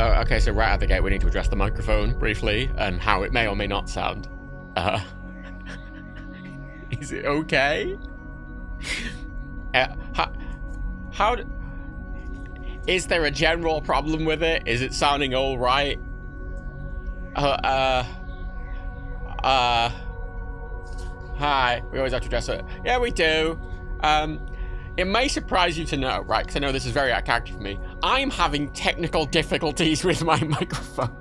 Okay, so right out the gate, we need to address the microphone briefly and how it may or may not sound. Is it okay? Is there a general problem with it? Is it sounding all right? Hi. We always have to address it. Yeah, we do. It may surprise you to know, right, because I know this is very out of character for me, I'm having technical difficulties with my microphone.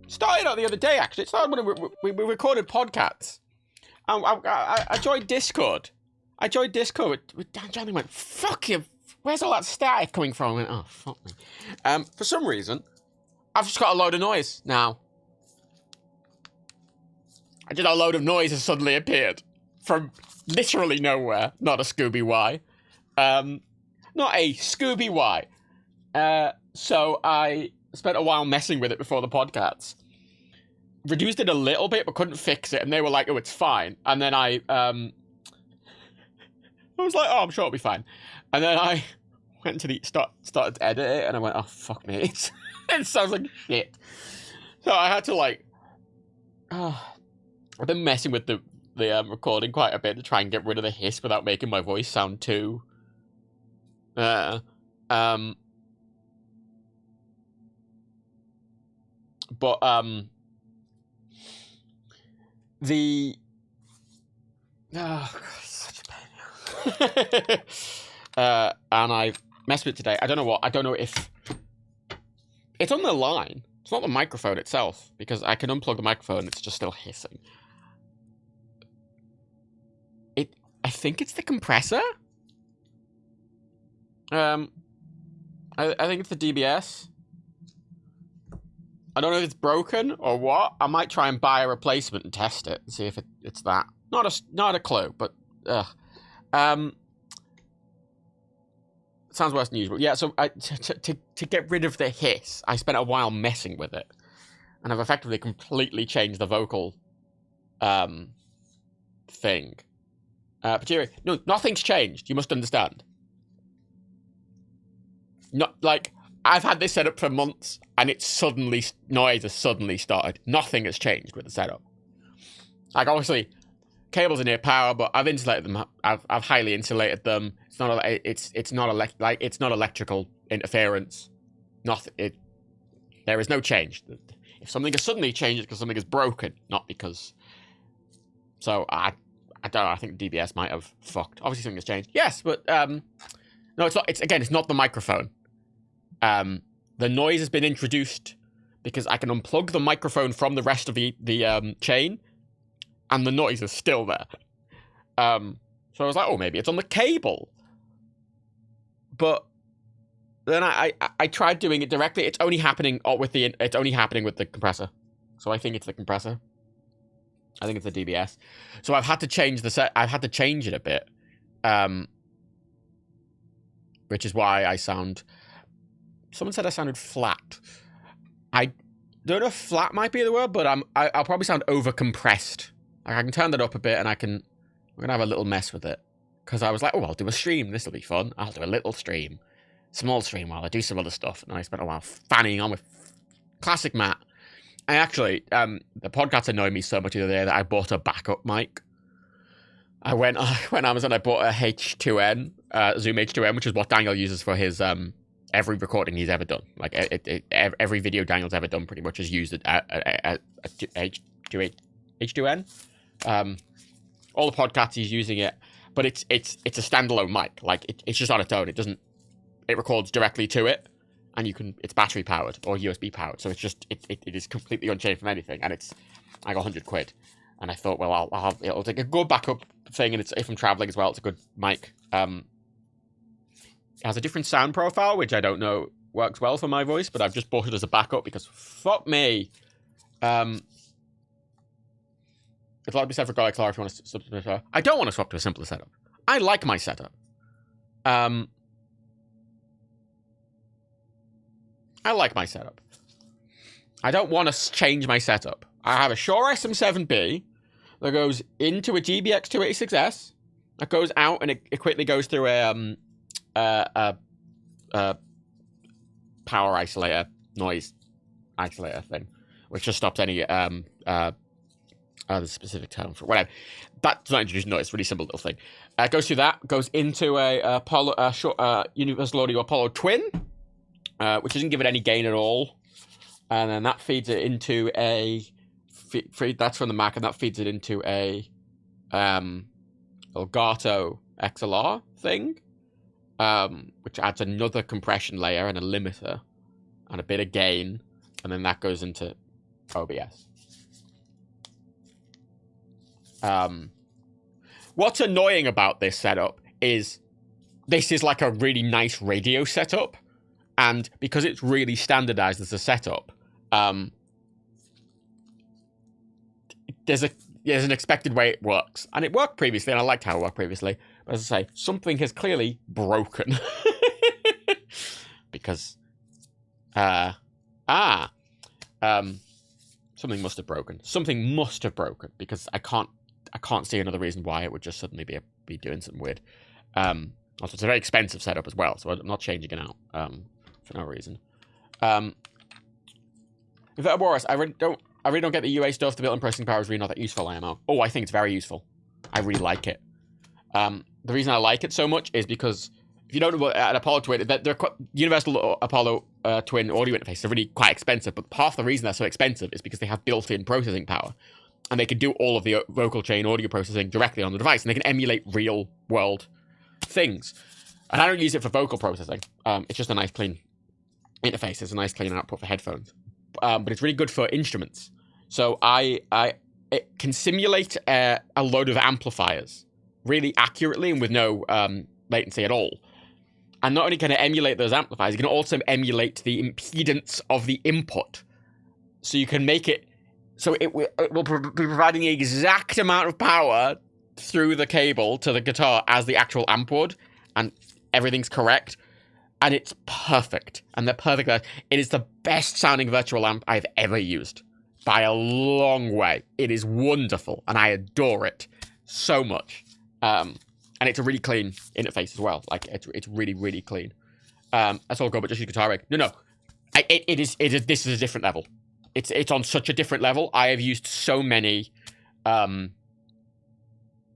Started out the other day, actually. It started when we recorded podcasts. I joined Discord. With Dan Johnny, went, fuck you, where's all that static coming from? I went, oh, fuck me. For some reason, I've just got a load of noise now. I did a load of noise has suddenly appeared from literally nowhere. Not a Scooby-Why. not a Scooby Y. So I spent a while messing with it before the podcast. Reduced it a little bit, but couldn't fix it, and they were like, "Oh, it's fine." And then I was like, "Oh, I'm sure it'll be fine." And then I went to started to edit it, and I went, "Oh, fuck me, it sounds like shit." So I had to like, I've been messing with the recording quite a bit to try and get rid of the hiss without making my voice sound too. But the such a pain. And I messed with it today. I don't know if it's on the line. It's not the microphone itself, because I can unplug the microphone. It's just still hissing. I think it's the compressor. I think it's the DBS. I don't know if it's broken or what. I might try and buy a replacement and test it and see if it's that. Not a clue, but sounds worse than usual. Yeah, so to get rid of the hiss, I spent a while messing with it, and I've effectively completely changed the vocal thing. But no, nothing's changed. You must understand. Not like I've had this set up for months, and noise has suddenly started. Nothing has changed with the setup. Like, obviously, cables are near power, but I've insulated them. I've highly insulated them. It's not electrical interference. Nothing. There is no change. If something has suddenly changed, it's because something is broken, not because. So I don't know. I think DBS might have fucked. Obviously, something has changed. Yes, but no, it's not. It's not the microphone. The noise has been introduced because I can unplug the microphone from the rest of the chain, and the noise is still there. So I was like, oh, maybe it's on the cable. But then I tried doing it directly. It's only happening with the compressor. So I think it's the compressor. I think it's the DBS. So I've had to change I've had to change it a bit, which is why I sound. Someone said I sounded flat. I don't know if flat might be the word, but I'll probably sound over-compressed. Like, I can turn that up a bit, and we're gonna have a little mess with it. Because I was like, oh, I'll do a stream. This will be fun. I'll do a little stream. Small stream while I do some other stuff. And I spent a while fanning on with classic Matt. I actually, the podcast annoyed me so much the other day that I bought a backup mic. I went on Amazon, I bought a H2N, Zoom H2N, which is what Daniel uses for his, every recording he's ever done. Like, every video Daniel's ever done pretty much has used it at H2N. All the podcasts he's using it, but it's a standalone mic. Like, it's just on its own. It records directly to it, and it's battery powered or USB powered. So it's just, it is completely unchained from anything, and it's like £100. And I thought, well, it'll take a good backup thing, and if I'm traveling as well, it's a good mic. It has a different sound profile, which I don't know works well for my voice, but I've just bought it as a backup because fuck me. It's a lot to be said for Garlic Claw if you want to swap to a. I don't want to swap to a simpler setup. I like my setup. I like my setup. I don't want to change my setup. I have a Shure SM7B that goes into a GBX286S that goes out, and it quickly goes through a power isolator, noise isolator thing, which just stops any the specific term for whatever. That's not introducing noise. It's a really simple little thing. Goes through that, goes into a Universal Audio Apollo Twin, which doesn't give it any gain at all, and then that feeds it into a that's from the Mac, and that feeds it into a Elgato XLR thing, which adds another compression layer and a limiter and a bit of gain, and then that goes into OBS. What's annoying about this setup is this is like a really nice radio setup, and because it's really standardized as a setup, there's an expected way it works, and it worked previously, and I liked how it worked previously. But as I say, something has clearly broken. because something must have broken. Something must have broken because I can't see another reason why it would just suddenly be doing something weird. Also, it's a very expensive setup as well, so I'm not changing it out for no reason. If that were us, I really don't get the UA stuff. The built-in processing power is really not that useful, IMO. Oh, I think it's very useful. I really like it. The reason I like it so much is because if you don't know an Apollo Twin, they're universal Apollo Twin audio interfaces are really quite expensive, but half the reason they're so expensive is because they have built-in processing power. And they can do all of the vocal chain audio processing directly on the device, and they can emulate real-world things. And I don't use it for vocal processing. It's just a nice, clean interface. It's a nice, clean output for headphones. But it's really good for instruments. So it can simulate a load of amplifiers really accurately and with no latency at all. And not only can it emulate those amplifiers, it can also emulate the impedance of the input. So you can make it so it will be providing the exact amount of power through the cable to the guitar as the actual amp would, and everything's correct. And it's perfect. And they're perfect. It is the best sounding virtual amp I've ever used. By a long way. It is wonderful. And I adore it so much. And it's a really clean interface as well. Like, it's really, really clean. That's all good, but just your guitar rig. No. This is a different level. It's on such a different level. I have used so many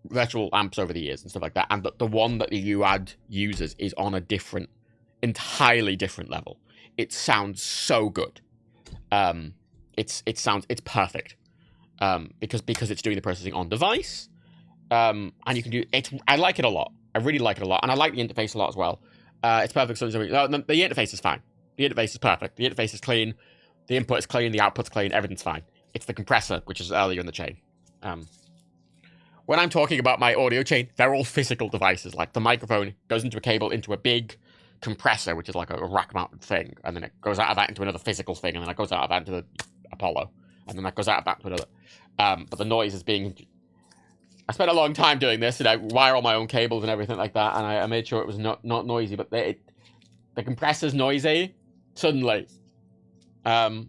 virtual amps over the years and stuff like that. And the one that the UAD uses is on a entirely different level. It sounds so good. It's perfect. Because it's doing the processing on device. And you can do it. I like it a lot. I really like it a lot. And I like the interface a lot as well. It's perfect. The interface is fine. The interface is perfect. The interface is clean. The input is clean. The output's clean. Everything's fine. It's the compressor, which is earlier in the chain. When I'm talking about my audio chain, they're all physical devices. Like the microphone goes into a cable into a big compressor, which is like a rack-mounted thing, and then it goes out of that into another physical thing, and then it goes out of that into the Apollo, and then that goes out of that to another. But the noise is being... I spent a long time doing this, and I wire all my own cables and everything like that, and I made sure it was not noisy, but the compressor's noisy suddenly. No,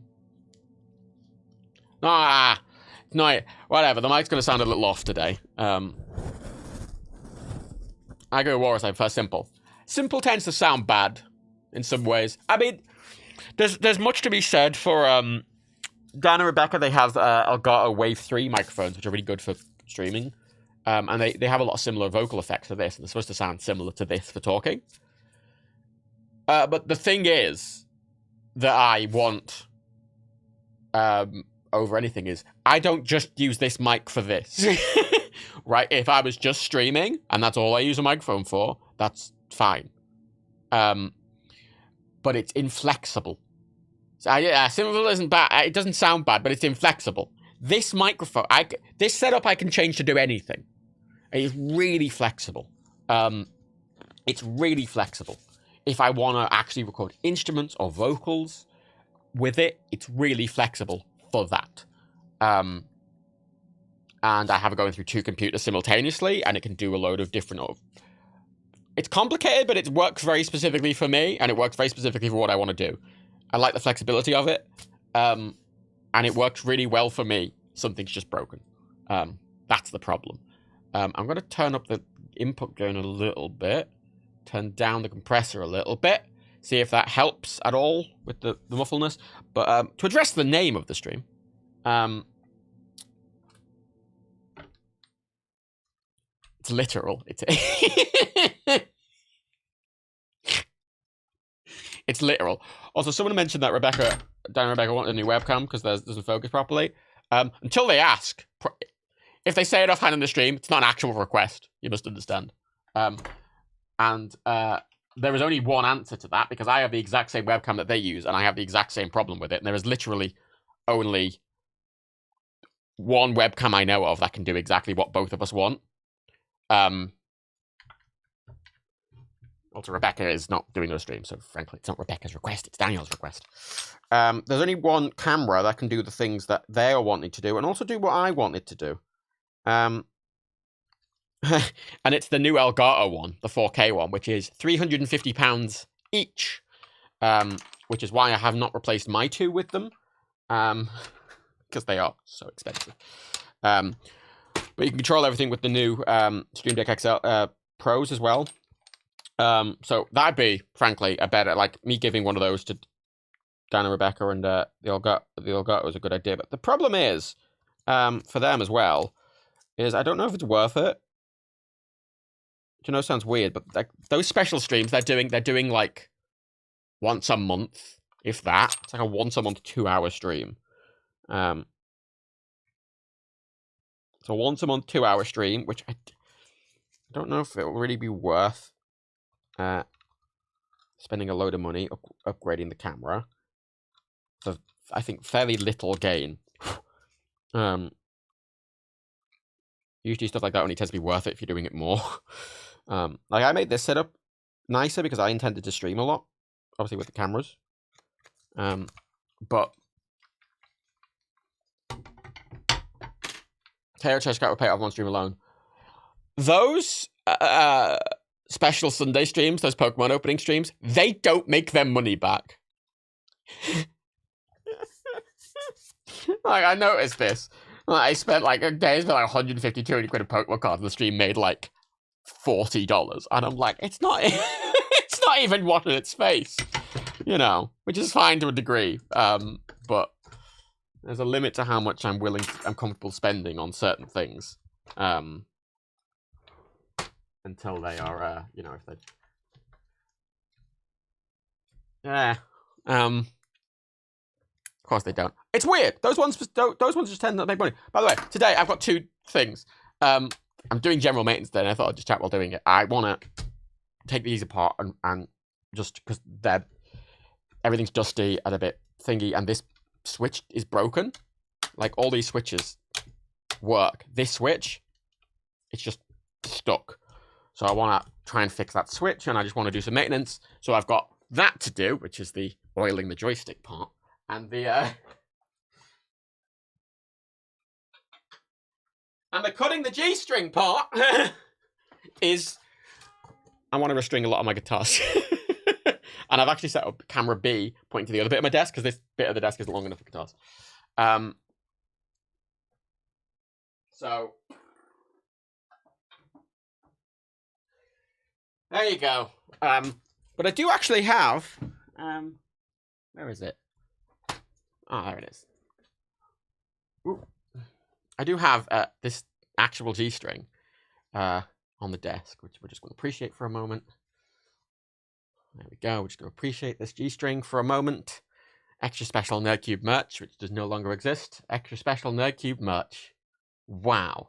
whatever. The mic's going to sound a little off today. I go Walrus for simple. Simple tends to sound bad in some ways. I mean, there's much to be said for Dan and Rebecca. They have Elgato Wave 3 microphones, which are really good for streaming. And they have a lot of similar vocal effects to this, and they're supposed to sound similar to this for talking. But the thing is that I want over anything is I don't just use this mic for this. Right? If I was just streaming and that's all I use a microphone for, that's fine. But it's inflexible. So simple isn't bad. It doesn't sound bad, but it's inflexible. This microphone, this setup I can change to do anything. It's really flexible. It's really flexible. If I want to actually record instruments or vocals with it, it's really flexible for that. And I have it going through 2 computers simultaneously, and it can do a load of different... It's complicated, but it works very specifically for me, and it works very specifically for what I want to do. I like the flexibility of it, and it works really well for me. Something's just broken. That's the problem. I'm going to turn up the input gain a little bit, turn down the compressor a little bit, see if that helps at all with the muffleness. But to address the name of the stream, it's literal. It's literal. Also, someone mentioned that Dan and Rebecca wanted a new webcam because theirs doesn't focus properly. Until they ask, if they say it offhand in the stream, it's not an actual request. You must understand. There is only one answer to that because I have the exact same webcam that they use, and I have the exact same problem with it. And there is literally only one webcam I know of that can do exactly what both of us want. Also, Rebecca is not doing those streams, so frankly, it's not Rebecca's request, it's Daniel's request. There's only one camera that can do the things that they are wanting to do, and also do what I wanted to do. And it's the new Elgato one, the 4K one, which is £350 each. which is why I have not replaced my 2 with them, because they are so expensive. But you can control everything with the new Stream Deck XL Pros as well. So that'd be, frankly, a better, like, me giving one of those to Dan and Rebecca and the Elgato was a good idea. But the problem is, for them as well, is I don't know if it's worth it. You know, it sounds weird, but like those special streams they're doing like once a month, if that. It's like a once a month 2-hour stream. It's a once a month 2-hour stream, which I don't know if it will really be worth spending a load of money upgrading the camera for, I think, fairly little gain. Usually stuff like that only tends to be worth it if you're doing it more. Like, I made this setup nicer because I intended to stream a lot, obviously with the cameras. But Taylor Chess Cat would pay off one stream alone. Those special Sunday streams, those Pokemon opening streams, they don't make their money back. Like, I noticed this. Like, I spent like a day, spent like 150, 200 quid of Pokemon cards, and the stream made like $40. And I'm like, it's not it's not even washing its face. You know, which is fine to a degree. But there's a limit to how much I'm comfortable spending on certain things. Until they are, you know, if they... Yeah. Of course they don't. It's weird. Those ones just tend not to make money. By the way, today I've got 2 things. I'm doing general maintenance today, and I thought I'd just chat while doing it. I want to take these apart and just because everything's dusty and a bit thingy, and this switch is broken. Like, all these switches work. This switch, it's just stuck. So I want to try and fix that switch, and I just want to do some maintenance. So I've got that to do, which is the oiling the joystick part. And the cutting the G-string part is I want to restring a lot of my guitars. And I've actually set up camera B pointing to the other bit of my desk because this bit of the desk isn't long enough for guitars. So there you go. But I do actually have where is it? Oh, there it is. Ooh. I do have this actual G-string on the desk, which we're just going to appreciate for a moment. There we go. We're just going to appreciate this G-string for a moment. Extra special Nerdcube merch, which does no longer exist. Extra special Nerdcube merch. Wow.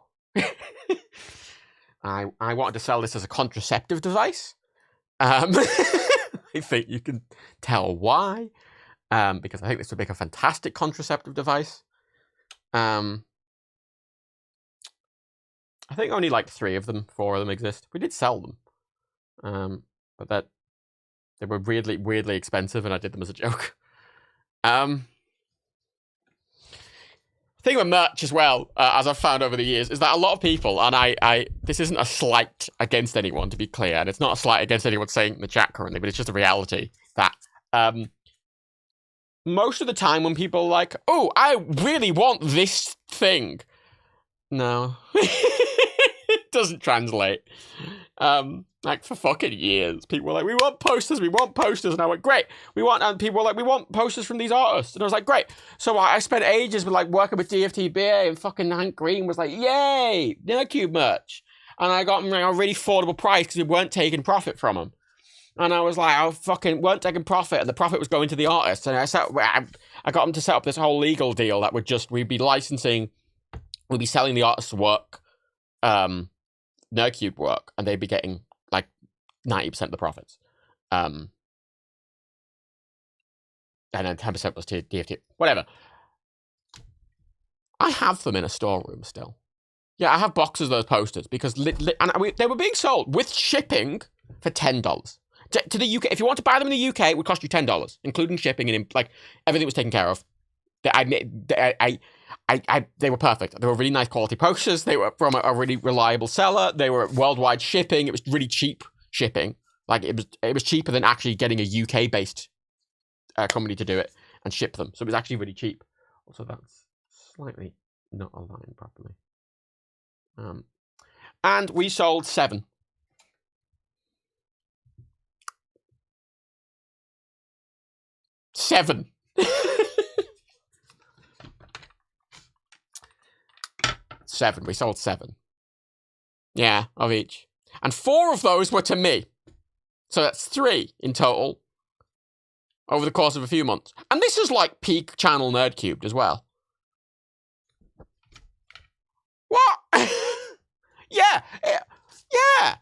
I wanted to sell this as a contraceptive device. I think you can tell why. Because I think this would make a fantastic contraceptive device. I think only like 4 of them exist. We did sell them. But they were weirdly expensive, and I did them as a joke. The thing with merch as well, as I've found over the years, is that a lot of people, and this isn't a slight against anyone, to be clear, and it's not a slight against anyone saying in the chat currently, but it's just a reality that most of the time when people are like, oh, I really want this thing. No. It doesn't translate. Like, for fucking years, people were like, we want posters. And I went, great. And people were like, we want posters from these artists. And I was like, great. So I spent ages with, like, working with DFTBA, and fucking Hank Green was like, yay, Nerdcube merch. And I got them at a really affordable price because we weren't taking profit from them. And I was like, I fucking weren't taking profit, and the profit was going to the artists. And I got them to set up this whole legal deal that we'd be licensing, we'd be selling the artists' work, Nerdcube work, and they'd be getting like 90% of the profits. And then 10% was to DFT, whatever. I have them in a storeroom still. Yeah, I have boxes of those posters because they were being sold with shipping for $10. To the UK, if you want to buy them in the UK, it would cost you $10, including shipping and like everything was taken care of. They were perfect. They were really nice quality posters. They were from a really reliable seller. They were worldwide shipping. It was really cheap shipping. Like it was cheaper than actually getting a UK based company to do it and ship them. So it was actually really cheap. Also, that's slightly not aligned properly. And we sold 7. 7. 7. We sold 7. Yeah, of each. And 4 of those were to me. So that's 3 in total over the course of a few months. And this is like peak channel Nerd Cubed as well. What? Yeah. Yeah.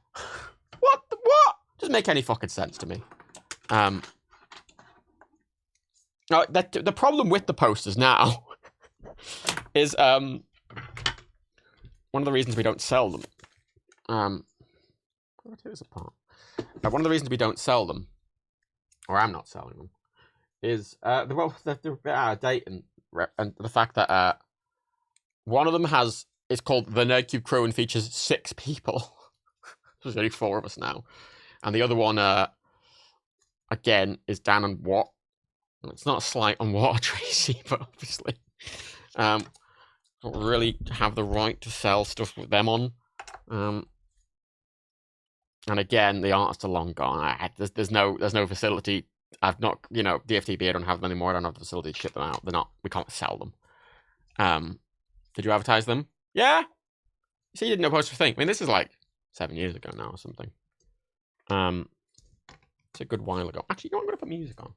What? Doesn't make any fucking sense to me. The problem with the posters now is one of the reasons we don't sell them. I'll take this apart. One of the reasons we don't sell them, or I'm not selling them, is the date and the fact that one of them it's called the Nerdcube Crew and features 6 people. There's only 4 of us now, and the other one, again, is Dan and Watt. It's not a slight on Watt or Tracy, but obviously, don't really have the right to sell stuff with them on. And again, the artists are long gone. There's no facility. I've not, DFTB. I don't have them anymore. I don't have the facility to ship them out. We can't sell them. Did you advertise them? Yeah. So you didn't know post a thing. I mean, this is like 7 years ago now or something. It's a good while ago. Actually, I'm gonna put music on.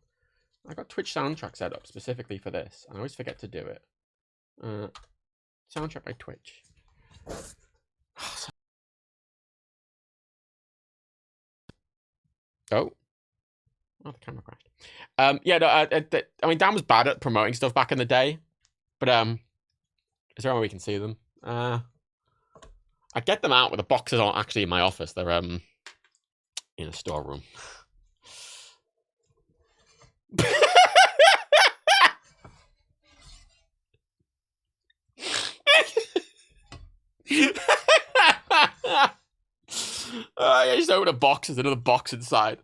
I got Twitch soundtrack set up specifically for this. I always forget to do it. Soundtrack by Twitch. Oh, the camera crashed. Yeah, no, I mean, Dan was bad at promoting stuff back in the day, but is there a way we can see them? I get them out, but the boxes aren't actually in my office. They're in a storeroom. I just open a box. There's another box inside.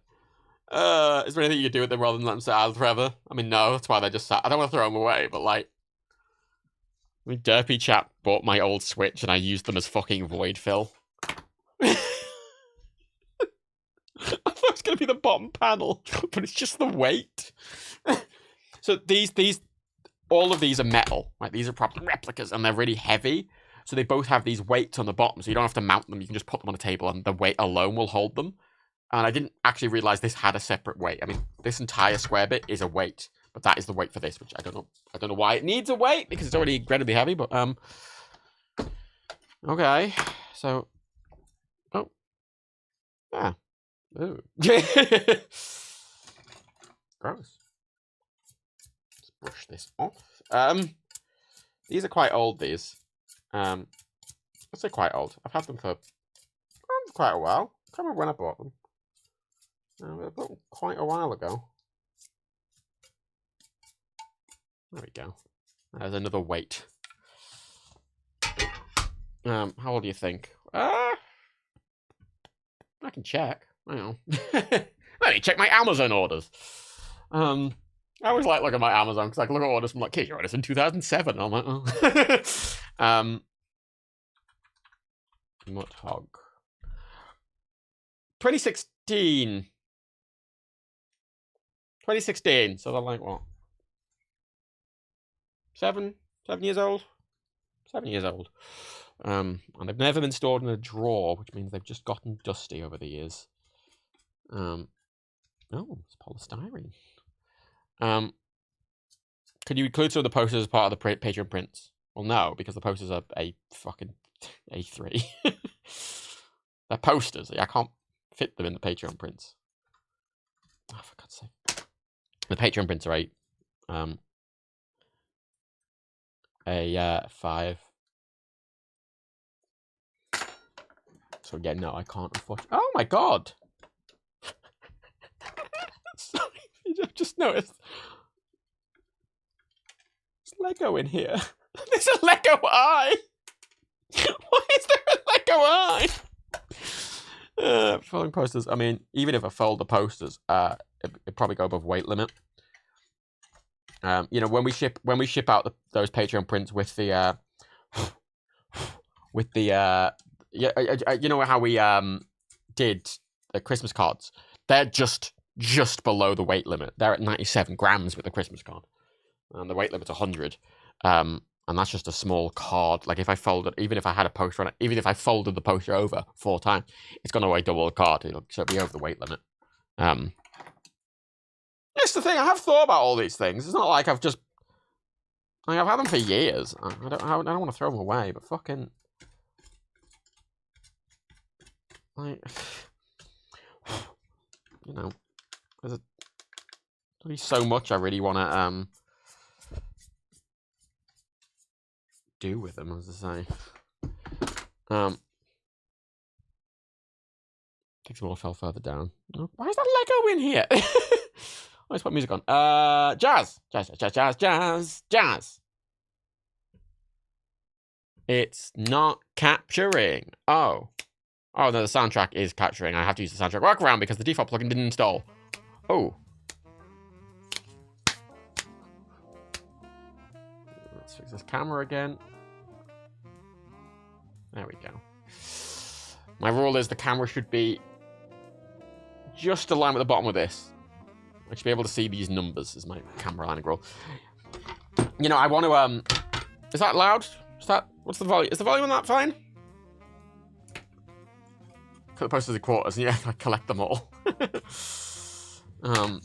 Is there anything you can do with them rather than let them sit out forever? I mean, no. That's why they just sat. I don't want to throw them away, but like, I mean, Derpy Chap bought my old Switch and I used them as fucking void fill. I thought it was going to be the bottom panel, but it's just the weight. So all of these are metal. Like, these are proper replicas and they're really heavy. So they both have these weights on the bottom, so you don't have to mount them. You can just put them on a table and the weight alone will hold them. And I didn't actually realize this had a separate weight. I mean, this entire square bit is a weight, but that is the weight for this, which I don't know. I don't know why it needs a weight because it's already incredibly heavy, but okay. So, oh. Yeah. Ooh. Gross. Let's brush this off. These are quite old, these. I'd say quite old. I've had them for quite a while. I can't remember when I bought them. I bought them quite a while ago. There we go. There's another weight. How old do you think? I can check. Hang on. Let me check my Amazon orders. I always like looking at my Amazon because I can look at orders from like, hey, you orders in 2007. I'm like, oh. Mudhog. 2016. 2016. So they're like what? 7 years old. 7 years old. And they've never been stored in a drawer, which means they've just gotten dusty over the years. Oh, it's polystyrene. Could you include some of the posters as part of the Patreon prints? Well, no, because the posters are a fucking A3. They're posters. I can't fit them in the Patreon prints. Oh, for God's sake. The Patreon prints are A5. So yeah, no, I can't unfortunately. Oh my God! Sorry, I've just noticed. There's Lego in here. There's a Lego eye! Why is there a Lego eye? Folding posters. I mean, even if I fold the posters, it'd probably go above weight limit. You know, when we ship out those Patreon prints with the you know how we did the Christmas cards? They're just below the weight limit. They're at 97 grams with the Christmas card, and the weight limit's 100. And that's just a small card. Like if I folded, even if I had a poster on it, even if I folded the poster over 4 times, it's gonna weigh double the card. So it'll be over the weight limit. That's the thing. I have thought about all these things. It's not like I've just, like, I've had them for years. I don't want to throw them away, but fucking, like, you know, there's only so much I really want to do with them, as I say. Think some more fell further down. Oh, why is that Lego in here? Let's put music on. Jazz. It's not capturing. Oh, no, the soundtrack is capturing. I have to use the soundtrack workaround because the default plugin didn't install. Oh. Let's fix this camera again. There we go. My rule is the camera should be just aligned with the bottom of this. I should be able to see these numbers as my camera aligning rule. You know, I want to, is that loud? What's the volume? Is the volume on that fine? Cut the posters in quarters, and yeah, I collect them all. Are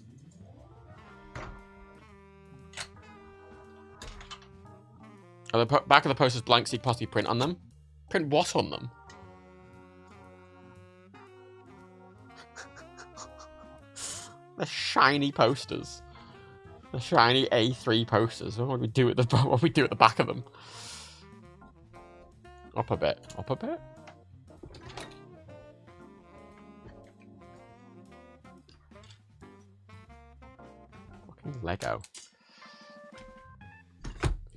the back of the posters blank so you can possibly print on them? Print what on them? The shiny posters. The shiny A3 posters. What would we do at the back of them? Up a bit. Up a bit? Fucking Lego.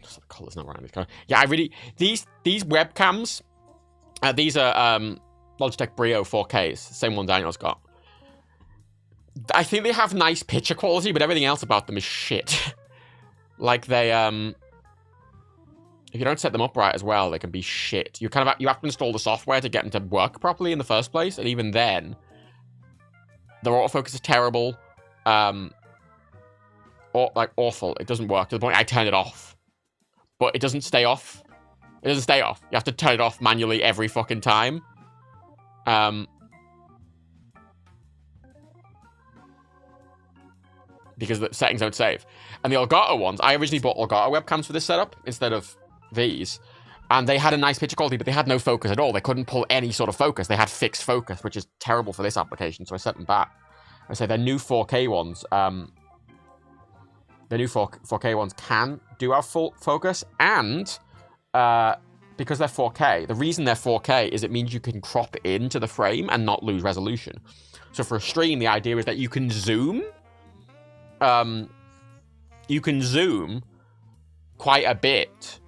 Just the colour's not right. Yeah, I really... These webcams... these are Logitech Brio 4Ks. Same one Daniel's got. I think they have nice picture quality, but everything else about them is shit. Like they, if you don't set them up right as well, they can be shit. You have to install the software to get them to work properly in the first place, and even then, their autofocus is terrible. Like awful. It doesn't work to the point I turn it off, but it doesn't stay off. It doesn't stay off. You have to turn it off manually every fucking time. Because the settings don't save. And the Elgato ones, I originally bought Elgato webcams for this setup instead of these. And they had a nice picture quality, but they had no focus at all. They couldn't pull any sort of focus. They had fixed focus, which is terrible for this application, so I set them back. I say their new 4K ones, the new 4K ones can do have full focus, and because they're 4K, the reason they're 4K is it means you can crop into the frame and not lose resolution. So for a stream, the idea is that you can zoom. You can zoom quite a bit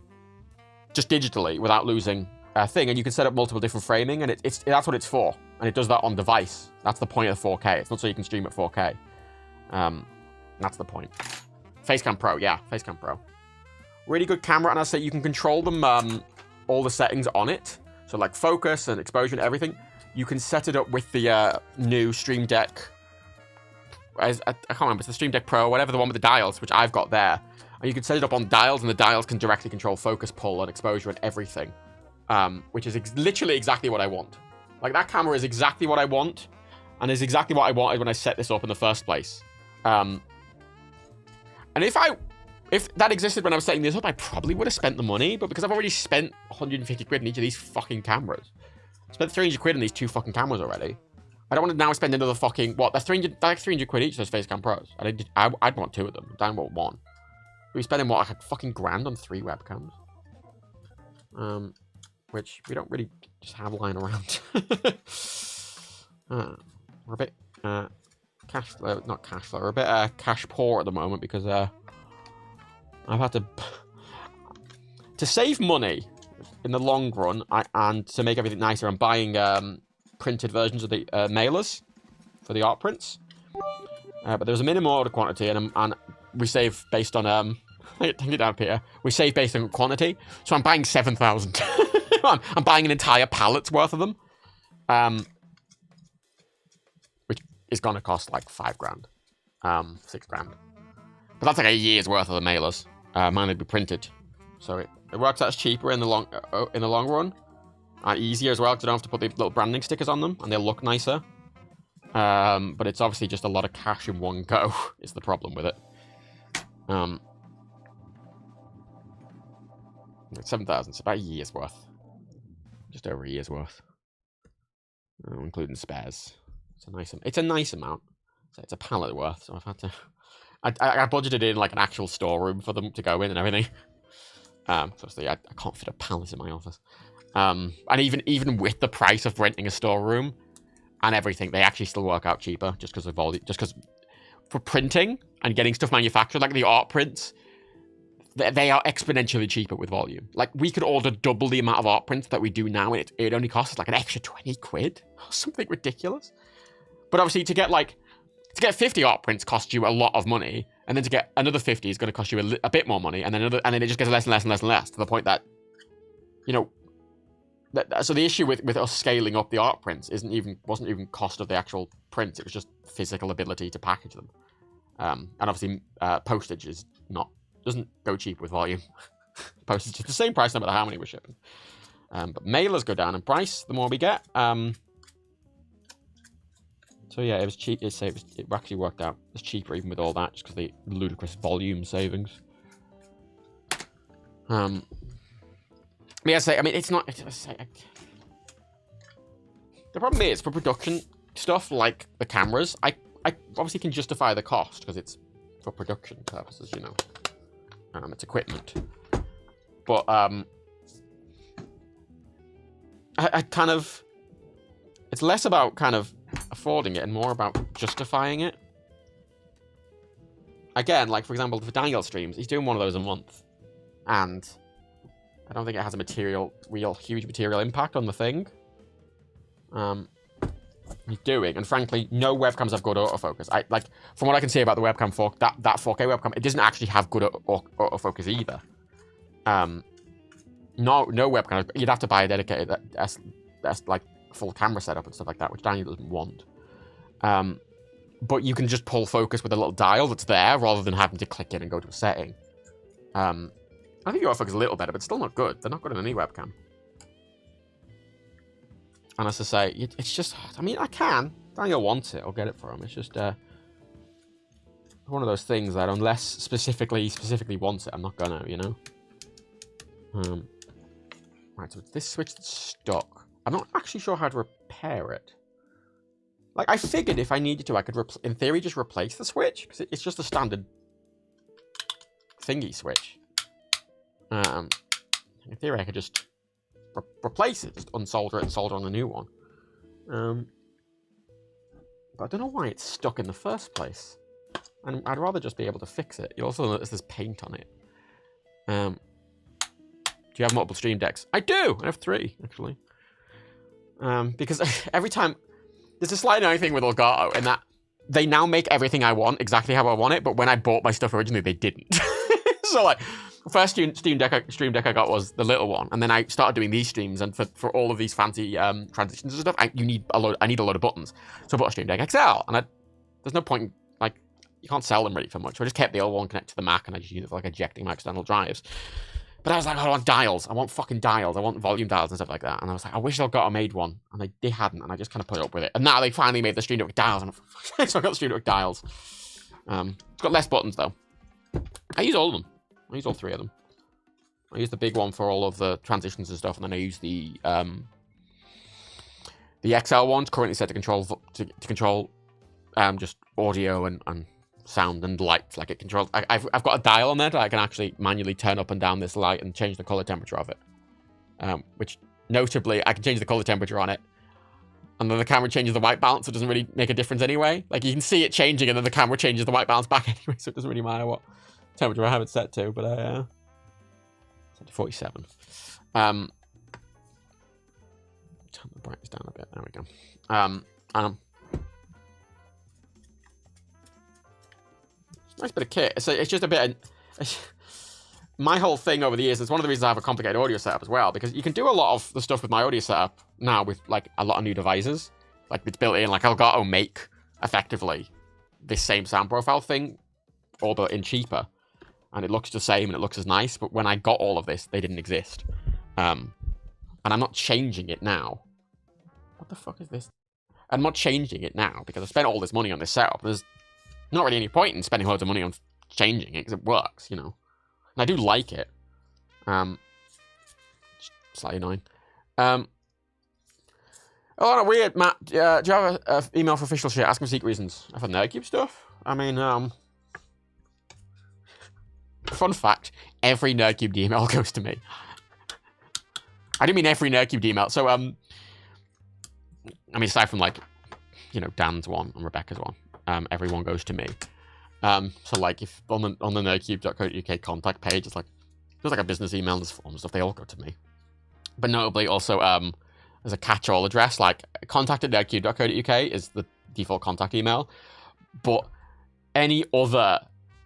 just digitally without losing a thing, and you can set up multiple different framing, and that's what it's for, and it does that on device. That's the point of the 4K. It's not so you can stream at 4K. That's the point. Facecam Pro, yeah, Facecam Pro. Really good camera, and I say you can control them, all the settings on it. So like focus and exposure and everything. You can set it up with the new Stream Deck. I can't remember, it's the Stream Deck Pro, whatever, the one with the dials, which I've got there. And you can set it up on dials, and the dials can directly control focus, pull, and exposure and everything. Which is literally exactly what I want. Like, that camera is exactly what I want, and is exactly what I wanted when I set this up in the first place. And if that existed when I was setting this up, I probably would have spent the money, but because I've already spent 150 quid in each of these fucking cameras. I spent 300 quid in these 2 fucking cameras already. I don't want to now spend another fucking, what, that's 300 quid each, those Facecam Pros. I'd want 2 of them. I don't want 1. We're spending, what, like a fucking grand on 3 webcams? Which we don't really just have lying around. We're a bit, cash flow, not cash flow, we're a bit, cash poor at the moment because, I've had to save money in the long run, and to make everything nicer, I'm buying, printed versions of the mailers for the art prints. But there's a minimum order quantity, and we save based on take it down, Peter. We save based on quantity. So I'm buying 7,000. I'm buying an entire pallet's worth of them. Which is gonna cost like 5 grand. 6 grand. But that's like a year's worth of the mailers. Mine would be printed. So it works out as cheaper in the long run. Easier as well, because I don't have to put the little branding stickers on them, and they'll look nicer. But it's obviously just a lot of cash in one go, is the problem with it. 7,000, it's about a year's worth. Just over a year's worth. Including spares. It's a nice amount. So it's a pallet worth, so I've had to... I budgeted in like an actual storeroom for them to go in and everything. So obviously I can't fit a pallet in my office. And even with the price of renting a storeroom and everything, they actually still work out cheaper just because of volume. Just because for printing and getting stuff manufactured, like the art prints, they are exponentially cheaper with volume. Like we could order double the amount of art prints that we do now, and it only costs like an extra 20 quid or something ridiculous. But obviously to get 50 art prints costs you a lot of money, and then to get another 50 is going to cost you a bit more money, and then it just gets less and less and less and less to the point that, you know, so the issue with us scaling up the art prints wasn't even cost of the actual prints. It was just physical ability to package them, and obviously postage doesn't go cheap with volume. Postage is the same price no matter how many we're shipping. But mailers go down in price the more we get. So yeah, it was cheap. It actually worked out. It's cheaper even with all that, just because the ludicrous volume savings. I mean, it's not. The problem is for production stuff like the cameras, I obviously can justify the cost because it's for production purposes, you know. It's equipment, but I kind of. It's less about kind of affording it and more about justifying it. Again, like for example, for Daniel streams, he's doing one of those a month, and I don't think it has a huge material impact on the thing. He's doing, and frankly, no webcams have good autofocus. From what I can see about the webcam, that 4K webcam, it doesn't actually have good autofocus either. No webcam. You'd have to buy a dedicated like full camera setup and stuff like that, which Daniel doesn't want. But you can just pull focus with a little dial that's there rather than having to click in and go to a setting. I think your autofocus is a little better, but still not good. They're not good on any webcam. And as I say, it's just... I mean, I can. Daniel wants it. I'll get it for him. It's just one of those things that unless specifically wants it, I'm not gonna, you know? Right, so this switch that's stuck. I'm not actually sure how to repair it. Like, I figured if I needed to, I could, in theory, just replace the switch. Because it's just a standard thingy switch. In theory, I could just replace it. Just unsolder it and solder on a new one. But I don't know why it's stuck in the first place. And I'd rather just be able to fix it. You also notice there's paint on it. Do you have multiple stream decks? I do! I have 3, actually. Because every time... There's a slight annoying thing with Elgato in that they now make everything I want exactly how I want it, but when I bought my stuff originally, they didn't. So, like, the first stream deck I got was the little one, and then I started doing these streams, and for all of these fancy transitions and stuff, I need a load of buttons. So I bought a Stream Deck XL, and there's no point, like, you can't sell them really for much. So I just kept the old one connected to the Mac, and I just used it for, like, ejecting my external drives. But I was like, oh, I want dials. I want fucking dials. I want volume dials and stuff like that. And I was like, I wish Elgato made one. And they hadn't. And I just kind of put up with it. And now they finally made the Stream Deck dials. And so I got the Stream Deck dials. It's got less buttons, though. I use all of them. I use all 3 of them. I use the big one for all of the transitions and stuff. And then I use the XL ones currently set to control just audio and sound and light. Like it controls. I've got a dial on there that I can actually manually turn up and down this light and change the color temperature of it. Which notably, I can change the color temperature on it, and then the camera changes the white balance. So it doesn't really make a difference anyway. Like you can see it changing, and then the camera changes the white balance back anyway. So it doesn't really matter what temperature I have it set to. But set to 47. Turn the brightness down a bit. There we go. nice bit of kit. It's just a bit of... My whole thing over the years, it's one of the reasons I have a complicated audio setup as well, because you can do a lot of the stuff with my audio setup now with, like, a lot of new devices. Like, it's built in, like, Elgato make, effectively, this same sound profile thing, although in cheaper. And it looks the same, and it looks as nice, but when I got all of this, they didn't exist. And I'm not changing it now. What the fuck is this? I'm not changing it now, because I spent all this money on this setup. There's not really any point in spending loads of money on changing it, because it works, you know. And I do like it. Slightly annoying. Oh, no, weird, Matt. Do you have an email for official shit? Ask him secret reasons. For Nerdcube stuff? I mean, fun fact, every Nerdcube email goes to me. I do mean every Nerdcube email. So, I mean, aside from, like, you know, Dan's one and Rebecca's one, everyone goes to me. So, like, if on the nerdcube.co.uk contact page, it's like, there's like a business email, there's forms and stuff, they all go to me. But notably, also, there's a catch-all address, like, contact@nerdcube.co.uk is the default contact email. But any other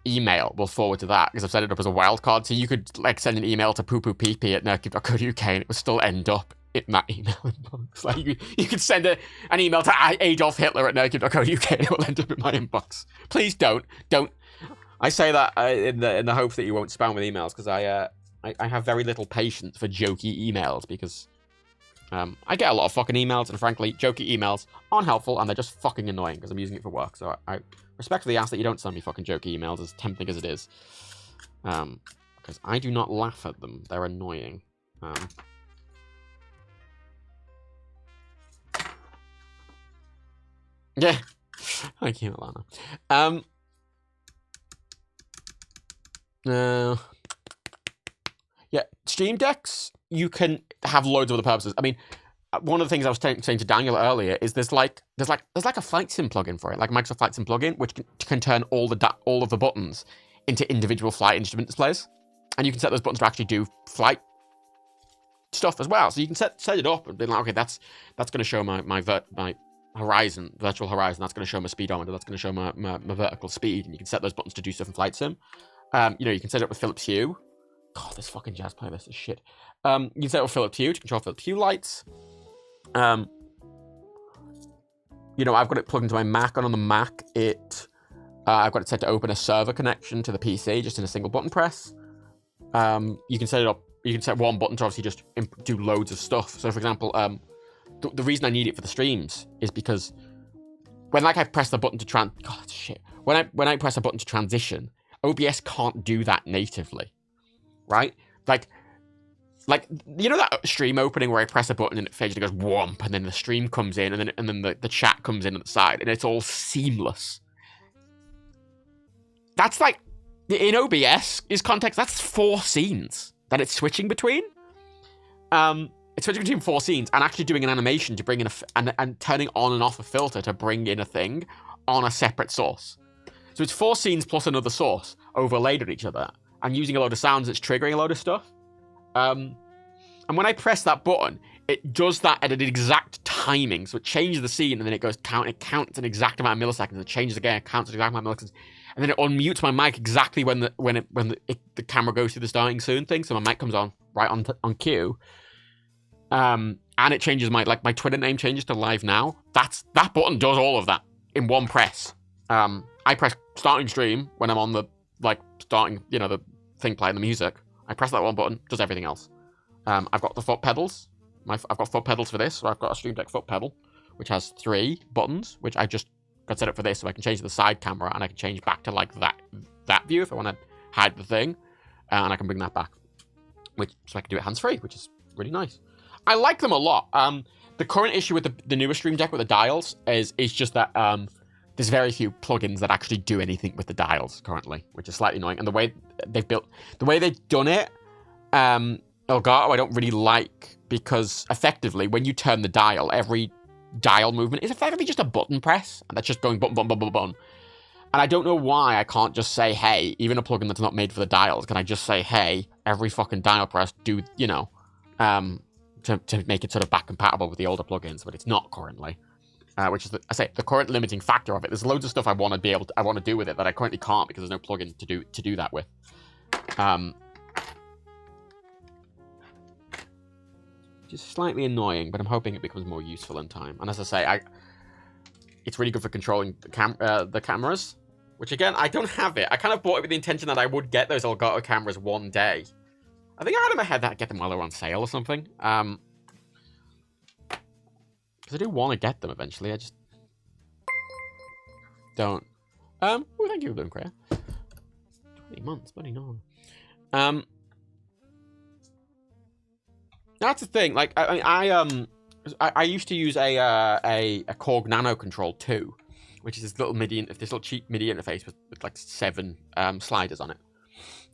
email will forward to that, because I've set it up as a wildcard, so you could, like, send an email to poopooppp@nerdcube.co.uk, and it would still end up in that email inbox. Like, you could send an email to Adolf Hitler at nerdcube.co.uk and it will end up in my inbox. Please don't. I say that in the hope that you won't spam with emails, because I have very little patience for jokey emails, because I get a lot of fucking emails, and frankly, jokey emails aren't helpful, and they're just fucking annoying, because I'm using it for work. So I respectfully ask that you don't send me fucking jokey emails, as tempting as it is. Because I do not laugh at them. They're annoying. Yeah. Thank you, Alana. Yeah, Stream Decks, you can have loads of other purposes. I mean, one of the things I was saying to Daniel earlier is there's like a Flight Sim plugin for it, like Microsoft Flight Sim plugin, which can turn all of the buttons into individual flight instrument displays, and you can set those buttons to actually do flight stuff as well. So you can set it up and be like, okay, that's going to show my horizon, virtual horizon. That's going to show my speedometer. That's going to show my vertical speed, and you can set those buttons to do stuff in Flight Sim. You know, you can set it up with Philips Hue. God, this fucking jazz playlist is shit. You can set it with Philips Hue to control Philips Hue lights. You know, I've got it plugged into my Mac, and on the Mac, I've got it set to open a server connection to the PC just in a single button press. You can set it up. You can set one button to obviously just do loads of stuff. So, for example, the reason I need it for the streams is because when, like, I press the button to when I press a button to transition, OBS can't do that natively, right? Like you know that stream opening where I press a button and it fades and it goes whomp, and then the stream comes in, and then the chat comes in at the side, and it's all seamless. That's like, in OBS is context, that's 4 scenes that it's switching between. It's switching between 4 scenes and actually doing an animation to bring in and turning on and off a filter to bring in a thing on a separate source. So it's 4 scenes plus another source overlaid on each other, and using a load of sounds that's triggering a load of stuff. And when I press that button, it does that at an exact timing. So it changes the scene, and then it counts an exact amount of milliseconds. It changes again, it counts an exact amount of milliseconds, and then it unmutes my mic exactly when the camera goes through the starting soon thing. So my mic comes on right on cue. And it changes my Twitter name changes to live now. That button does all of that in one press. I press starting stream when I'm on the, like, starting, you know, the thing playing the music. I press that one button, does everything else. I've got the foot pedals. I've got foot pedals for this, so I've got a Stream Deck foot pedal, which has 3 buttons, which I just got set up for this, so I can change the side camera, and I can change back to, like, that view if I want to hide the thing, and I can bring that back, so I can do it hands-free, which is really nice. I like them a lot. The current issue with the newer Stream Deck with the dials is just that there's very few plugins that actually do anything with the dials currently, which is slightly annoying. And the way they've done it, Elgato, I don't really like, because effectively when you turn the dial, every dial movement is effectively just a button press, and that's just going button, button, button, button. And I don't know why I can't just say, hey, even a plugin that's not made for the dials, can I just say, hey, every fucking dial press, do, you know, to make it sort of back compatible with the older plugins, but it's not currently. which is, the current limiting factor of it. There's loads of stuff I want to do with it that I currently can't because there's no plugin to do that with. Just slightly annoying, but I'm hoping it becomes more useful in time. And as I say, it's really good for controlling the cameras, which again, I don't have it. I kind of bought it with the intention that I would get those Elgato cameras one day. I think I had in my head that I'd get them while they were on sale or something. Because I do want to get them eventually. I just don't. Well, thank you for doing Crea. 20 months, buddy, no. That's the thing. Like, I used to use a Korg Nano Control 2, which is this little cheap MIDI interface with like 7 sliders on it.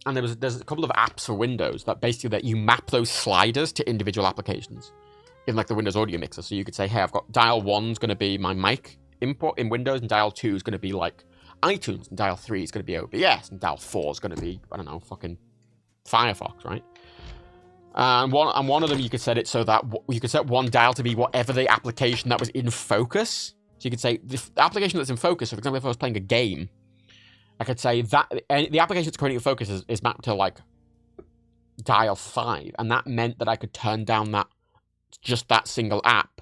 And there's a couple of apps for Windows that basically you map those sliders to individual applications in like the Windows audio mixer. So you could say, hey, I've got dial 1's going to be my mic input in Windows, and dial 2 is going to be like iTunes, and dial 3 is going to be OBS, and dial 4 is going to be, I don't know, fucking Firefox, right? And one of them you could set it so that you could set one dial to be whatever the application that was in focus. So you could say the application that's in focus. So for example, if I was playing a game, I could say that the application that's currently in focus is mapped to like dial 5, and that meant that I could turn down that single app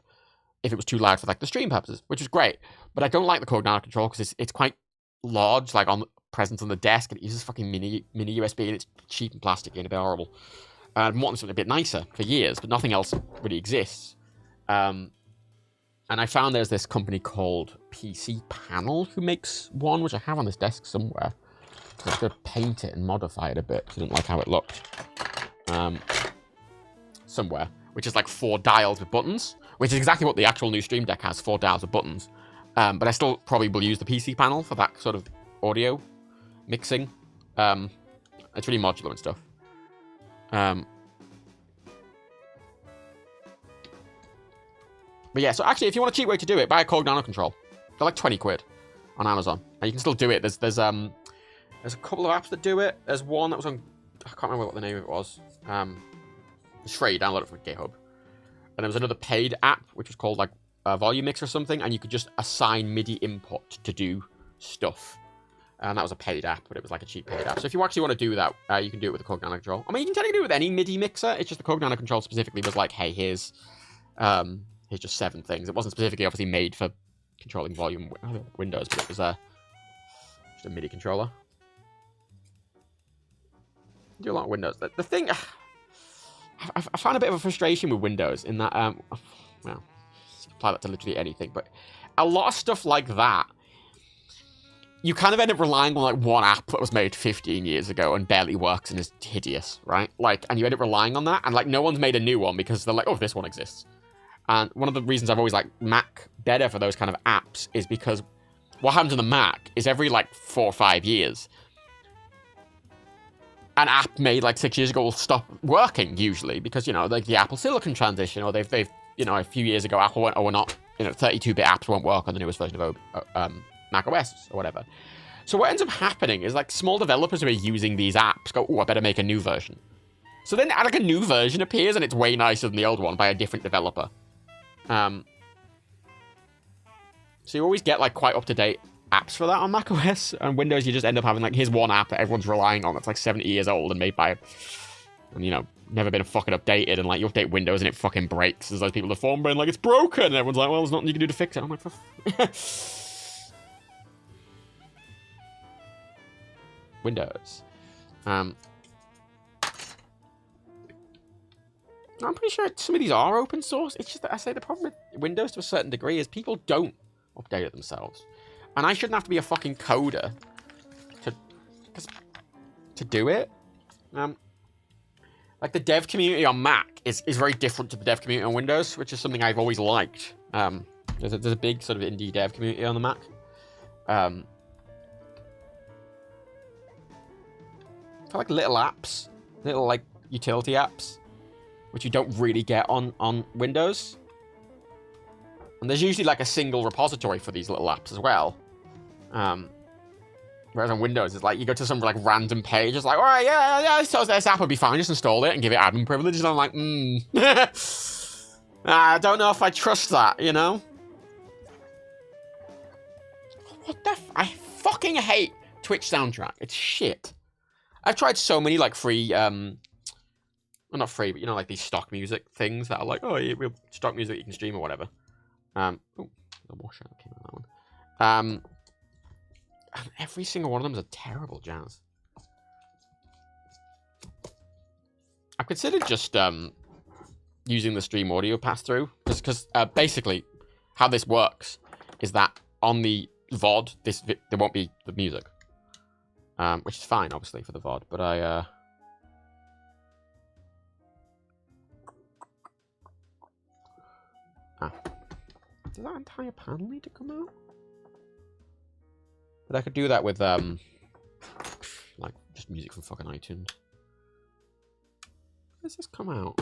if it was too loud for like the stream purposes, which is great. But I don't like the Korg Nano Control because it's quite large, like present on the desk, and it uses fucking mini USB, and it's cheap and plasticky and a bit horrible. I've wanted something a bit nicer for years, but nothing else really exists. And I found there's this company called PC Panel who makes one, which I have on this desk somewhere. I was going to paint it and modify it a bit because I didn't like how it looked. Somewhere, which is like 4 dials with buttons, which is exactly what the actual new Stream Deck has, 4 dials with buttons. But I still probably will use the PC Panel for that sort of audio mixing. It's really modular and stuff. But yeah, so actually, if you want a cheap way to do it, buy a Korg Nano Control. They're like 20 quid on Amazon, and you can still do it. There's a couple of apps that do it. There's one that was on, I can't remember what the name of it was. It's free. Download it from GitHub. And there was another paid app which was called like Volume Mix or something, and you could just assign MIDI input to do stuff. And that was a paid app, but it was like a cheap paid app. So if you actually want to do that, you can do it with the Korg Nano Control. I mean, you can technically do it with any MIDI mixer. It's just the Korg Nano Control specifically was like, hey, here's just 7 things. It wasn't specifically obviously made for controlling volume Windows, but it was just a MIDI controller. Do a lot of Windows. The thing, I found a bit of a frustration with Windows in that, well, apply that to literally anything, but a lot of stuff like that, you kind of end up relying on like one app that was made 15 years ago and barely works and is hideous, right? Like, and you end up relying on that, and like no one's made a new one because they're like, oh, this one exists. And one of the reasons I've always liked Mac better for those kind of apps is because what happens on the Mac is every like 4 or 5 years, an app made like 6 years ago will stop working usually because, you know, like the Apple Silicon transition, or they've you know, a few years ago Apple went, oh, we're not, you know, 32-bit apps won't work on the newest version of Mac OS or whatever. So what ends up happening is like small developers who are using these apps go, oh, I better make a new version. So then like a new version appears and it's way nicer than the old one by a different developer. So you always get like quite up-to-date apps for that on Mac OS. And Windows, you just end up having like, here's one app that everyone's relying on that's like 70 years old and made by, and you know, never been fucking updated, and like you update Windows and it fucking breaks. There's those people that form brain like it's broken, and everyone's like, well, there's nothing you can do to fix it. I'm like, Windows. I'm pretty sure some of these are open source. It's just that I say the problem with Windows to a certain degree is people don't update it themselves. And I shouldn't have to be a fucking coder to do it. Like the dev community on Mac is very different to the dev community on Windows, which is something I've always liked. There's a big sort of indie dev community on the Mac. For like little apps, little like utility apps, which you don't really get on Windows. And there's usually like a single repository for these little apps as well. Whereas on Windows, it's like you go to some like random page, it's like, all right, yeah, so this app would be fine, just install it and give it admin privileges. And I'm like, I don't know if I trust that, you know? What the I fucking hate Twitch soundtrack. It's shit. I've tried so many, like, free, well, not free, but, you know, like, these stock music things that are like, oh, yeah, stock music you can stream or whatever. Oh, the washer that came out of that one. And every single one of them is a terrible jazz. I've considered just, using the stream audio pass-through, because basically, how this works is that on the VOD, there won't be the music. Which is fine, obviously, for the VOD, but does that entire panel need to come out? But I could do that with, like, just music from fucking iTunes. Does this come out?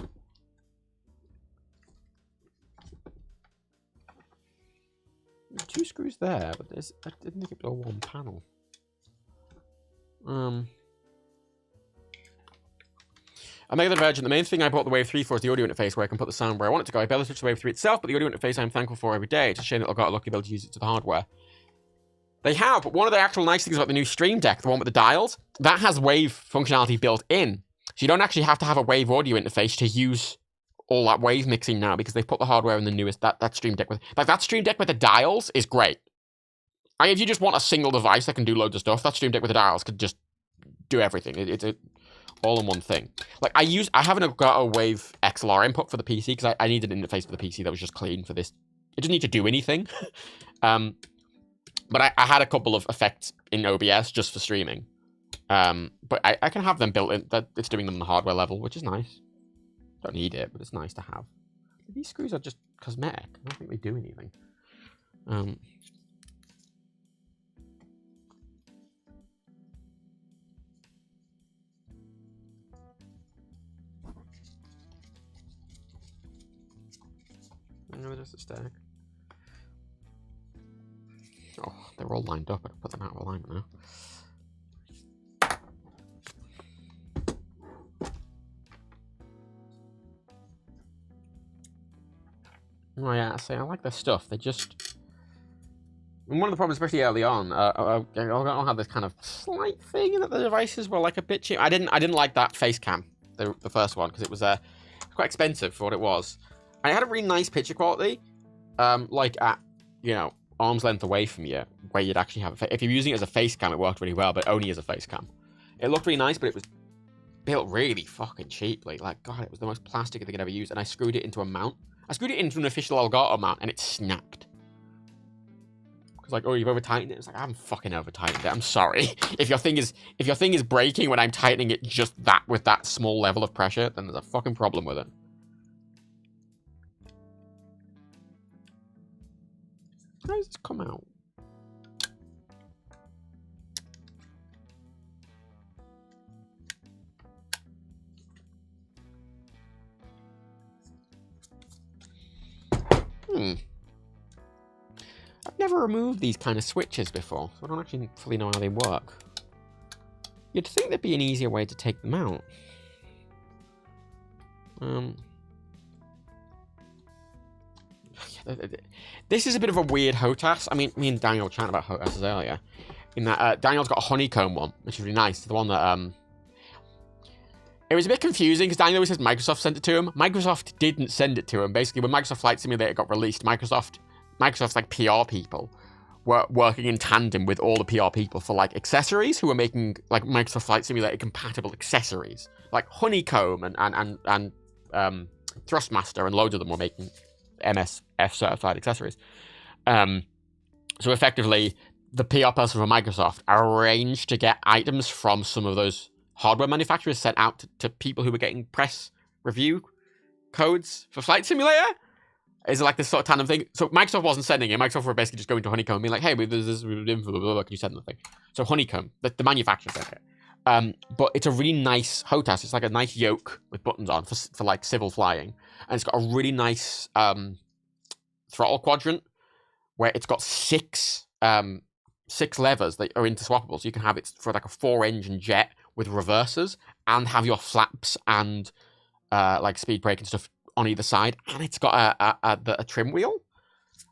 There's 2 screws there, but I didn't think it was all one panel. I'm Mega the Virgin. The main thing I bought the Wave 3 for is the audio interface where I can put the sound where I want it to go. I barely switch the Wave 3 itself, but the audio interface I'm thankful for every day. It's a shame that I got a lucky ability to use it to the hardware. They have, but one of the actual nice things about the new Stream Deck, the one with the dials, that has Wave functionality built in. So you don't actually have to have a Wave audio interface to use all that Wave mixing now, because they've put the hardware in the newest, that Stream Deck with, like, that Stream Deck with the dials is great. I mean, if you just want a single device that can do loads of stuff, that Stream Deck with the dials could just do everything. It's all in one thing. Like, I haven't got a Wave XLR input for the PC, because I needed an interface for the PC that was just clean for this. It didn't need to do anything. But I had a couple of effects in OBS just for streaming. But I can have them built in, that it's doing them on the hardware level, which is nice. Don't need it, but it's nice to have. These screws are just cosmetic. I don't think they do anything. No, just a stack. Oh, they're all lined up. I can put them out of alignment now. Oh yeah, I like their stuff. They just... And one of the problems, especially early on, I'll have this kind of slight thing in that the devices were like a bit cheap. I didn't like that face cam, the first one, because it was quite expensive for what it was. I had a really nice picture quality, like at, you know, arm's length away from you, where you'd actually have if you're using it as a face cam, it worked really well, but only as a face cam. It looked really nice, but it was built really fucking cheaply. Like, God, it was the most plastic thing I'd ever used, and I screwed it into a mount. I screwed it into an official Elgato mount, and it snapped. Because, like, oh, you've over-tightened it? It's like, I haven't fucking over-tightened it. I'm sorry. If your thing is breaking when I'm tightening it just that, with that small level of pressure, then there's a fucking problem with it. How does this come out? I've never removed these kind of switches before, so I don't actually fully know how they work. You'd think there'd be an easier way to take them out. This is a bit of a weird HOTAS. I mean, me and Daniel were chatting about HOTASs earlier. In that, Daniel's got a honeycomb one, which is really nice. The one that, it was a bit confusing, because Daniel always says Microsoft sent it to him. Microsoft didn't send it to him. Basically, when Microsoft Flight Simulator got released, Microsoft's, like, PR people were working in tandem with all the PR people for, like, accessories, who were making, like, Microsoft Flight Simulator compatible accessories. Like, Honeycomb and Thrustmaster, and loads of them were making MSF certified accessories. So effectively, the PR person from Microsoft arranged to get items from some of those hardware manufacturers sent out to people who were getting press review codes for Flight Simulator. Is it like this sort of tandem thing? So Microsoft wasn't sending it. Microsoft were basically just going to Honeycomb and being like, hey, there's this info, blah, blah, blah, can you send the thing? So Honeycomb, the manufacturer sent it. But it's a really nice HOTAS. It's like a nice yoke with buttons on for like civil flying. And it's got a really nice throttle quadrant where it's got six levers that are interswappable. So you can have it for like a 4-engine jet with reversers and have your flaps and like speed brake and stuff on either side. And it's got a trim wheel.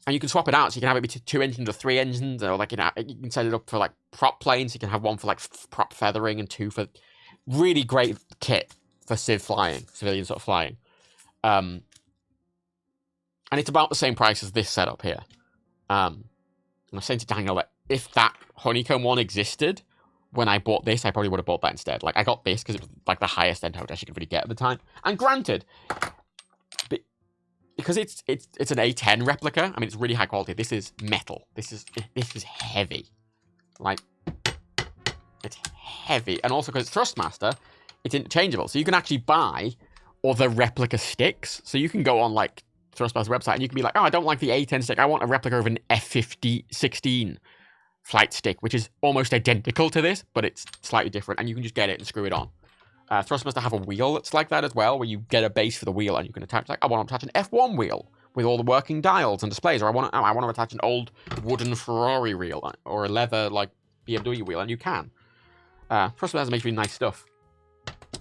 And you can swap it out, so you can have it be 2 engines or 3 engines, or like, you know, you can set it up for like prop planes. You can have one for like prop feathering and 2 for really great kit for civilian sort of flying. And it's about the same price as this setup here. And I was saying to Daniel that if that honeycomb one existed when I bought this, I probably would have bought that instead. Like, I got this because it was like the highest end house you could really get at the time. And granted, because it's an A10 replica, I mean, it's really high quality. This is metal. This is heavy. Like, it's heavy. And also because it's Thrustmaster, it's interchangeable. So you can actually buy other replica sticks. So you can go on, like, Thrustmaster website and you can be like, oh, I don't like the A10 stick. I want a replica of an F-16 flight stick, which is almost identical to this, but it's slightly different. And you can just get it and screw it on. Thrustmaster have a wheel that's like that as well, where you get a base for the wheel and you can attach, like, I want to attach an F1 wheel with all the working dials and displays, or I want to attach an old wooden Ferrari wheel or a leather, like, BMW wheel, and you can. Thrustmaster makes really nice stuff.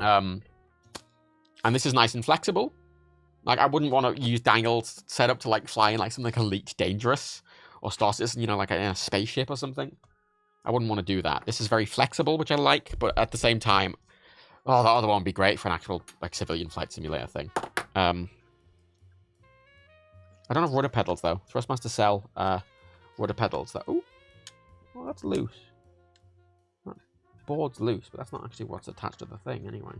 And this is nice and flexible. Like, I wouldn't want to use Daniel's setup to, like, fly in, like, something like Elite Dangerous or Star Citizen, you know, like a spaceship or something. I wouldn't want to do that. This is very flexible, which I like, but at the same time, oh, the other one would be great for an actual, like, civilian flight simulator thing. I don't have rudder pedals, though. Thrustmaster sell rudder pedals. Oh, well, that's loose. That board's loose, but that's not actually what's attached to the thing, anyway.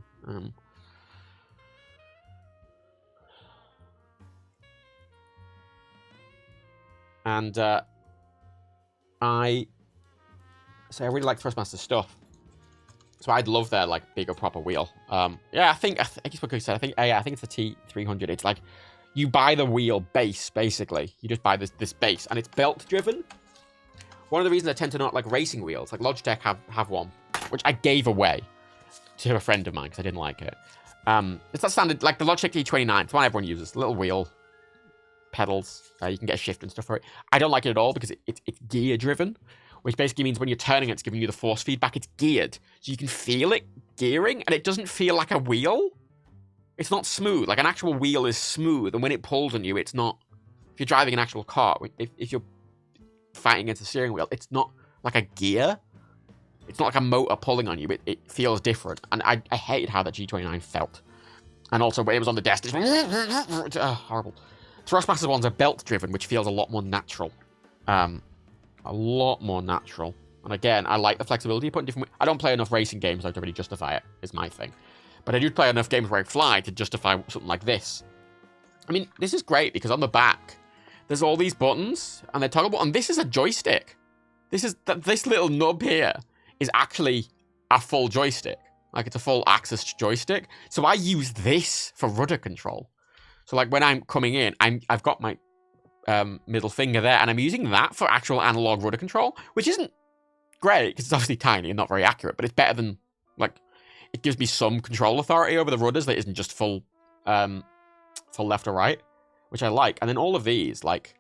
I really like Thrustmaster stuff. So I'd love their, like, bigger proper wheel. Yeah, I think it's what Cookie said. I think it's the T300. It's like you buy the wheel base, basically. You just buy this base, and it's belt driven. One of the reasons I tend to not like racing wheels, like Logitech have one, which I gave away to a friend of mine because I didn't like it. It's that standard, like the Logitech T29. It's one everyone uses. Little wheel, pedals. You can get a shift and stuff for it. I don't like it at all because it's gear driven, which basically means when you're turning it, it's giving you the force feedback. It's geared, so you can feel it gearing, and it doesn't feel like a wheel. It's not smooth. Like, an actual wheel is smooth, and when it pulls on you, it's not... If you're driving an actual car, if you're fighting against a steering wheel, it's not like a gear. It's not like a motor pulling on you. It feels different, and I hated how that G29 felt. And also, when it was on the desk, it's horrible. Thrustmaster ones are belt-driven, which feels a lot more natural. A lot more natural. And again, I like the flexibility you put in different... I don't play enough racing games to really justify it, is my thing. But I do play enough games where I fly to justify something like this. I mean, this is great because on the back, there's all these buttons, and they're toggleable, and this is a joystick. This little nub here is actually a full joystick. Like, it's a full axis joystick. So I use this for rudder control. So, like, when I'm coming in, I've got my middle finger there, and I'm using that for actual analog rudder control, which isn't great, because it's obviously tiny and not very accurate, but it's better than, like, it gives me some control authority over the rudders that isn't just full left or right, which I like. And then all of these, like,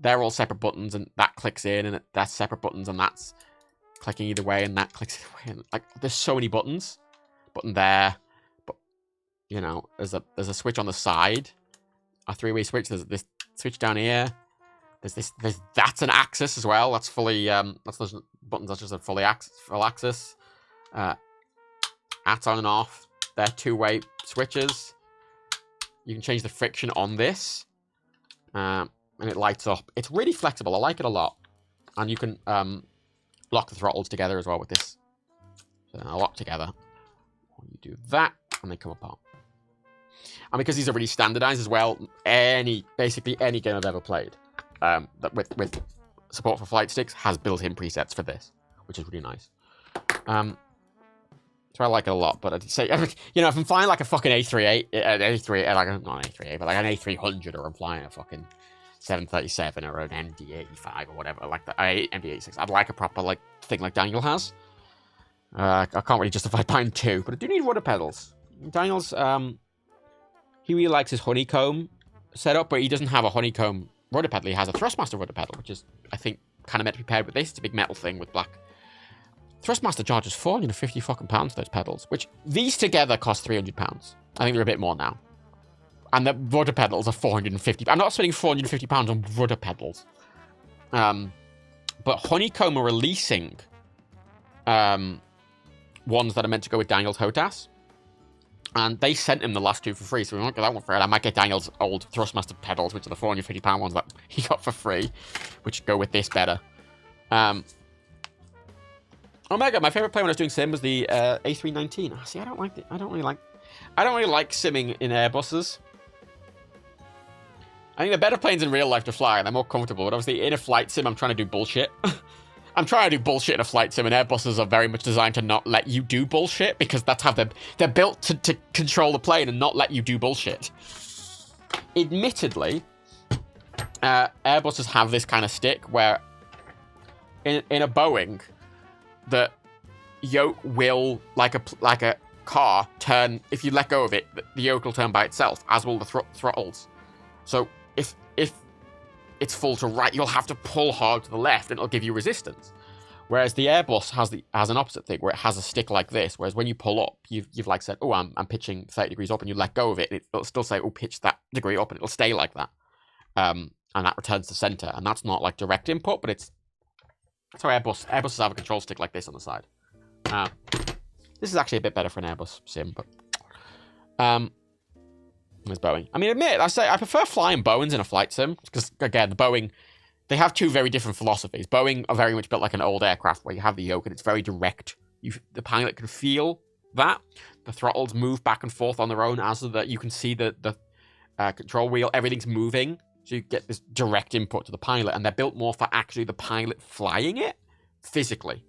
they're all separate buttons, and that clicks in, and that's separate buttons, and that's clicking either way, and that clicks either way. And, like, there's so many buttons. Button there, but, you know, there's a switch on the side, a 3-way switch. There's this switch down here. That's an axis as well. That's fully that's those buttons. That's just a full axis. At on and off. They're 2-way switches. You can change the friction on this, and it lights up. It's really flexible. I like it a lot. And you can lock the throttles together as well with this. So they're locked together. You do that, and they come apart. And because these are really standardized as well, basically any game I've ever played that with support for flight sticks has built-in presets for this, which is really nice. So I like it a lot, but I'd say, you know, if I'm flying like a fucking A38, like, not an A38, but like an A300, or I'm flying a fucking 737 or an MD-85 or whatever, like the MD-86, I'd like a proper, like, thing like Daniel has. I can't really justify buying 2, but I do need rudder pedals. Daniel's, he really likes his honeycomb setup, but he doesn't have a honeycomb rudder pedal. He has a Thrustmaster rudder pedal, which is, I think, kind of meant to be paired with this. It's a big metal thing with black. Thrustmaster charges £450 fucking pounds for those pedals, which these together cost £300. I think they're a bit more now. And the rudder pedals are 450. I'm not spending £450 on rudder pedals. But Honeycomb are releasing ones that are meant to go with Daniel's HOTAS. And they sent him the last two for free, so we won't get that one for it. I might get Daniel's old Thrustmaster pedals, which are the £450 ones that he got for free, which go with this better. Omega, my favorite play when I was doing sim was the A319. See, I don't like it. I don't really like simming in Airbuses. I think the better planes in real life to fly, and they're more comfortable. But obviously, in a flight sim, I'm trying to do bullshit. I'm trying to do bullshit in a flight sim, and Airbuses are very much designed to not let you do bullshit, because that's how they're built to control the plane and not let you do bullshit. Admittedly, Airbuses have this kind of stick where in a Boeing, the yoke will, like a car, turn. If you let go of it, the yoke will turn by itself, as will the throttles. So if it's full to right, you'll have to pull hard to the left, and it'll give you resistance. Whereas the Airbus has an opposite thing, where it has a stick like this. Whereas when you pull up, you've like said, oh, I'm pitching 30 degrees up, and you let go of it, and it'll still say, oh, pitch that degree up, and it'll stay like that. And that returns to center. And that's not like direct input, but that's how Airbuses have a control stick like this on the side. This is actually a bit better for an Airbus sim, but there's Boeing. I mean, I prefer flying Boeings in a flight sim, because again, the Boeing, they have two very different philosophies. Boeing are very much built like an old aircraft, where you have the yoke and it's very direct. The pilot can feel that. The throttles move back and forth on their own, as that you can see the control wheel. Everything's moving, so you get this direct input to the pilot, and they're built more for actually the pilot flying it physically.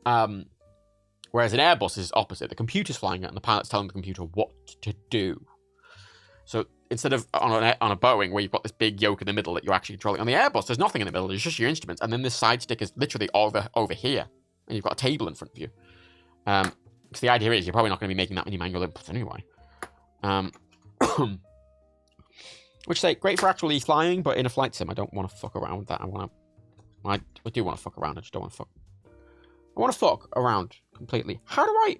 Whereas an Airbus is opposite. The computer's flying it, and the pilot's telling the computer what to do. So instead of on a Boeing, where you've got this big yoke in the middle that you're actually controlling, on the Airbus, there's nothing in the middle. There's just your instruments. And then this side stick is literally over here. And you've got a table in front of you. Because the idea is you're probably not going to be making that many manual inputs anyway. Which say, great for actually flying, but in a flight sim, I don't want to fuck around with that. I do want to fuck around. I just don't want to fuck. I want to fuck around completely. How do I...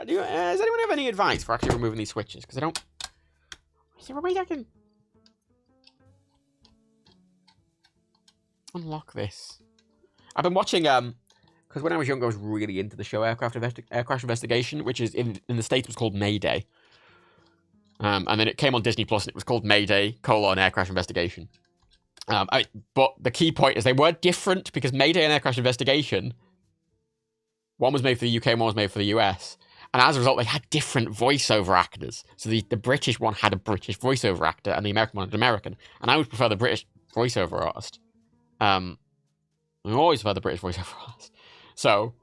Does anyone have any advice for actually removing these switches? Because I don't... Is there a way I can... unlock this? I've been watching... Because when I was younger, I was really into the show Air Crash Investigation, which is in the States was called Mayday. And then it came on Disney Plus, and it was called Mayday: Air Crash Investigation. But the key point is they were different, because Mayday and Air Crash Investigation, one was made for the UK and one was made for the US. And as a result, they had different voiceover actors. So the British one had a British voiceover actor, and the American one had an American. And I would prefer the British voiceover artist. I always prefer the British voiceover artist. So,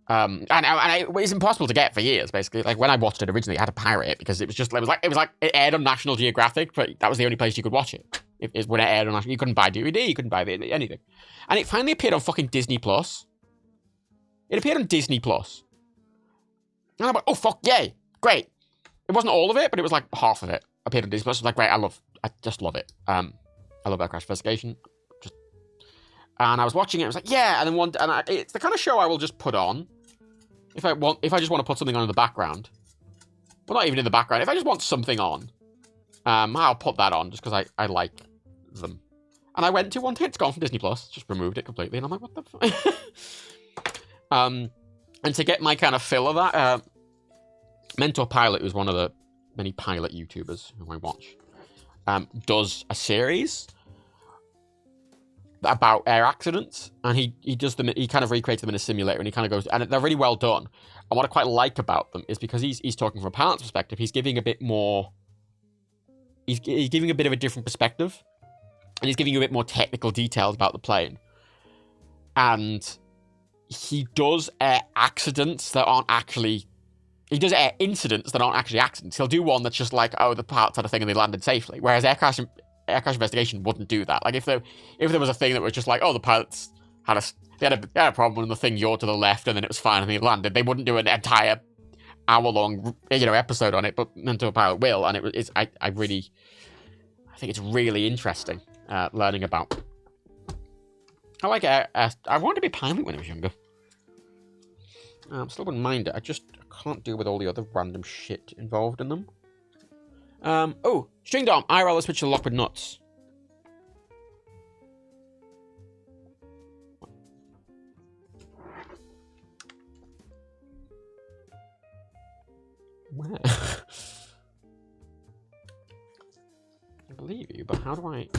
it was impossible to get for years, basically. Like, when I watched it originally, I had to pirate it, because it was like it aired on National Geographic, but that was the only place you could watch it. When it aired on National, you couldn't buy DVD, you couldn't buy anything. And it finally appeared on fucking Disney Plus. It appeared on Disney Plus. And I'm like, oh, fuck, yay, great. It wasn't all of it, but it was like half of it. Appeared on Disney Plus. I was like, great, I just love it. I love Air Crash Investigation. And I was watching it, I was like, yeah, and then it's the kind of show I will just put on if I just want to put something on in the background. Well, not even in the background. If I just want something on, I'll put that on just because I like them. And I went to one day, it's gone from Disney Plus, just removed it completely, and I'm like, what the fuck? And to get my kind of fill of that, Mentor Pilot, who's one of the many pilot YouTubers who I watch, does a series about air accidents, and he does them. He kind of recreates them in a simulator, and he kind of goes, and they're really well done. And what I quite like about them is because he's talking from a pilot's perspective, he's giving a bit more. He's giving a bit of a different perspective, and he's giving you a bit more technical details about the plane. And he does air accidents that aren't actually. He does air incidents that aren't actually accidents. He'll do one that's just like, oh, the pilots had a thing and they landed safely. Whereas Air Crash Investigation wouldn't do that. Like if there was a thing that was just like, oh, the pilots had a problem and the thing yawed to the left and then it was fine and they landed. They wouldn't do an entire hour-long episode on it, but Mentor Pilot will, and I think it's really interesting learning about. I like I wanted to be a pilot when I was younger. Still wouldn't mind it. I just can't deal with all the other random shit involved in them. Oh, string dom. IRL switch to lock with nuts. Where? I believe you, but how do I...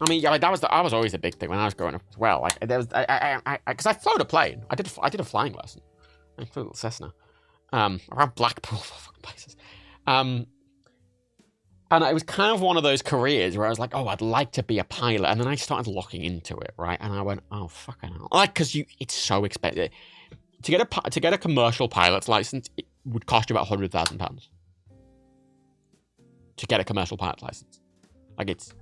I mean, yeah, like that was always a big thing when I was growing up as well. Like there was, because I flown a plane. I did a flying lesson. I flew a little Cessna, around Blackpool for fucking places. And it was kind of one of those careers where I was like, oh, I'd like to be a pilot, and then I started looking into it, right? And I went, oh, fucking hell, like, because it's so expensive to get a commercial pilot's license. It would cost you about £100,000 to get a commercial pilot's license. Like it's.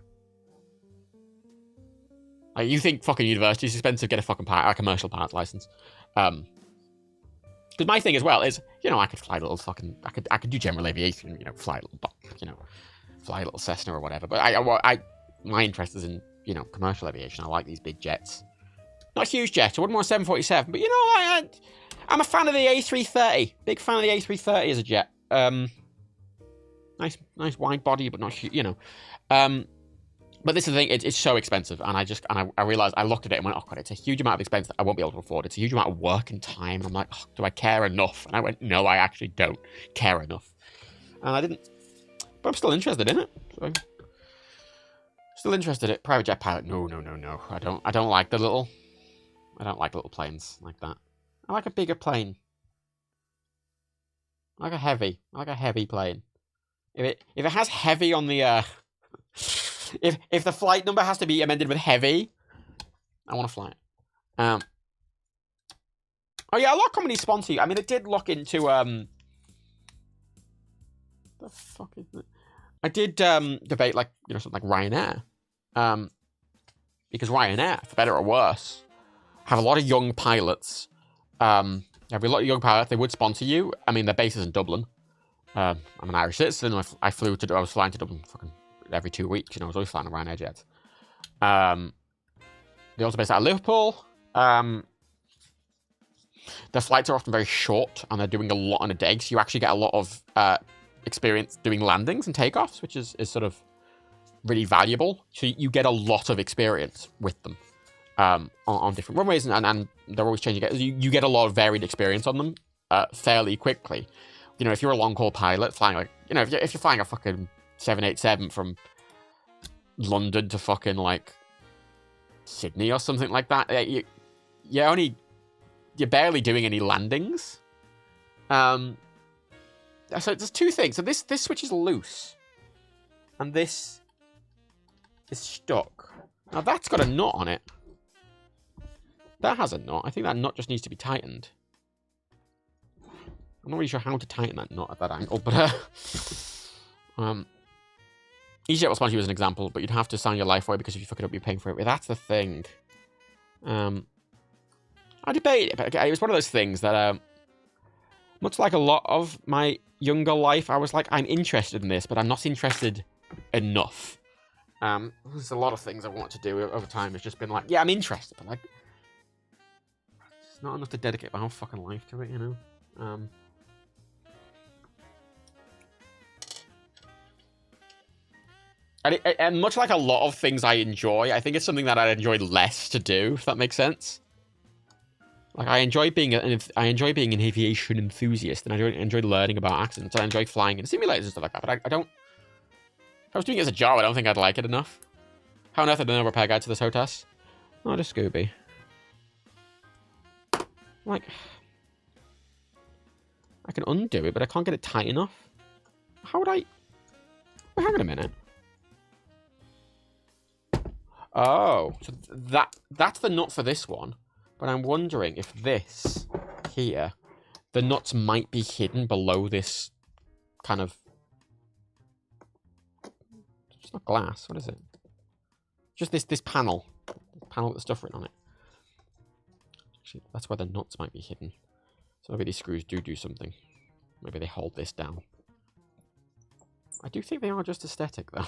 Like, you think fucking university is expensive, get a fucking a commercial pilot's license. Because my thing as well is, you know, I could fly a little fucking, I could do general aviation, you know, fly a little, you know, fly a little Cessna or whatever. But my interest is in, you know, commercial aviation. I like these big jets. Not huge jets. I wouldn't want a 747, but you know, I'm a fan of the A330. Big fan of the A330 as a jet. Nice wide body, but not huge, you know. But this is the thing, it's so expensive, and I realized, I looked at it and went, oh god, it's a huge amount of expense that I won't be able to afford. It's a huge amount of work and time, and I'm like, oh, do I care enough? And I went, no, I actually don't care enough. And I didn't, but I'm still interested in it. So, still interested in it. Private jet pilot, no. I don't like little planes like that. I like a bigger plane. I like a heavy plane. If it has heavy on the, If the flight number has to be amended with heavy, I want to fly it. Oh yeah, a lot of companies sponsor you. I mean, I did look into the fuck is it? I did debate, like, you know, something like Ryanair, because Ryanair, for better or worse, have a lot of young pilots. Have a lot of young pilots. They would sponsor you. I mean, their base is in Dublin. I'm an Irish citizen. I was flying to Dublin fucking every 2 weeks, you know, I was always flying a Ryanair jet. They also based out of Liverpool. Their flights are often very short, and they're doing a lot on a day, so you actually get a lot of experience doing landings and takeoffs, which is sort of really valuable. So you get a lot of experience with them on different runways, and they're always changing. You get a lot of varied experience on them fairly quickly. You know, if you're a long-haul pilot flying, like, you know, if you're flying a fucking 787 from London to fucking, like, Sydney or something like that, you're barely doing any landings. So there's two things. So this switch is loose, and this is stuck. Now that's got a knot on it. That has a knot. I think that knot just needs to be tightened. I'm not really sure how to tighten that knot at that angle, but EasyJet will sponsor you as an example, but you'd have to sign your life away, because if you fuck it up, you're paying for it. But that's the thing. I debate it, but it was one of those things that, much like a lot of my younger life, I was like, I'm interested in this, but I'm not interested enough. There's a lot of things I want to do over time. It's just been like, yeah, I'm interested, but like, it's not enough to dedicate my whole fucking life to it, you know? And much like a lot of things I enjoy, I think it's something that I'd enjoy less to do, if that makes sense. Like, I enjoy being an aviation enthusiast, and I enjoy learning about accidents. I enjoy flying in simulators and stuff like that, but I don't... If I was doing it as a job, I don't think I'd like it enough. How on earth did I know repair guide to this HOTAS? Not a Scooby. Like... I can undo it, but I can't get it tight enough. How would I... Wait, hang on a minute. Oh, so that's the nut for this one. But I'm wondering if this here, the nuts might be hidden below this kind of... It's not glass, what is it? Just this panel. This panel with the stuff written on it. Actually, that's where the nuts might be hidden. So maybe these screws do something. Maybe they hold this down. I do think they are just aesthetic, though.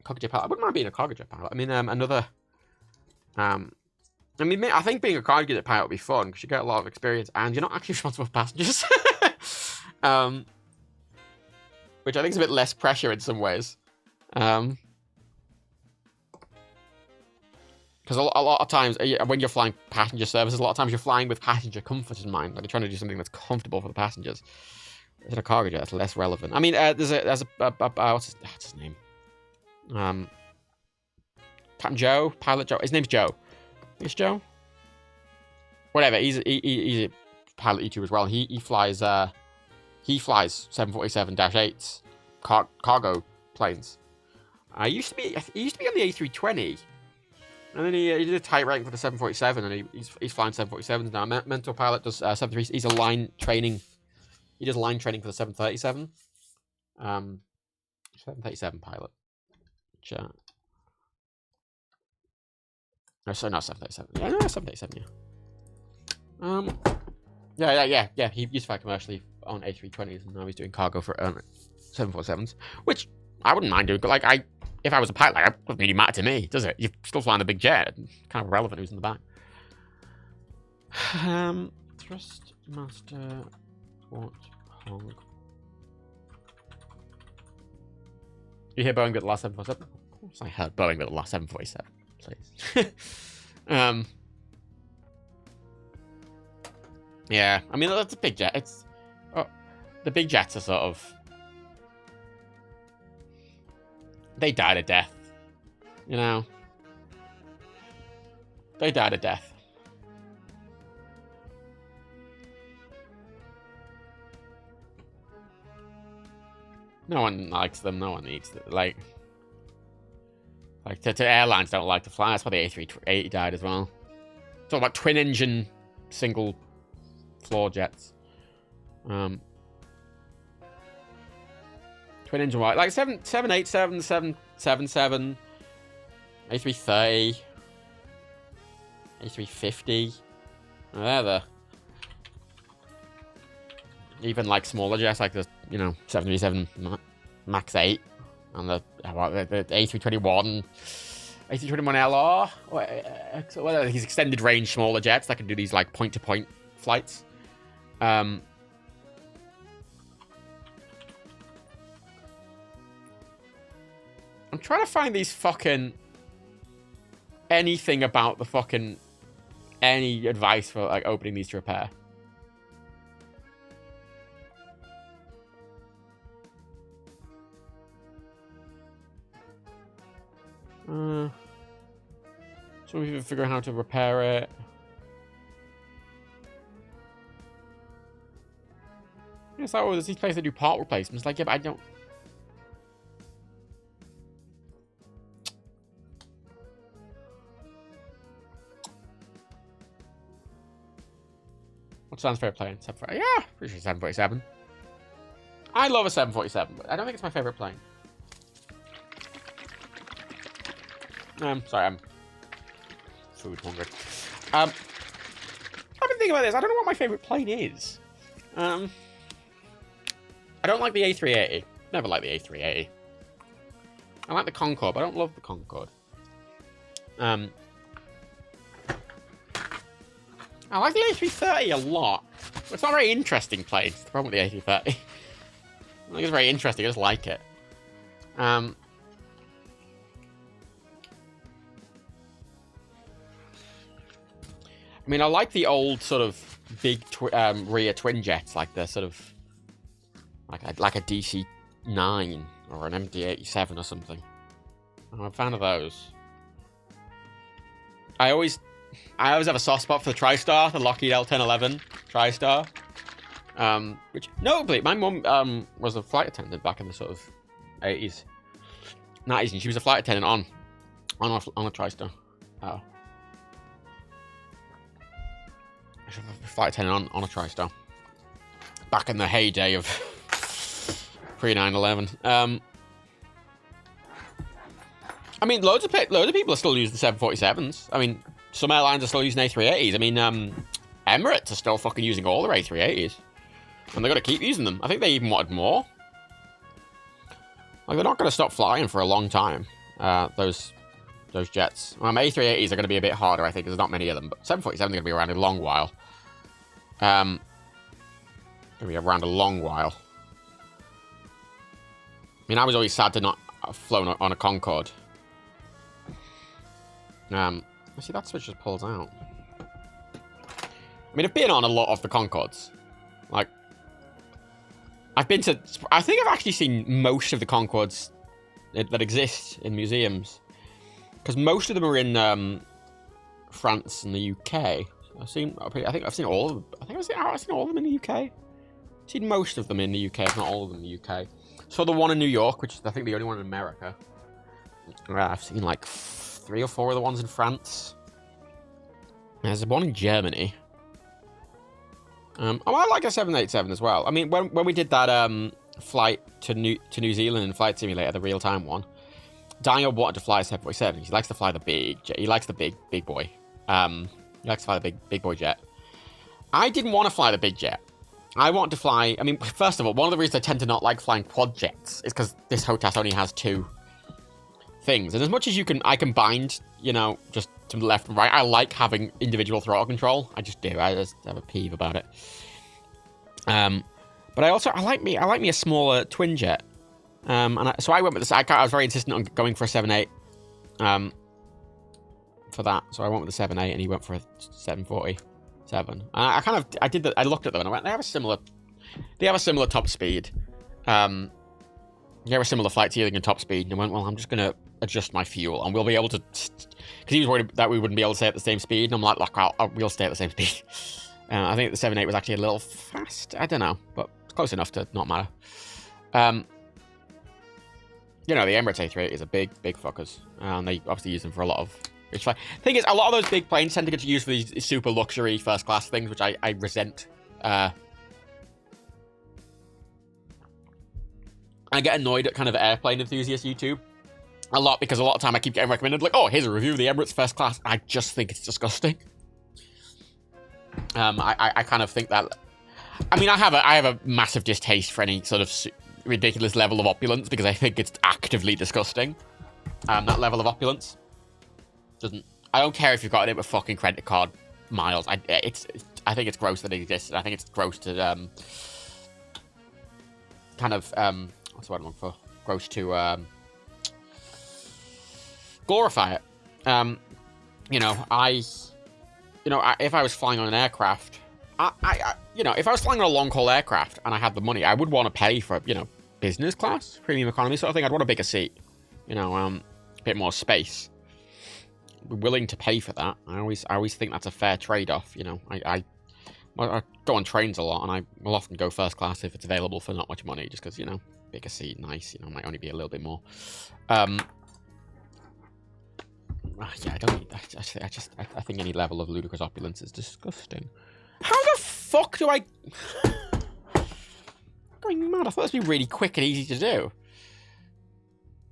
Cargo jet pilot. I wouldn't mind being a cargo jet pilot. I mean, another. I think being a cargo jet pilot would be fun because you get a lot of experience and you're not actually responsible for passengers. Which I think is a bit less pressure in some ways. Because a lot of times, when you're flying passenger services, a lot of times you're flying with passenger comfort in mind. Like you're trying to do something that's comfortable for the passengers. In a cargo jet, that's less relevant. I mean, there's a what's his name? Captain Joe, Pilot Joe. His name's Joe. It's Joe. Whatever. He's a pilot E2 as well. He flies 747-8s cargo planes. He used to be on the A320, and then he did a type rating for the 747, and he's flying 747s now. Mentor pilot does 737. He's a line training. He does line training for the 737. 737 pilot. No, sorry, not 737. Yeah, no, 737. Yeah. He used to fly commercially on A320s, and now he's doing cargo for 747s, which I wouldn't mind doing. But like, if I was a pilot, it wouldn't really matter to me, does it? You're still flying a big jet. It's kind of irrelevant who's in the back. Thrust master. What? Hong. You hear Boeing got the last 747? Of course I heard Boeing got the last 747. Please. Yeah, I mean, that's a big jet. The big jets are sort of... They died a death. You know? They died a death. No one likes them. No one needs them. Like to airlines don't like to fly. That's why the A380 died as well. Talk about twin-engine, single-floor jets. Twin-engine wide, like 787, 777, A330, A350. They're the even like smaller jets, like the 737 Max 8 and the A321, A321LR. Well, these extended range smaller jets that can do these like point-to-point flights. I'm trying to find these fucking anything about the fucking any advice for like opening these to repair. So we can figure out how to repair it. It's like, oh, there's these places that do part replacements. Like, yeah, but I don't. What's Dan's favorite plane? Yeah, pretty sure 747. I love a 747, but I don't think it's my favorite plane. Sorry, I'm food hungry. I've been thinking about this. I don't know what my favorite plane is. I don't like the A380. Never liked the A380. I like the Concorde, but I don't love the Concorde. I like the A330 a lot. It's not a very interesting plane. It's the problem with the A330. I think it's very interesting. I just like it. I mean, I like the old sort of big rear twin jets, like the sort of like a DC-9 or an MD-87 or something. I'm a fan of those. I always have a soft spot for the TriStar, the Lockheed L1011 TriStar. Which notably, my mum was a flight attendant back in the sort of 80s, 90s, and she was a flight attendant on a TriStar. Oh. Flight attendant on a TriStar back in the heyday of pre-9/11. I mean, loads of people are still using 747s. I mean, some airlines are still using A380s. I mean, Emirates are still fucking using all their A380s, and they're gonna keep using them. I think they even wanted more. Like, they're not gonna stop flying for a long time. those jets. A380s are going to be a bit harder, I think, because there's not many of them. But 747s are going to be around a long while. Going to be around a long while. I mean, I was always sad to not have flown on a Concorde. See, that switch just pulls out. I mean, I've been on a lot of the Concordes. Like, I think I've actually seen most of the Concordes that exist in museums. Because most of them are in France and the UK. I think I've seen all of them. I think I've seen all of them in the UK. I've seen most of them in the UK, if not all of them in the UK. So the one in New York, which is I think the only one in America. I've seen like 3 or 4 of the ones in France. There's one in Germany. I like a 787 as well. I mean, when we did that flight to New Zealand in Flight Simulator, the real-time one, Daniel wanted to fly a 747. He likes to fly the big jet. He likes the big boy. He likes to fly the big boy jet. I didn't want to fly the big jet. I want to fly... I mean, first of all, one of the reasons I tend to not like flying quad jets is because this HOTAS only has 2 things. And as much as I can bind, you know, just to the left and right, I like having individual throttle control. I just do. I just have a peeve about it. But I like me a smaller twin jet. So I went with this. I was very insistent on going for a 7.8 for that. So I went with the 7.8 and he went for a 747. I looked at them and I went, they have a similar top speed. They have a similar flight ceiling and top speed. And I went, well, I'm just going to adjust my fuel and we'll be able to, because he was worried that we wouldn't be able to stay at the same speed. And I'm like, look, we'll stay at the same speed. I think the 7.8 was actually a little fast. I don't know, but it's close enough to not matter. You know, the Emirates A380 is a big fuckers. And they obviously use them for a lot of... The thing is, a lot of those big planes tend to get used for these super luxury first class things, which I resent. I get annoyed at kind of airplane enthusiast YouTube a lot because a lot of time I keep getting recommended, like, oh, here's a review of the Emirates first class. I just think it's disgusting. I kind of think that... I mean, I have a massive distaste for any sort of ridiculous level of opulence because I think it's actively disgusting. That level of opulence. I don't care if you've got it with fucking credit card miles. I think it's gross that it exists. I think it's gross to kind of what's the word I'm looking for? Gross to glorify it. If I was flying on an aircraft, if I was flying on a long haul aircraft and I had the money, I would want to pay for business class, premium economy sort of thing. I'd want a bigger seat, a bit more space. We're willing to pay for that. I always think that's a fair trade-off. I go on trains a lot, and I will often go first class if it's available for not much money, just because bigger seat, nice. Might only be a little bit more. Yeah, I don't need that. I think any level of ludicrous opulence is disgusting. How the fuck do I? I'm going mad. I thought this would be really quick and easy to do.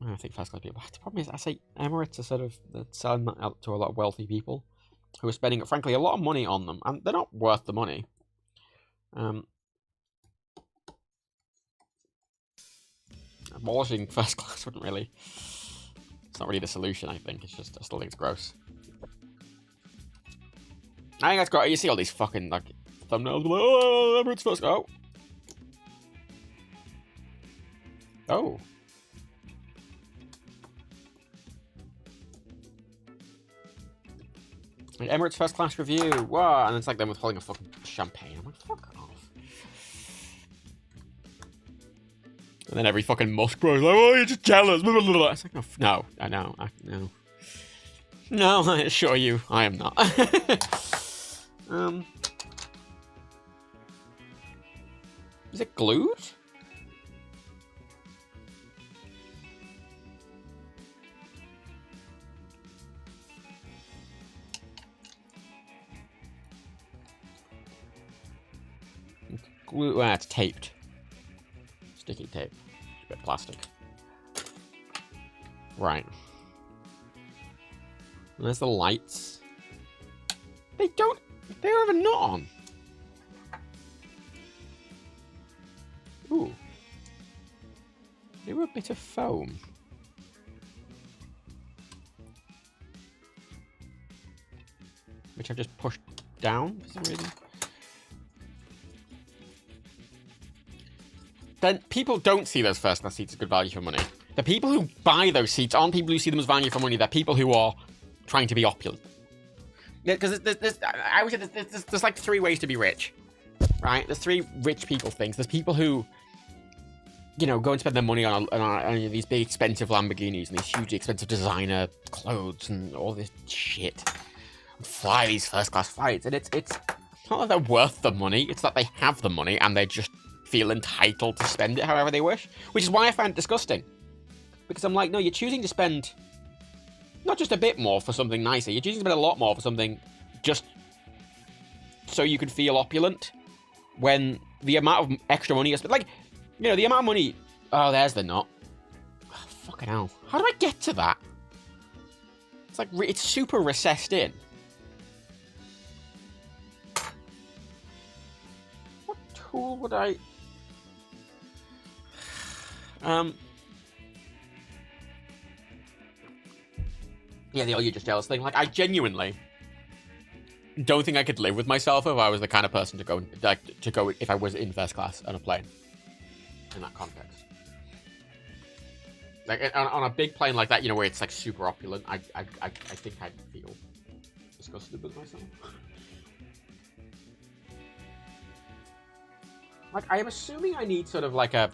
I think first class people. The problem is, I say Emirates are sort of selling that out to a lot of wealthy people who are spending, frankly, a lot of money on them, and they're not worth the money. Abolishing first class wouldn't really. It's not really the solution. I think it's just I still think it's gross. I think that's great. You see all these fucking thumbnails, like, oh, Emirates first. Oh. Emirates first class review. Wow, and it's like them withholding a fucking champagne. I'm like, fuck off. And then every fucking Musk bro is like, oh, you're just jealous. It's like, no, I know, no, I assure you, I am not. Is it glued? Glue, it's taped. Sticky tape. A bit of plastic. Right. And there's the lights. They don't have a knot on. Ooh. They were a bit of foam. I've just pushed down for some reason. Then people don't see those first class seats as good value for money. The people who buy those seats aren't people who see them as value for money. They're people who are trying to be opulent. Yeah, because I would say there's like 3 ways to be rich, right? There's 3 rich people things. There's people who, you know, go and spend their money on these big expensive Lamborghinis and these hugely expensive designer clothes and all this shit. And fly these first class flights. And it's not that they're worth the money. It's that they have the money and they just feel entitled to spend it however they wish. Which is why I find it disgusting. Because I'm like, no, you're choosing to spend not just a bit more for something nicer. You're choosing to spend a lot more for something just so you can feel opulent. When the amount of extra money you spend, like, you know, the amount of money... Oh, there's the nut. Oh, fucking hell. How do I get to that? It's like, it's super recessed in. What tool would I... Yeah, the "oh, you're just jealous" thing. Like, I genuinely don't think I could live with myself if I was the kind of person to go if I was in first class on a plane. In that context, like on a big plane like that, you know, where it's like super opulent, I think I'd feel disgusted with myself. Like, I am assuming I need sort of like I'm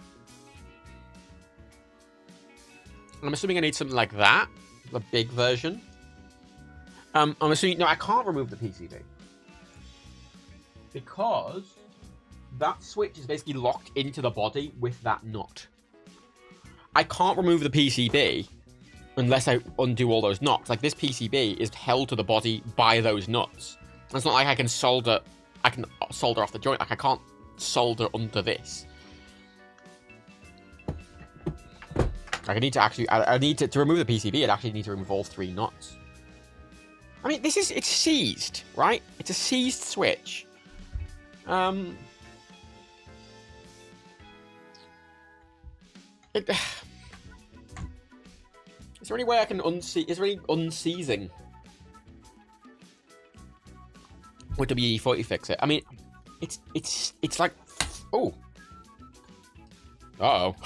assuming I need something like that. The big version. I'm assuming... No, I can't remove the PCB. Because that switch is basically locked into the body with that nut. I can't remove the PCB unless I undo all those knots. Like, this PCB is held to the body by those nuts. It's not like I can solder off the joint. Like, I can't solder under this. Like, I need to actually... I need to remove the PCB, I'd actually need to remove all 3 nuts. I mean, it's seized, right? It's a seized switch. Is there any way I can is there any unseizing? Would WE-40 fix it? I mean, it's like... Oh. Uh-oh.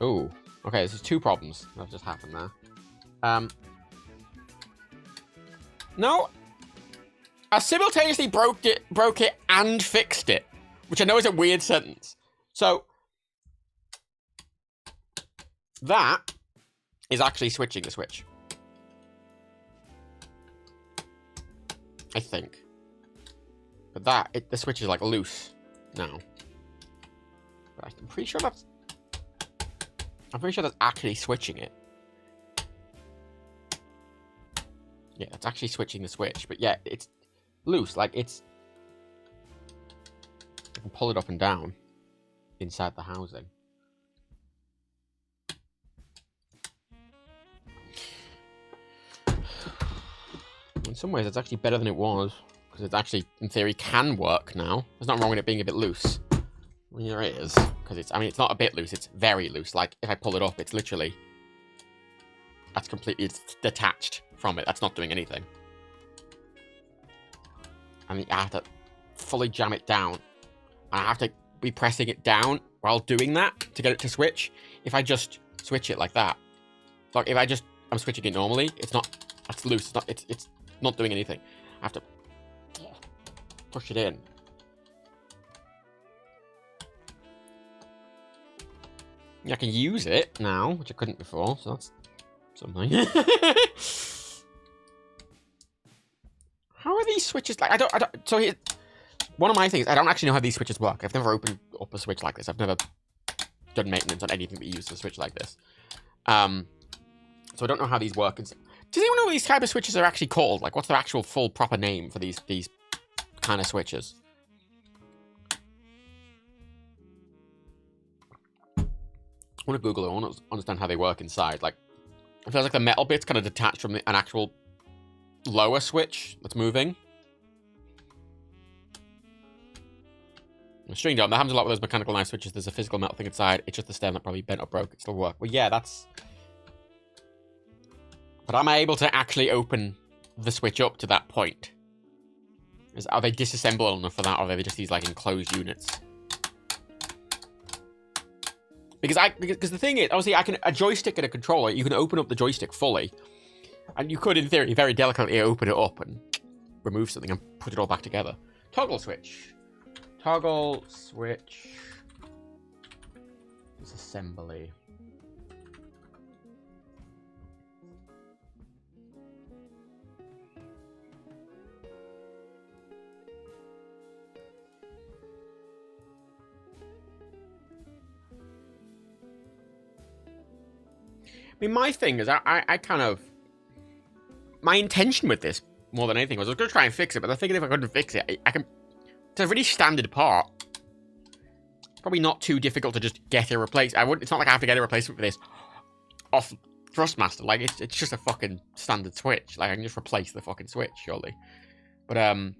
Oh, okay, this is 2 problems that have just happened there. No, I simultaneously broke it and fixed it, which I know is a weird sentence. So, that is actually switching the switch. I think. But the switch is like loose now. But I'm pretty sure that's actually switching it. Yeah, that's actually switching the switch. But yeah, it's loose. Like, I can pull it up and down inside the housing. In some ways, it's actually better than it was. Because it actually, in theory, can work now. There's nothing wrong with it being a bit loose. Well, there is. Because it's not a bit loose, it's very loose. Like, if I pull it up, it's literally... That's completely detached from it. That's not doing anything. I mean, I have to fully jam it down. And I have to be pressing it down while doing that to get it to switch. If I just switch it like that. Like, if I'm switching it normally, it's loose. It's not doing anything. I have to push it in. I can use it now, which I couldn't before, so that's something. How are these switches like? So here, one of my things, I don't actually know how these switches work. I've never opened up a switch like this. I've never done maintenance on anything that uses a switch like this. So I don't know how these work. Does anyone know what these type of switches are actually called? Like, what's their actual full proper name for these kind of switches? I want to Google it. I want to understand how they work inside. Like, it feels like the metal bit's kind of detached from an actual lower switch that's moving. String job. That happens a lot with those mechanical knife switches. There's a physical metal thing inside. It's just the stem that probably bent or broke. It still work. Well, yeah, that's... But am I able to actually open the switch up to that point? Are they disassemblable enough for that, or are they just these, like, enclosed units? Because the thing is, obviously, a joystick and a controller, you can open up the joystick fully. And you could, in theory, very delicately open it up and remove something and put it all back together. Toggle switch. Toggle switch. Disassembly. I mean, my thing is, I kind of... My intention with this, more than anything, was I was going to try and fix it, but I figured if I couldn't fix it, I can... It's a really standard part. Probably not too difficult to just get a replacement. It's not like I have to get a replacement for this off Thrustmaster. Like, it's just a fucking standard switch. Like, I can just replace the fucking switch, surely. But, the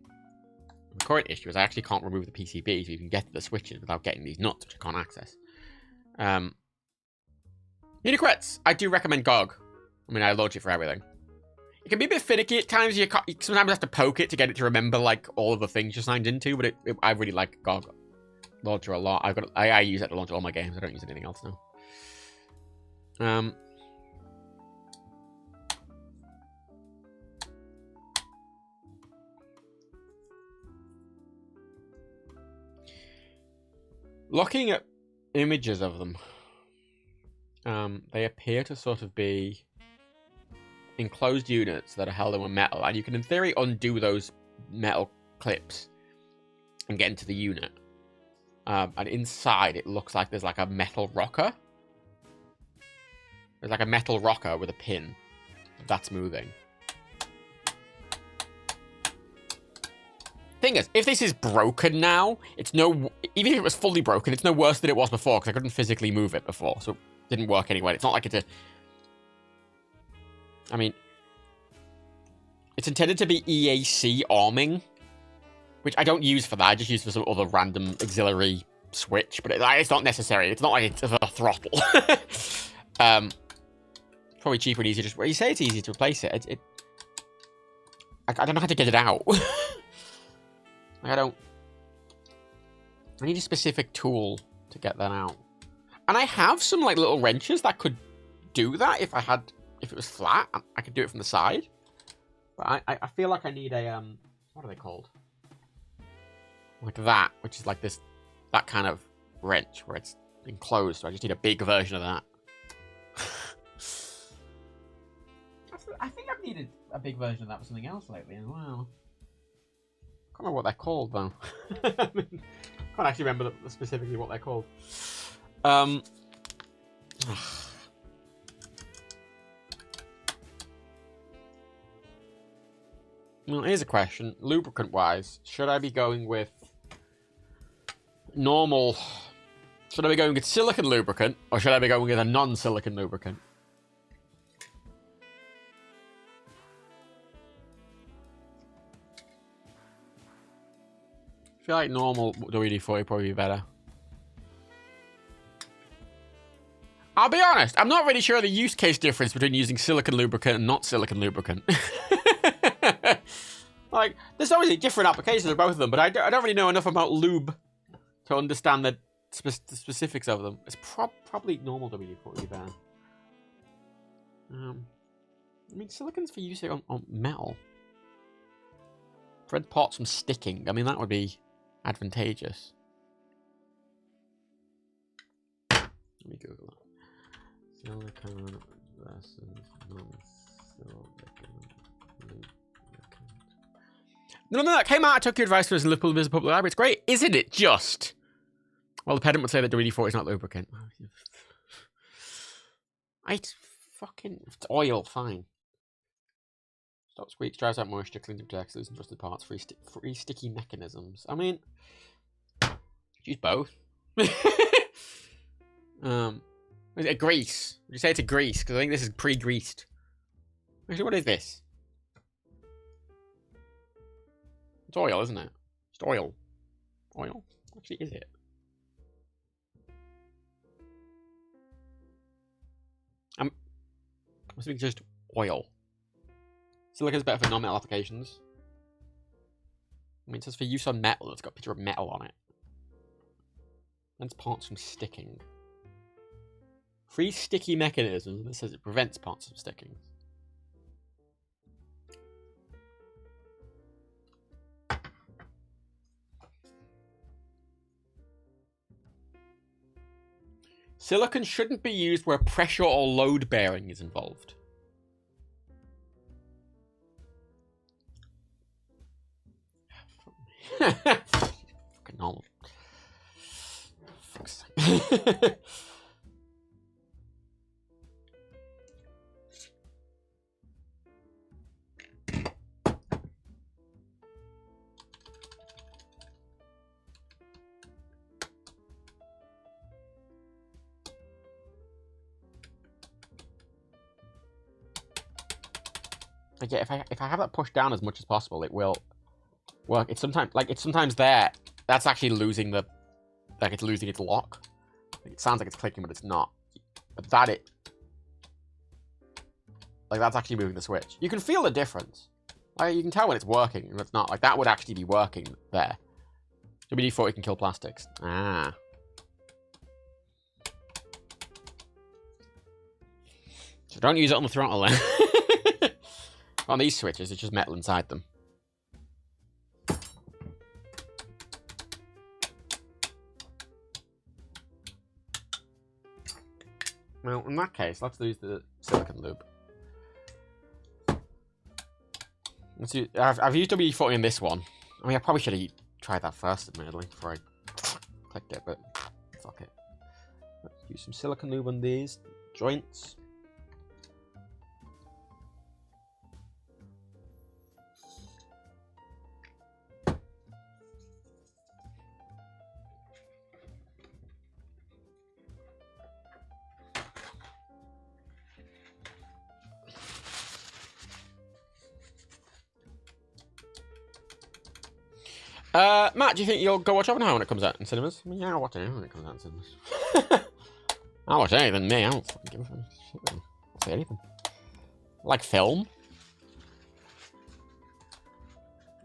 current issue is I actually can't remove the PCB, so you can get to the switches without getting these nuts, which I can't access. Unicrets! I do recommend GOG. I mean, I launch it for everything. It can be a bit finicky at times. You sometimes have to poke it to get it to remember, like, all of the things you're signed into, but I really like GOG launcher a lot. I use it to launch all my games. I don't use anything else now. Looking at images of them, they appear to sort of be enclosed units that are held in with metal, and you can in theory undo those metal clips and get into the unit. And inside it looks like there's like a metal rocker. There's like a metal rocker with a pin that's moving. Thing is, if this is broken now, even if it was fully broken, it's no worse than it was before, because I couldn't physically move it before, so it didn't work anyway. It's not like I mean, it's intended to be EAC arming, which I don't use for that. I just use for some other random auxiliary switch, but it's not necessary. It's not like it's a throttle. Probably cheaper and easier. You say it's easy to replace it. I don't know how to get it out. I need a specific tool to get that out. And I have some like little wrenches that could do that if it was flat. I could do it from the side. But I feel like I need a what are they called? Like that, which is like that kind of wrench where it's enclosed. So I just need a big version of that. I think I've needed a big version of that for something else lately as well. I can't remember what they're called though. I mean, can't actually remember specifically what they're called. Well, here's a question. Lubricant-wise, should I be going with normal... Should I be going with silicon lubricant, or should I be going with a non-silicon lubricant? I feel like normal WD-40 would probably be better. I'll be honest, I'm not really sure the use case difference between using silicon lubricant and not silicon lubricant. Like, there's obviously different applications of both of them, but I don't really know enough about lube to understand the specifics of them. It's probably normal WD-40 would be better. I mean, silicon's for use on metal. Prevent parts from sticking. I mean, that would be advantageous. Let me Google that. Silicon versus non-silicon lubricant. No, that came out. I took your advice for his Liverpool Public Library. It's great, isn't it? Just. Well, the pedant would say that WD-40 is not lubricant. It's oil, fine. Stop squeaks, dries out moisture, cleans and protects, loosen rusted parts, free sticky mechanisms. I mean, use both. Is it a grease? Would you say it's a grease? Because I think this is pre-greased. Actually, what is this? It's oil, isn't it? Just oil. Oil. Actually, is it? Must be just oil. Silica's better for non-metal applications. I mean, it says for use on metal. It's got a picture of metal on it. Prevents parts from sticking. Free sticky mechanisms, and it says it prevents parts from sticking. Silicon shouldn't be used where pressure or load bearing is involved. Fucking normal. Fuck's sake. Like, yeah, if I have that pushed down as much as possible, it will work. It's sometimes there. That's actually losing the, like, it's losing its lock. Like, it sounds like it's clicking, but it's not. But like, that's actually moving the switch. You can feel the difference. Like, you can tell when it's working and it's not. Like, that would actually be working there. WD-40 can kill plastics. Ah. So don't use it on the throttle then. On these switches, it's just metal inside them. Well, in that case, let's use the silicon lube. Let's use, I've used WD-40 in this one. I mean, I probably should have tried that first, admittedly, before I clicked it, but fuck it. Let's use some silicon lube on these joints. Matt, do you think you'll go watch Oppenheimer when it comes out in cinemas? I mean, yeah, I'll watch it when it comes out in cinemas. I'll watch anything, me. I don't fucking give a shit. I'll say anything. Like film.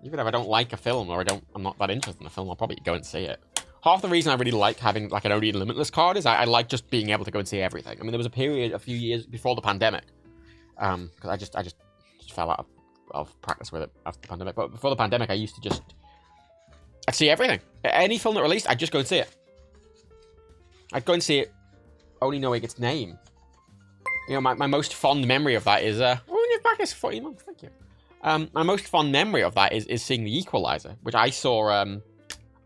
Even if I don't like a film or I'm not that interested in a film, I'll probably go and see it. Half the reason I really like having like an OD Limitless card is I like just being able to go and see everything. I mean, there was a period a few years before the pandemic, because I just fell out of practice with it after the pandemic. But before the pandemic, I used to just I'd see everything. Any film that released, I'd just go and see it. I'd go and see it, only knowing its name. You know, my most fond memory of that is you're back this 40 months, thank you. My most fond memory of that is seeing The Equalizer, which I saw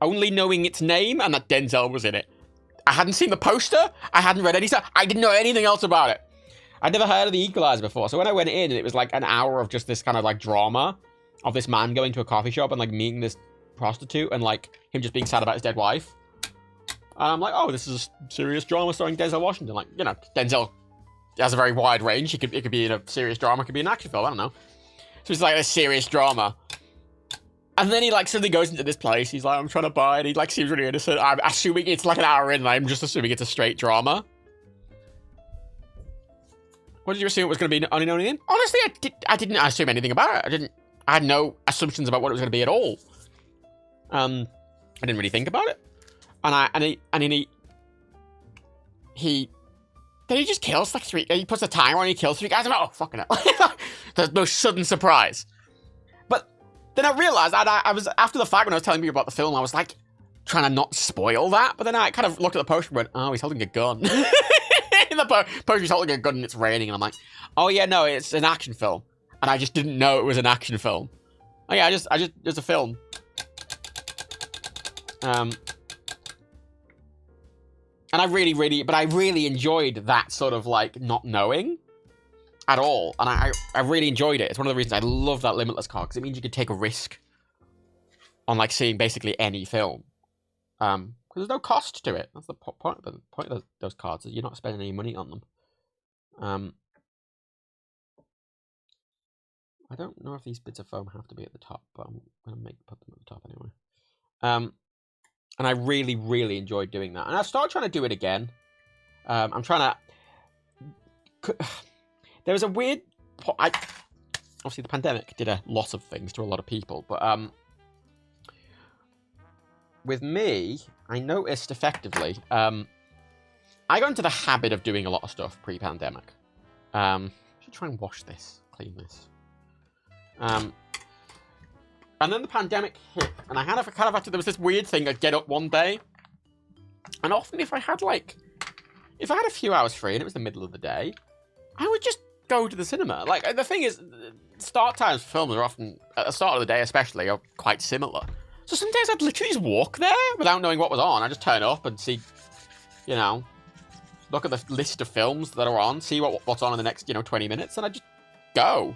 only knowing its name and that Denzel was in it. I hadn't seen the poster. I hadn't read any stuff. I didn't know anything else about it. I'd never heard of The Equalizer before. So when I went in, it was like an hour of just this kind of like drama of this man going to a coffee shop and like meeting this prostitute and like him just being sad about his dead wife. And I'm like, oh, this is a serious drama starring Denzel Washington. Like, you know, Denzel has a very wide range. It could be in a serious drama. It could be an action film. I don't know. So it's like a serious drama. And then he like suddenly goes into this place. He's like, I'm trying to buy it. He like seems really innocent. I'm assuming it's like an hour in and I'm just assuming it's a straight drama. What did you assume it was going to be only known in? Honestly, I didn't assume anything about it. I had no assumptions about what it was going to be at all. I didn't really think about it. And he just kills like three. He puts a timer on. He kills three guys. I'm like, oh fucking hell! There's no sudden surprise. But then I realized I was after the fact when I was telling people about the film, I was like trying to not spoil that. But then I kind of looked at the poster and went, oh, he's holding a gun. In the poster, he's holding a gun and it's raining, and I'm like, oh yeah, no, it's an action film, and I just didn't know it was an action film. Oh yeah, it's a film. And I really enjoyed that sort of like not knowing at all. And I really enjoyed it. It's one of the reasons I love that Limitless card, because it means you could take a risk on like seeing basically any film. Because there's no cost to it. That's the point of those cards, is you're not spending any money on them. I don't know if these bits of foam have to be at the top, but I'm going to put them at the top anyway. And I really, really enjoyed doing that. And I've started trying to do it again. I'm trying to... There was a weird... Obviously, the pandemic did a lot of things to a lot of people. But with me, I noticed effectively... I got into the habit of doing a lot of stuff pre-pandemic. I should try and wash this, clean this. And then the pandemic hit, and I kind of had to, there was this weird thing, I'd get up one day, and often if I had a few hours free and it was the middle of the day, I would just go to the cinema. Like, the thing is, start times for films are often, at the start of the day especially, are quite similar. So some days I'd literally just walk there without knowing what was on. I'd just turn up and see, you know, look at the list of films that are on, see what's on in the next, 20 minutes, and I'd just go.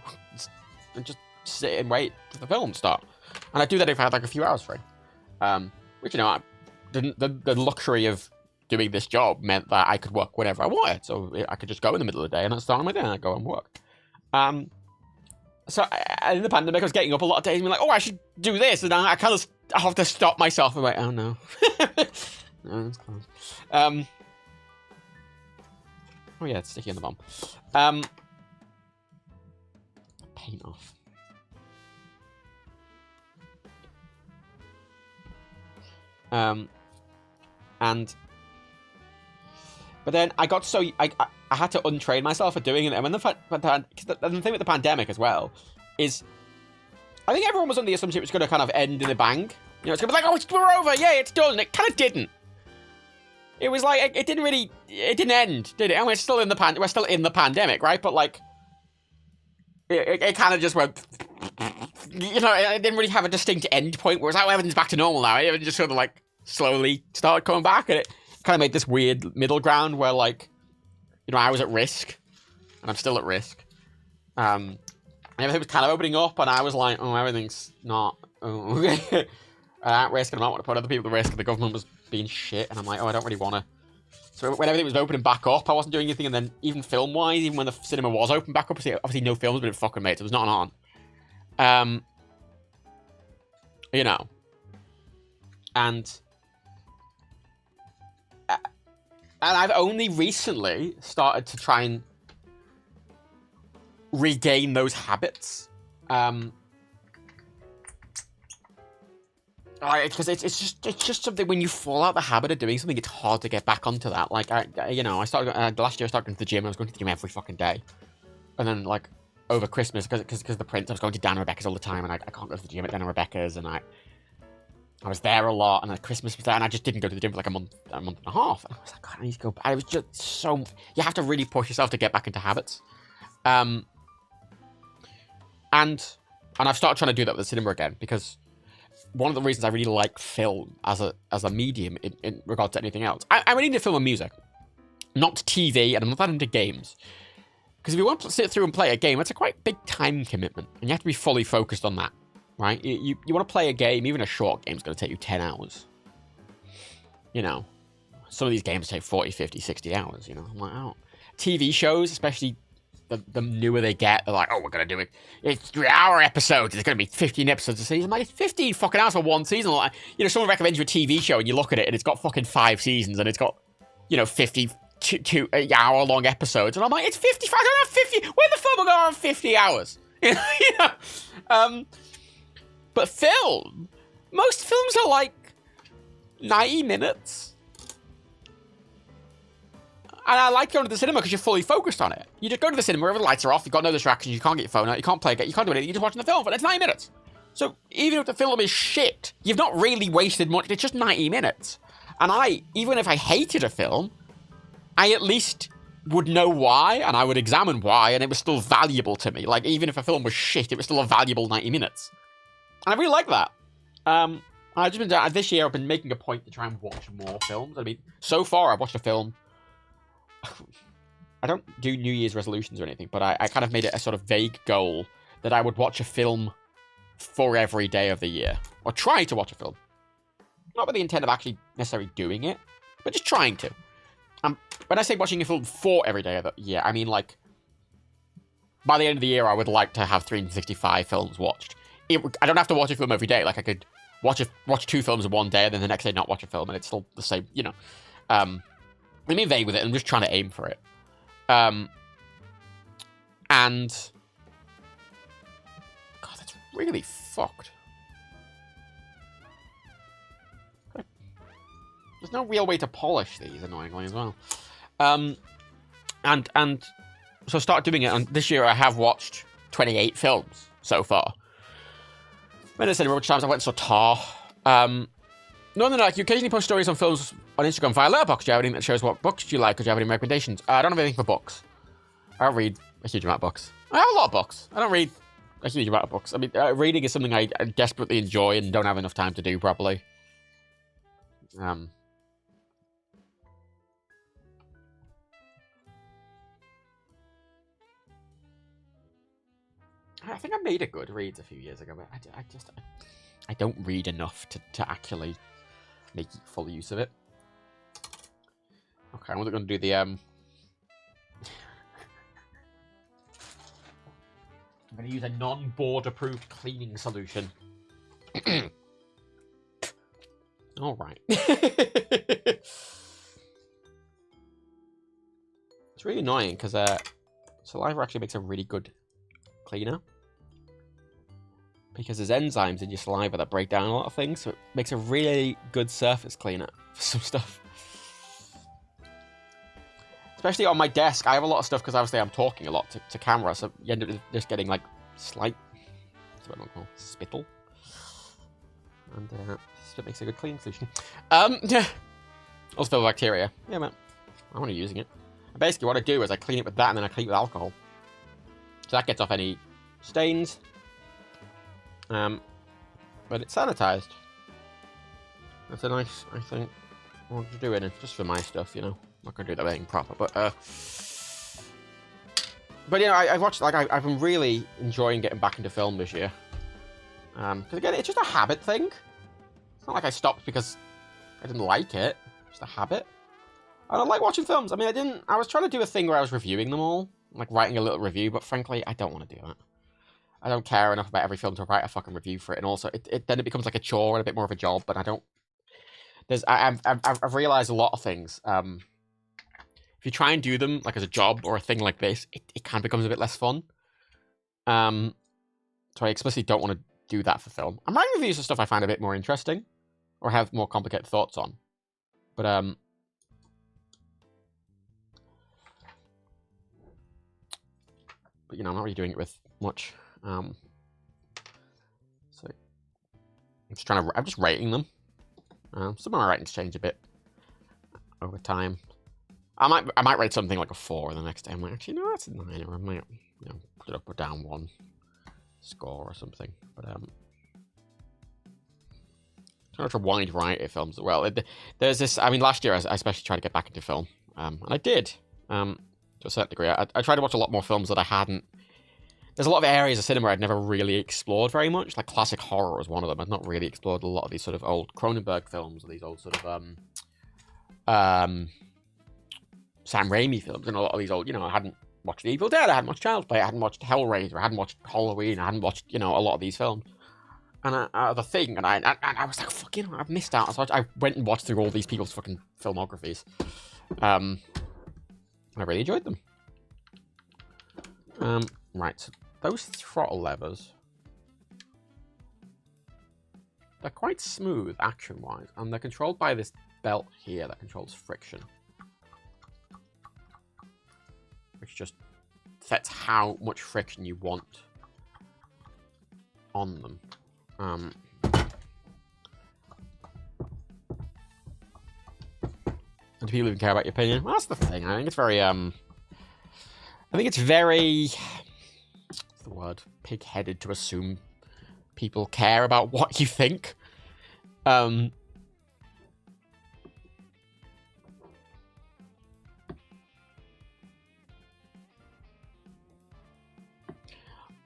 And just sit and wait for the film to start. And I'd do that if I had, like, a few hours free. Which, I didn't, the luxury of doing this job meant that I could work whenever I wanted. So I could just go in the middle of the day and I'd start on my day and I'd go and work. So in the pandemic, I was getting up a lot of days and being like, oh, I should do this. And I kind of have to stop myself and like, oh, no. No, that's close. Oh, yeah, it's sticky on the bomb. Paint off. But then I got so I had to untrain myself for doing it. And when the thing with the pandemic as well is, I think everyone was on the assumption it was going to kind of end in a bang. It's going to be like, oh, we're over, yeah, it's done. It kind of didn't. It was like it didn't end, did it? And we're still in the pandemic, right? But like, it kind of just went. It didn't really have a distinct end point. Whereas like, everything's back to normal now. It just sort of like slowly started coming back, and it kind of made this weird middle ground where like, I was at risk, and I'm still at risk. And everything was kind of opening up, and I was like, oh, everything's not. Oh, okay. At risk, and I don't want to put other people at risk, and the government was being shit, and I'm like, oh, I don't really want to. So when everything was opening back up, I wasn't doing anything, and then even film-wise, even when the cinema was open back up, obviously no films been fucking made, so it was not on. And I've only recently started to try and regain those habits. Because it's just something, when you fall out the habit of doing something, it's hard to get back onto that. Like, I started, last year I started going to the gym, I was going to the gym every fucking day. And then, like, over Christmas, because of the print, I was going to Dan and Rebecca's all the time, and I can't go to the gym at Dan and Rebecca's, and I was there a lot, and Christmas was there, and I just didn't go to the gym for like a month and a half. And I was like, God, I need to go back. I was just so, you have to really push yourself to get back into habits. And I've started trying to do that with the cinema again, because one of the reasons I really like film as a medium in regard to anything else, I'm really into film and music, not TV, and I'm not that into games. Because if you want to sit through and play a game, it's a quite big time commitment, and you have to be fully focused on that, right? You want to play a game, even a short game, is going to take you 10 hours. Some of these games take 40, 50, 60 hours, I'm like, oh. TV shows, especially the newer they get, they're like, oh, we're going to do it. It's 3-hour episodes. There's going to be 15 episodes a season. I'm like, it's 15 fucking hours for one season. Like, someone recommends you a TV show and you look at it and it's got fucking 5 seasons and it's got, 52-hour-long episodes. And I'm like, it's 55. I don't have 50. When the fuck am I going to have 50 hours? But film, most films are like 90 minutes. And I like going to the cinema because you're fully focused on it. You just go to the cinema, wherever the lights are off, you've got no distractions, you can't get your phone out, you can't play a game, you can't do anything, you're just watching the film, but it's 90 minutes. So even if the film is shit, you've not really wasted much, it's just 90 minutes. And even if I hated a film, I at least would know why, and I would examine why, and it was still valuable to me. Like, even if a film was shit, it was still a valuable 90 minutes. And I really like that. This year I've been making a point to try and watch more films. I mean, so far I've watched a film. I don't do New Year's resolutions or anything, but I kind of made it a sort of vague goal that I would watch a film for every day of the year. Or try to watch a film. Not with the intent of actually necessarily doing it, but just trying to. When I say watching a film for every day of the year, I mean, like, by the end of the year, I would like to have 365 films watched. I don't have to watch a film every day. Like, I could watch 2 films in one day, and then the next day not watch a film, and it's still the same, you know. I'm being vague with it. I'm just trying to aim for it. And God, that's really fucked. There's no real way to polish these, annoyingly, as well. And so I started doing it, and this year I have watched 28 films so far. When I said which times I went and saw Tar. No, like, you occasionally post stories on films on Instagram via Letterboxd. Do you have anything that shows what books do you like, or do you have any recommendations? I don't have anything for books. I don't read a huge amount of books. I have a lot of books. I don't read a huge amount of books. I mean, reading is something I desperately enjoy and don't have enough time to do properly. I think I made a Goodreads a few years ago, but I don't read enough to actually make full use of it. Okay, I'm going to do the I'm going to use a non-board approved cleaning solution. All right. It's really annoying because saliva actually makes a really good cleaner. Because there's enzymes in your saliva that break down a lot of things, so it makes a really good surface cleaner for some stuff. Especially on my desk, I have a lot of stuff because obviously I'm talking a lot to camera, so you end up just getting like slight, what's what I call spittle. And spit makes a good cleaning solution. Yeah. Also fill with bacteria. Yeah, man. I'm only using it. And basically what I do is I clean it with that and then I clean it with alcohol. So that gets off any stains. But it's sanitized. That's a nice, I think, what to do in it, just for my stuff, you know. I'm not gonna do that thing proper, but you know, I've watched, like, I've been really enjoying getting back into film this year. Because again, it's just a habit thing. It's not like I stopped because I didn't like it. It's just a habit. And I like watching films. I mean, I was trying to do a thing where I was reviewing them all, like writing a little review, but frankly, I don't want to do that. I don't care enough about every film to write a fucking review for it, and also then it becomes like a chore and a bit more of a job. But I don't. I've realized a lot of things. If you try and do them like as a job or a thing like this, it kind of becomes a bit less fun. So I explicitly don't want to do that for film. I'm writing reviews of stuff I find a bit more interesting, or have more complicated thoughts on. But you know, I'm not really doing it with much. So I'm just rating them. Some of my ratings change a bit over time. I might rate something like a 4 the next day. I'm like, actually, no, that's a 9, or I might, you know, put it up or down 1 score or something. But such a wide variety of films as well. There's this. I mean, last year I especially tried to get back into film, and I did to a certain degree. I tried to watch a lot more films that I hadn't. There's a lot of areas of cinema I'd never really explored very much. Like classic horror was one of them. I'd not really explored a lot of these sort of old Cronenberg films, or these old sort of Sam Raimi films, and a lot of these old, you know, I hadn't watched The Evil Dead, I hadn't watched Child's Play, I hadn't watched Hellraiser, I hadn't watched Halloween, I hadn't watched, you know, a lot of these films. And the thing, and I was like, fuck, you know, I've missed out. So I went and watched through all these people's fucking filmographies. I really enjoyed them. Right, so those throttle levers, they're quite smooth action-wise, and they're controlled by this belt here that controls friction, which just sets how much friction you want on them. And do people even care about your opinion? Well, that's the thing. I think it's very what's the word? Pig-headed to assume people care about what you think.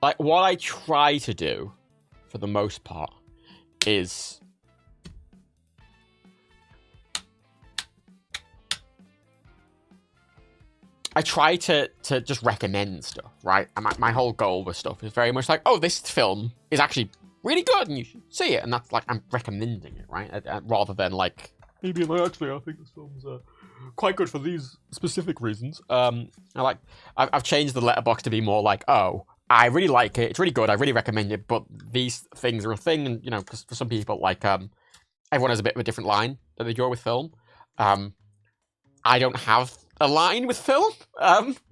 Like, what I try to do, for the most part, is I try to just recommend stuff, right? And my whole goal with stuff is very much like, oh, this film is actually really good and you should see it. And that's like, I'm recommending it, right? Rather than like, maybe actually I think this film's quite good for these specific reasons. I've changed the letterbox to be more like, oh, I really like it. It's really good. I really recommend it. But these things are a thing. And, you know, for some people, like, everyone has a bit of a different line that they draw with film. I don't have a line with film.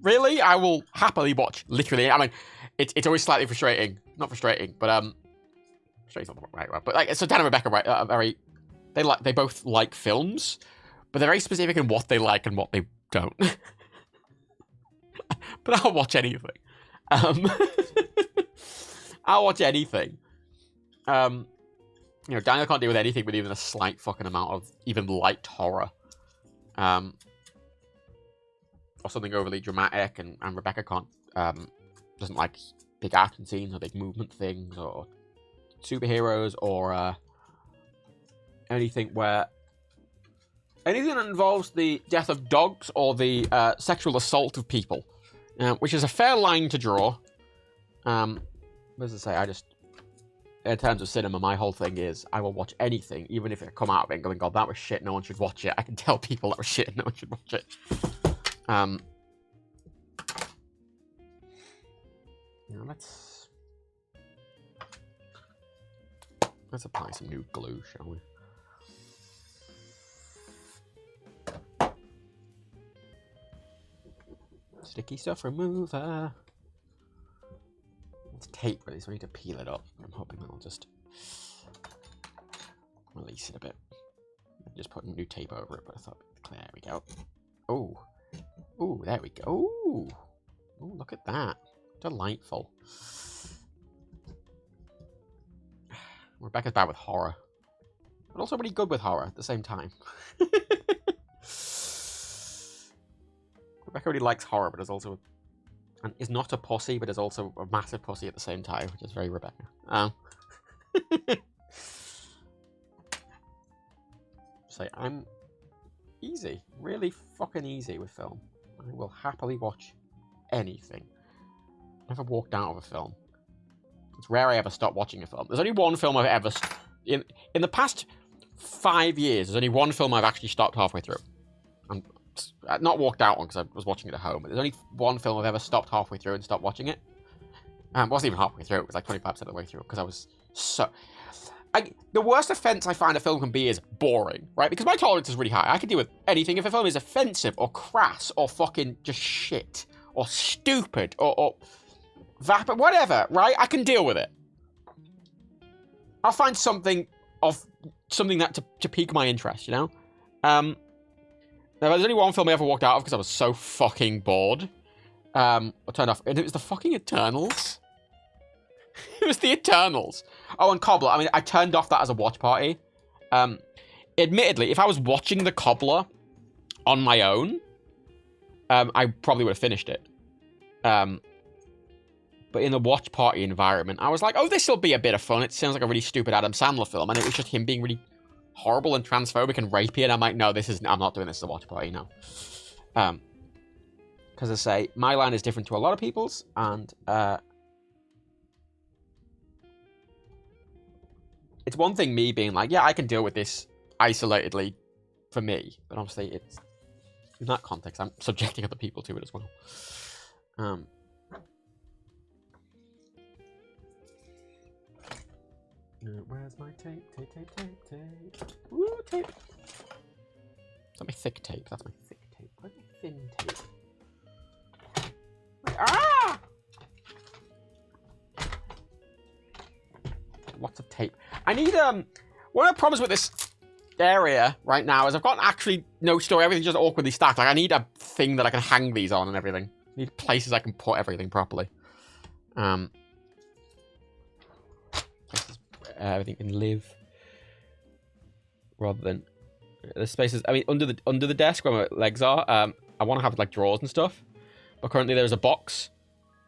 Really, I will happily watch literally. I mean, it's always slightly frustrating. Not frustrating, but frustrating's not the right word. But like, so Dan and Rebecca, right, they both like films, but they're very specific in what they like and what they don't. But I'll watch anything. I'll watch anything. You know, Daniel can't deal with anything with even a slight fucking amount of even light horror. Or something overly dramatic, and Rebecca doesn't like big action scenes or big movement things or superheroes or anything that involves the death of dogs or the sexual assault of people, which is a fair line to draw. As I say, in terms of cinema, my whole thing is I will watch anything, even if it come out of it going, God, that was shit, no one should watch it. I can tell people that was shit, no one should watch it. Now let's apply some new glue, shall we? Sticky stuff remover. It's tape ready, so I need to peel it up. I'm hoping that'll just release it a bit. I'm just putting new tape over it, but I thought, there we go. Oh, oh, there we go. Oh, look at that. Delightful. Rebecca's bad with horror, but also really good with horror at the same time. Rebecca really likes horror, but is also is not a pussy, but is also a massive pussy at the same time, which is very Rebecca. So I'm easy, really fucking easy with film. I will happily watch anything. Never walked out of a film. It's rare I ever stop watching a film. There's only one film I've ever in the past 5 years. There's only one film I've actually stopped halfway through. And not walked out on because I was watching it at home. But there's only one film I've ever stopped halfway through and stopped watching it. It wasn't even halfway through. It was like 25% of the way through because I was so. The worst offense I find a film can be is boring, right? Because my tolerance is really high. I can deal with anything. If a film is offensive or crass or fucking just shit or stupid or vapid, whatever, right? I can deal with it. I'll find something that to pique my interest, you know? Now, there's only one film I ever walked out of because I was so fucking bored. I turned off, and it was the fucking Eternals. It was the Eternals. Oh, and Cobbler. I mean, I turned off that as a watch party. Admittedly, if I was watching The Cobbler on my own, I probably would have finished it. But in the watch party environment, I was like, oh, this will be a bit of fun. It sounds like a really stupid Adam Sandler film. And it was just him being really horrible and transphobic and rapey. And I'm like, no, I'm not doing this as a watch party, no. Because I say, my line is different to a lot of people's. And it's one thing me being like, yeah, I can deal with this isolatedly for me. But obviously, it's in that context, I'm subjecting other people to it as well. Where's my tape? Tape. Ooh, tape. Is that my thick tape? That's my thick tape. Where's my thin tape? Ah! Lots of tape. I need, one of the problems with this area right now is I've got actually no story. Everything's just awkwardly stacked. Like, I need a thing that I can hang these on and everything. I need places I can put everything properly. Everything can live rather than the spaces. I mean, under the desk where my legs are, I want to have like drawers and stuff. But currently there's a box.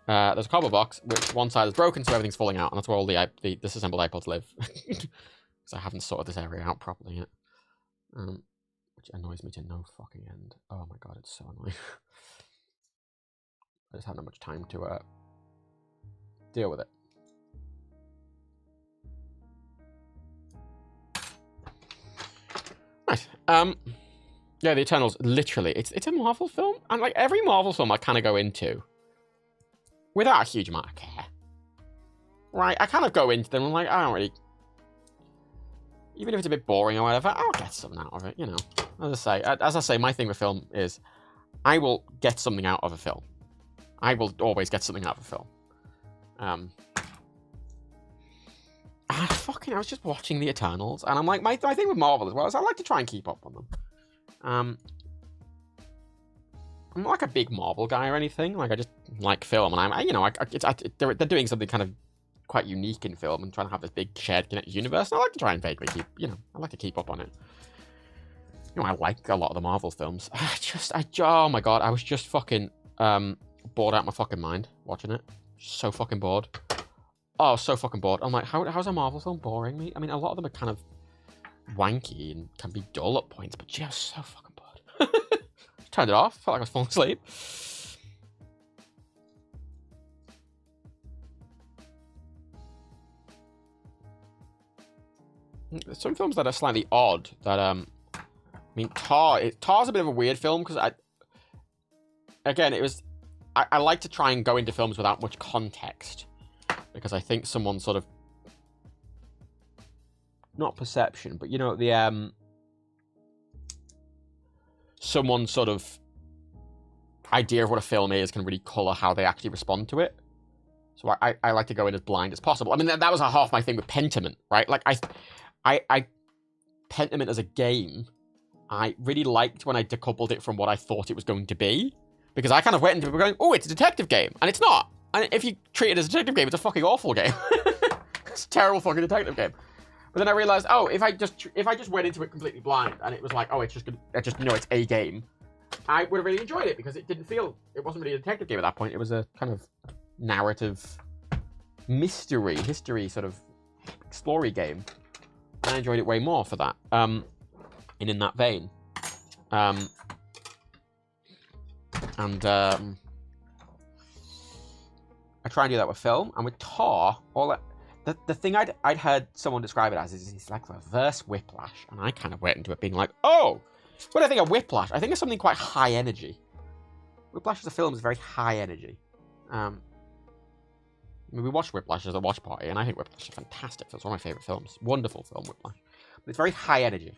There's a cardboard box which one side is broken, so everything's falling out, and that's where all the disassembled iPods live. Because I haven't sorted this area out properly yet, which annoys me to no fucking end. Oh my god, it's so annoying. I just haven't had much time to deal with it. Right. Yeah, The Eternals, literally, it's a Marvel film. And, like, every Marvel film I kind of go into without a huge amount of care. Right? I kind of go into them and, like, I don't really... Even if it's a bit boring or whatever, I'll get something out of it, you know. As I say, my thing with film is I will get something out of a film. I will always get something out of a film. I was just watching The Eternals, and I'm like, my thing with Marvel as well is I like to try and keep up on them. I'm not like a big Marvel guy or anything. Like, I just like film, and they're doing something kind of quite unique in film and trying to have this big shared connected universe. And I like to try and vaguely I like to keep up on it. You know, I like a lot of the Marvel films. Oh my god, I was just fucking bored out my fucking mind watching it. So fucking bored. Oh, so fucking bored. I'm like, how's a Marvel film boring me? I mean, a lot of them are kind of wanky and can be dull at points, but just so fucking bored. Turned it off. Felt like I was falling asleep. There's some films that are slightly odd. That I mean, Tar's a bit of a weird film because I like to try and go into films without much context because I think someone sort of not perception, but you know the someone's sort of idea of what a film is can really colour how they actually respond to it. So I like to go in as blind as possible. I mean, that was half my thing with Pentiment, right? Like I Pentiment as a game, I really liked when I decoupled it from what I thought it was going to be. Because I kind of went into it going, oh, it's a detective game. And it's not. And if you treat it as a detective game, it's a fucking awful game. It's a terrible fucking detective game. But then I realized, oh, if I just went into it completely blind and it was like, oh, it's a game, I would have really enjoyed it because it wasn't really a detective game at that point. It was a kind of narrative history sort of explory game. And I enjoyed it way more for that. And in that vein. I try and do that with film, and with Tar, the thing I'd heard someone describe it as is it's like reverse Whiplash, and I kind of went into it being like, oh, when I think of Whiplash, I think of something quite high energy. Whiplash as a film is very high energy. I mean, we watched Whiplash as a watch party, and I think Whiplash is a fantastic film. It's one of my favourite films. Wonderful film, Whiplash. But it's very high energy.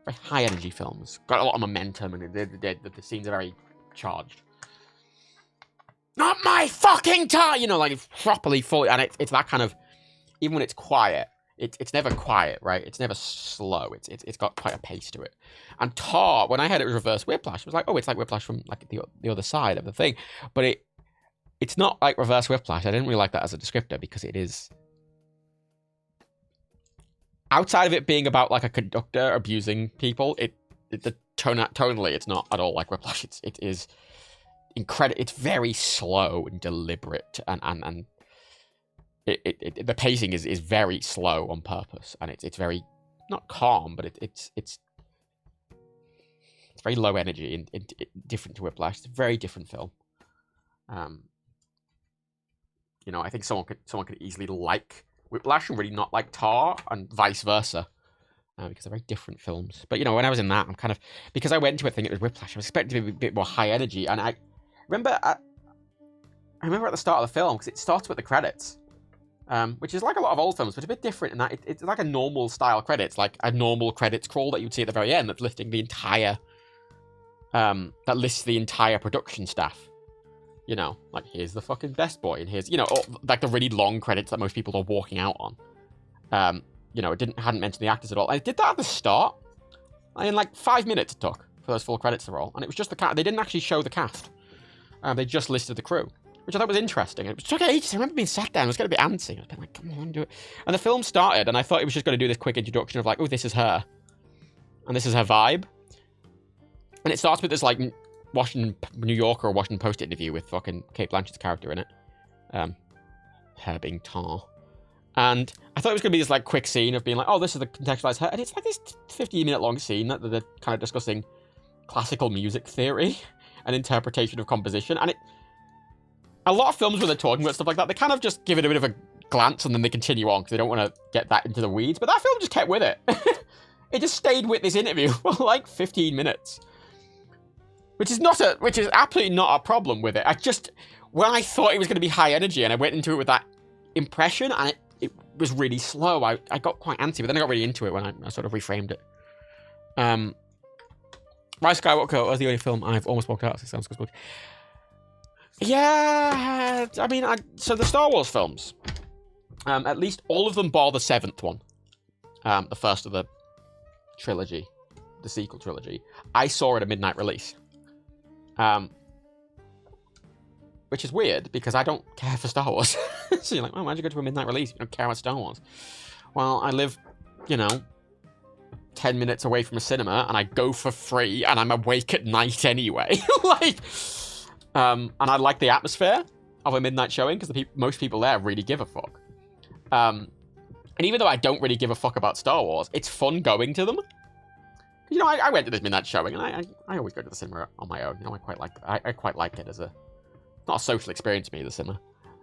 Very high energy films. Got a lot of momentum, and the scenes are very charged. Not my fucking time! You know, like, properly fully, and it's that kind of, even when it's quiet, it's never quiet, right? It's never slow. It's got quite a pace to it. And Tar, when I heard it was reverse Whiplash, I was like, oh, it's like Whiplash from, like, the other side of the thing. But it's not like reverse Whiplash. I didn't really like that as a descriptor because it is, outside of it being about, like, a conductor abusing people, tonally, it's not at all like Whiplash. It is incredible. It's very slow and deliberate, and the pacing is very slow on purpose, and it's very not calm, but it's very low energy and different to Whiplash. It's a very different film. You know, I think someone could easily like Whiplash and really not like Tar, and vice versa. Because they're very different films. But, you know, when I was in that, I'm kind of, because I went into it thinking it was Whiplash, I was expecting to be a bit more high energy. And I remember at the start of the film, because it starts with the credits, which is like a lot of old films, but it's a bit different in that it's like a normal style credits, like a normal credits crawl that you'd see at the very end that's listing the entire, that lists the entire production staff. You know, like, here's the fucking best boy, and here's, you know, like the really long credits that most people are walking out on. You know, hadn't mentioned the actors at all. And it did that at the start. In like 5 minutes it took for those full credits to roll. And it was just the cast. They didn't actually show the cast. They just listed the crew, which I thought was interesting. And it took ages. I remember being sat down. I was getting a bit antsy. I was being like, come on, do it. And the film started, and I thought it was just going to do this quick introduction of like, oh, this is her. And this is her vibe. And it starts with this like Washington, New Yorker or Washington Post interview with fucking Cate Blanchett's character in it. Her being Tar. And I thought it was going to be this like quick scene of being like, oh, this is the contextualized her. And it's like this 15-minute long scene that they're kind of discussing classical music theory and interpretation of composition. And a lot of films where they're talking about stuff like that, they kind of just give it a bit of a glance and then they continue on because they don't want to get that into the weeds. But that film just kept with it. It just stayed with this interview for like 15 minutes. Which is absolutely not a problem with it. When I thought it was going to be high energy and I went into it with that impression and it was really slow, I got quite antsy, but then I got really into it when I sort of reframed it. Rise Skywalker was the only film I've almost walked out of. It sounds good. Yeah, I mean, so the Star Wars films, at least all of them bar the 7th one, the first of the trilogy, the sequel trilogy, I saw at a midnight release. Which is weird, because I don't care for Star Wars. So you're like, oh, why'd you go to a midnight release? You don't care about Star Wars. Well, I live, 10 minutes away from a cinema, and I go for free, and I'm awake at night anyway. And I like the atmosphere of a midnight showing, because most people there really give a fuck. And even though I don't really give a fuck about Star Wars, it's fun going to them. I went to this midnight showing, and I always go to the cinema on my own. I quite like it as not a social experience to me, the cinema.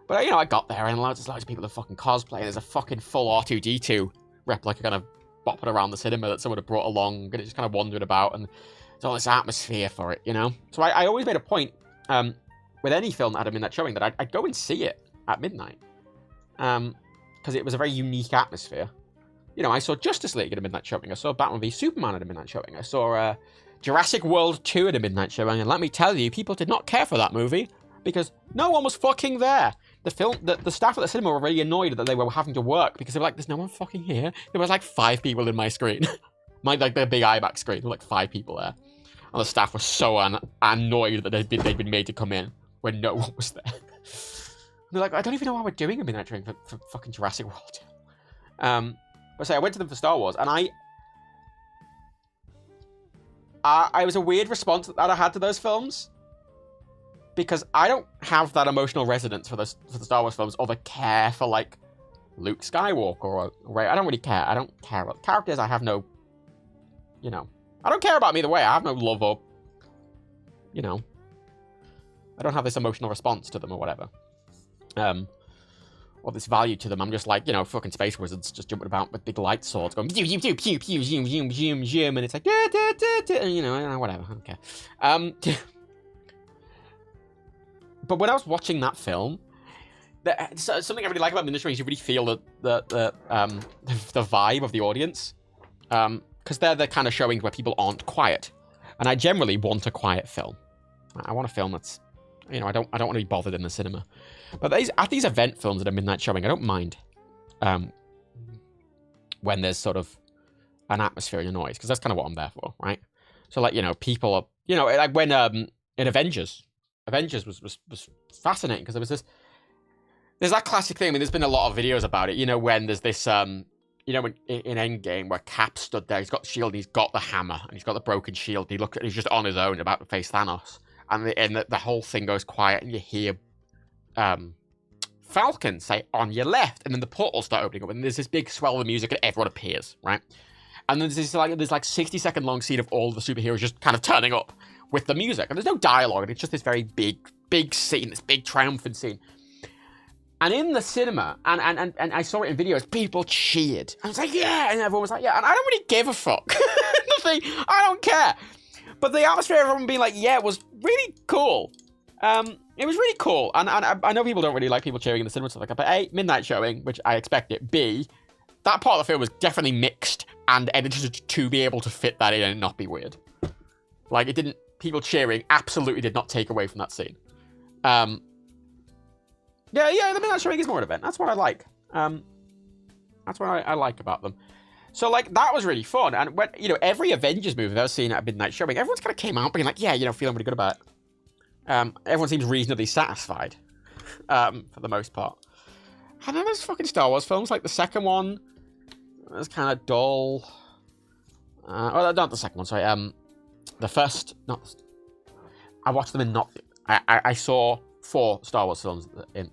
But, I got there, and loads of people are fucking cosplaying. There's a fucking full R2-D2 replica kind of bopping around the cinema that someone had brought along, and it just kind of wandered about, and there's all this atmosphere for it, So I always made a point, with any film that had a midnight showing, that I'd go and see it at midnight. Because it was a very unique atmosphere. I saw Justice League at a midnight showing. I saw Batman v Superman at a midnight showing. I saw Jurassic World 2 at a midnight showing, and let me tell you, people did not care for that movie, because no one was fucking there. The staff at the cinema were really annoyed that they were having to work, because they were like, there's no one fucking here. There was like 5 people in my screen. The big IMAX screen. There were like 5 people there. And the staff were so annoyed that they'd been made to come in when no one was there. They're like, I don't even know why we're doing a midnight showing for fucking Jurassic World 2. But I went to them for Star Wars, and I was a weird response that I had to those films, because I don't have that emotional resonance for the Star Wars films, or the care for like Luke Skywalker or Rey. I don't really care. I don't care about the characters. I have no, I don't care about them either way. I have no love or, I don't have this emotional response to them or whatever. Or this value to them. I'm just like, fucking space wizards just jumping about with big light swords going, pew, pew, pew, pew, pew, zoom, zoom, zoom, zoom, and it's like, whatever, I don't care. But when I was watching that film, something I really like about Ministry is you really feel the vibe of the audience. Because they're the kind of showings where people aren't quiet. And I generally want a quiet film. I want a film that's, I don't want to be bothered in the cinema. But at these event films at a midnight showing, I don't mind when there's sort of an atmosphere and a noise, because that's kind of what I'm there for, right? So, like, people are, like when in Avengers was fascinating, because there was there's that classic thing. I mean, there's been a lot of videos about it, when there's this, when in Endgame where Cap stood there, he's got the shield, and he's got the hammer, and he's got the broken shield, and he's just on his own about to face Thanos, and the whole thing goes quiet, and you hear Falcon say, on your left, and then the portals start opening up, and there's this big swell of music, and everyone appears, right? And then there's like 60-second long scene of all the superheroes just kind of turning up with the music, and there's no dialogue, and it's just this very big scene, this big triumphant scene. And in the cinema, and I saw it in videos, people cheered. I was like, yeah, and everyone was like, yeah, and I don't really give a fuck. Nothing, I don't care. But the atmosphere of everyone being like, yeah, was really cool. It was really cool, and I know people don't really like people cheering in the cinema and stuff like that, but A, midnight showing, which I expect it. B, that part of the film was definitely mixed and edited to be able to fit that in and not be weird. Like, it didn't, people cheering absolutely did not take away from that scene. Yeah, the midnight showing is more an event. That's what I like. That's what I like about them. So, like, that was really fun, and when, every Avengers movie I've ever seen at a midnight showing, everyone's kind of came out being like, yeah, feeling really good about it. Everyone seems reasonably satisfied, for the most part. And then there's fucking Star Wars films, like the second one was kind of dull. Not the second one, sorry. The first, I watched them in I saw 4 Star Wars films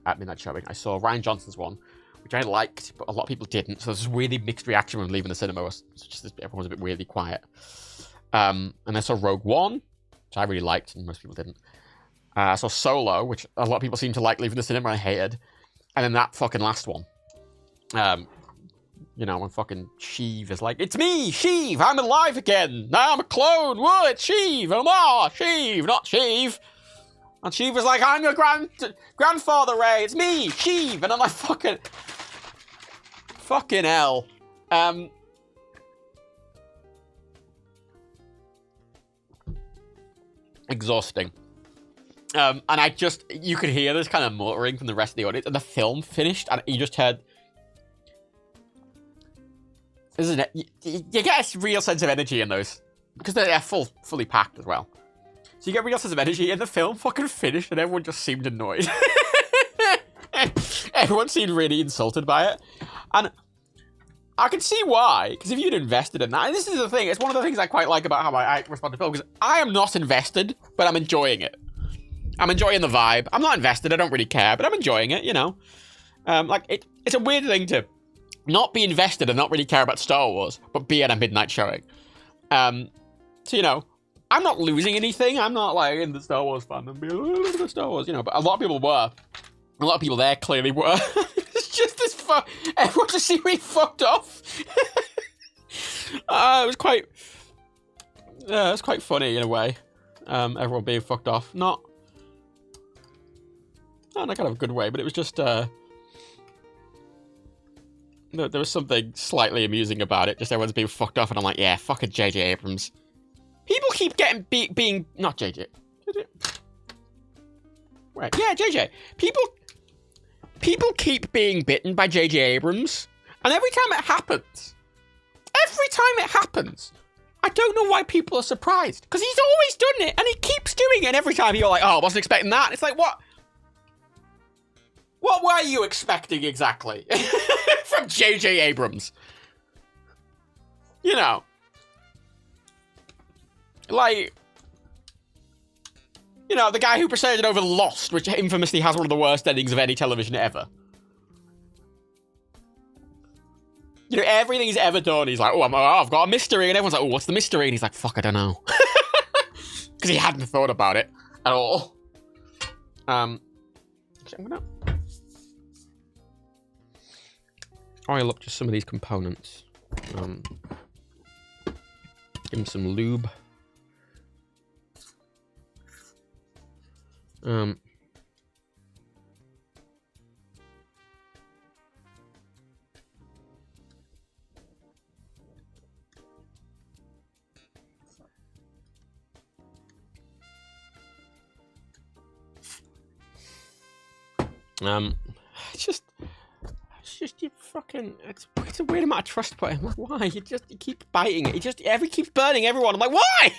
at midnight showing. I saw Rian Johnson's one, which I liked, but a lot of people didn't. So there's this really mixed reaction when leaving the cinema. Everyone was a bit weirdly quiet. And I saw Rogue One, which I really liked, and most people didn't. I saw Solo, which a lot of people seem to like leaving the cinema, I hated. And then that fucking last one. You know, when fucking Sheev is like, it's me, Sheev, I'm alive again. Now I'm a clone. Whoa, it's Sheev. Sheev, not Sheev. And Sheev is like, I'm your grandfather, Ray. It's me, Sheev. And I'm like, fucking hell. Exhausting. And you could hear this kind of muttering from the rest of the audience. And the film finished, and you just heard, isn't it? You get a real sense of energy in those. Because they're fully packed as well. So you get a real sense of energy, and the film fucking finished, and everyone just seemed annoyed. Everyone seemed really insulted by it. And I can see why, because if you'd invested in that, and this is the thing, it's one of the things I quite like about how I respond to film, because I am not invested, but I'm enjoying it. I'm enjoying the vibe. I'm not invested, I don't really care, but I'm enjoying it, you know? It's a weird thing to not be invested and not really care about Star Wars, but be at a midnight showing. So, you know, I'm not losing anything. I'm not, like, in the Star Wars fandom being, oh, look at the Star Wars, you know, but a lot of people were. A lot of people there clearly were. It's just this everyone just seemed really fucked off. It was quite funny in a way. Everyone being fucked off. Not in a kind of good way, but it was just, there was something slightly amusing about it. Just everyone's being fucked off, and I'm like, yeah, fucking J.J. Abrams. People keep getting being not J.J. Right, yeah, J.J. People keep being bitten by J.J. Abrams, and every time it happens, I don't know why people are surprised, because he's always done it, and he keeps doing it, and every time you're like, oh, I wasn't expecting that. It's like, what were you expecting exactly from J.J. Abrams? You know, like, you know, the guy who presided over Lost, which infamously has one of the worst endings of any television ever. You know, everything he's ever done, he's like, I've got a mystery, and everyone's like, oh, what's the mystery? And he's like, fuck, I don't know. Because he hadn't thought about it at all. I'm gonna oil up just some of these components. Give him some lube. It's just you fucking. It's a weird amount of trust put in. Like, why? You keep biting it. He keeps burning everyone. I'm like, why?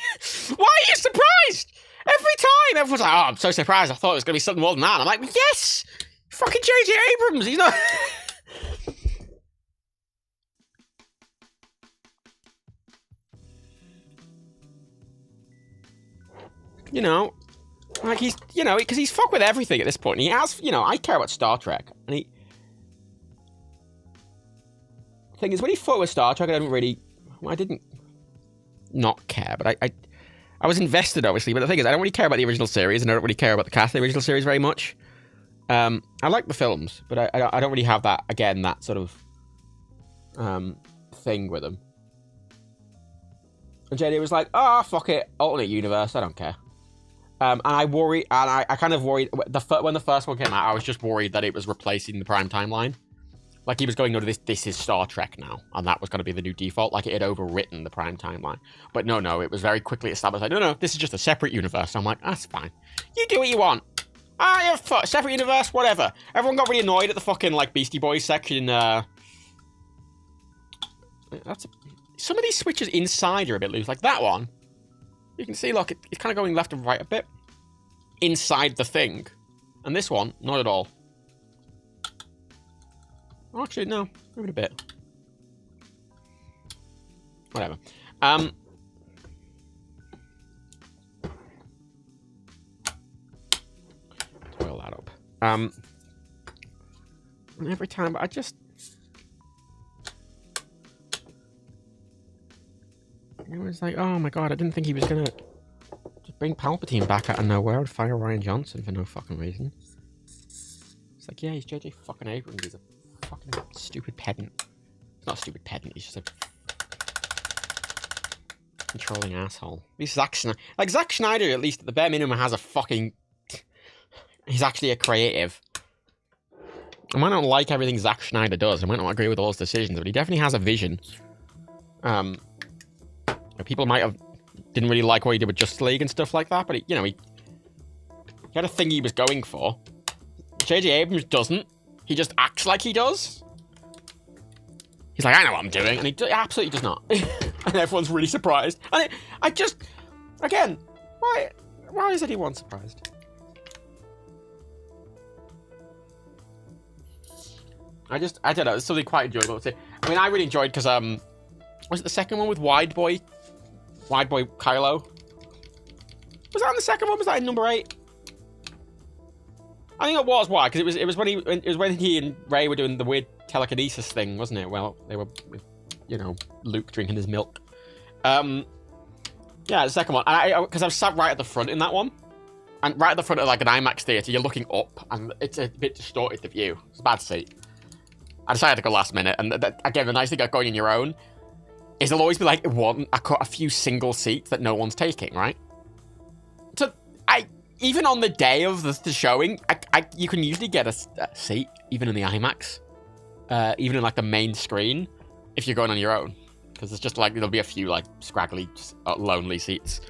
Why are you surprised? Every time, everyone's like, oh, I'm so surprised. I thought it was gonna be something more than that. And I'm like, yes, fucking J.J. Abrams. He's not. You know. Like, he's, you know, because he's fucked with everything at this point. And he has, you know, I care about Star Trek. And the thing is, when he fought with Star Trek, I didn't not care, but I was invested, obviously. But the thing is, I don't really care about the original series, and I don't really care about the cast of the original series very much. I like the films, but I don't really have that, again, that sort of thing with them. And JD was like, oh, fuck it, alternate universe, I don't care. And I kind of worried, when the first one came out, I was just worried that it was replacing the Prime timeline. Like, he was going, no, this is Star Trek now, and that was going to be the new default, like it had overwritten the Prime timeline. But no, it was very quickly established, like, no, this is just a separate universe. And I'm like, that's fine. You do what you want. Yeah, separate universe, whatever. Everyone got really annoyed at the fucking, like, Beastie Boys section, some of these switches inside are a bit loose, like that one. You can see, look, it's kind of going left and right a bit inside the thing. And this one, not at all. Oh, actually, no. Move it a bit. Whatever. Oil that up. And every time, I just... It was like, oh my god, I didn't think he was gonna just bring Palpatine back out of nowhere and fire Ryan Johnson for no fucking reason. It's like, yeah, he's J.J. fucking Abrams. He's a fucking stupid pedant. Not a stupid pedant, he's just a controlling asshole. At least Zack Snyder... Like, Zack Snyder, at least, at the bare minimum, has a fucking... He's actually a creative. I might not like everything Zack Snyder does. I might not agree with all his decisions, but he definitely has a vision. People might have... Didn't really like what he did with Justice League and stuff like that, but, he had a thing he was going for. J.J. Abrams doesn't. He just acts like he does. He's like, I know what I'm doing, and he absolutely does not. And everyone's really surprised. And I just, again, why is anyone surprised? I don't know, it's something quite enjoyable. I mean, I really enjoyed, because, was it the second one with Wide Boy Kylo? Was that on the second one? Was that in number 8? I think it was. Why? Because it was when he and Rey were doing the weird telekinesis thing, wasn't it? Well, they were, Luke drinking his milk. Yeah, the second one. Because I was sat right at the front in that one, and right at the front of like an IMAX theater, you're looking up, and it's a bit distorted, the view. It's a bad seat. I decided to go last minute, and again, the nice thing about going on your own is there'll always be like a few single seats that no one's taking, right? So even on the day of the showing, you can usually get a seat, even in the IMAX, even in like the main screen, if you're going on your own, because it's just like there'll be a few like scraggly, lonely seats,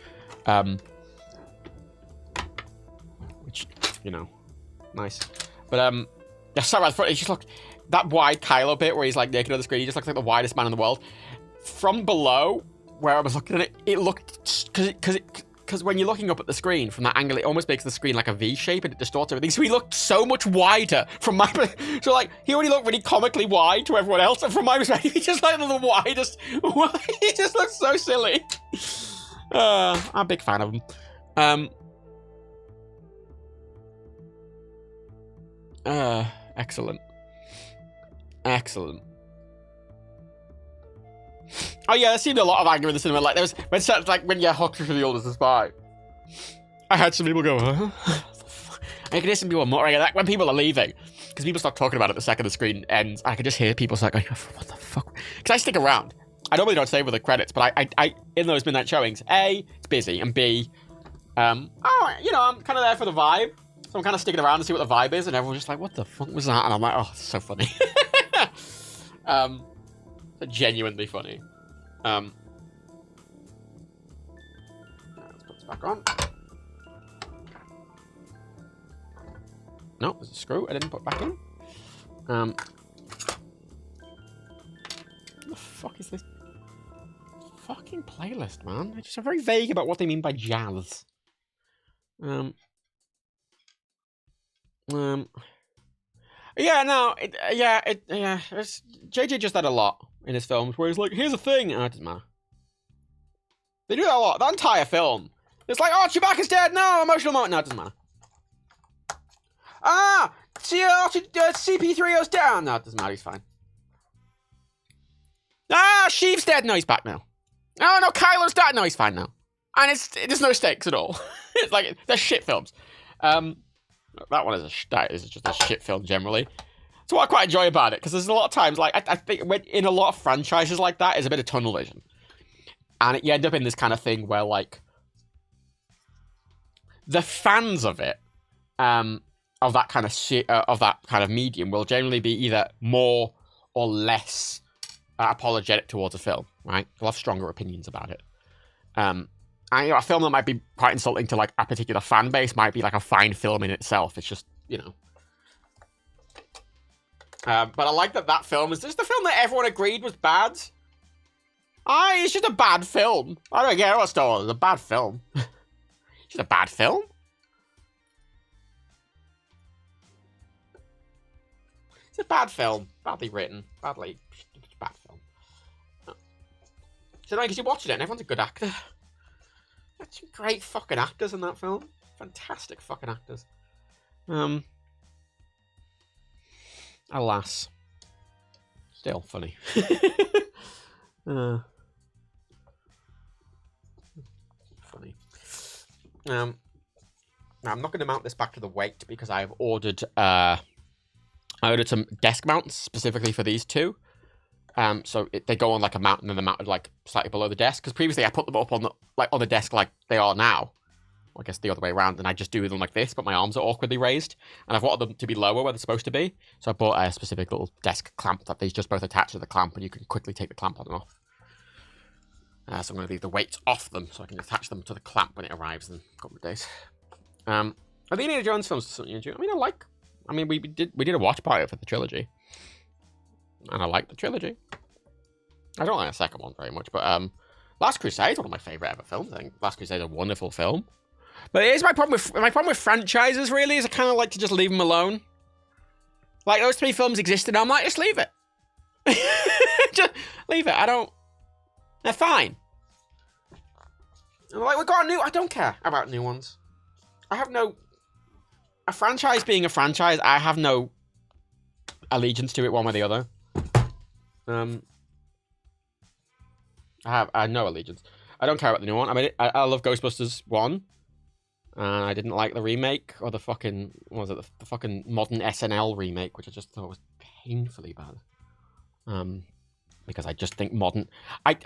which nice. But yeah, sorry, it's just look that wide Kylo bit where he's like naked on the screen. He just looks like the widest man in the world. From below, where I was looking at it, it looked because when you're looking up at the screen from that angle, it almost makes the screen like a V shape and it distorts everything. So he looked so much wider from my... So, like, he only looked really comically wide to everyone else. And from my perspective, he just like the widest... He just looks so silly. I'm a big fan of him. Excellent. Excellent. Oh yeah, there seemed a lot of anger in the cinema. Like there was when Hawks for the oldest spy. I had some people go, huh? I could hear some people more like when people are leaving, because people start talking about it the second the screen ends. I could just hear people like, what the fuck? Because I stick around. I normally don't stay with the credits, but I in those midnight showings, A, it's busy, and B, I'm kind of there for the vibe, so I'm kind of sticking around to see what the vibe is, and everyone's just like, what the fuck was that? And I'm like, oh, it's so funny. Genuinely funny. Let's put this back on. No, there's a screw I didn't put back in. What the fuck is this? Fucking playlist, man. They're just very vague about what they mean by jazz. Yeah, no, JJ just had a lot in his films where he's like, here's a thing. Oh, it doesn't matter. They do that a lot. That entire film. It's like, oh, Chewbacca's dead. No, emotional moment. No, it doesn't matter. Ah, CP3O's down. No, it doesn't matter. He's fine. Ah, Sheev's dead. No, he's back now. Oh, no, Kylo's dead. No, he's fine now. And there's no stakes at all. It's like, they're shit films. That one is just a shit film generally. That's what I quite enjoy about it, because there's a lot of times, like, I think in a lot of franchises like that, is a bit of tunnel vision. And you end up in this kind of thing where, like, the fans of it, of that kind of shit, of that kind of medium, will generally be either more or less apologetic towards a film, right? They'll have stronger opinions about it. And, a film that might be quite insulting to, like, a particular fan base might be, like, a fine film in itself. It's just, but I like that film is just the film that everyone agreed was bad. It's just a bad film. I don't care what Star Wars is. A bad film. It's just a bad film. It's a bad film. Badly written. Bad film. So because you watch it and everyone's a good actor. That's some great fucking actors in that film. Fantastic fucking actors. Alas. Still funny. Funny. Now I'm not going to mount this back to the weight because I have ordered some desk mounts specifically for these two. They go on like a mountain and they're mounted like slightly below the desk. Because previously I put them up on the desk like they are now. Well, I guess the other way around, and I just do them like this, but my arms are awkwardly raised, and I've wanted them to be lower where they're supposed to be. So I bought a specific little desk clamp that these just both attach to the clamp, and you can quickly take the clamp on and off. So I'm going to leave the weights off them so I can attach them to the clamp when it arrives in a couple of days. Are the Indiana Jones films something you enjoy? I mean, we did a watch party for the trilogy, and I like the trilogy. I don't like the second one very much, but Last Crusade is one of my favorite ever films. I think Last Crusade is a wonderful film. But it is my problem with franchises, really, is I kind of like to just leave them alone. Like, those 3 films existed, I'm like, just leave it. Just leave it. They're fine. Like, we got I don't care about new ones. A franchise being a franchise, I have no allegiance to it one way or the other. I have no allegiance. I don't care about the new one. I mean, I love Ghostbusters 1. I didn't like the remake, or the fucking, what was it, the fucking modern SNL remake, which I just thought was painfully bad. Because I just think modern, I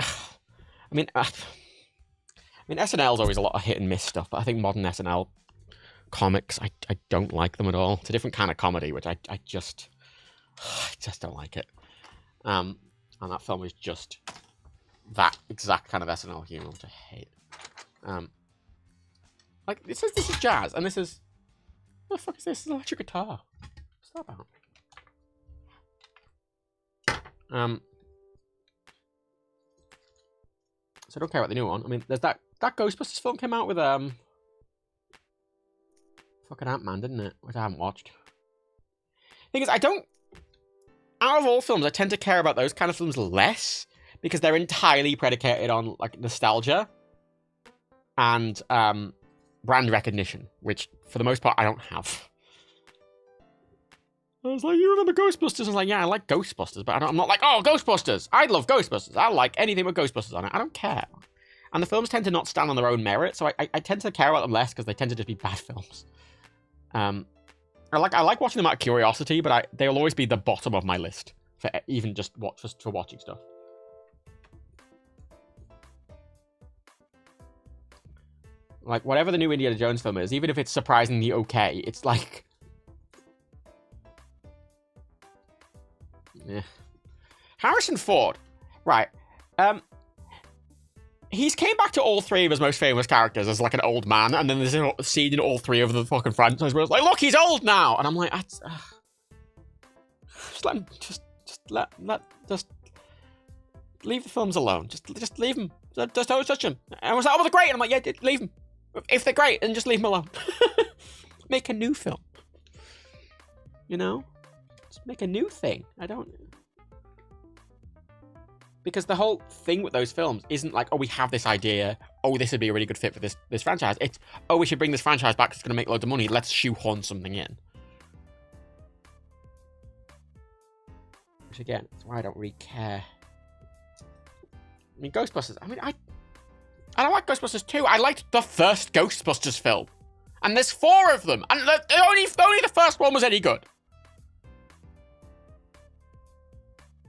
mean, SNL's always a lot of hit and miss stuff, but I think modern SNL comics, I don't like them at all. It's a different kind of comedy, which I just don't like it. And that film is just that exact kind of SNL humor, which I hate. Like, this is jazz, and this is... What the fuck is this? This is an electric guitar. What's that about? So I don't care about the new one. I mean, there's that Ghostbusters film came out with, fucking Ant-Man, didn't it? Which I haven't watched. Thing is, out of all films, I tend to care about those kind of films less, because they're entirely predicated on, like, nostalgia. And, brand recognition, which, for the most part, I don't have. I was like, you remember Ghostbusters? I was like, yeah, I like Ghostbusters, but I'm not like, oh, Ghostbusters! I love Ghostbusters! I like anything with Ghostbusters on it. I don't care. And the films tend to not stand on their own merit, so I tend to care about them less, because they tend to just be bad films. I like watching them out of curiosity, but they'll always be the bottom of my list, for even just for watching stuff. Like, whatever the new Indiana Jones film is, even if it's surprisingly okay, it's like... Yeah. Harrison Ford. Right. He's came back to all 3 of his most famous characters as, like, an old man, and then there's a scene in all 3 of the fucking franchise where it's like, look, he's old now! And I'm like, just let him... Just leave the films alone. Just leave them. Just don't touch them. And I was like, oh, they're great! And I'm like, yeah, leave them. If they're great, then just leave them alone. Make a new film. You know? Just make a new thing. Because the whole thing with those films isn't like, oh, we have this idea. Oh, this would be a really good fit for this franchise. It's, oh, we should bring this franchise back. It's going to make loads of money. Let's shoehorn something in. Which, again, is why I don't really care. I mean, Ghostbusters. I mean, I don't like Ghostbusters 2. I liked the first Ghostbusters film. And there's 4 of them. And only the first one was any good.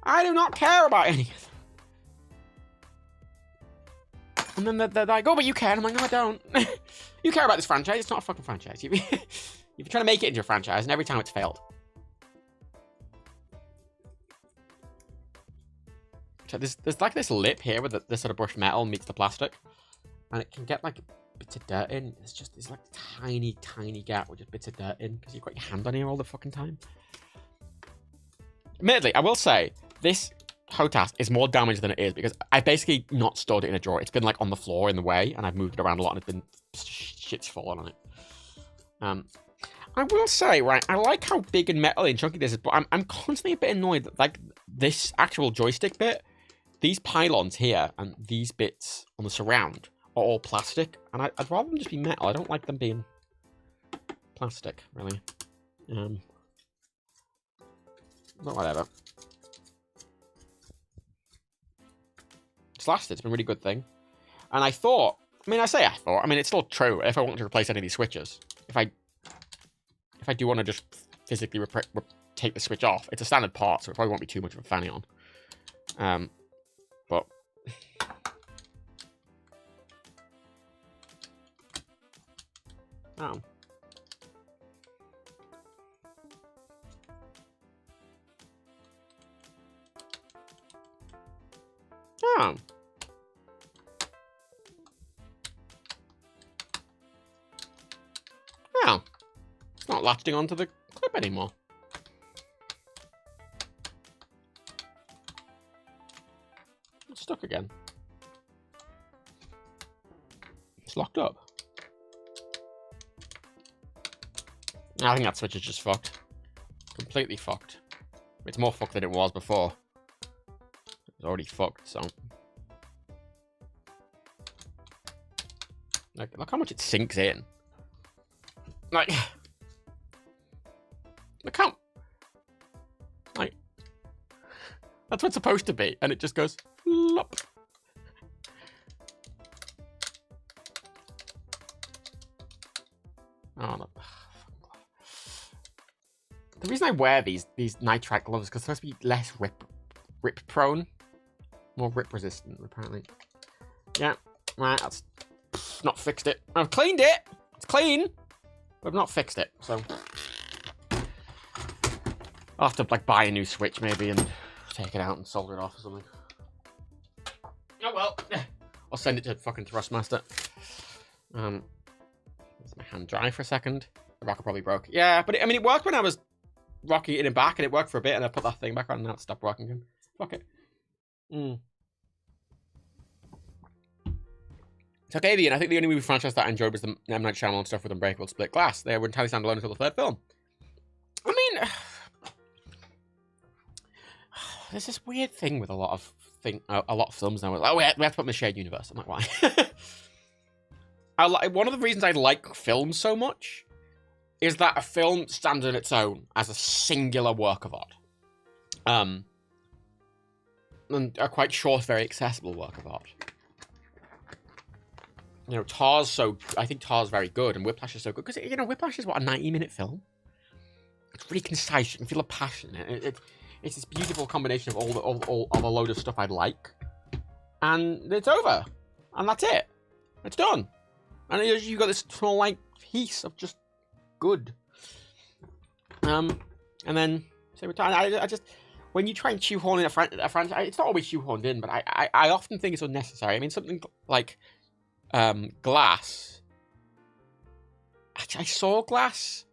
I do not care about any of them. And then they're like, oh, but you care. And I'm like, no, I don't. You care about this franchise. It's not a fucking franchise. You've been trying to make it into a franchise, and every time it's failed. So there's like this lip here where this sort of brushed metal meets the plastic. And it can get like bits of dirt in. It's like a tiny, tiny gap with just bits of dirt in, because you've got your hand on here all the fucking time. Admittedly, I will say, this HOTAS is more damaged than it is, because I basically not stored it in a drawer. It's been like on the floor in the way, and I've moved it around a lot, and it's been shit's fallen on it. I will say, right, I like how big and metal and chunky this is, but I'm constantly a bit annoyed that, like, this actual joystick bit, these pylons here, and these bits on the surround are all plastic, and I'd rather them just be metal. I don't like them being plastic, really. But whatever. It's lasted. It's been a really good thing. And I thought, I mean, it's still true. If I want to replace any of these switches, if I do want to just physically take the switch off, it's a standard part, so it probably won't be too much of a fanny on. But oh. Oh. Oh. It's not latching onto the clip anymore. It's stuck again. It's locked up. I think that switch is just fucked. Completely fucked. It's more fucked than it was before. It was already fucked, so. Like, look how much it sinks in. Like, look how. Like, that's what it's supposed to be, and it just goes flop. Oh no. The reason I wear these nitrite gloves is because they're supposed to be less rip prone, more rip resistant apparently. Yeah, right. That's not fixed it. I've cleaned it. It's clean, but I've not fixed it. So I'll have to like buy a new switch maybe and take it out and solder it off or something. Oh well. I'll send it to fucking Thrustmaster. Let my hand dry for a second. The rocker probably broke. Yeah, but I mean, it worked when I was rocking it in and back, and it worked for a bit, and I put that thing back on, and now it stopped working again. Fuck it. So, Avian, I think the only movie franchise that I enjoyed was the M. Night Shyamalan stuff with Unbreakable, Split Glass. They were entirely standalone until the third film. I mean, there's this weird thing with a lot of films now. Like, oh, we have to put them in the shared universe. I'm like, why? One of the reasons I like films so much is that a film stands on its own as a singular work of art. And a quite short, very accessible work of art. You know, I think Tar's very good, and Whiplash is so good, because, you know, Whiplash is, what, a 90-minute film? It's really concise, you can feel the passion. It's this beautiful combination of all of a load of stuff I like. And it's over. And that's it. It's done. And you've got this small, like, piece of just good. And then, so I just, when you try and shoehorn in a franchise, it's not always shoehorned in, but I often think it's unnecessary. I mean, something like Glass. Actually, I saw Glass,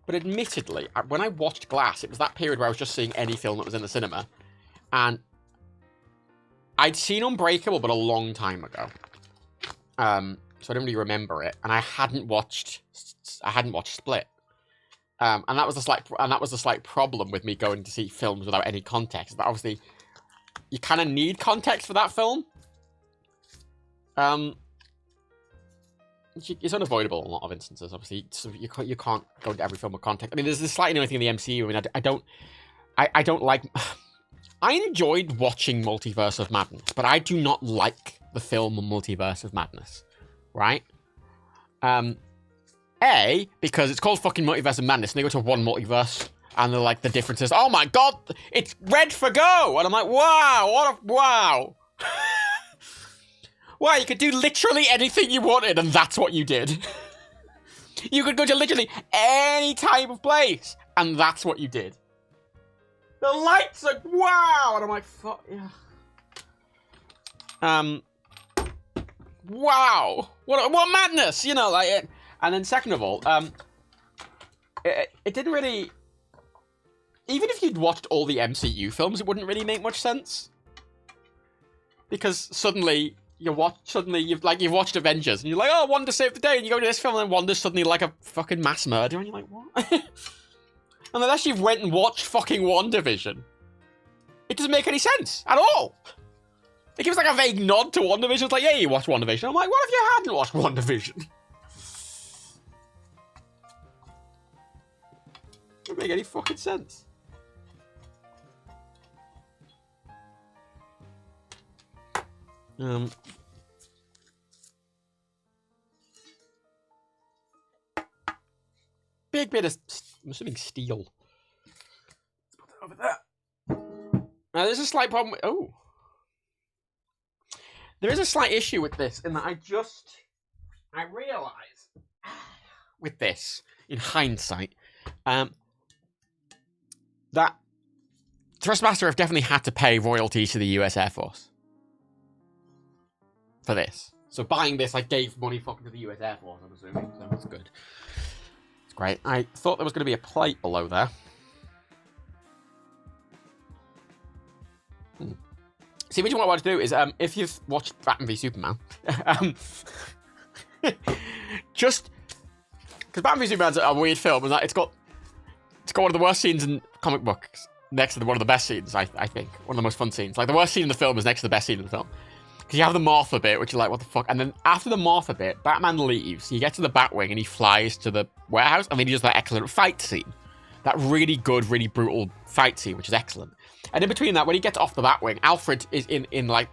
but admittedly, when I watched Glass, it was that period where I was just seeing any film that was in the cinema. And I'd seen Unbreakable, but a long time ago. So I don't really remember it, and I hadn't watched Split, and that was the slight problem with me going to see films without any context. But obviously, you kind of need context for that film. It's unavoidable in a lot of instances. Obviously, so you can't go into every film with context. I mean, there's this slightly annoying thing in the MCU. I mean, I don't like. I enjoyed watching Multiverse of Madness, but I do not like the film Multiverse of Madness. Right? Because it's called fucking Multiverse of Madness, and they go to one multiverse, and they're like, the difference is, oh my god, it's red for go! And I'm like, wow, wow. Wow, you could do literally anything you wanted, and that's what you did. You could go to literally any type of place, and that's what you did. The lights are, wow! And I'm like, fuck, yeah. Wow, what madness, you know, like, and then second of all, it didn't really, even if you'd watched all the MCU films, it wouldn't really make much sense, because suddenly you've watched Avengers, and you're like, oh, Wanda saved the day, and you go to this film, and then Wanda's suddenly like a fucking mass murderer, and you're like, what? And unless you've went and watched fucking WandaVision, it doesn't make any sense at all. It gives like a vague nod to WandaVision. It's like, yeah, you watched WandaVision. I'm like, what if you hadn't watched WandaVision? Doesn't make any fucking sense. Big bit of, I'm assuming, steel. Let's put that over Now, there's a slight problem with... Oh. There is a slight issue with this in that I realise with this, in hindsight, that Thrustmaster have definitely had to pay royalties to the US Air Force for this. So buying this, I gave money fucking to the US Air Force, I'm assuming, so that's good. It's great. I thought there was going to be a plate below there. See, what you want to do is, if you've watched Batman v Superman, just because Batman v Superman's a weird film, and it's got one of the worst scenes in comic books next to one of the best scenes. I think one of the most fun scenes. Like the worst scene in the film is next to the best scene in the film, because you have the Martha bit, which is like what the fuck, and then after the Martha bit, Batman leaves. He gets to the Batwing and he flies to the warehouse, and then he does that excellent fight scene, that really good, really brutal fight scene, which is excellent. And in between that, when he gets off the Batwing, Alfred is in like,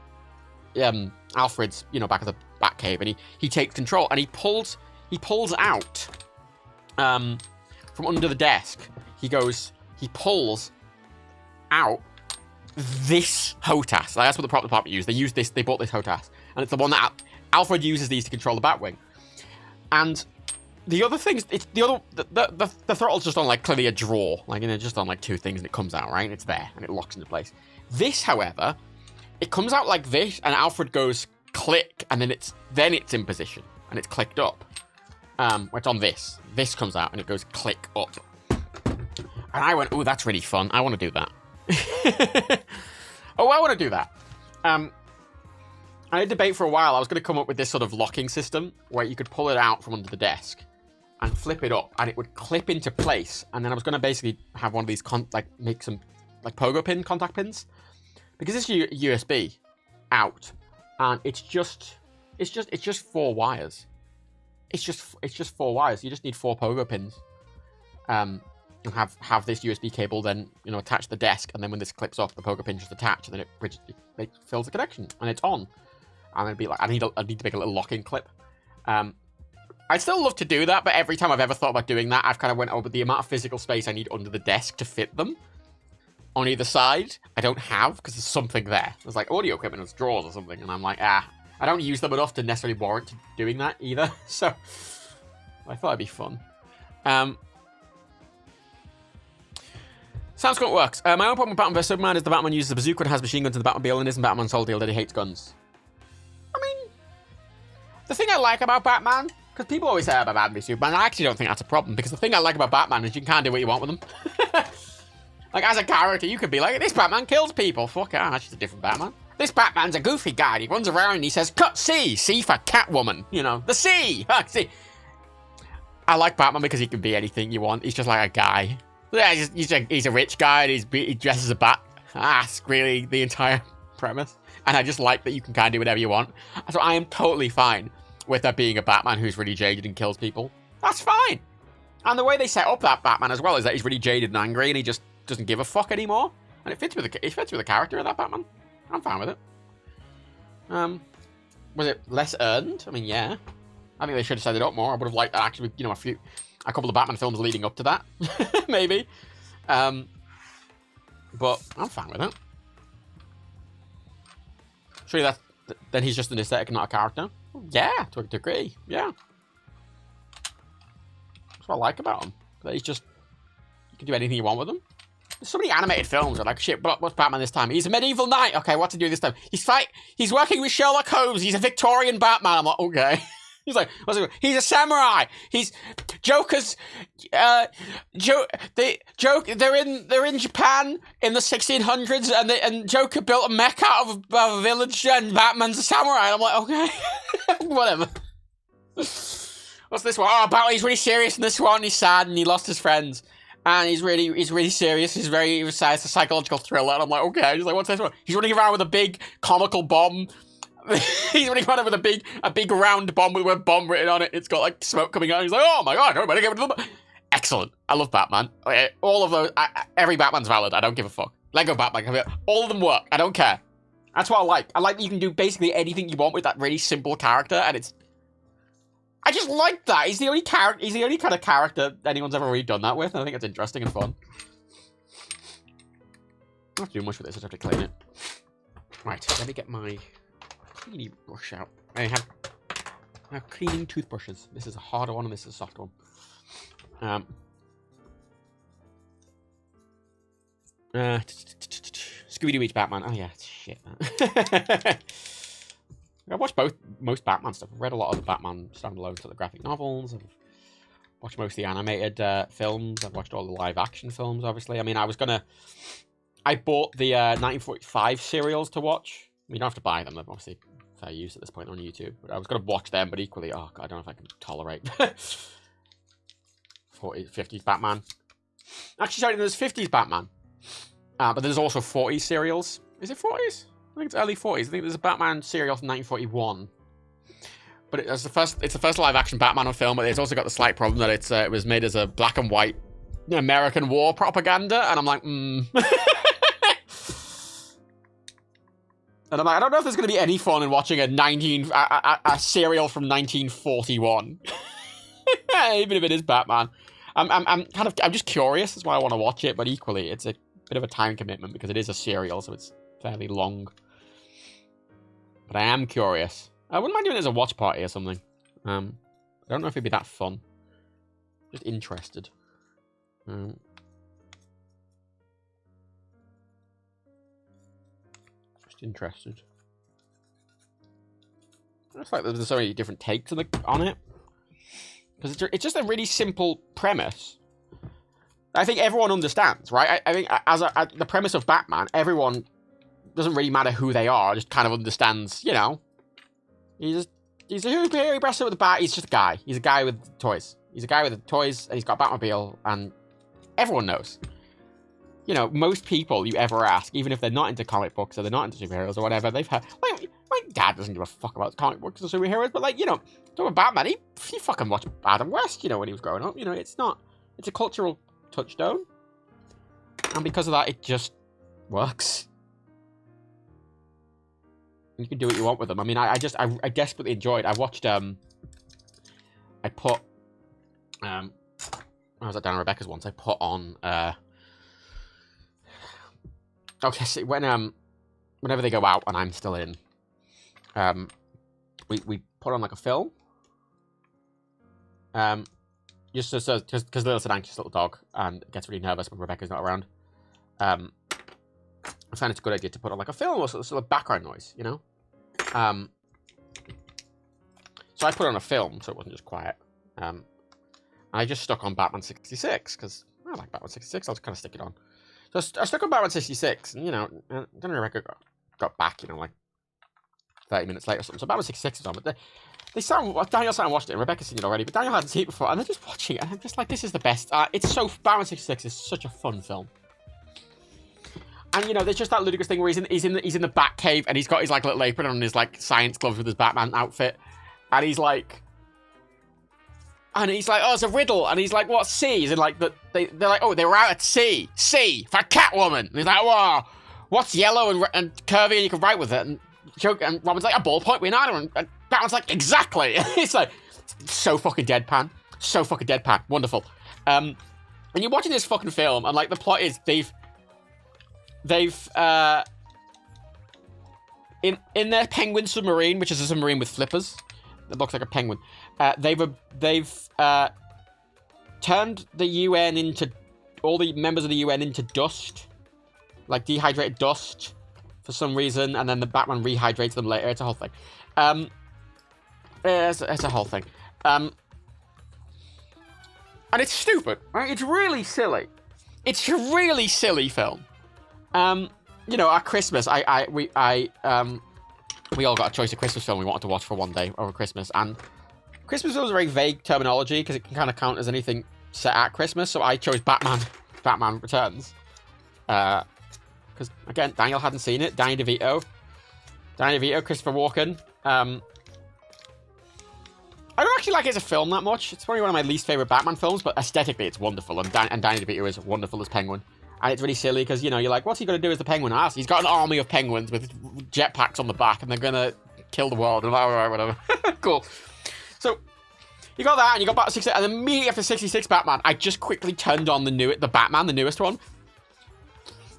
Alfred's, back of the Batcave, and he takes control, and he pulls out, from under the desk, he pulls out this HOTAS. Like, that's what the prop department used. They bought this HOTAS, and it's the one that Alfred uses these to control the Batwing. And the other things, the throttle's just on, like, clearly a drawer. Like, just on, like, two things, and it comes out, right? And it's there, and it locks into place. This, however, it comes out like this, and Alfred goes click, and then it's in position, and it's clicked up. It's on this. This comes out, and it goes click up. And I went, oh, that's really fun. I want to do that. Oh, I want to do that. I had a debate for a while. I was going to come up with this sort of locking system where you could pull it out from under the desk and flip it up, and it would clip into place. And then I was going to basically have one of these, make some like pogo pin contact pins, because it's USB out, and it's just 4 wires. It's just 4 wires. You just need 4 pogo pins, and have this USB cable then attach to the desk, and then when this clips off, the pogo pin just attach, and then it fills the connection, and it's on. And it'd be like, I need to make a little locking clip. I'd still love to do that, but every time I've ever thought about doing that, I've kind of went over the amount of physical space I need under the desk to fit them on either side. I don't have, because there's something there. There's like audio equipment, there's drawers or something, and I'm like, I don't use them enough to necessarily warrant doing that either. So I thought it'd be fun. Sounds good, works. My own problem with Batman vs Superman is the Batman uses a bazooka and has machine guns in the Batmobile, and isn't Batman's whole deal that he hates guns. I mean, the thing I like about Batman, because people always say about Batman v Superman, I actually don't think that's a problem, because the thing I like about Batman is you can do what you want with him. Like, as a character, you could be like, this Batman kills people. Fuck yeah, that's just a different Batman. This Batman's a goofy guy. He runs around and he says, cut C. C for Catwoman. The C. C. I like Batman because he can be anything you want. He's just like a guy. Yeah, he's a rich guy and he dresses a bat. That's really the entire premise. And I just like that you can kind of do whatever you want. So I am totally fine with there being a Batman who's really jaded and kills people. That's fine. And the way they set up that Batman as well is that he's really jaded and angry and he just doesn't give a fuck anymore. And it fits with the character of that Batman. I'm fine with it. Was it less earned? I mean, yeah. I think they should have set it up more. I would have liked that actually, a couple of Batman films leading up to that. Maybe. But I'm fine with it. Surely then he's just an aesthetic and not a character. Yeah, to a degree. Yeah. That's what I like about him. That he's just, you can do anything you want with him. There's so many animated films. I'm like, shit, what's Batman this time? He's a medieval knight. Okay, what's he do this time? He's working with Sherlock Holmes. He's a Victorian Batman. I'm like, okay. He's like, he's a samurai. He's Joker's. They're in Japan in the 1600s, and Joker built a mech out of a village, and Batman's a samurai. And I'm like, okay, whatever. What's this one? Oh, Batman. He's really serious in this one. He's sad, and he lost his friends. And he's really serious. It's a psychological thriller. And I'm like, okay. He's like, what's this one? He's running around with a big comical bomb. He's running around with a big round bomb with the word bomb written on it. It's got like smoke coming out. He's like, oh my god, everybody get rid of them. Excellent. I love Batman. All of those, every Batman's valid. I don't give a fuck. Lego Batman, all of them work. I don't care. That's what I like. I like that you can do basically anything you want with that really simple character, and I just like that. He's the only kind of character anyone's ever really done that with, and I think it's interesting and fun. I don't have to do much with this, I just have to clean it. Right, let me get my cleaning brush out. I have cleaning toothbrushes. This is a harder one and this is a soft one. Scooby-Doo meets Batman. Oh yeah, shit. I've watched most Batman stuff. I've read a lot of the Batman standalone sort of graphic novels. I've watched most of the animated films. I've watched all the live action films, obviously. I mean, I bought the 1945 serials to watch. You don't have to buy them. They're obviously fair use at this point on YouTube. But I was going to watch them, but equally, oh, God, I don't know if I can tolerate 50s Batman. Actually, sorry, there's 50s Batman. But there's also 40s serials. Is it 40s? I think it's early 40s. I think there's a Batman serial from 1941. But it's the first live-action Batman film, but it's also got the slight problem that it was made as a black and white American war propaganda, and I'm like, And I'm like, I don't know if there's going to be any fun in watching a serial from 1941, even if it is Batman. I'm just curious. That's why I want to watch it. But equally, it's a bit of a time commitment because it is a serial, so it's fairly long. But I am curious. I wouldn't mind doing it as a watch party or something. I don't know if it'd be that fun. Just interested. Interested. It's like there's so many different takes on it. Because it's just a really simple premise. I think everyone understands, right? I think as the premise of Batman, everyone doesn't really matter who they are, just kind of understands, you know. He's a superhero, he breasts it with a bat, he's just a guy. He's a guy with toys. He's a guy with toys, and he's got a Batmobile, and everyone knows. You know, most people you ever ask, even if they're not into comic books or they're not into superheroes or whatever, they've heard. Like, my dad doesn't give a fuck about comic books or superheroes, but like, you know, talking about Batman, he fucking watched Adam West, you know, when he was growing up. You know, it's a cultural touchstone, and because of that, it just works. You can do what you want with them. I mean, I desperately enjoyed. I watched I was at Dan and Rebecca's once. I put on okay, see, whenever they go out and I'm still in, we put on like a film, just because Little's an anxious little dog and gets really nervous when Rebecca's not around. I find it's a good idea to put on like a film or sort of background noise, you know. So I put on a film so it wasn't just quiet. I just stuck on Batman 66 because I like Batman 66. I'll just kind of stick it on. So I stuck on Batman 66, and, you know, then Rebecca got back, you know, like 30 minutes later or something. So Batman 66 is on, but Daniel sat and watched it, and Rebecca's seen it already, but Daniel hadn't seen it before, and they're just watching it, and I'm just like, this is the best. Batman 66 is such a fun film. And, you know, there's just that ludicrous thing where he's in the Batcave, and he's got his, like, little apron on and his, like, science gloves with his Batman outfit, and he's like, oh, it's a riddle. And he's like, what's C? And like, they're like, oh, they were out at sea. C for Catwoman. And he's like, whoa, what's yellow and curvy and you can write with it? And Robin's like, a ballpoint Leonardo. And Batman's like, exactly. It's like, so fucking deadpan. So fucking deadpan. Wonderful. And you're watching this fucking film, and like, the plot is they've in their penguin submarine, which is a submarine with flippers. It looks like a penguin. They've turned the UN into all the members of the UN into dust, like dehydrated dust, for some reason, and then the Batman rehydrates them later. It's a whole thing. It's a whole thing. And it's stupid. Right? It's really silly. It's a really silly film. You know, at Christmas, we all got a choice of Christmas film we wanted to watch for one day over Christmas, and Christmas film is a very vague terminology because it can kind of count as anything set at Christmas, so I chose Batman Returns. Because, again, Daniel hadn't seen it. Danny DeVito, Christopher Walken. I don't actually like it as a film that much. It's probably one of my least favourite Batman films, but aesthetically it's wonderful, and Danny DeVito is wonderful as Penguin. And it's really silly because, you know, you're like, what's he going to do as the Penguin? He's got an army of penguins with jetpacks on the back, and they're going to kill the world. And all right, whatever. Cool. So, you got that, and you got Batman 66, and immediately after 66 Batman, I just quickly turned on the newest one.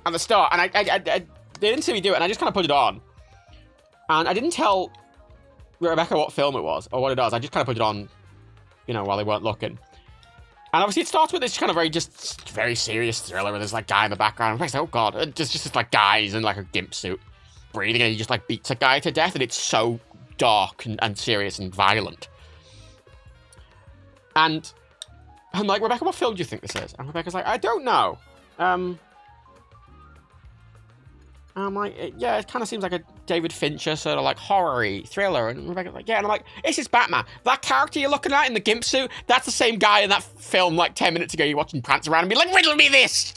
at the start, and they didn't see me do it, and I just kind of put it on. And I didn't tell Rebecca what film it was, or what it was. I just kind of put it on, you know, while they weren't looking. And obviously it starts with this kind of very serious thriller where there's like guy in the background. And I was like, oh god, there's just like guys in like a gimp suit breathing, and he just like beats a guy to death, and it's so dark and serious and violent. And I'm like, Rebecca, what film do you think this is? And Rebecca's like, I don't know. I'm like, yeah, it kind of seems like a David Fincher sort of like horror-y thriller. And Rebecca's like, yeah. And I'm like, this is Batman. That character you're looking at in the gimp suit, that's the same guy in that film like 10 minutes ago you're watching prance around and be like, riddle me this!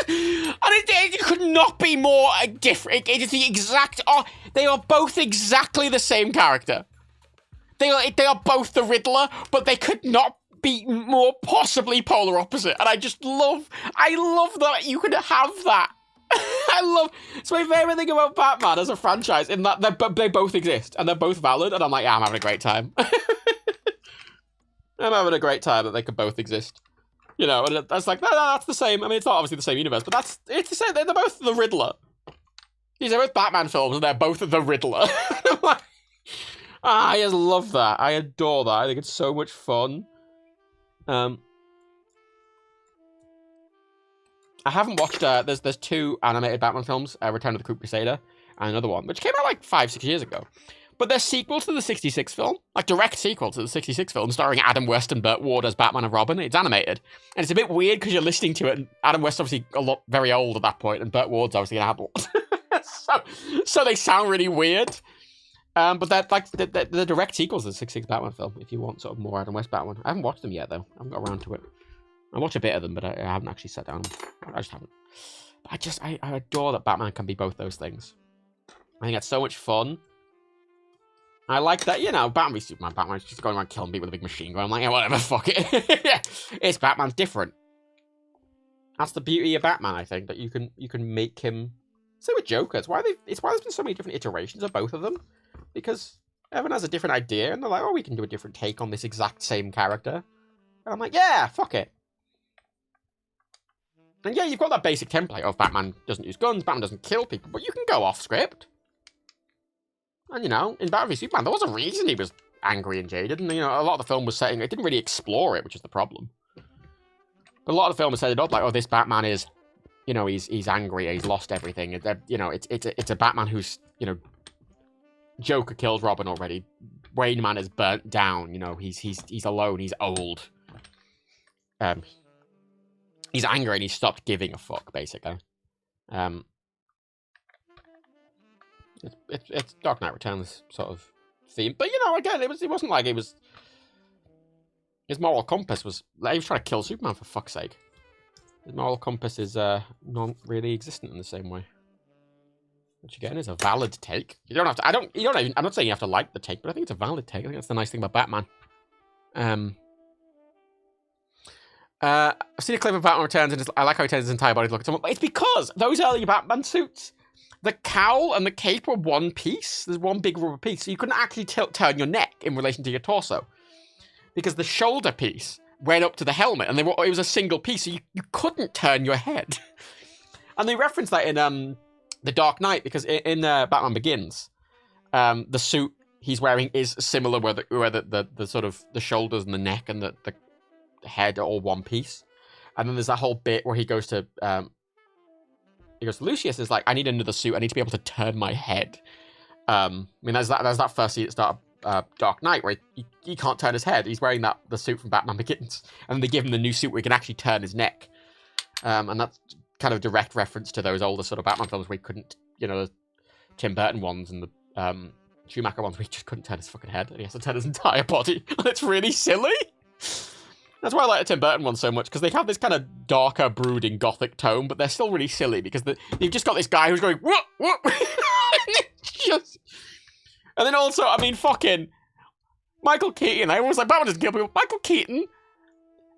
It could not be more different. It is the exact... Oh, they are both exactly the same character. They are both the Riddler, but they could not be more possibly polar opposite. And I love that you could have that. It's my favorite thing about Batman as a franchise, in that they both exist, and they're both valid, and I'm like, yeah, I'm having a great time. I'm having a great time that they could both exist. You know, and that's like, no, that's the same. I mean, it's not obviously the same universe, but it's the same. They're both the Riddler. These are both Batman films, and they're both the Riddler. I'm like, I just love that. I adore that. I think it's so much fun. I haven't watched, there's two animated Batman films, Return of the Crusader, and another one, which came out like 5-6 years ago. But they're sequels to the 66 film, like direct sequel to the 66 film, starring Adam West and Burt Ward as Batman and Robin. It's animated. And it's a bit weird because you're listening to it, and Adam West's obviously very old at that point, and Burt Ward's obviously an adult. so they sound really weird. But they're like the direct sequels to the 66 Batman film, if you want sort of more Adam West Batman. I haven't watched them yet, though. I haven't got around to it. I watch a bit of them, but I haven't actually sat down. I just haven't. But I adore that Batman can be both those things. I think that's so much fun. I like that, you know, Batman v Superman. Batman's just going around killing people with a big machine gun. I'm like, yeah, whatever, fuck it. Yeah, it's Batman's different. That's the beauty of Batman, I think, that you can make him. Same with Joker. It's why there's been so many different iterations of both of them, because everyone has a different idea, and they're like, oh, we can do a different take on this exact same character. And I'm like, yeah, fuck it. And yeah, you've got that basic template of Batman doesn't use guns, Batman doesn't kill people, but you can go off script. And, you know, in Batman v Superman, there was a reason he was angry and jaded, and, you know, a lot of the film was setting, it didn't really explore it, which is the problem. But a lot of the film was setting it up like, oh, this Batman is, you know, he's angry, he's lost everything. You know, it's a Batman who's, you know, Joker killed Robin already. Wayne Man is burnt down, you know, he's alone, he's old. He's angry and he stopped giving a fuck, basically. It's Dark Knight Returns sort of theme, but you know, again, it wasn't like it was. His moral compass was like he was trying to kill Superman, for fuck's sake. His moral compass is not really existent in the same way, which again is a valid take. You don't have to. I'm not saying you have to like the take, but I think it's a valid take. I think that's the nice thing about Batman. I've seen a clip of Batman Returns, and I like how he turns his entire body to look at someone. It's because those early Batman suits, the cowl and the cape were one piece. There's one big rubber piece, so you couldn't actually turn your neck in relation to your torso, because the shoulder piece went up to the helmet, and it was a single piece, so you couldn't turn your head. And they reference that in The Dark Knight, because in Batman Begins, the suit he's wearing is similar, where the sort of the shoulders and the neck and the head are all one piece. And then there's that whole bit where he goes to Lucius is like, I need another suit, I need to be able to turn my head. I mean, there's that first scene at the start of Dark Knight where he can't turn his head. He's wearing the suit from Batman Begins, and they give him the new suit where he can actually turn his neck. And that's kind of direct reference to those older sort of Batman films where he couldn't, you know, the Tim Burton ones and the Schumacher ones where he just couldn't turn his fucking head, and he has to turn his entire body. And it's really silly. That's why I like the Tim Burton ones so much, because they have this kind of darker, brooding, gothic tone, but they're still really silly, because you've just got this guy who's going, whoop, whoop. And then also, I mean, fucking Michael Keaton. I always like, Batman doesn't kill people. Michael Keaton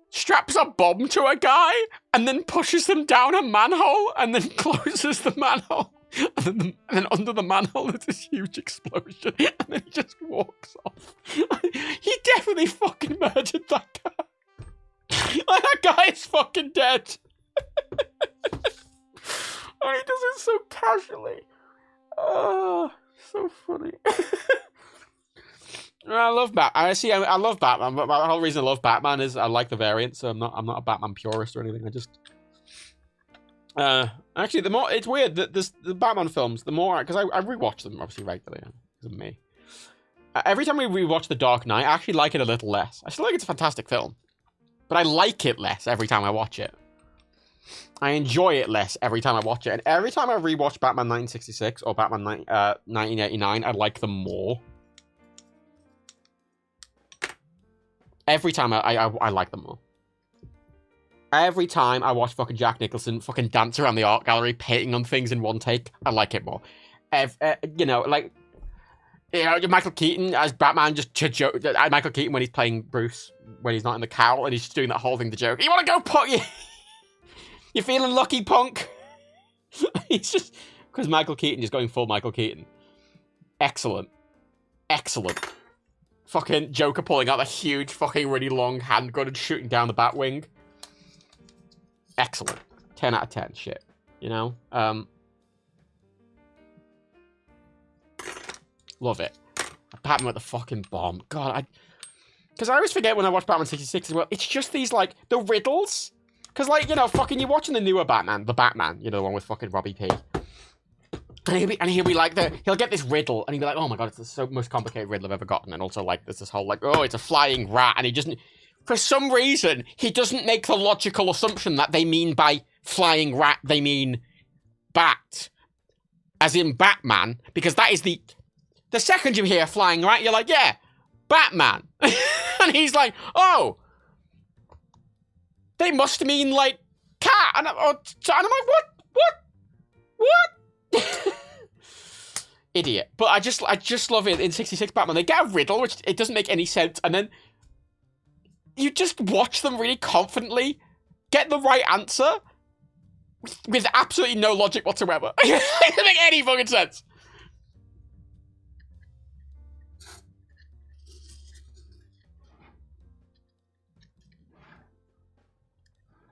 straps a bomb to a guy and then pushes them down a manhole and then closes the manhole. And then under the manhole there's this huge explosion, and then he just walks off. He definitely fucking murdered that guy. Like, that guy is fucking dead. Oh, he does it so casually. Oh, so funny. I love Batman. I love Batman, but the whole reason I love Batman is I like the variant, so I'm not a Batman purist or anything. I just actually the more it's weird that the Batman films, the more because I rewatch them obviously regularly because of me. Every time we rewatch The Dark Knight, I actually like it a little less. I still think it's a fantastic film, but I like it less every time I watch it. I enjoy it less every time I watch it, and every time I rewatch Batman 1966 or Batman 1989, I like them more. Every time I like them more. Every time I watch fucking Jack Nicholson fucking dance around the art gallery painting on things in one take, I like it more. Michael Keaton as Batman just to joke. Michael Keaton when he's playing Bruce, when he's not in the cowl, and he's just doing that whole thing to joke. You want to go put you? You feeling lucky, punk? He's just because Michael Keaton is going full Michael Keaton. Excellent. Fucking Joker pulling out a huge fucking really long handgun and shooting down the Batwing. Excellent. 10 out of 10 shit. You know? Love it. Batman with the fucking bomb. God, because I always forget when I watch Batman 66 as well. It's just these, like, the riddles. Because, like, you know, fucking you're watching the newer Batman. The Batman. You know, the one with fucking Robbie P. And he'll be like, he'll get this riddle, and he'll be like, oh my god, it's the most complicated riddle I've ever gotten. And also, like, there's this whole, like, oh, it's a flying rat. And he doesn't, for some reason, he doesn't make the logical assumption that they mean by flying rat, they mean bat. As in Batman. Because that is the second you hear flying rat, you're like, yeah, Batman. And he's like, oh, they must mean, like, cat. And I'm like, what? Idiot. But I just love it in 66 Batman. They get a riddle, which it doesn't make any sense, and then you just watch them really confidently get the right answer with absolutely no logic whatsoever. It doesn't make any fucking sense.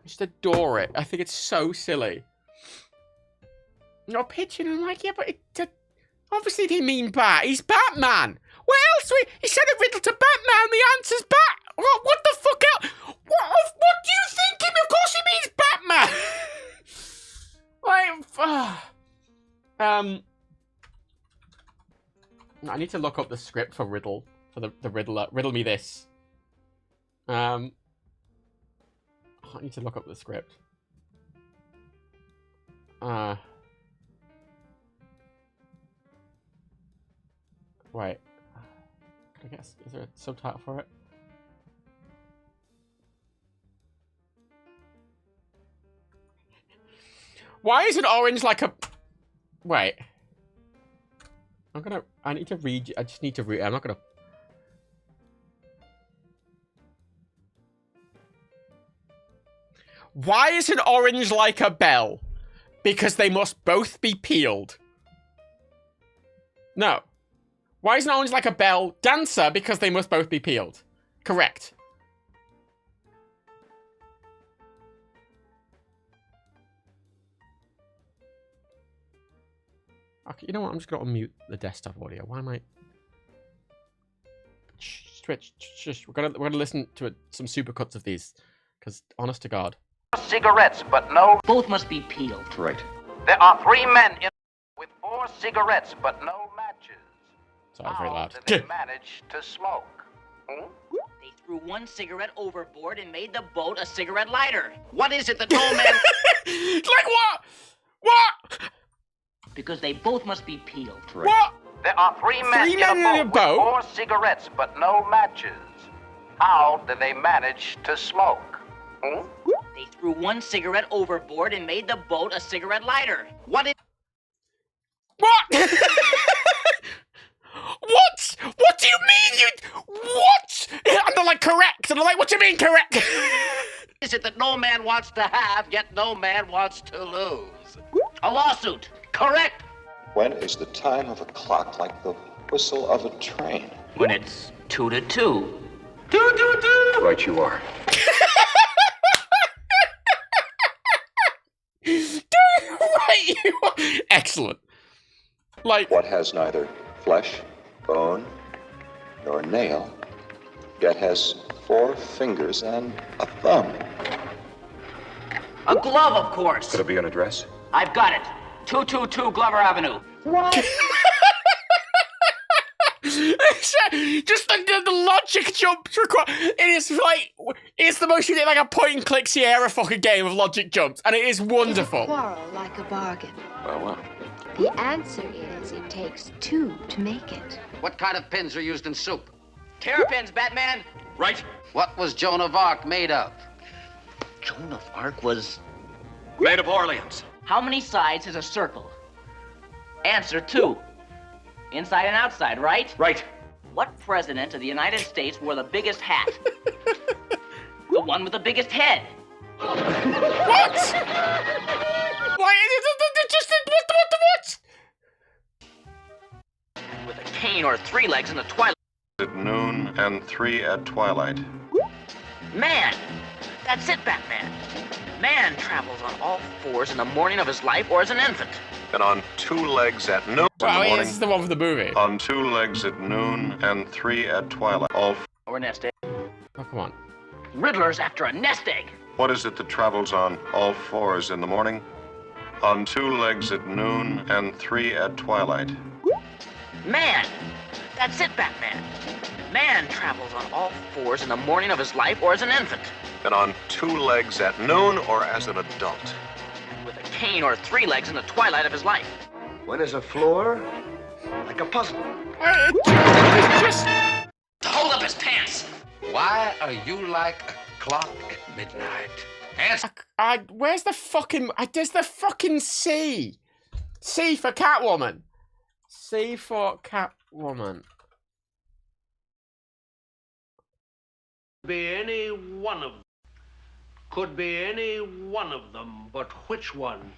I just adore it. I think it's so silly. You're pitching and I'm like, yeah, but obviously they mean bat. He's Batman. What else? He said a riddle to Batman. The answer's bat. What the fuck else? What do you think him? Of course he means Batman. I need to look up the script for riddle for the riddler. Riddle me this. I need to look up the script. Wait. I guess, is there a subtitle for it? Why is it orange like a... Wait. I need to read... I just need to read... I'm not gonna... Why is an orange like a bell? Because they must both be peeled. No. Why is an orange like a bell? Dancer, because they must both be peeled. Correct. Okay, you know what? I'm just going to unmute the desktop audio. Why am I... Twitch, we're gonna listen to some supercuts of these. Because, honest to God. Cigarettes, but no... Both must be peeled. Right. There are 3 men with 4 cigarettes, but no matches. Sorry, very loud. How did they manage to smoke? They threw one cigarette overboard and made the boat a cigarette lighter. What is it that no man... Like what? What? Because they both must be peeled. Right. What? There are 3 men in a boat with 4 cigarettes, but no matches. How did they manage to smoke? They threw one cigarette overboard and made the boat a cigarette lighter. What is... What? What? What do you mean what? And they're like, correct. And I'm like, what do you mean, correct? Is it that no man wants to have, yet no man wants to lose? A lawsuit. Correct. When is the time of a clock like the whistle of a train? When it's 2 to 2. 2, 2, 2! Right you are. Excellent. Like, What has neither flesh, bone, nor nail, yet has 4 fingers and a thumb? A glove, of course. Could it be an address? I've got it. 222 Glover Avenue. just the logic jumps required. It's the most like a point and click Sierra fucking game of logic jumps, and it is wonderful. Is a quarrel like a bargain? Well. The answer is it takes 2 to make it. What kind of pins are used in soup? Terrapins, Batman. Right. What was Joan of Arc made of? Joan of Arc was... Made of Orleans. How many sides is a circle? Answer 2. Inside and outside, right? Right. What president of the United States wore the biggest hat? The one with the biggest head. What? Why? What? With a cane or 3 legs in the twilight. At noon and 3 at twilight. Man! That's it, Batman. Man travels on all 4s in the morning of his life or as an infant. And on 2 legs at noon in the Well, morning. this is the one for the movie. On 2 legs at noon and 3 at twilight. All. Or a nest egg. Oh, come on. Riddler's after a nest egg. What is it that travels on all 4s in the morning? On 2 legs at noon and 3 at twilight. Man! That's it, Batman. Man travels on all 4s in the morning of his life or as an infant. And on 2 legs at noon or as an adult. With a cane or 3 legs in the twilight of his life. When is a floor like a puzzle? Just... Hold up his pants. Why are you like a clock at midnight? Answer. Where's the fucking... There's the fucking C. C for Catwoman. C for Catwoman. Be any one of them. Could be any one of them, but which one?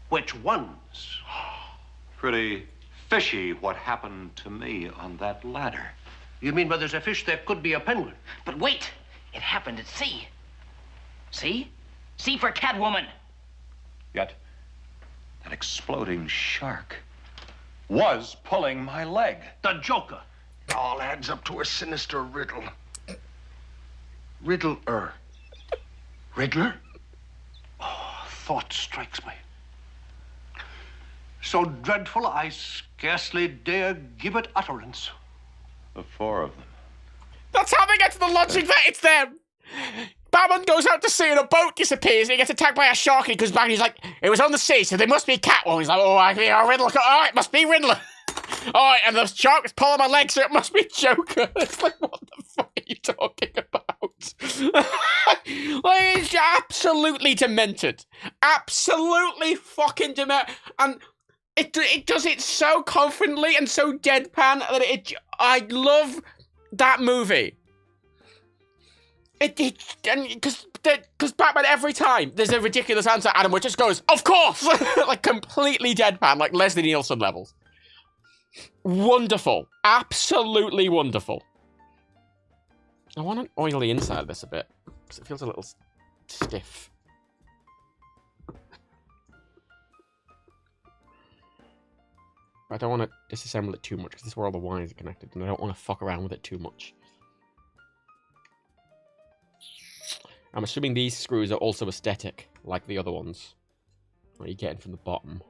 Which ones? Pretty fishy what happened to me on that ladder. You mean where there's a fish, there could be a penguin? But wait! It happened at sea. See? C for Catwoman. Yet, that exploding shark was pulling my leg. The Joker. All adds up to a sinister riddle. Riddler. Riddler? Oh, thought strikes me. So dreadful, I scarcely dare give it utterance. The 4 of them. That's how they get to the logic that it's them. Batman goes out to sea and a boat disappears and he gets attacked by a shark and he comes back and he's like, it was on the sea, so they must be Catwoman. He's like, oh, I mean, Riddler. Oh, it must be Riddler. All right, and the shark is pulling my leg, so it must be Joker. It's like, what the fuck are you talking about? Like, it's absolutely demented. Absolutely fucking demented. And it does it so confidently and so deadpan that I love that movie. Because Batman, every time there's a ridiculous answer, Adam Wood just goes, of course! Like, completely deadpan, like Leslie Nielsen levels. Wonderful. Absolutely wonderful. I want an oily inside of this a bit, because it feels a little stiff. I don't want to disassemble it too much, because this is where all the wires are connected, and I don't want to fuck around with it too much. I'm assuming these screws are also aesthetic, like the other ones. What are you getting from the bottom?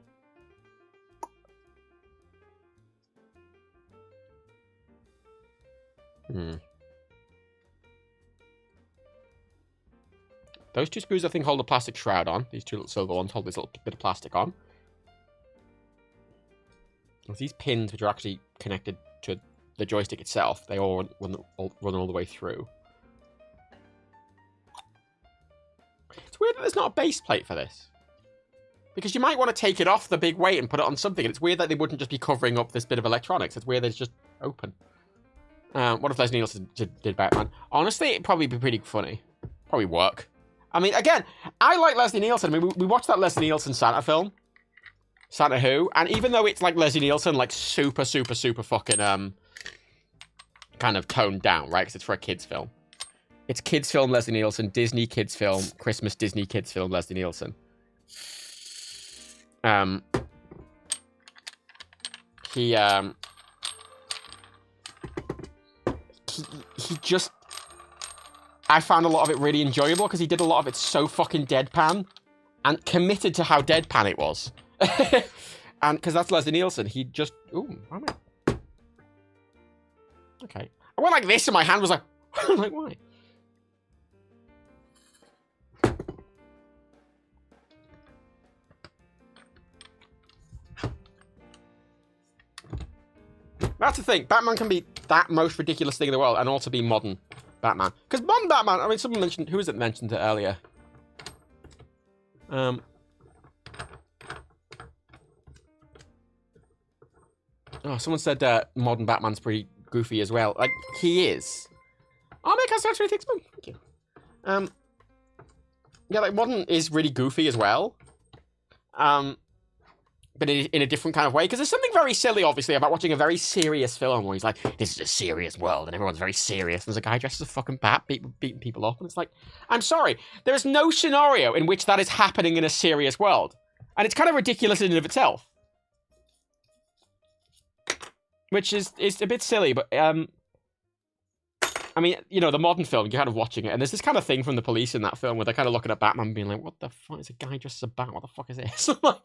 Those 2 screws, I think, hold a plastic shroud on. These 2 little silver ones hold this little bit of plastic on. With these pins, which are actually connected to the joystick itself, they all run all the way through. It's weird that there's not a base plate for this. Because you might want to take it off the big weight and put it on something, and it's weird that they wouldn't just be covering up this bit of electronics. It's weird that it's just open. What if Leslie Nielsen did Batman? Honestly, it'd probably be pretty funny. Probably work. I mean, again, I like Leslie Nielsen. I mean, we watched that Leslie Nielsen Santa film. Santa Who. And even though it's like Leslie Nielsen, like super fucking, kind of toned down, right? Because it's for a kid's film. It's kids film Leslie Nielsen, Disney kids film, Christmas Disney kids film Leslie Nielsen. He just... I found a lot of it really enjoyable because he did a lot of it so fucking deadpan and committed to how deadpan it was. And because that's Leslie Nielsen, he just... Ooh, why am I... Okay. I went like this and my hand was like... like, why? That's the thing. Batman can be that most ridiculous thing in the world and also be modern Batman. Because modern Batman, I mean, someone mentioned... Who was it mentioned it earlier? Oh, someone said modern Batman's pretty goofy as well. Like, he is. Oh, my God, actually thanks, man. Thank you. Yeah, like, modern is really goofy as well. But in a different kind of way. Because there's something very silly, obviously, about watching a very serious film where he's like, this is a serious world, and everyone's very serious. There's a guy dressed as a fucking bat beating people up, and it's like, I'm sorry, there is no scenario in which that is happening in a serious world. And it's kind of ridiculous in and of itself. Which is a bit silly, but, I mean, you know, the modern film, you're kind of watching it, and there's this kind of thing from the police in that film where they're kind of looking at Batman being like, what the fuck is a guy dressed as a bat? What the fuck is this? But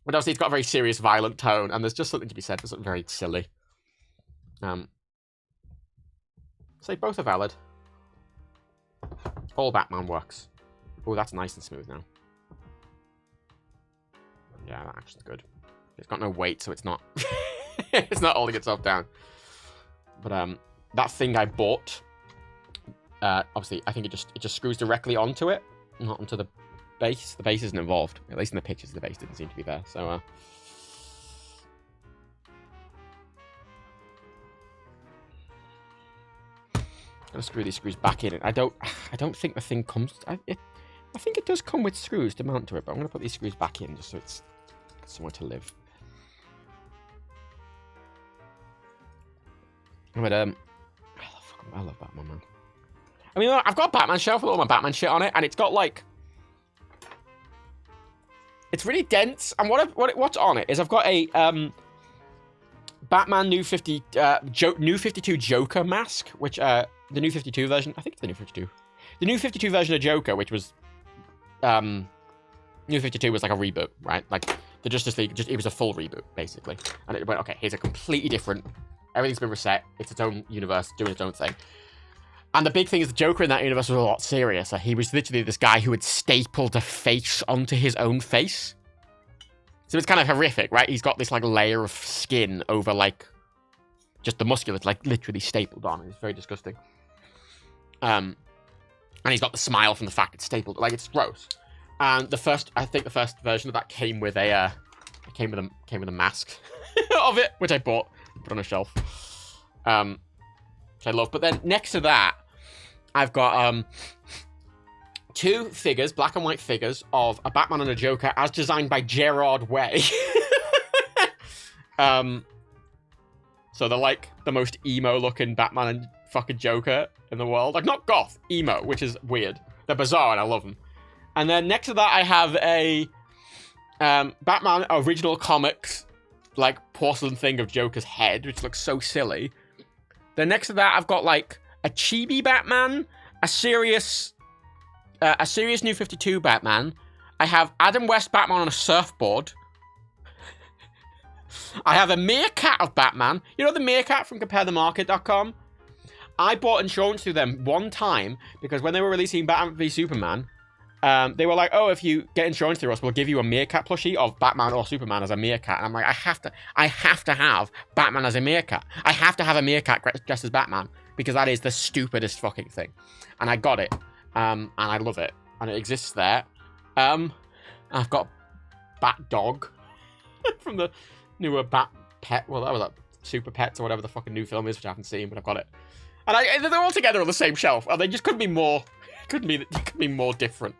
obviously it's got a very serious, violent tone, and there's just something to be said for something very silly. So both are valid. All Batman works. Oh, that's nice and smooth now. Yeah, that action's good. It's got no weight, so it's not... it's not holding itself down. But, that thing I bought... obviously, I think it just screws directly onto it, not onto the base. The base isn't involved. At least in the pictures, the base didn't seem to be there, so, I'm gonna screw these screws back in. I don't think the thing comes... I think it does come with screws to mount to it, but I'm gonna put these screws back in just so it's somewhere to live. But, I love Batman, man. I mean, I've got a Batman shelf with all my Batman shit on it, and it's got, like... It's really dense, and what's on it is I've got a, Batman New 52 Joker mask, which, the New 52 version... I think it's the New 52. The New 52 version of Joker, which was, New 52 was like a reboot, right? Like, the Justice League, it was a full reboot, basically. And it went, okay, here's a completely different... Everything's been reset. It's its own universe, doing its own thing. And the big thing is the Joker in that universe was a lot seriouser. He was literally this guy who had stapled a face onto his own face. So it's kind of horrific, right? He's got this, like, layer of skin over, like, just the musculature, like, literally stapled on. It's very disgusting. And he's got the smile from the fact it's stapled. Like, it's gross. And I think the first version of that came with a mask of it, which I bought. Put on a shelf, which I love. But then next to that, I've got two figures, black and white figures of a Batman and a Joker, as designed by Gerard Way. So they're like the most emo-looking Batman and fucking Joker in the world. Like, not goth, emo, which is weird. They're bizarre and I love them. And then next to that, I have a Batman original comics, like, porcelain thing of Joker's head, which looks so silly. Then next to that, I've got, like, a chibi Batman, a serious New 52 Batman. I have Adam West Batman on a surfboard. I have a meerkat of Batman. You know the meerkat from CompareTheMarket.com? I bought insurance through them one time, because when they were releasing Batman v Superman, they were like, oh, if you get insurance through us, we'll give you a meerkat plushie of Batman or Superman as a meerkat. And I'm like, I have to have Batman as a meerkat. I have to have a meerkat dressed as Batman, because that is the stupidest fucking thing. And I got it. And I love it. And it exists there. I've got Bat Dog from the newer Bat Pet. Well, that was like Super Pets or whatever the fucking new film is, which I haven't seen, but I've got it. And they're all together on the same shelf. And they just couldn't be more... couldn't be more different.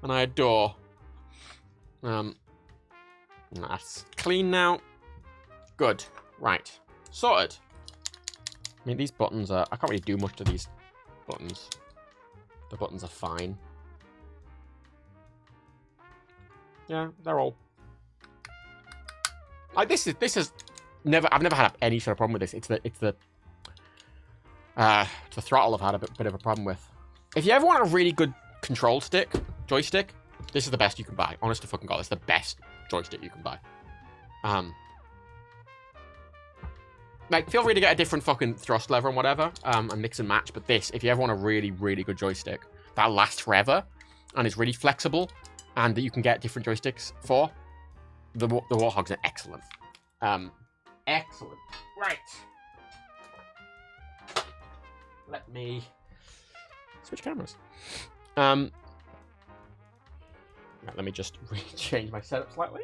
And I adore. That's clean now. Good. Right. Sorted. I mean, these buttons are... I can't really do much to these buttons. The buttons are fine. Yeah, they're all. Like this is never. I've never had any sort of problem with this. It's the throttle I've had a bit of a problem with. If you ever want a really good control stick, joystick, this is the best you can buy. Honest to fucking God, it's the best joystick you can buy. Like, feel free to get a different fucking thrust lever and whatever, and mix and match. But this, if you ever want a really, really good joystick that lasts forever and is really flexible, and that you can get different joysticks for, the Warthogs are excellent. Excellent. Right. Let me switch cameras. Right, let me just change my setup slightly.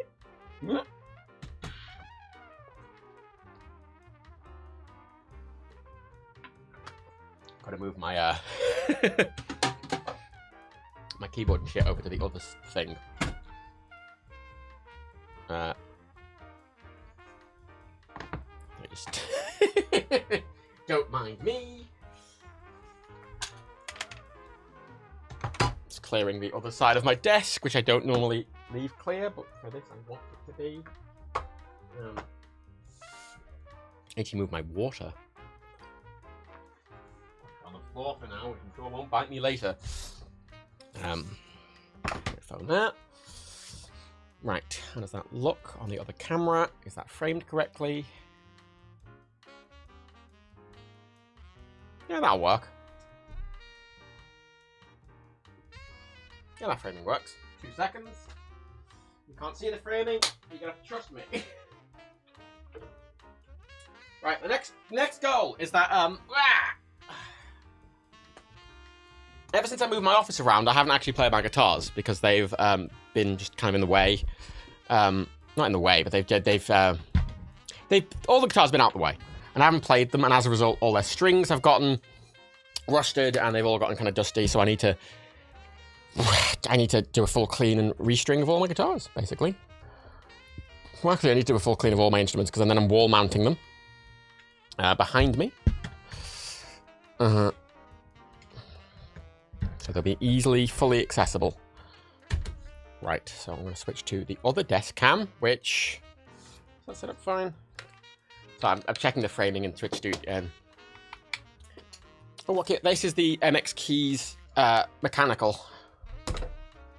Gotta move my my keyboard and shit over to the other thing. I just don't mind me. Just clearing the other side of my desk, which I don't normally leave clear, but for this I want it to be. Need to move my water on the floor for now, which I'm sure won't bite me later. Phone there. Right, how does that look on the other camera? Is that framed correctly? Yeah, that'll work. Yeah, that framing works. 2 seconds. You can't see the framing, you're gonna have to trust me. Right, the next goal is that ever since I moved my office around, I haven't actually played my guitars because they've been just kind of in the way. Not in the way, but they've all the guitars have been out the way, and I haven't played them. And as a result, all their strings have gotten rusted, and they've all gotten kind of dusty. So I need to do a full clean and restring of all my guitars, basically. Well, actually, I need to do a full clean of all my instruments because then I'm wall mounting them behind me. So they'll be easily, fully accessible. Right, so I'm going to switch to the other desk cam, which... Is that set up fine? So I'm checking the framing and switch to... Oh, okay, this is the MX Keys mechanical.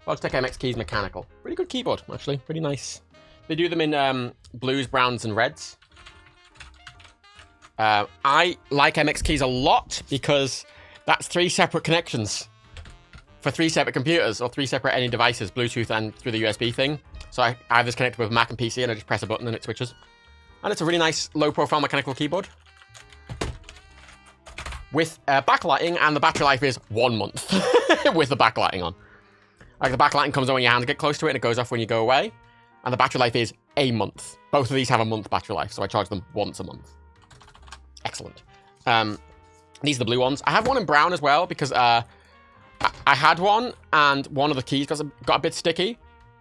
Logitech MX Keys mechanical. Really good keyboard, actually. Really nice. They do them in blues, browns, and reds. I like MX Keys a lot because that's 3 separate connections for 3 separate computers or 3 separate any devices, Bluetooth and through the USB thing. So I have this connected with Mac and PC, and I just press a button and it switches. And it's a really nice low-profile mechanical keyboard with backlighting, and the battery life is 1 month with the backlighting on. Like, the backlighting comes on when your hands get close to it, and it goes off when you go away. And the battery life is a month. Both of these have a month battery life, so I charge them once a month. Excellent. These are the blue ones. I have one in brown as well because I had one, and one of the keys got a bit sticky.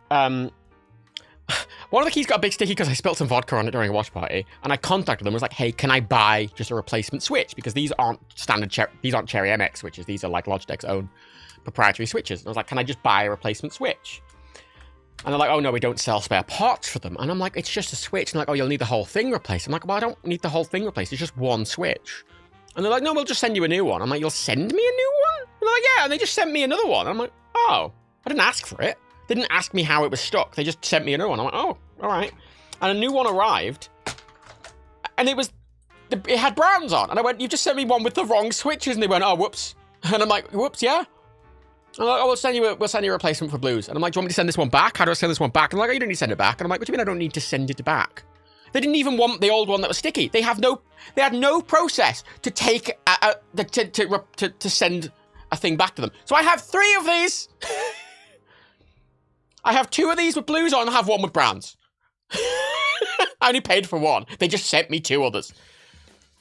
One of the keys got a bit sticky because I spilled some vodka on it during a watch party, and I contacted them and was like, hey, can I buy just a replacement switch? Because these aren't standard, these aren't Cherry MX switches. These are like Logitech's own proprietary switches. And I was like, can I just buy a replacement switch? And they're like, oh no, we don't sell spare parts for them. And I'm like, it's just a switch. And they're like, oh, you'll need the whole thing replaced. I'm like, well, I don't need the whole thing replaced. It's just one switch. And they're like, no, we'll just send you a new one. I'm like, you'll send me a new one? And they're like, yeah. And they just sent me another one. I'm like, oh, I didn't ask for it. They didn't ask me how it was stuck. They just sent me a new one. I'm like, oh, all right. And a new one arrived, and it had browns on. And I went, you just sent me one with the wrong switches. And they went, oh, whoops. And I'm like, whoops, yeah. I'm like, oh, we'll send you a replacement for blues. And I'm like, do you want me to send this one back? How do I send this one back? And they're like, oh, you don't need to send it back. And I'm like, what do you mean I don't need to send it back? They didn't even want the old one that was sticky. They had no process to take to send a thing back to them. So I have 3 of these. I have 2 of these with blues on, and I have 1 with browns. I only paid for 1. They just sent me 2 others.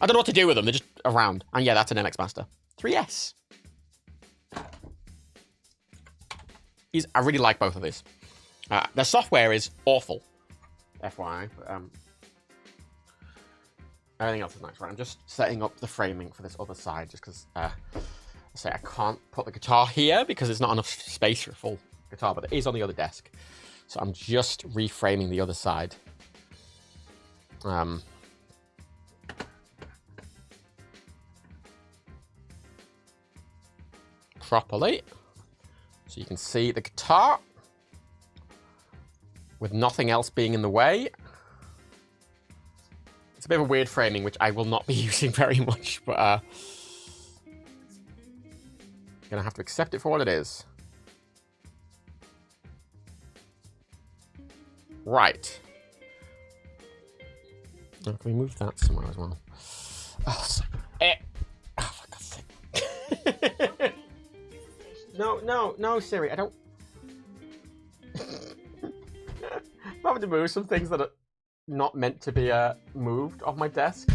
I don't know what to do with them. They're just around. And yeah, that's an MX Master 3S. I really like both of these. Their software is awful, FYI. But, everything else is nice. Right, I'm just setting up the framing for this other side, just because I can't put the guitar here because there's not enough space for a full guitar, but it is on the other desk. So I'm just reframing the other side. Properly. So you can see the guitar with nothing else being in the way. It's a bit of a weird framing, which I will not be using very much, but gonna have to accept it for what it is. Right. Oh, can we move that somewhere as well? Oh, for God's sake. No, Siri, I don't... I'm having to move some things that are not meant to be moved off my desk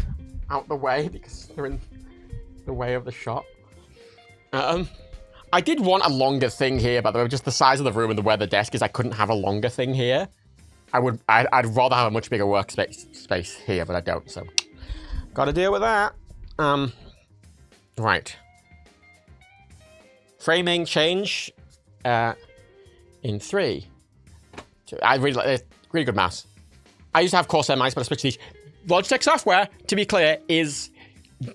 out the way because they're in the way of the shot. I did want a longer thing here, by the way, just the size of the room and the where the desk is, I couldn't have a longer thing here. I'd rather have a much bigger workspace here, but I don't, so gotta deal with that. Right. Framing change in 3. 2. I really like it. Really good mouse. I used to have Corsair mice, but I switched to these. Logitech software, to be clear, is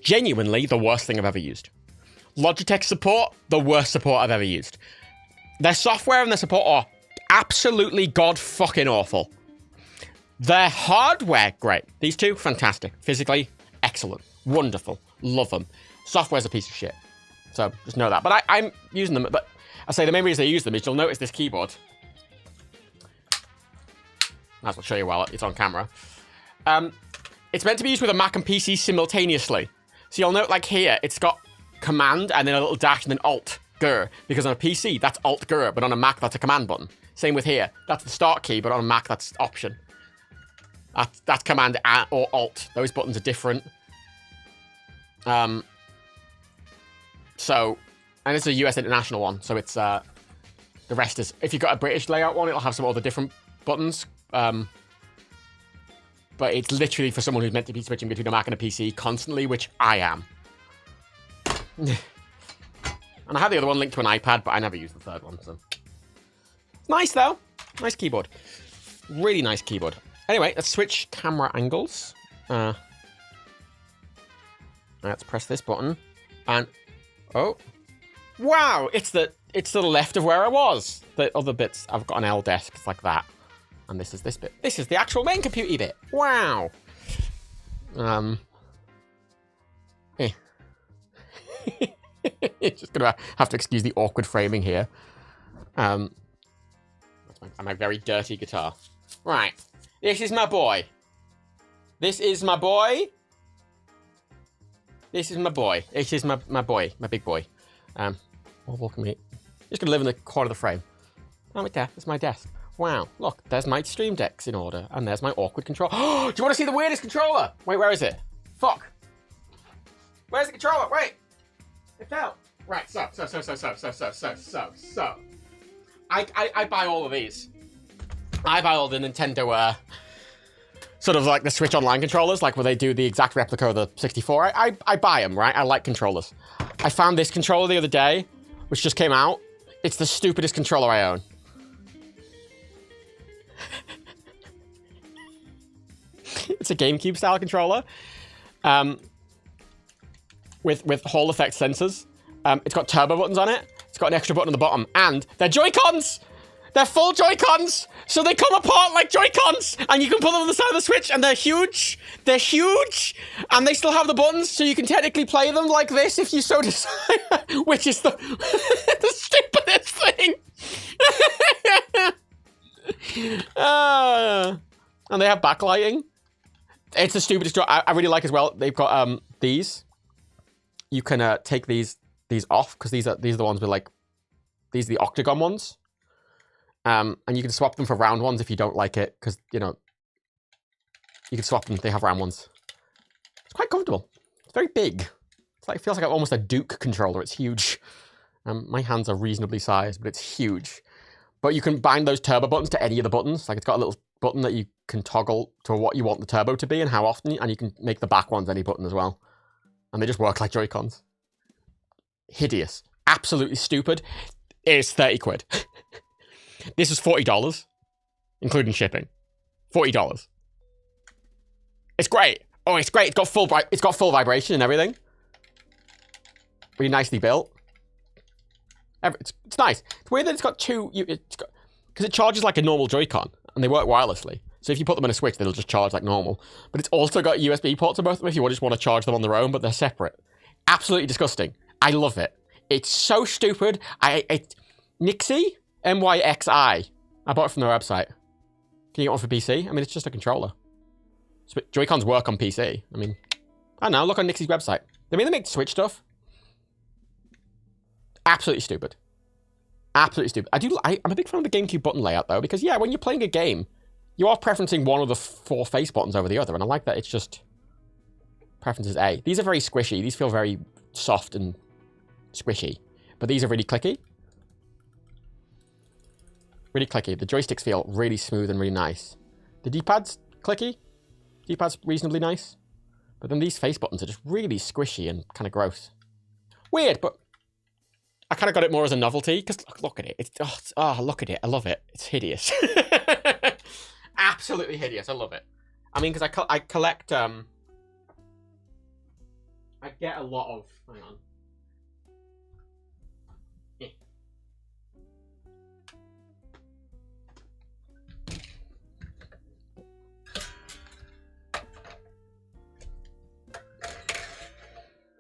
genuinely the worst thing I've ever used. Logitech support, the worst support I've ever used. Their software and their support are absolutely god-fucking awful. Their hardware, great. These two, fantastic. Physically, excellent. Wonderful. Love them. Software's a piece of shit. So, just know that. But I'm using them, but I say the main reason I use them is you'll notice this keyboard. Might as well show you while it's on camera. It's meant to be used with a Mac and PC simultaneously. So you'll note, like here, it's got Command and then a little dash and then Alt, Gur. Because on a PC, that's Alt, Gur, but on a Mac, that's a Command button. Same with here. That's the Start key, but on a Mac, that's Option. That's Command or Alt. Those buttons are different. So, and it's a US international one, so it's, the rest is, if you've got a British layout one, it'll have some other different buttons. But it's literally for someone who's meant to be switching between a Mac and a PC constantly, which I am. And I have the other one linked to an iPad, but I never use the third one, so. Nice, though. Nice keyboard. Really nice keyboard. Anyway, let's switch camera angles. Let's press this button. And, oh. Wow, it's to the left of where I was. The other bits, I've got an L desk, it's like that. And this is this bit. This is the actual main computer bit. Wow. Just gonna have to excuse the awkward framing here. That's my very dirty guitar. Right. This is my boy. This is my boy. This is my boy. This is my boy. My big boy. Oh, look at me. Just gonna live in the corner of the frame. Oh, right there. That's my desk. Wow, look, there's my Stream Deck's in order, and there's my awkward controller. Do you want to see the weirdest controller? Wait, where is it? Fuck. Where's the controller? Wait. It fell. Right, so. I buy all of these. I buy all the Nintendo, sort of like the Switch Online controllers, like where they do the exact replica of the 64. I buy them, right? I like controllers. I found this controller the other day, which just came out. It's the stupidest controller I own. It's a GameCube style controller, with Hall effect sensors. It's got turbo buttons on it. It's got an extra button on the bottom, and they're Joy-Cons. They're full Joy-Cons, so they come apart like Joy-Cons, and you can put them on the side of the Switch, and they're huge. They're huge, and they still have the buttons, so you can technically play them like this if you so desire, which is the the stupidest thing. And they have backlighting. It's the stupidest. I really like as well. They've got these. You can take these off because these are the ones with like these are the octagon ones. And you can swap them for round ones if you don't like it because you know you can swap them. They have round ones. It's quite comfortable. It's very big. It's like it feels like almost a Duke controller. It's huge. My hands are reasonably sized, but it's huge. But you can bind those turbo buttons to any of the buttons. Like it's got a little button that you can toggle to what you want the turbo to be and how often, and you can make the back ones any button as well. And they just work like Joy-Cons. Hideous. Absolutely stupid. It's 30 quid. This is $40. including shipping. $40. It's great. Oh, it's great. It's got full vibration and everything. Really nicely built. It's nice. It's weird that it's got two. Because it charges like a normal Joy-Con, and they work wirelessly. So if you put them in a Switch, they'll just charge like normal. But it's also got USB ports on both of them if you just want to charge them on their own, but they're separate. Absolutely disgusting. I love it. It's so stupid. Nixie? NYXI. I bought it from their website. Can you get one for PC? I mean, it's just a controller. Joy-Cons work on PC. I mean, I don't know. Look on Nixie's website. They make Switch stuff. Absolutely stupid. Absolutely stupid. I'm a big fan of the GameCube button layout, though, because, yeah, when you're playing a game, you are preferencing one of the 4 face buttons over the other, and I like that it's just preferences A. These are very squishy. These feel very soft and squishy, but these are really clicky. Really clicky. The joysticks feel really smooth and really nice. The D-pad's clicky. D-pad's reasonably nice. But then these face buttons are just really squishy and kind of gross. Weird, but I kind of got it more as a novelty, because look at it. Look at it. I love it. It's hideous. Absolutely hideous. I love it. I mean, because I collect, I get a lot of, hang on.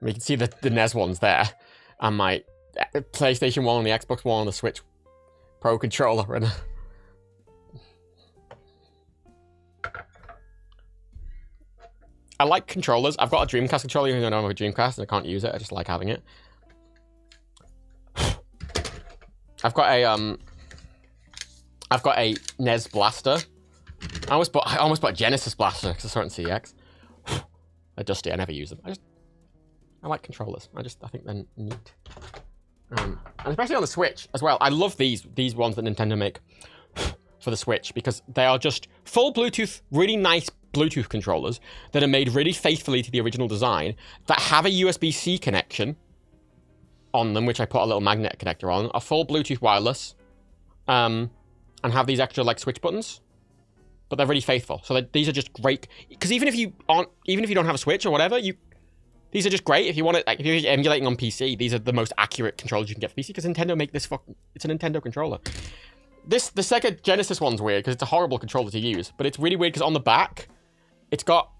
You can see the NES ones there, and my PlayStation 1 and the Xbox One and the Switch Pro controller. And I like controllers. I've got a Dreamcast controller, even though I don't have a Dreamcast and I can't use it. I just like having it. I've got a NES Blaster. I almost bought a Genesis Blaster because I saw it in CX. They're dusty. I never use them. I like controllers. I think they're neat. And especially on the Switch as well. I love these ones that Nintendo make for the Switch, because they are just full Bluetooth, really nice Bluetooth controllers that are made really faithfully to the original design, that have a USB-C connection on them, which I put a little magnet connector on, are full Bluetooth wireless, and have these extra like switch buttons. But they're really faithful. So these are just great, because even if you don't have a Switch or whatever, these are just great. If you want it, like, if you're emulating on PC, these are the most accurate controllers you can get for PC, because Nintendo make this it's a Nintendo controller. The Sega Genesis one's weird because it's a horrible controller to use, but it's really weird because on the back, it's got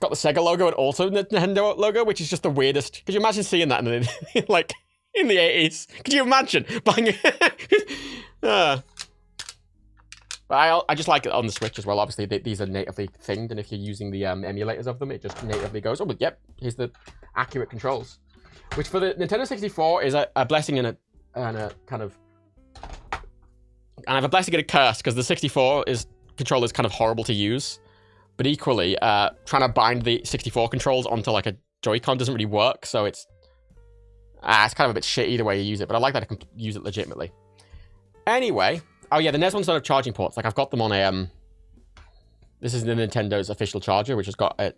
the Sega logo and also the Nintendo logo, which is just the weirdest. Could you imagine seeing that in the 80s? Could you imagine buying it? But I just like it on the Switch as well. Obviously, these are natively thinged, and if you're using the emulators of them, it just natively goes, oh, but yep, here's the accurate controls. Which for the Nintendo 64 is a blessing and a kind of... And I have a blessing and a curse, because the 64 controller is kind of horrible to use. But equally, trying to bind the 64 controls onto like a Joy-Con doesn't really work, so it's kind of a bit shit either way you use it, but I like that I can use it legitimately. Anyway... Oh yeah, the NES ones don't have charging ports. Like, I've got them on a, this is the Nintendo's official charger, which has got a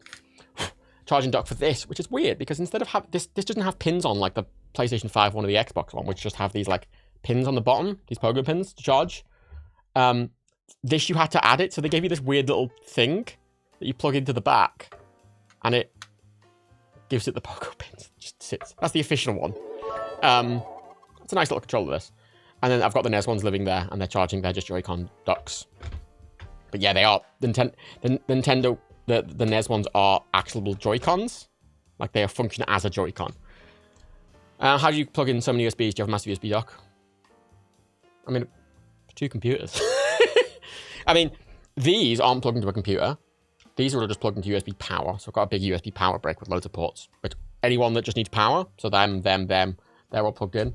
charging dock for this, which is weird, because instead of this doesn't have pins on, like the PlayStation 5 one or the Xbox one, which just have these, like, pins on the bottom, these pogo pins to charge. This, you had to add it, so they gave you this weird little thing that you plug into the back, and it gives it the pogo pins. It just sits. That's the official one. It's a nice little controller, this. And then I've got the NES ones living there, and they're charging. They're just Joy-Con docks. But yeah, they are. The Nintendo, the NES ones are actual Joy-Cons. Like, they function as a Joy-Con. How do you plug in so many USBs? Do you have a massive USB dock? I mean, 2 computers. I mean, these aren't plugged into a computer. These are just plugged into USB power. So I've got a big USB power brick with loads of ports. But anyone that just needs power, so them, they're all plugged in.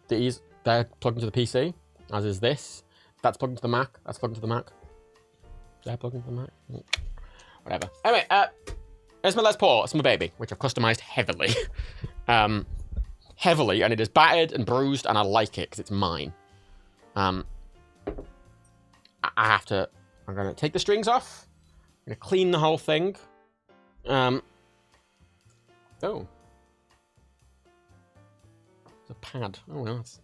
These... They're plugged into the PC, as is this. That's plugged into the Mac. That's plugged into the Mac. They're plugged into the Mac. Whatever. Anyway, there's my Les Paul. It's my baby, which I've customized heavily. Heavily, and it is battered and bruised, and I like it because it's mine. I'm going to take the strings off. I'm going to clean the whole thing. Oh. It's a pad. Oh, no, that's...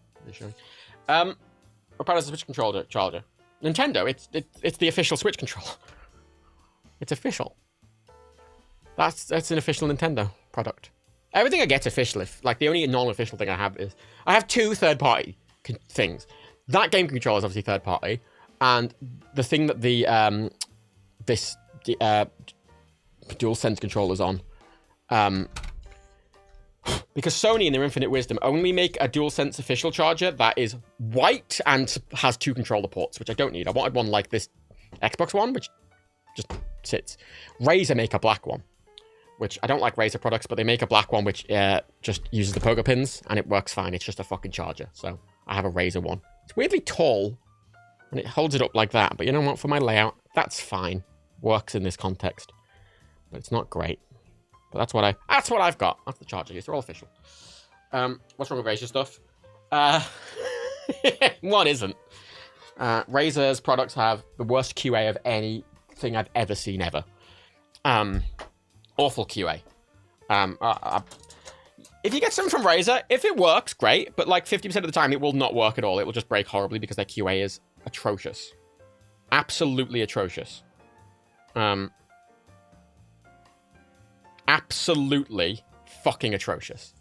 What part is the Switch controller charger? Nintendo. It's the official Switch controller. It's official. That's an official Nintendo product. Everything I get's official. Like, the only non-official thing I have is... I have 2 third-party things. That game controller is obviously third-party. And the thing that the... DualSense controller's on. Because Sony, in their infinite wisdom, only make a DualSense official charger that is white and has 2 controller ports, which I don't need. I wanted one like this Xbox One, which just sits. Razer make a black one, which I don't like Razer products, but they make a black one which just uses the pogo pins, and it works fine. It's just a fucking charger, so I have a Razer one. It's weirdly tall, and it holds it up like that, but you know what? For my layout, that's fine. Works in this context, but it's not great. But that's what I've got. That's the charger. They're all official. What's wrong with Razer stuff? One isn't. Razer's products have the worst QA of anything I've ever seen ever. Awful QA. If you get something from Razer, if it works, great. But like 50% of the time, it will not work at all. It will just break horribly because their QA is atrocious. Absolutely atrocious. Absolutely fucking atrocious.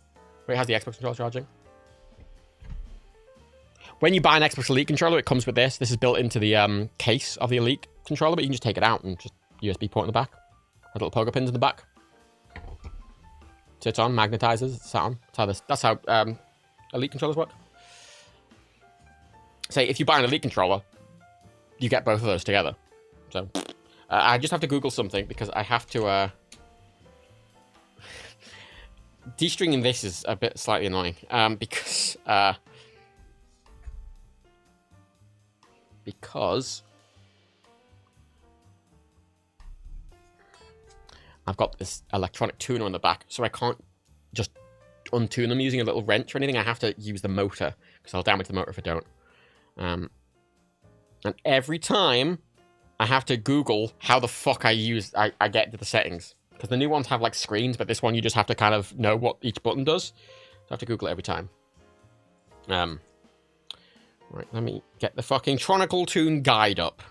Wait, how's the Xbox controller charging? When you buy an Xbox Elite controller, it comes with this. This is built into the case of the Elite controller, but you can just take it out and just USB port in the back. Has little pogo pins in the back. Sits on, magnetizes, it's sat on. That's how Elite controllers work. Say, if you buy an Elite controller, you get both of those together. So, I just have to Google something because I have to... De-stringing this is a bit slightly annoying because I've got this electronic tuner on the back, so I can't just untune them using a little wrench or anything. I have to use the motor because I'll damage the motor if I don't. And every time I have to Google how the fuck I get to the settings. Because the new ones have, like, screens, but this one you just have to kind of know what each button does. So I have to Google it every time. Right, let me get the fucking Tronicle Tune guide up.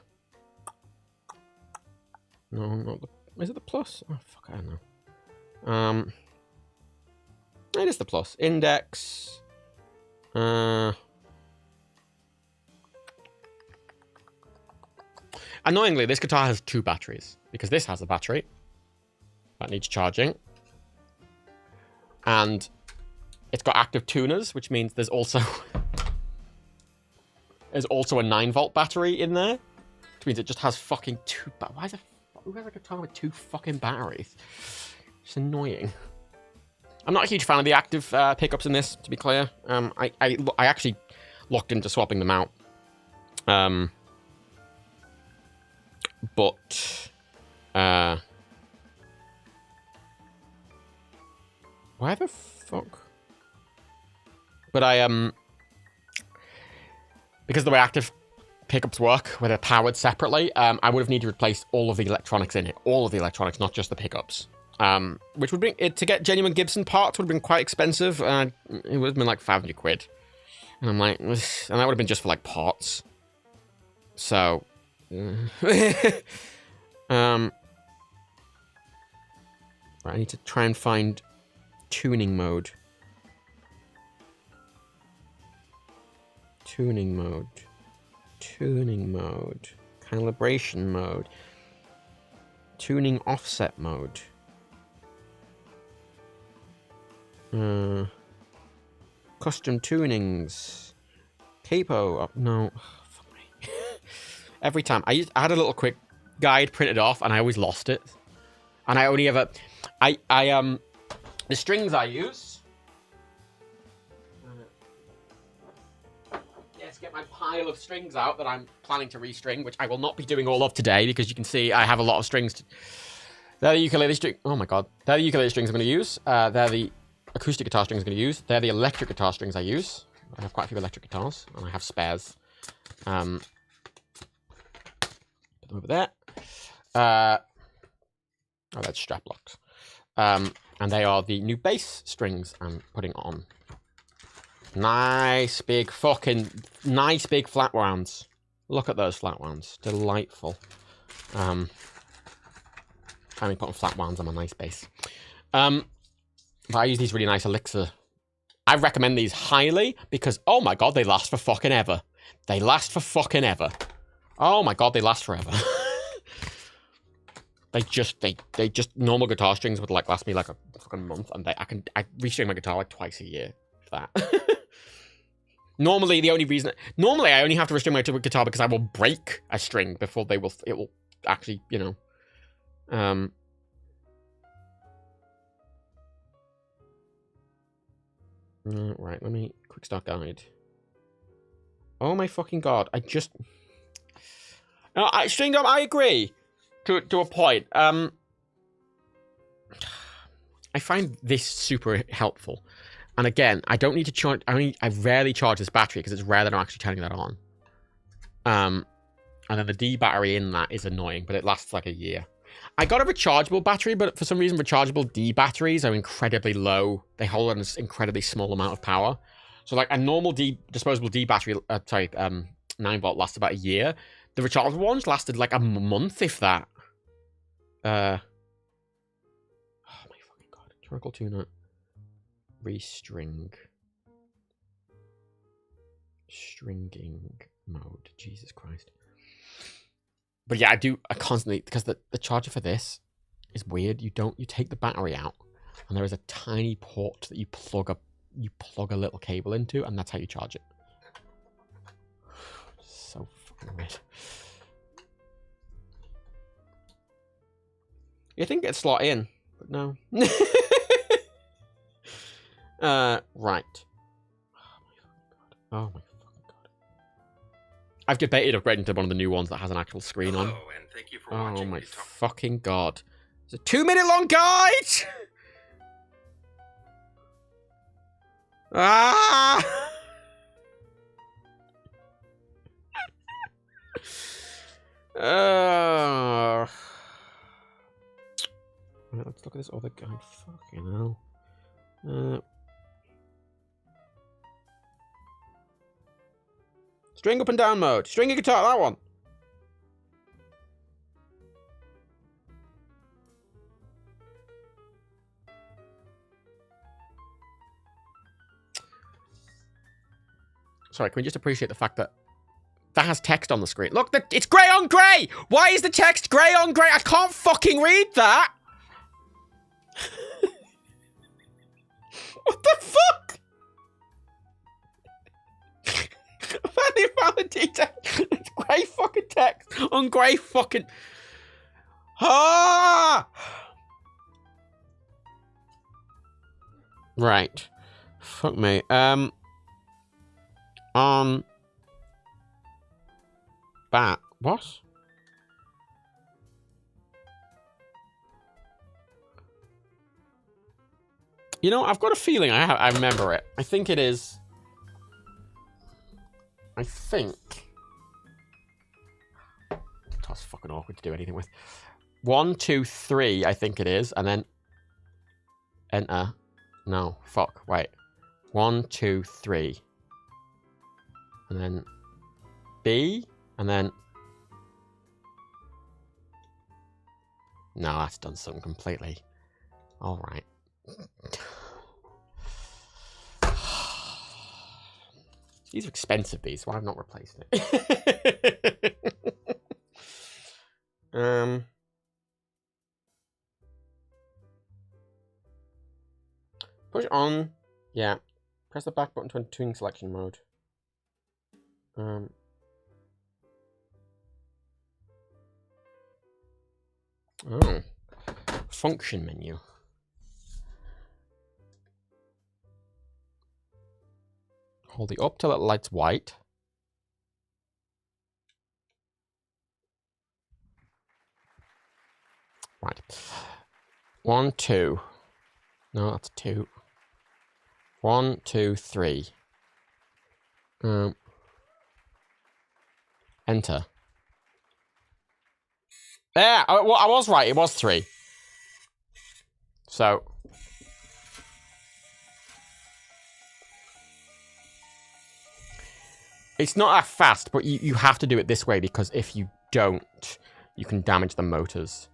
No, not the... Is it the plus? Oh, fuck, I don't know. It is the plus. Index. Annoyingly, this guitar has 2 batteries. Because this has a battery. That needs charging. And it's got active tuners, which means there's also a 9-volt battery in there. Which means it just has fucking 2... Why is it... Who has a guitar with 2 fucking batteries? It's annoying. I'm not a huge fan of the active pickups in this, to be clear. I actually looked into swapping them out. But... why the fuck? But because of the way active pickups work, where they're powered separately, I would have needed to replace all of the electronics in it. All of the electronics, not just the pickups. Which would bring it to get genuine Gibson parts would have been quite expensive. It would have been like 500 quid. And I'm like, and that would have been just for like parts. So, right, I need to try and find tuning mode. Tuning mode. Tuning mode. Calibration mode. Tuning offset mode. Custom tunings. Capo. Oh, no. Fuck me. Every time. I had a little quick guide printed off and I always lost it. And I only ever... the strings I use... Let's get my pile of strings out that I'm planning to restring, which I will not be doing all of today because you can see I have a lot of strings. They're the ukulele strings. Oh my god. They're the ukulele strings I'm going to use. They're the acoustic guitar strings I'm going to use. They're the electric guitar strings I use. I have quite a few electric guitars, and I have spares. Put them over there. Oh, that's strap locks. And they are the new bass strings I'm putting on. Nice big flat ones. Look at those flat ones. Delightful. Finally putting flat ones on my nice base. But I use these really nice elixir. I recommend these highly because, oh my god, they last for fucking ever. They last for fucking ever. Oh my god, they last forever. they just normal guitar strings would like last me like a fucking month, and I restring my guitar like twice a year for that. Normally, I only have to restring my guitar because I will break a string before it will actually, you know. Right, let me quick start guide. Oh my fucking god! String drum. I agree to a point. I find this super helpful, and again, I don't need to charge. I rarely charge this battery because it's rare that I'm actually turning that on. And then the D battery in that is annoying, but it lasts like a year. I got a rechargeable battery, but for some reason, rechargeable D batteries are incredibly low. They hold an incredibly small amount of power. So like a normal disposable D battery, 9-volt lasts about a year. The rechargeable ones lasted like a month, if that. Oh my fucking god. Charcoal tuner. Restring. Stringing mode. Jesus Christ. But yeah, I constantly, because the charger for this is weird. You take the battery out, and there is a tiny port that you plug a little cable into, and that's how you charge it. So fucking weird. You think it'd slot in, but no. Right. Oh my fucking god. I've debated upgrading to one of the new ones that has an actual screen on. And thank you for watching. Oh my fucking god. It's a 2-minute long guide! Ah! Right, let's look at this other guide. Fucking hell. String up and down mode. String a guitar, that one. Sorry, can we just appreciate the fact that that has text on the screen? Look, it's grey on grey! Why is the text grey on grey? I can't fucking read that! What the fuck? I finally found the detail. It's grey fucking text on grey fucking... Ah! Right. Fuck me. Bat. What? You know, I've got a feeling I remember it. I think it is... I think... That's fucking awkward to do anything with. 1, 2, 3, I think it is, and then... Enter. No, fuck, wait. 1, 2, 3. And then... B, and then... No, that's done something completely... Alright. These are expensive, these, so I've not replaced it. Push on. Yeah. Press the back button to enter tuning selection mode. Oh. Function menu. Hold it up till it lights white. Right. 1, 2. No, that's 2. 1, 2, 3. Enter. Yeah, well, I was right. It was 3. So. It's not that fast, but you have to do it this way because if you don't, you can damage the motors.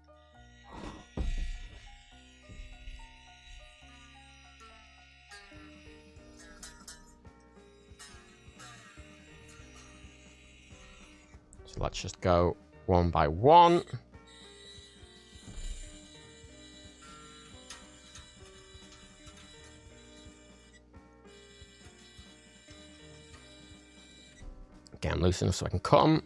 So let's just go one by one. Get them loose enough so I can cut them.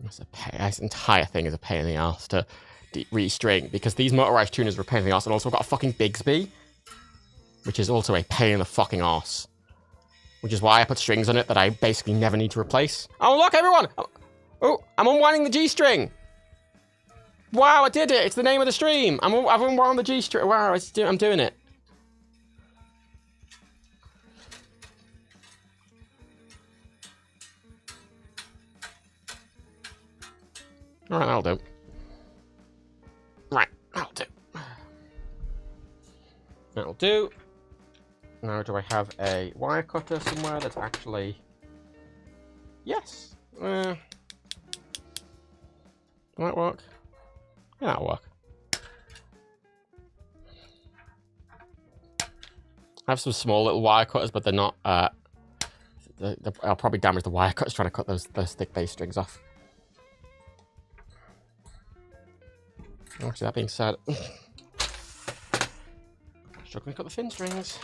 This entire thing is a pain in the arse to restring because these motorized tuners are a pain in the arse, and also got a fucking Bigsby, which is also a pain in the fucking arse. Which is why I put strings on it that I basically never need to replace. Oh look, everyone! Oh, I'm unwinding the G string. Wow, I did it! It's the name of the stream. I've unwound the G string. Wow, I'm doing it. Alright, that'll do. Right, that'll do. That'll do. Now, do I have a wire cutter somewhere that's actually... Yes! Will that work? Yeah, that'll work. I have some small little wire cutters, but they're not... I'll probably damage the wire cutters trying to cut those thick bass strings off. Actually, that being said, struggling to cut the thin strings.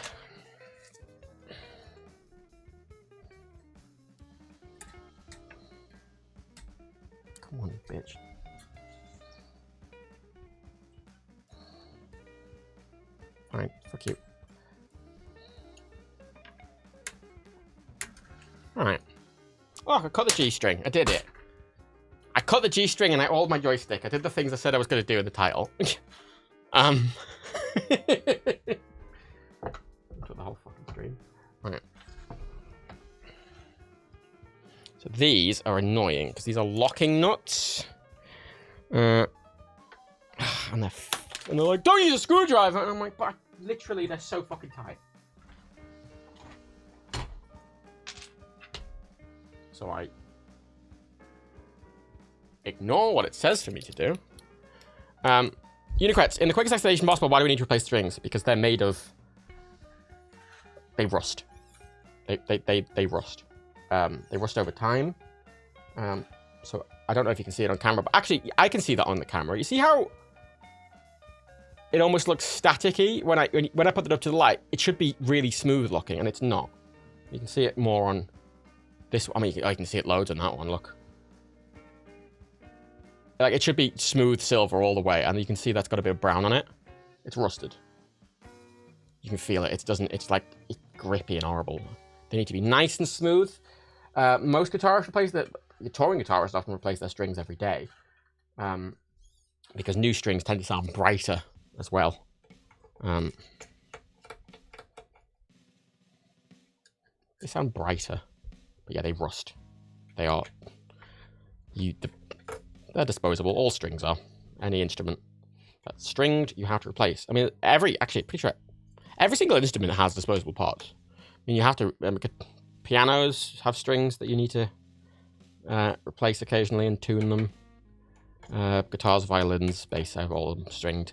Come on, you bitch. Fine, fuck you. Alright. Oh, I cut the G string. I did it. I cut the G string and I oiled my joystick. I did the things I said I was going to do in the title. Took the whole fucking stream. Right. So these are annoying because these are locking nuts. And they're like, don't use a screwdriver. And I'm like, but literally, they're so fucking tight. So I ignore what it says for me to do. Unicrets, in the quickest explanation possible, why do we need to replace strings? Because they're made of... They rust. They rust. They rust over time. So I don't know if you can see it on camera, but actually, I can see that on the camera. You see how it almost looks staticky when I put it up to the light? It should be really smooth looking, and it's not. You can see it more on this. I mean, I can see it loads on that one. Look. Like, it should be smooth silver all the way, and you can see that's got a bit of brown on it. It's rusted. You can feel it. It's like grippy and horrible. They need to be nice and smooth. Most guitarists replace the touring guitarists often replace their strings every day. Because new strings tend to sound brighter as well. They sound brighter. But yeah, they rust. They are... They're disposable. All strings are. Any instrument that's stringed, you have to replace. I mean, actually, pretty sure every single instrument has disposable parts. I mean, you have to... pianos have strings that you need to replace occasionally and tune them. Guitars, violins, bass have all of them stringed.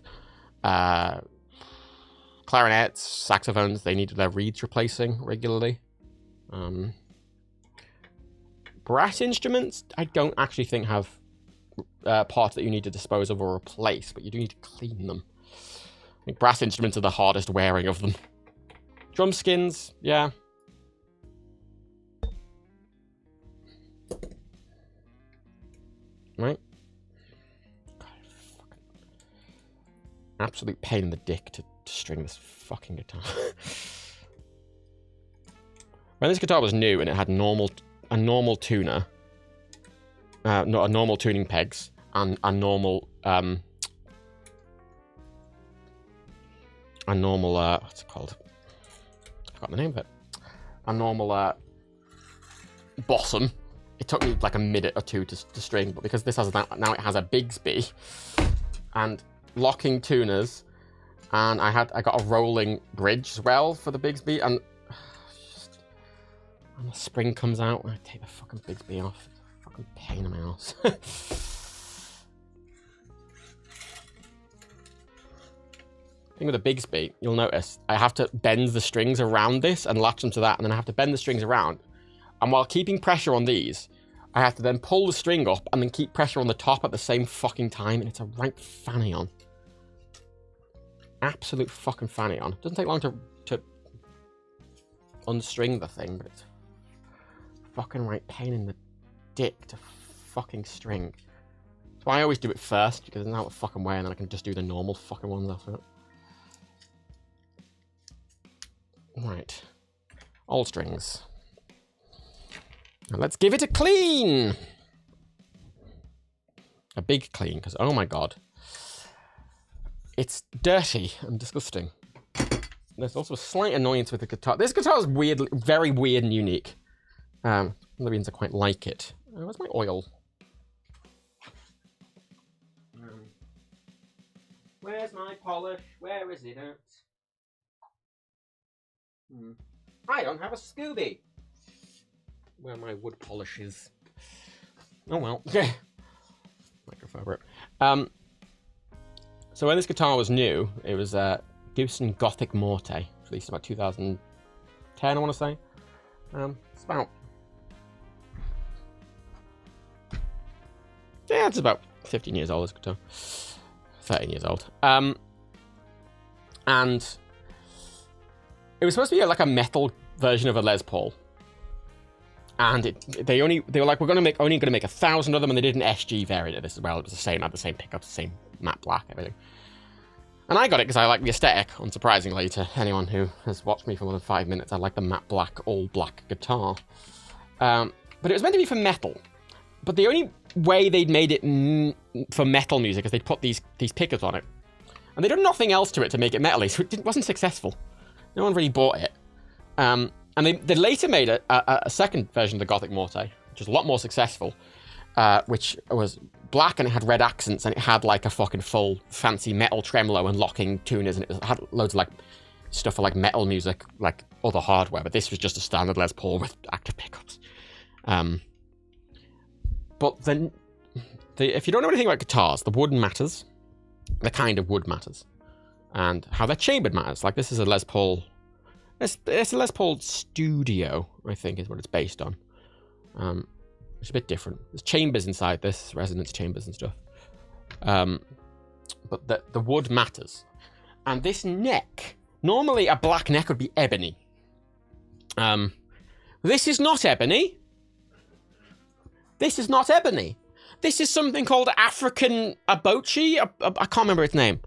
Clarinets, saxophones, they need their reeds replacing regularly. Brass instruments, I don't actually think have parts that you need to dispose of or replace, but you do need to clean them. I think brass instruments are the hardest wearing of them. Drum skins, yeah. Right? God, fucking absolute pain in the dick to string this fucking guitar. When this guitar was new and it had a normal tuner, not a normal tuning pegs, and a normal what's it called? I forgot the name of it. A normal bottom. It took me like a minute or two to string, but because this has now it has a Bigsby, and locking tuners, and I got a rolling bridge as well for the Bigsby, and when the spring comes out, I take the fucking Bigsby off. It's a fucking pain in my ass. Thing with the Bigsby, you'll notice I have to bend the strings around this and latch them to that, and then I have to bend the strings around. And while keeping pressure on these, I have to then pull the string up and then keep pressure on the top at the same fucking time, and it's a right fanny on. Absolute fucking fanny on. It doesn't take long to unstring the thing, but it's fucking right pain in the dick to fucking string. So I always do it first, because it's not a fucking way, and then I can just do the normal fucking ones after it. Right. All strings. Now let's give it a clean. A big clean, because oh my god. It's dirty and disgusting. There's also a slight annoyance with the guitar. This guitar is weird, very weird and unique. One of the reasons I quite like it. Where's my oil? Where's my polish? Where is it at? I don't have a Scooby. Where my wood polish is. Oh well. Microfiber. So when this guitar was new, it was Gibson Gothic Morte, released about 2010, I want to say. It's about... Yeah, it's about 15 years old, this guitar. 13 years old. And it was supposed to be like a metal version of a Les Paul. And they were like, we're only gonna make 1,000 of them, and they did an SG variant of this as well. It was the same, had the same pickups, the same matte black, everything. And I got it because I like the aesthetic, unsurprisingly to anyone who has watched me for more than 5 minutes. I like the matte black, all black guitar. But it was meant to be for metal. But the only way they'd made it for metal music is they'd put these pickups on it. And they did nothing else to it to make it metally, so it wasn't successful. No one really bought it. And they later made a second version of the Gothic Morte, which was a lot more successful, which was black and it had red accents and it had like a fucking full fancy metal tremolo and locking tuners, and it had loads of like stuff for like metal music, like other hardware, but this was just a standard Les Paul with active pickups. But then, if you don't know anything about guitars, the wood matters. The kind of wood matters. And how they're chambered matters. Like this is a Les Paul... It's a Les Paul Studio, I think, is what it's based on. It's a bit different. There's chambers inside this, resonance chambers and stuff. But the wood matters. And this neck, normally a black neck would be ebony. This is not ebony. This is not ebony. This is something called African Abochi. I can't remember its name.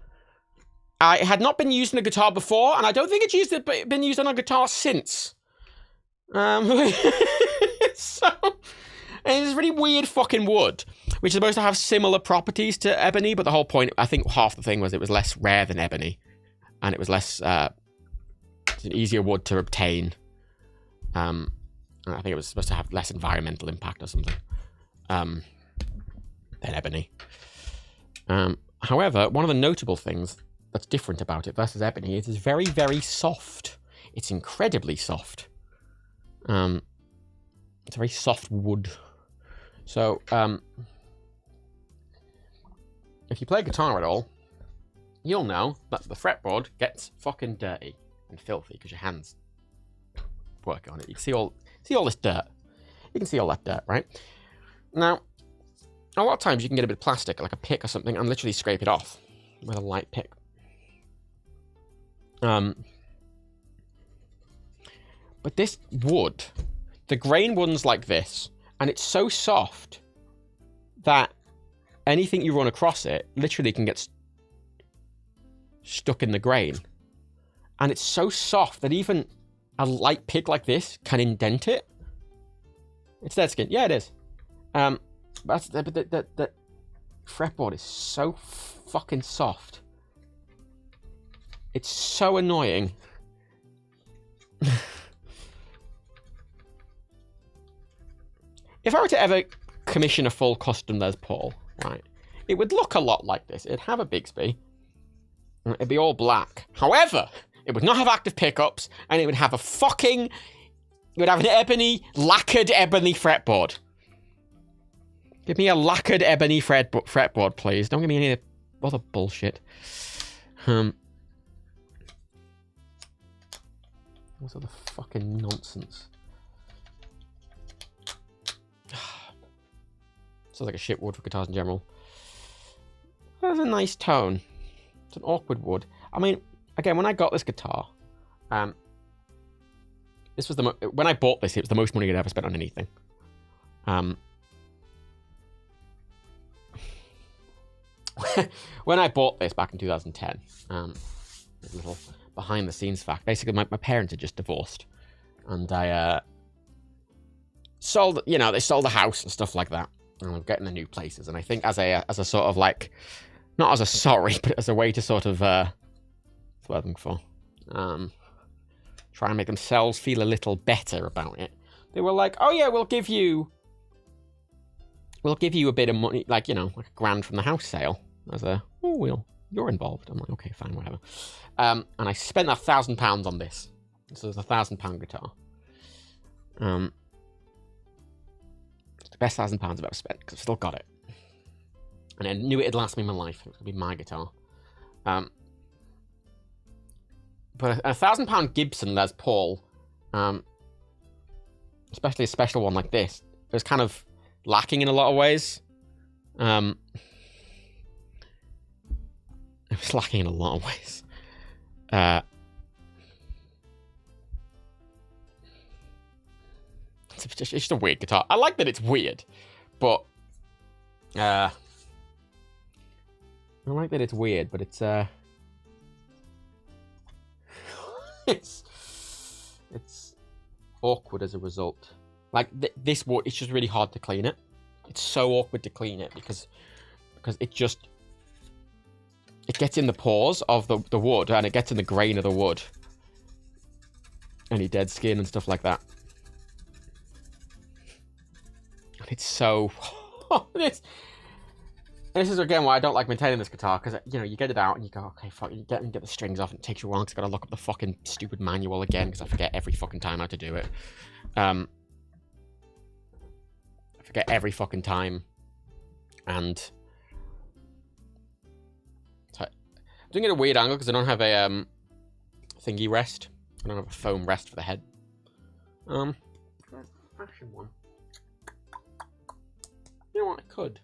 It had not been used in a guitar before, and I don't think it's been used on a guitar since. So, it's really weird fucking wood, which is supposed to have similar properties to ebony, but the whole point, I think half the thing was it was less rare than ebony, and it was less, it's an easier wood to obtain. I think it was supposed to have less environmental impact or something than ebony. However, one of the notable things that's different about it versus ebony is it's very, very soft. It's incredibly soft. It's a very soft wood. So, if you play guitar at all, you'll know that the fretboard gets fucking dirty and filthy because your hands work on it. You can see all this dirt. You can see all that dirt, right? Now, a lot of times you can get a bit of plastic, like a pick or something, and literally scrape it off with a light pick. But this wood, the grain one's like this, and it's so soft that anything you run across it literally can get stuck in the grain. And it's so soft that even a light pick like this can indent it. It's dead skin. Yeah, it is. But the fretboard is so fucking soft. It's so annoying. If I were to ever commission a full custom Les Paul, right, it would look a lot like this. It'd have a Bigsby, It'd be all black. However, it would not have active pickups, and it would have a fucking... It would have an lacquered ebony fretboard. Give me a lacquered ebony fretboard, please. Don't give me any other bullshit. What's all the fucking nonsense? Sounds like a shit wood for guitars in general. That's a nice tone. It's an awkward wood. I mean, again, when I got this guitar, this was when I bought this, it was the most money I'd ever spent on anything. When I bought this back in 2010, a little behind the scenes fact. Basically, my parents had just divorced, and I sold. You know, they sold the house and stuff like that, and I'm getting the new places. And I think as a sort of like, not as a sorry, but as a way to sort of what's what I'm looking for, try and make themselves feel a little better about it. They were like, "Oh yeah, we'll give you a bit of money, like, you know, like $1,000 from the house sale." As a, oh, well, you're involved. I'm like, okay, fine, whatever. And I spent £1,000 on this. So it's a £1,000 guitar. It's the best £1,000 I've ever spent, because I've still got it. And I knew it'd last me my life. It was going to be my guitar. But a £1,000 Gibson Les Paul, especially a special one like this, it was kind of lacking in a lot of ways. It was lacking in a lot of ways. It's just a weird guitar. I like that it's weird, but I like that it's weird, but it's it's awkward as a result. Like this wood, it's just really hard to clean it. It's so awkward to clean it because it gets in the pores of the wood, and it gets in the grain of the wood. Any dead skin and stuff like that. And it's so... this is, again, why I don't like maintaining this guitar, because, you know, you get it out, and you go, okay, fuck, you get the strings off, and it takes you a while, because I've got to look up the fucking stupid manual again, because I forget every fucking time how to do it. I forget every fucking time. And... I'm doing it at a weird angle because I don't have a thingy rest. I don't have a foam rest for the head. Fashion one. You know what? I could.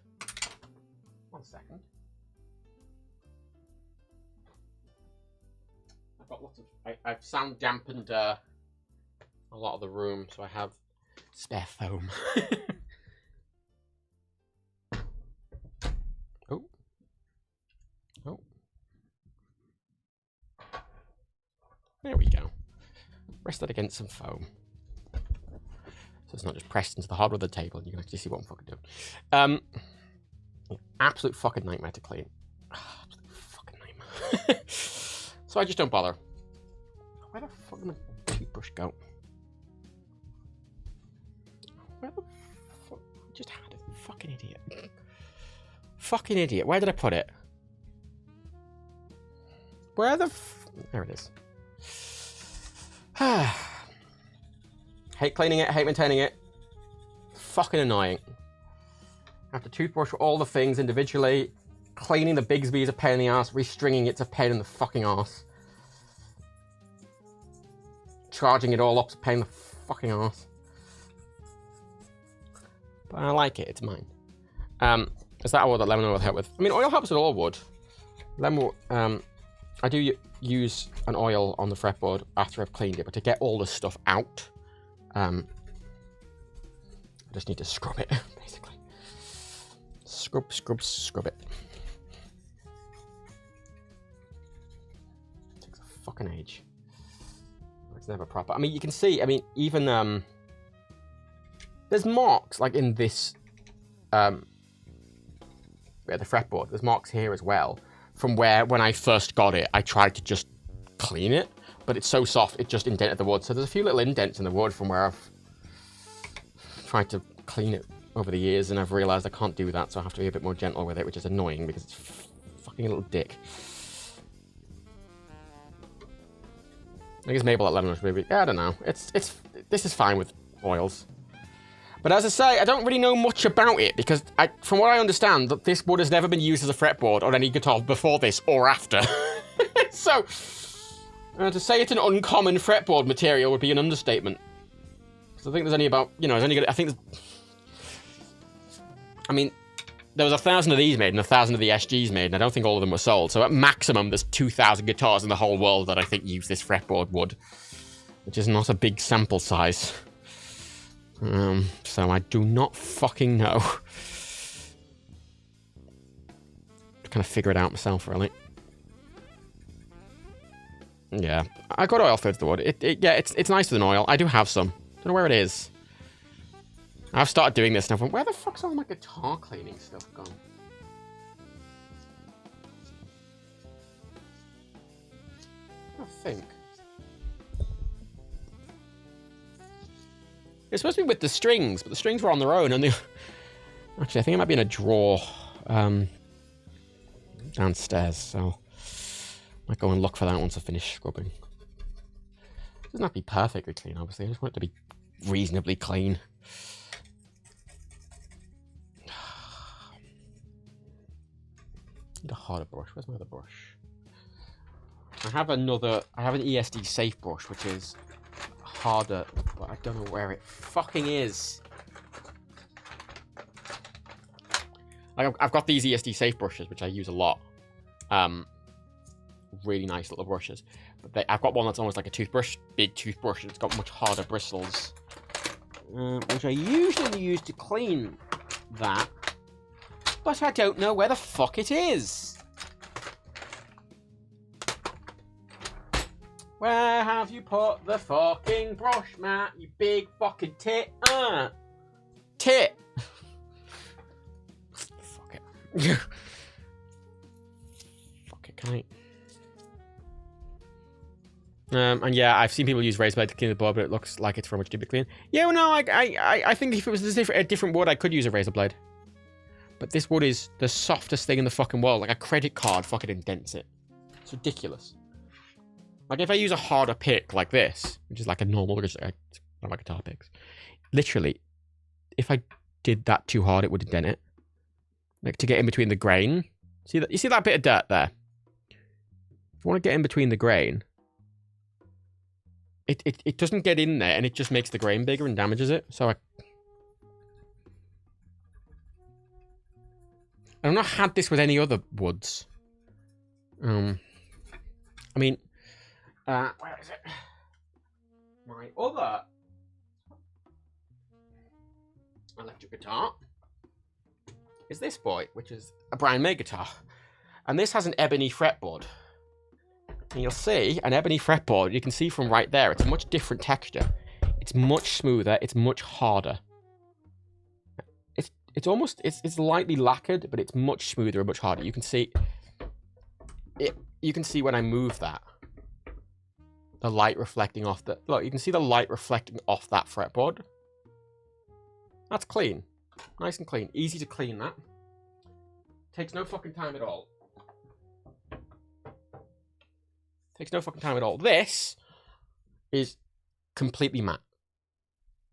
1 second. I've got lots of. I've sound dampened a lot of the room, so I have spare foam. Oh. Oh. There we go. Rest that against some foam. So it's not just pressed into the hardwood of the table, and you can actually see what I'm fucking doing. Absolute fucking nightmare to clean. Absolute fucking nightmare. So I just don't bother. Where the fuck did my toothbrush go? Where the fuck? I just had it. Fucking idiot. Fucking idiot. Where did I put it? Where the there it is. Hate cleaning it, hate maintaining it. Fucking annoying. I have to toothbrush all the things individually. Cleaning the Bigsby is a pain in the ass. Restringing it's a pain in the fucking ass. Charging it all up is a pain in the fucking ass. But I like it, it's mine. Is that all that lemon oil would help with? I mean, oil helps with all wood. Lemon, I do use an oil on the fretboard after I've cleaned it, but to get all the stuff out, I just need to scrub it, basically. Scrub, scrub, scrub it. Takes a fucking age. It's never proper. I mean, you can see, I mean, even, there's marks, like in this, the fretboard, there's marks here as well, from where, when I first got it, I tried to just clean it, but it's so soft, it just indented the wood. So there's a few little indents in the wood from where I've tried to clean it over the years, and I've realized I can't do that, so I have to be a bit more gentle with it, which is annoying, because it's fucking a little dick. I guess Maple at lemon maybe. Yeah, I don't know. This is fine with oils. But as I say, I don't really know much about it because, from what I understand, this wood has never been used as a fretboard on any guitar before this or after. So, to say it's an uncommon fretboard material would be an understatement. Because I think there's only about, I mean, there was 1,000 of these made and 1,000 of the SGs made, and I don't think all of them were sold. So at maximum, there's 2,000 guitars in the whole world that I think use this fretboard wood, which is not a big sample size. So I do not fucking know. To kind of figure it out myself, really. Yeah, I got oil filled the wood. It's nice with an oil. I do have some. Don't know where it is. I've started doing this and I've went, where the fuck's all my guitar cleaning stuff gone? I think. It's supposed to be with the strings, but the strings were on their own, and they... Actually, I think it might be in a drawer downstairs, so... I might go and look for that once I finish scrubbing. It doesn't have to be perfectly clean, obviously. I just want it to be reasonably clean. Need a harder brush. Where's my other brush? I have an ESD safe brush, which is harder, but I don't know where it fucking is. I've got these ESD safe brushes, which I use a lot. Really nice little brushes. But I've got one that's almost like a toothbrush, big toothbrush, and it's got much harder bristles. Which I usually use to clean that. But I don't know where the fuck it is. Where have you put the fucking brush, Matt? You big fucking tit. Tit. Fuck it. Fuck it, can I... and yeah, I've seen people use razor blade to clean the board, but it looks like it's for much deeper clean. Yeah, well, no, I think if it was a different wood, I could use a razor blade. But this wood is the softest thing in the fucking world. Like a credit card fucking indents it. It's ridiculous. Like if I use a harder pick like this, which is like a normal, I don't like guitar picks. Literally, if I did that too hard, it would indent it. Like to get in between the grain. See that? You see that bit of dirt there? If you want to get in between the grain, it doesn't get in there, and it just makes the grain bigger and damages it. So I've not had this with any other woods. I mean, where is it? My other electric guitar is this boy, which is a Brian May guitar. And this has an ebony fretboard. And you'll see an ebony fretboard, you can see from right there, it's a much different texture. It's much smoother, it's much harder. It's lightly lacquered, but it's much smoother and much harder. You can see it. You can see when I move that, the light reflecting off the... Look, you can see the light reflecting off that fretboard. That's clean. Nice and clean. Easy to clean that. Takes no fucking time at all. Takes no fucking time at all. This is completely matte.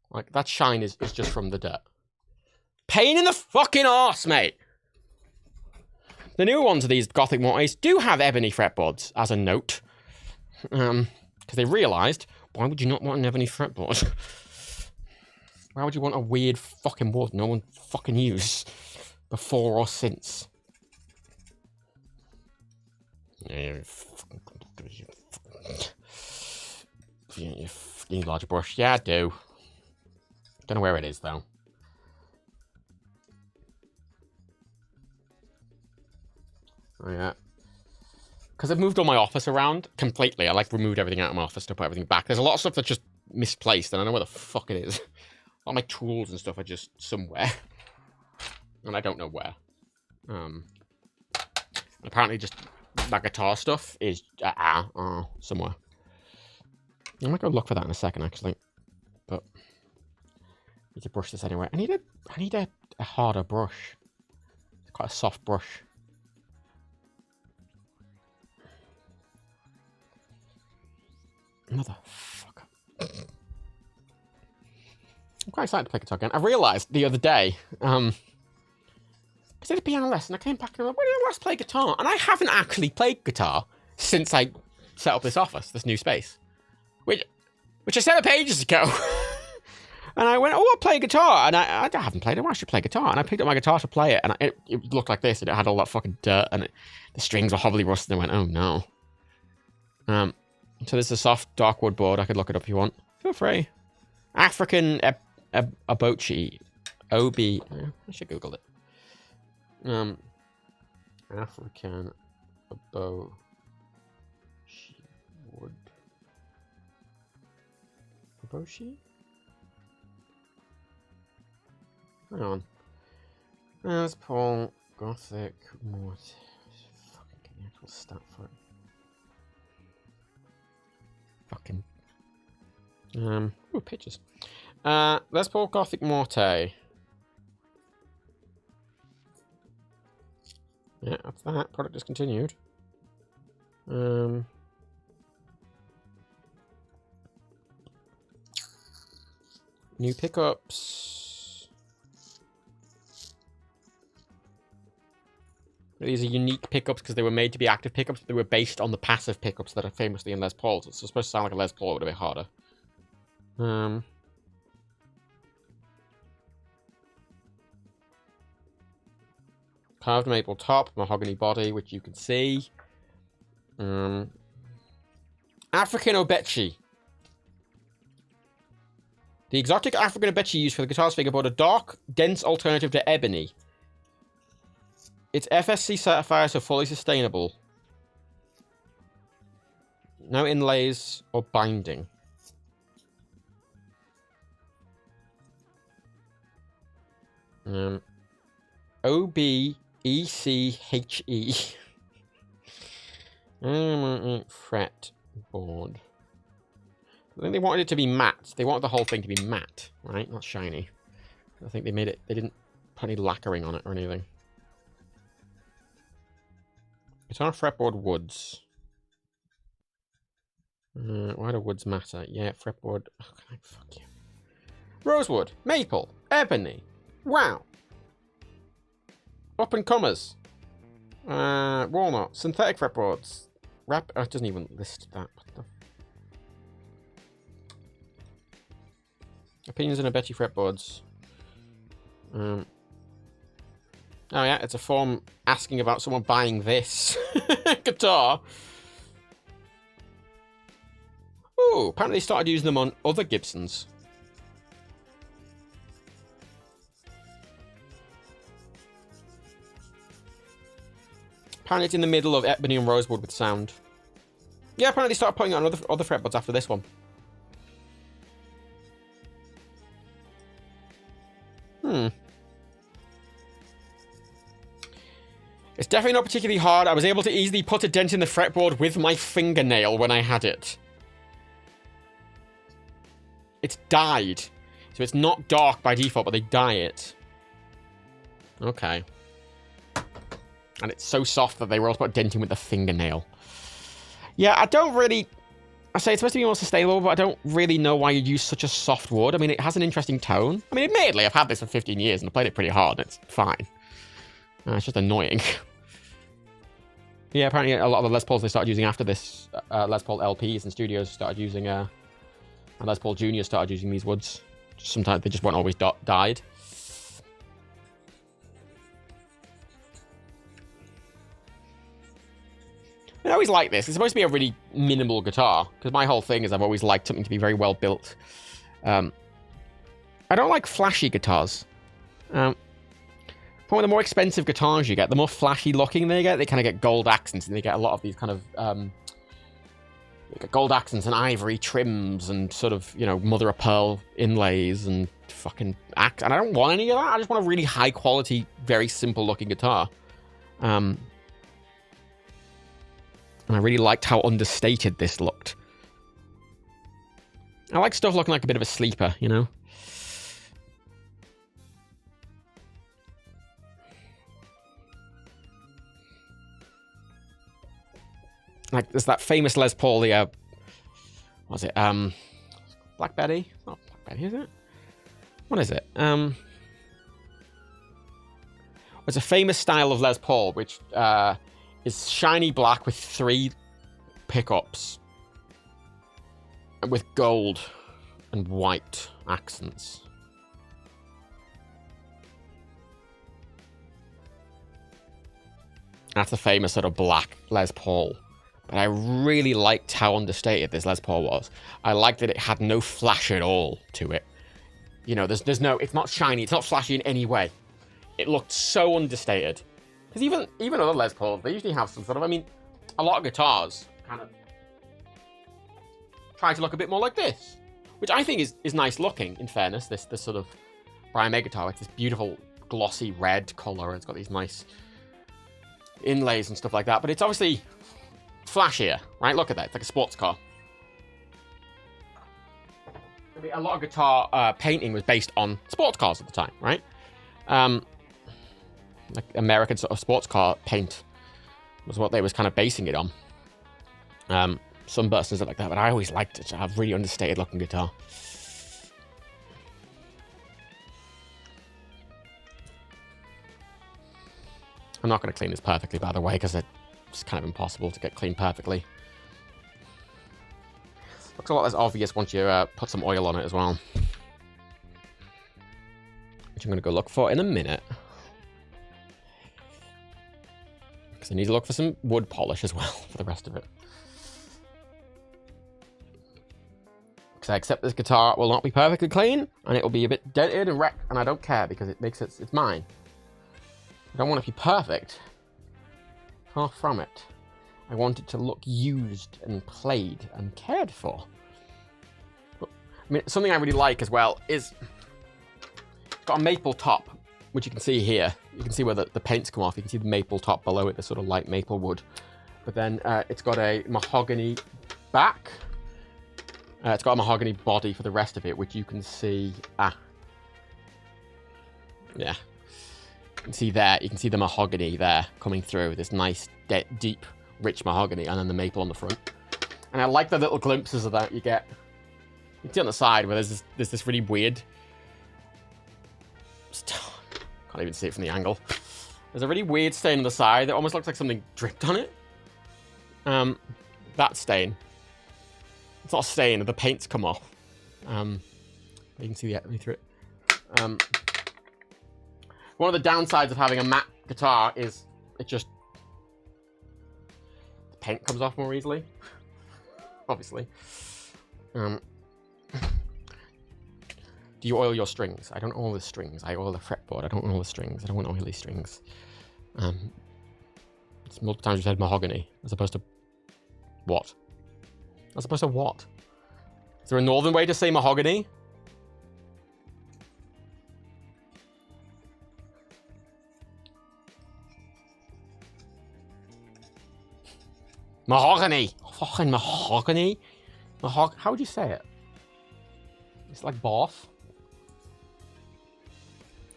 Like, that shine is just from the dirt. Pain in the fucking arse, mate! The newer ones of these Gothic Mortise do have ebony fretboards, as a note. Because they realised, why would you not want an ebony fretboard? Why would you want a weird fucking wood no one fucking used before or since? You need a larger brush. Yeah, I do. Don't know where it is, though. Oh, yeah. Because I've moved all my office around completely. I, removed everything out of my office to put everything back. There's a lot of stuff that's just misplaced, and I don't know where the fuck it is. All my tools and stuff are just somewhere. And I don't know where. And apparently just my guitar stuff is somewhere. I might go look for that in a second, actually. But I need to brush this anyway. I need a harder brush. It's quite a soft brush. Motherfucker. I'm quite excited to play guitar again. I realised the other day, I did a piano lesson, I came back and I went, when did I last play guitar? And I haven't actually played guitar since I set up this office, this new space. Which I set up ages ago. And I went, oh, I'll play guitar. And I haven't played it, I should play guitar. And I picked up my guitar to play it, and it looked like this, and it had all that fucking dirt, and the strings were heavily rusted, and I went, oh no. So this is a soft dark wood board. I could look it up if you want. Feel free. African Abochi. I should Google it. African Abochi wood. Abochi? Hang on. There's Paul Gothic Mort. Fucking get the actual stat for it. Fucking. Ooh, pictures. Les Paul Gothic Morte. Yeah, that's that. Product discontinued. New pickups. These are unique pickups because they were made to be active pickups, but they were based on the passive pickups that are famously in Les Pauls. It's supposed to sound like a Les Paul, but a bit harder. Carved maple top, mahogany body, which you can see. African Obechi. The exotic African Obechi used for the guitar's fingerboard, a dark, dense alternative to ebony. It's FSC certified, so fully sustainable. No inlays or binding. O-B-E-C-H-E. Fret board. I think they wanted it to be matte. They wanted the whole thing to be matte, right? Not shiny. I think they made it... They didn't put any lacquering on it or anything. It's on a fretboard woods. Why do woods matter? Yeah, fretboard... Oh, fuck you. Rosewood, maple, ebony. Wow. Up and comers. Walnut, synthetic fretboards. It doesn't even list that. What the... Opinions on Obechi fretboards. Oh yeah, it's a form asking about someone buying this guitar. Ooh, apparently they started using them on other Gibsons. Apparently it's in the middle of ebony and rosewood with sound. Yeah, apparently they started putting it on other fretboards after this one. It's definitely not particularly hard. I was able to easily put a dent in the fretboard with my fingernail when I had it. It's dyed. So it's not dark by default, but they dye it. Okay. And it's so soft that they were able to put a dent in with the fingernail. Yeah, I don't really... I say it's supposed to be more sustainable, but I don't really know why you'd use such a soft wood. I mean, it has an interesting tone. I mean, admittedly, I've had this for 15 years and I played it pretty hard, and it's fine. It's just annoying. Yeah, apparently a lot of the Les Pauls they started using after this, Les Paul LPs and studios started using, and Les Paul Junior started using these woods. Sometimes they just weren't always dyed. I always like this. It's supposed to be a really minimal guitar, because my whole thing is I've always liked something to be very well built. I don't like flashy guitars. One of the more expensive guitars you get, the more flashy looking they get. They kind of get gold accents, and they get a lot of these kind of gold accents and ivory trims and sort of, you know, mother of pearl inlays and fucking and I don't want any of that. I just want a really high quality, very simple looking guitar. And I really liked how understated this looked. I like stuff looking like a bit of a sleeper, you know? Like, there's that famous Les Paul, the, What was it? Black Betty? Not Black Betty, is it? What is it? It's a famous style of Les Paul, which is shiny black with 3 pickups. And with gold and white accents. That's the famous sort of black Les Paul. But I really liked how understated this Les Paul was. I liked that it had no flash at all to it. You know, there's no, it's not shiny, it's not flashy in any way. It looked so understated. Because even other Les Pauls, they usually have some sort of, I mean, a lot of guitars kind of try to look a bit more like this. Which I think is nice looking, in fairness, this sort of Brian May guitar with this beautiful glossy red colour, and it's got these nice inlays and stuff like that, but it's obviously flashier, right? Look at that, it's like a sports car. I mean, a lot of guitar painting was based on sports cars at the time, right? Like American sort of sports car paint was what they was kind of basing it on. Sunbursts and stuff like that, but I always liked it to have really understated looking guitar. I'm not going to clean this perfectly, by the way, because it's kind of impossible to get clean perfectly. Looks a lot less obvious once you put some oil on it as well. Which I'm going to go look for in a minute. Because I need to look for some wood polish as well for the rest of it. Because I accept this guitar will not be perfectly clean, and it will be a bit dented and wrecked, and I don't care because it makes it's mine. I don't want it to be perfect. Far from it. I want it to look used and played and cared for. But, I mean, something I really like as well is it's got a maple top, which you can see here. You can see where the paint's come off. You can see the maple top below it, the sort of light maple wood. But then it's got a mahogany back. It's got a mahogany body for the rest of it, which you can see. Yeah. You can see there, you can see the mahogany there coming through, this nice, deep, rich mahogany, and then the maple on the front. And I like the little glimpses of that you get. You can see on the side where there's this really weird... Can't even see it from the angle. There's a really weird stain on the side that almost looks like something dripped on it. That stain. It's not a stain, the paint's come off. You can see the way through it. One of the downsides of having a matte guitar is it just... the paint comes off more easily. Obviously. Do you oil your strings? I don't oil the strings. I oil the fretboard. I don't oil the strings. I don't want oily strings. It's multiple times you said mahogany, as opposed to what? As opposed to what? Is there a northern way to say mahogany? Mahogany! Fucking mahogany? How would you say it? It's like boff.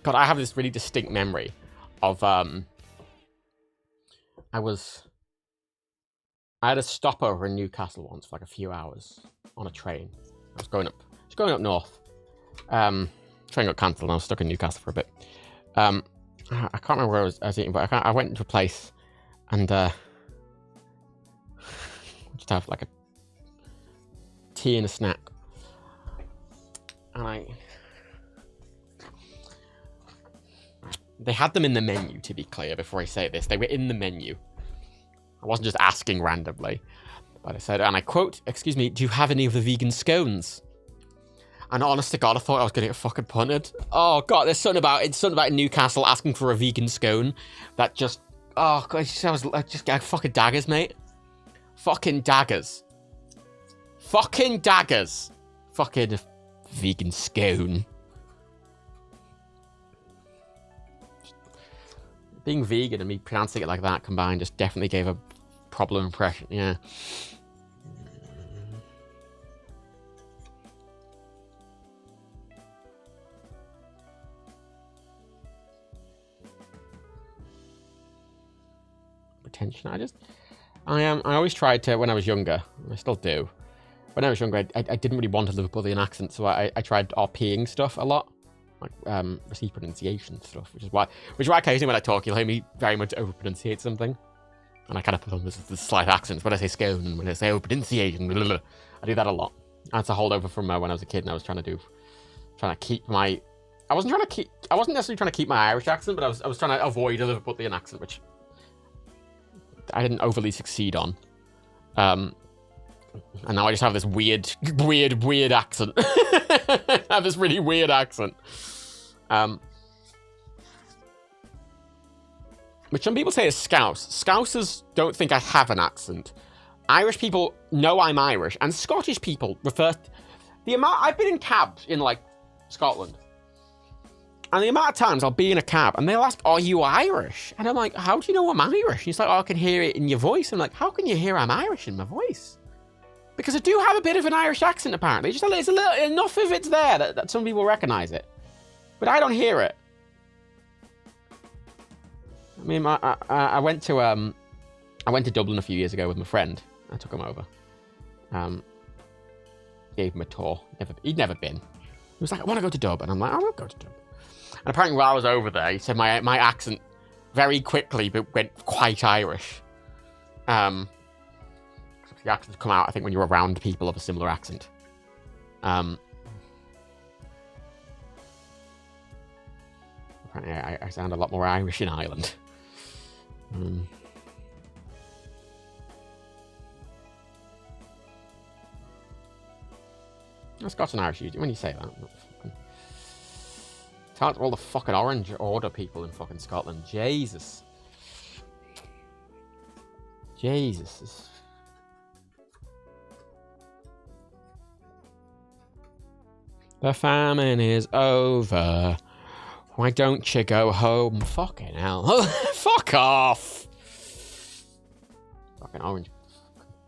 God, I have this really distinct memory of, I had a stopover in Newcastle once for like a few hours on a train. I was going up north. Train got cancelled and I was stuck in Newcastle for a bit. I can't remember where I was eating, but I went into a place and, just have like a tea and a snack. And they had them in the menu, to be clear, before I say this. They were in the menu. I wasn't just asking randomly. But I said, and I quote, "Excuse me, do you have any of the vegan scones?" And honest to God, I thought I was going to get fucking punted. Oh God, it's something about Newcastle asking for a vegan scone that just, oh God, I just got fucking daggers, mate. Fucking daggers. Fucking daggers. Fucking vegan scone. Being vegan and me pronouncing it like that combined just definitely gave a problem impression, yeah. Attention, I always tried to, when I was younger, I still do, when I was younger, I didn't really want a Liverpoolian accent, so I tried RPing stuff a lot, like receive pronunciation stuff, which is why occasionally when I talk, you'll hear me very much over-pronunciate something, and I kind of put on this slight accents when I say scone and when I say over-pronunciation. I do that a lot. That's a holdover from when I was a kid, and I was trying to keep my. I wasn't necessarily trying to keep my Irish accent, but I was trying to avoid a Liverpoolian accent, which I didn't overly succeed on. And now I just have this weird accent. I have this really weird accent. Which some people say is Scouse. Scousers don't think I have an accent. Irish people know I'm Irish, and Scottish people refer to the amount. I've been in cabs in like Scotland, and the amount of times I'll be in a cab and they'll ask, "Are you Irish?" And I'm like, "How do you know I'm Irish?" And he's like, "Oh, I can hear it in your voice." I'm like, "How can you hear I'm Irish in my voice?" Because I do have a bit of an Irish accent, apparently. It's a little enough of it's there that some people recognise it, but I don't hear it. I mean, I went to Dublin a few years ago with my friend. I took him over. Gave him a tour. He'd never been. He was like, "I want to go to Dub," and I'm like, "I will go to Dub." And apparently, while I was over there, he said my accent very quickly went quite Irish. The accents come out, I think, when you're around people of a similar accent. Apparently, I sound a lot more Irish in Ireland. Scots and Irish, when you say that. Tell it to all the fucking Orange Order people in fucking Scotland. Jesus. Jesus. The famine is over. Why don't you go home? Fucking hell. Fuck off. Fucking orange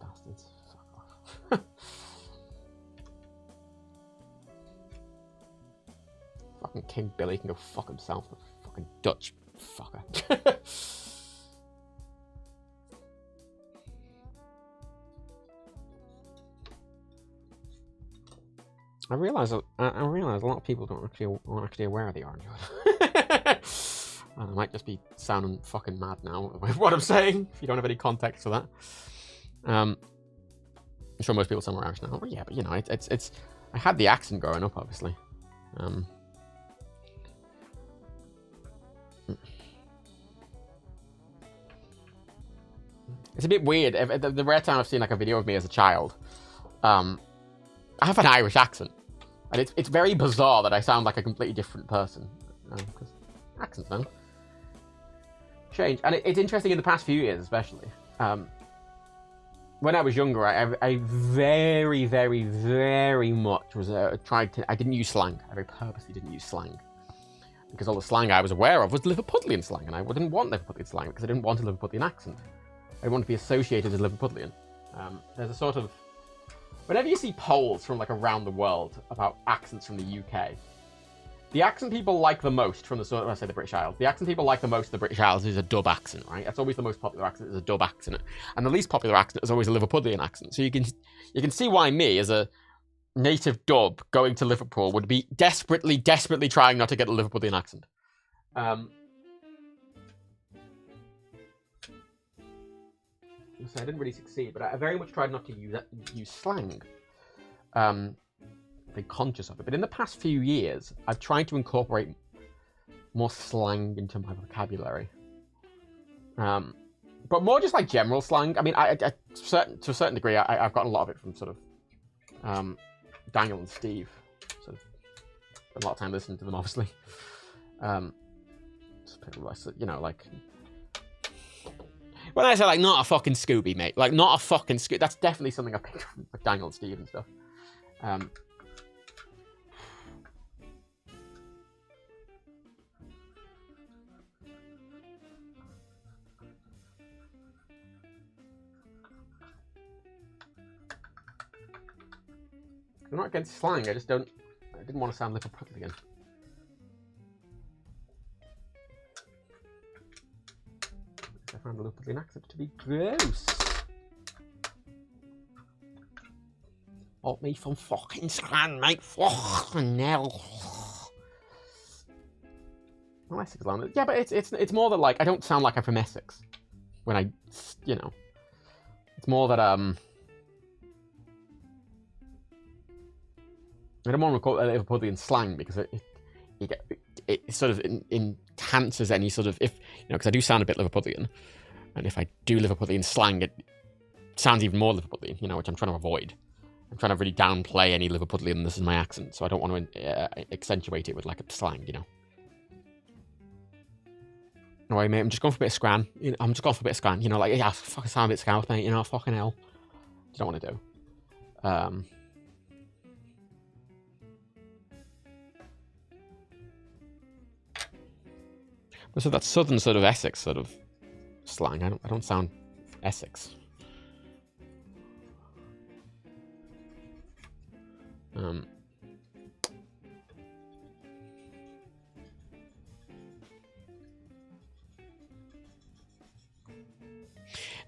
bastards. Fuck off. Fucking King Billy can go fuck himself. The fucking Dutch fucker. I realise a lot of people aren't actually aware of the Orange Order. And I might just be sounding fucking mad now with what I'm saying, if you don't have any context for that. I'm sure most people sound Irish now. Well, yeah, but you know, it's I had the accent growing up, obviously. It's a bit weird. The rare time I've seen like a video of me as a child, I have an Irish accent. And it's very bizarre that I sound like a completely different person. Because accents, man. Change. And it's interesting in the past few years, especially. When I was younger, I very, very, very much was I didn't use slang. I very purposely didn't use slang. Because all the slang I was aware of was Liverpudlian slang. And I didn't want Liverpudlian slang because I didn't want a Liverpudlian accent. I didn't want to be associated as Liverpudlian. There's a sort of... Whenever you see polls from like around the world about accents from the UK, the accent people like the most from the sort of, I say the British Isles, the accent people like the most of the British Isles is a dub accent, right? That's always the most popular accent, is a dub accent. And the least popular accent is always a Liverpudlian accent. So you can see why me, as a native dub going to Liverpool, would be desperately trying not to get a Liverpudlian accent. So I didn't really succeed, but I very much tried not to use slang. Very conscious of it. But in the past few years, I've tried to incorporate more slang into my vocabulary. But more just like general slang. I mean, to a certain degree, I've gotten a lot of it from sort of Daniel and Steve. So spent a lot of time listening to them, obviously. You know, like... When I say, like, not a fucking Scooby, mate. Like, not a fucking Scooby. That's definitely something I picked from like, Daniel and Steve and stuff. I'm not against slang. I didn't want to sound Liverpudlian. I found the Liverpudlian accent to be gross. Oh, me from fucking Scran, mate. Fucking hell. Well, Essex London. Yeah, but it's more that, like, I don't sound like I'm from Essex. When I, you know. It's more that, I don't want to call it Liverpudlian slang because it sort of enhances any sort of, if, you know, because I do sound a bit Liverpudlian. And if I do Liverpudlian slang, it sounds even more Liverpudlian, you know, which I'm trying to avoid. I'm trying to really downplay any Liverpudlianness in my accent, so I don't want to accentuate it with, like, a slang, you know. No way, mate, I'm just going for a bit of Scran. You know, I'm just going for a bit of Scran, you know, like, yeah, fucking sound a bit Scouse, mate, you know, fucking hell. You don't want to do. But so that southern sort of Essex sort of slang, I don't sound Essex.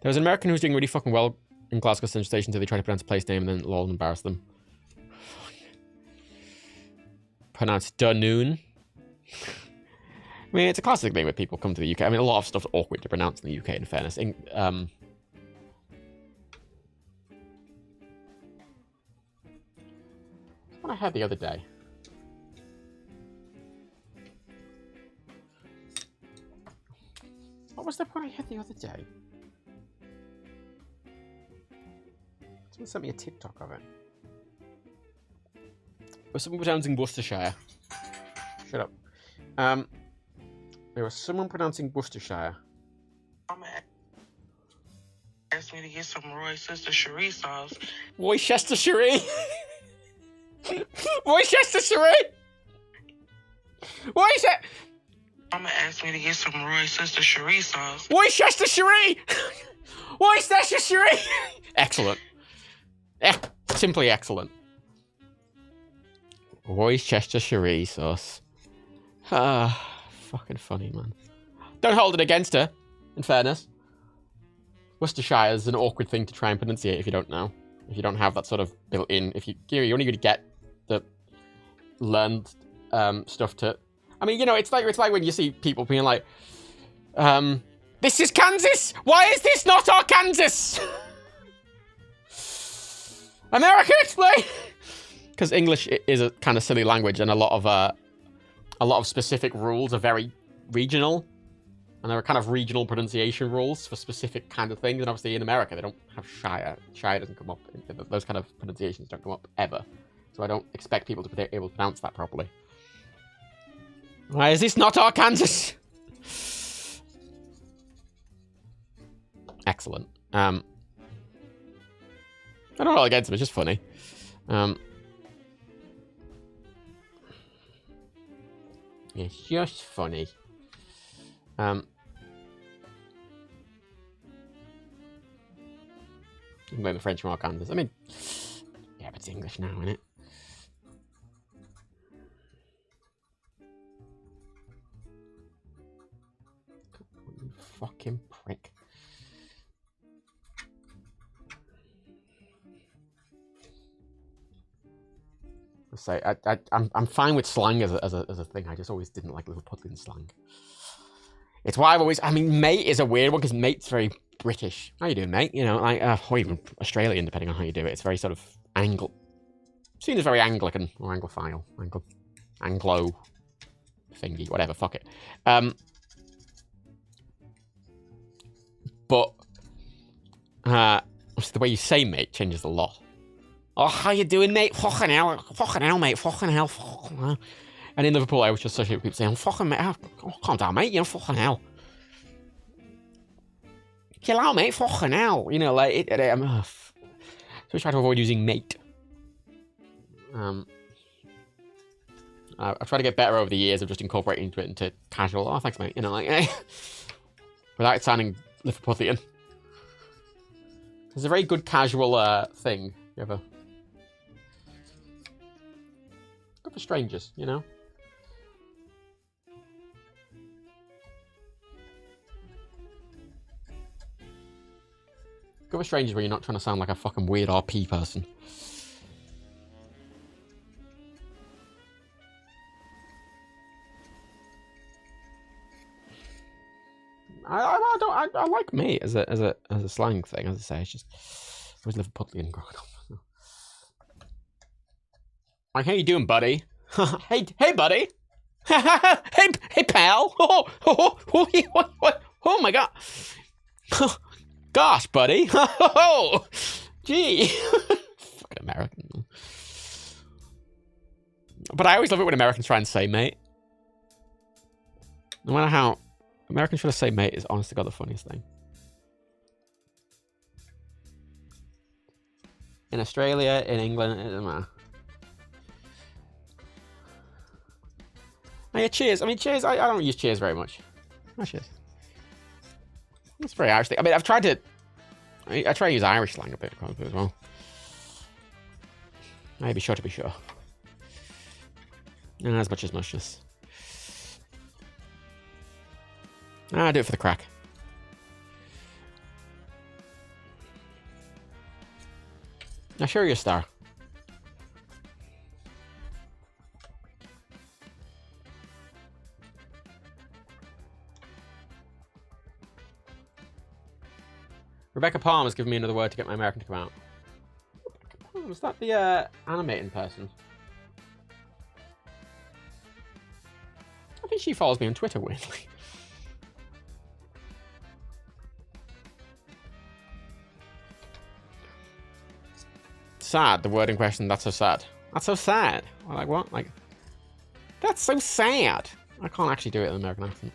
There was an American who was doing really fucking well in Glasgow Central Station until they tried to pronounce a place name and then lol embarrassed them. Pronounced Dunoon. I mean, it's a classic thing when people come to the UK. I mean, a lot of stuff's awkward to pronounce in the UK, in fairness. What I had the other day. What was the one I had the other day? Someone sent me a TikTok of it. Was someone pronouncing Worcestershire? Shut up. There was someone pronouncing Worcestershire. Asked me to get some Roychester Cherie sauce. Roychester Cherie? Roychester Cherie? What is it? Mama asked me to get some Roychester Cherie sauce. Roychester Cherie! Roychester Cherie! Excellent. Simply excellent. Roychester Cherie sauce. Fucking funny, man. Don't hold it against her, in fairness. Worcestershire is an awkward thing to try and pronunciate if you don't know. If you don't have that sort of built-in. You're only going to get the learned stuff to... I mean, you know, it's like when you see people being like, this is Kansas! Why is this not Arkansas? America, explain! Because English is a kind of silly language, and a lot of specific rules are very regional, and there are kind of regional pronunciation rules for specific kind of things. And obviously, in America, they don't have Shire. Shire doesn't come up. Those kind of pronunciations don't come up ever. So I don't expect people to be able to pronounce that properly. Why is this not Arkansas? Excellent. I don't know against them. It's just funny. It's just funny. You can blame the French from Arkansas. I mean, yeah, but it's English now, isn't it? You fucking prick. Say I'm fine with slang as a thing. I just always didn't like Liverpudlian slang. It's why I've always. I mean, mate is a weird one because mate's very British. How you doing, mate? You know, like or even Australian, depending on how you do it. It's very sort of seen as very Anglican or Anglophile, Anglo thingy, whatever. Fuck it. But the way you say mate changes a lot. Oh, how you doing, mate? Fucking hell, mate. Fucking hell. And in Liverpool, I was just associate with people saying, fucking mate, oh, calm down, mate. You know, fucking hell. Chill out, mate. Fucking hell. You know, like, so we try to avoid using mate. I've tried to get better over the years of just incorporating it into casual. Oh, thanks, mate. You know, like, without it sounding Liverpudlian. It's a very good casual thing. You ever go for strangers, you know? Go for strangers where you're not trying to sound like a fucking weird RP person. I like mate as a slang thing. As I say, it's just I was Liverpudlian growing up. Like, how you doing, buddy? hey, buddy. hey, pal. Oh my god. Gosh, buddy. Gee. Fucking American. But I always love it when Americans try and say mate. No matter how Americans try to say mate is honest to God the funniest thing. In Australia, in England, it doesn't matter. Oh, yeah, cheers. I mean, cheers. I don't use cheers very much. Oh, cheers. It's very Irish thing. I mean, I've tried to. I try to use Irish slang a bit as well. I'd be sure to be sure. Not as much as mushness. I do it for the crack. Now, show you a star. Rebecca Palm has given me another word to get my American to come out. Was that the animating person? I think she follows me on Twitter, weirdly. Sad, the word in question, that's so sad. That's so sad. I'm like, what? Like, that's so sad. I can't actually do it in an American accent.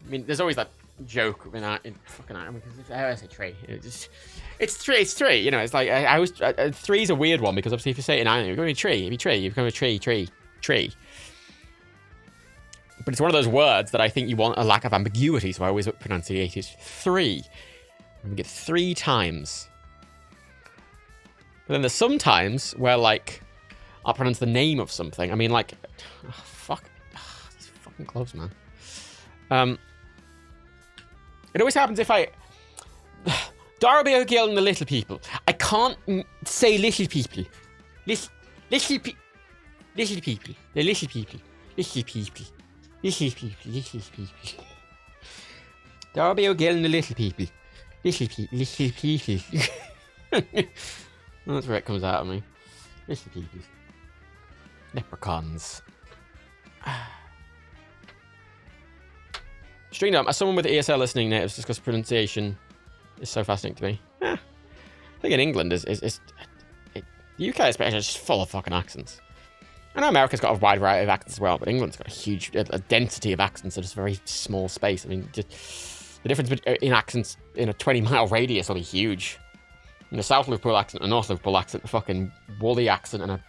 I mean, there's always that joke in fucking Ireland, because I say tree. It's three. You know, it's like I always three's a weird one because obviously if you say it in Ireland, you're going to tree. If you tree, you become a tree. But it's one of those words that I think you want a lack of ambiguity, so I always pronounce it as three. And we get 3 times. But then there's some times where like I'll pronounce the name of something. I mean, like, these fucking gloves, man. It always happens if I... Darby O'Gill and the Little People. I can't say little people. Little people. The little people. Little people. Darby O'Gill and the Little People. Little people. That's where it comes out of me. Little people. Leprechauns. String up, as someone with ESL listening natives discuss pronunciation is so fascinating to me. I think in England the UK especially is just full of fucking accents. I know America's got a wide variety of accents as well, but England's got a huge a density of accents in just a very small space. I mean, just the difference in accents in a 20-mile radius will be huge. In the South Liverpool accent, a North Liverpool accent, a fucking Woolley accent, and a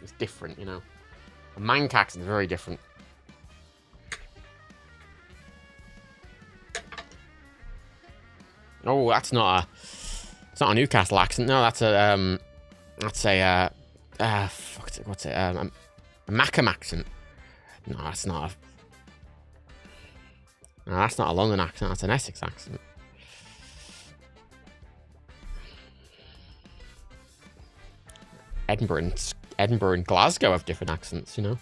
it's different, you know. A Manc accent is very different. Oh, it's not a Newcastle accent. No, that's a Mackham accent. No, that's not a London accent. That's an Essex accent. Edinburgh and Glasgow have different accents, you know.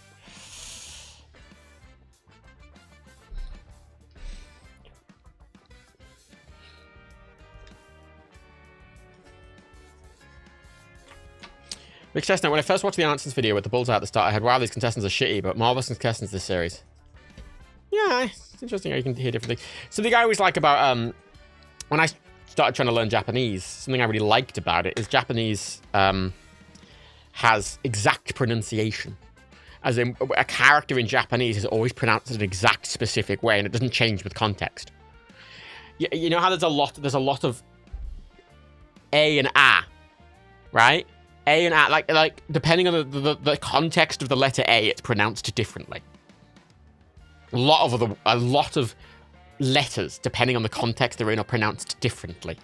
Rick Chestnut, when I first watched the Answers video with the bullseye at the start, I had, wow, these contestants are shitty, but marvelous contestants this series. Yeah, it's interesting how you can hear different things. Something I always like about, when I started trying to learn Japanese, something I really liked about it is Japanese, has exact pronunciation. As in, a character in Japanese is always pronounced in an exact specific way, and it doesn't change with context. You know how there's a lot of A and A, right? A and A, like depending on the context of the letter A, it's pronounced differently. A lot of letters, depending on the context they're in, are pronounced differently.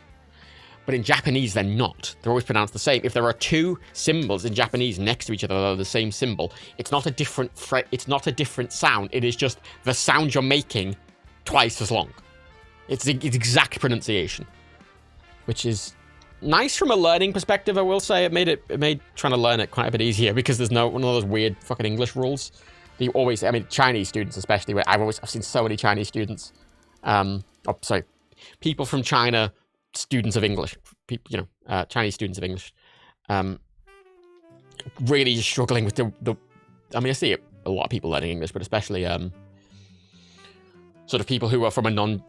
But in Japanese, they're not. They're always pronounced the same. If there are 2 symbols in Japanese next to each other that are the same symbol, it's not a different sound. It is just the sound you're making twice as long. It's exact pronunciation, which is nice from a learning perspective. I will say it made trying to learn it quite a bit easier because there's one of those weird fucking English rules they always, I mean, Chinese students especially, I've seen so many Chinese students, people from China, students of English, people, Chinese students of English, really struggling with the I mean, I see a lot of people learning English, but especially sort of people who are from a not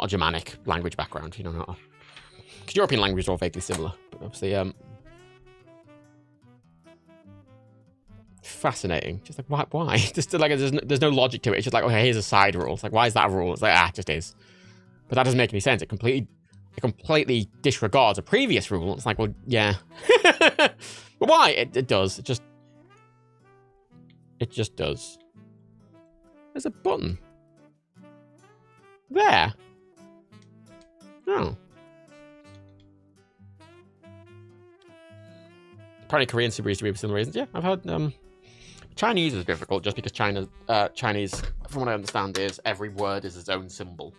a Germanic language background, because European languages are all vaguely similar, but obviously, fascinating. Just like, why? Just like, there's no logic to it. It's just like, okay, here's a side rule. It's like, why is that a rule? It's like, it just is. But that doesn't make any sense. It completely disregards a previous rule. It's like, well, yeah. But why? It does. It just does. There's a button. There. Oh. Apparently Korean super used to be for similar reasons. Yeah, I've heard, Chinese is difficult just because Chinese, from what I understand, is every word is its own symbol.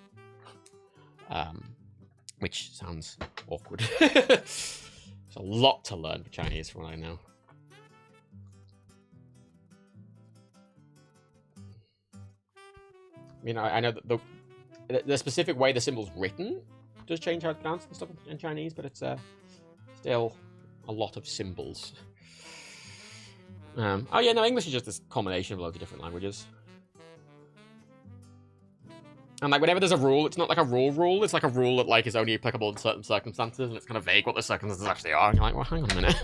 Which sounds awkward. There's a lot to learn for Chinese from what I know. I know that the specific way the symbol's written does change how it's pronounced and stuff in Chinese, but it's still a lot of symbols. Oh yeah, no, English is just this combination of loads of different languages. And like whenever there's a rule, it's not like a rule, it's like a rule that like is only applicable in certain circumstances, and it's kind of vague what the circumstances actually are. And you're like, well, hang on a minute.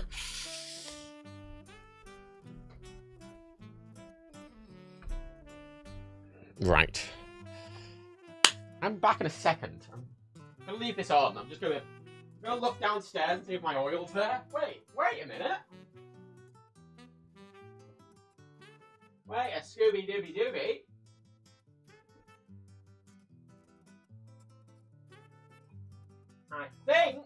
Right. I'm back in a second. I'm gonna leave this on. I'm just gonna look downstairs and see if my oil's there. Wait a minute. Wait a Scooby-Dooby-Dooby. I think...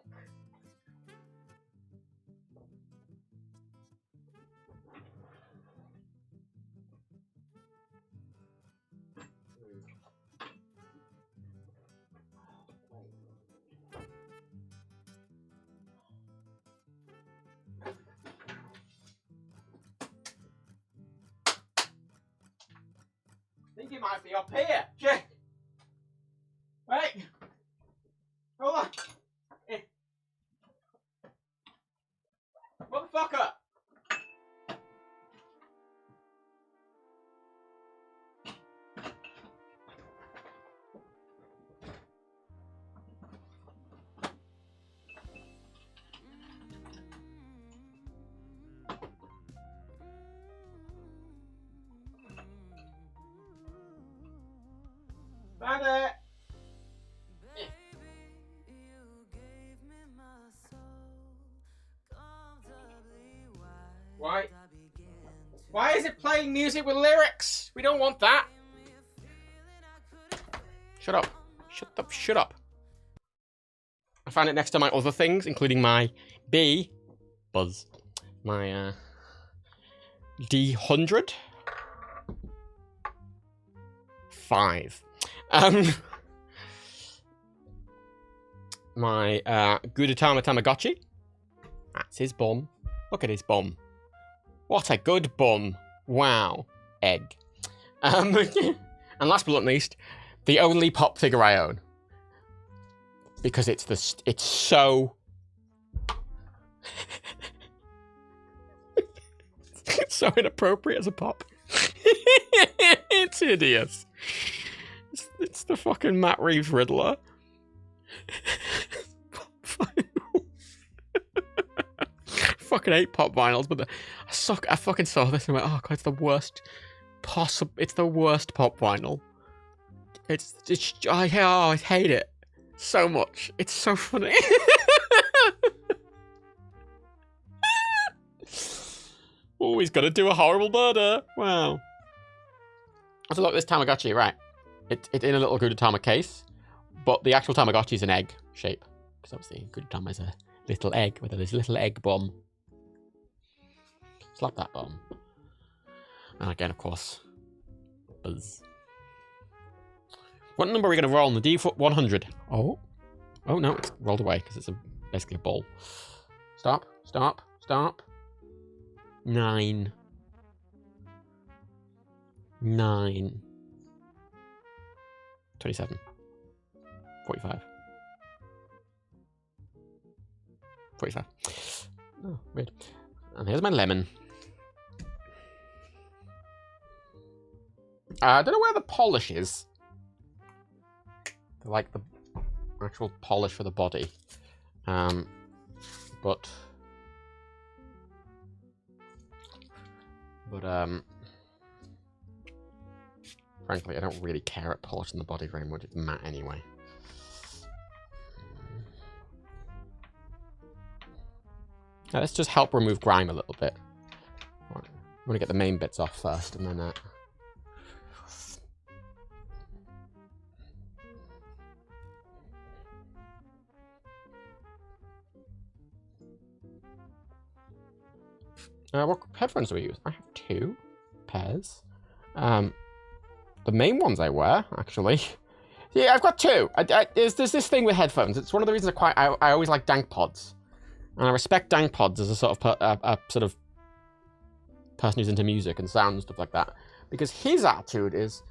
I think it might be up here. Check. Wait. Hold on. Motherfucker. Found it. Why? Why is it playing music with lyrics? We don't want that. Shut up. Shut up. Shut up. I found it next to my other things, including my buzz, my D100. 5. My Gudetama Tamagotchi. That's his bum. Look at his bum. What a good bum. Wow. Egg. And last but not least, the only pop figure I own. Because it's so... it's so inappropriate as a pop. It's hideous. It's the fucking Matt Reeves Riddler. Fucking 8 pop vinyls, but I fucking saw this and went, oh god, it's the worst possible. It's the worst pop vinyl. I hate it so much. It's so funny. Oh, he's gonna do a horrible murder. Wow. So look, this Tamagotchi, right? It's in a little Gudetama case, but the actual Tamagotchi is an egg shape. Because obviously Gudetama is a little egg with this little egg bum. Slap that bum. And again, of course, buzz. What number are we going to roll on the D100? Oh. Oh no, it's rolled away because it's basically a ball. Stop. 9. 9, 27, 45. 45. Oh, weird. And here's my lemon. I don't know where the polish is. Like the actual polish for the body. But frankly, I don't really care at polishing the body very much. It's matte anyway. Now, let's just help remove grime a little bit. I'm going to get the main bits off first, and then what headphones do we use? I have 2 pairs. The main ones I wear, actually. Yeah, I've got 2. There's this thing with headphones. It's one of the reasons I always like dank pods. And I respect dank pods as a sort of person who's into music and sound and stuff like that. Because his attitude is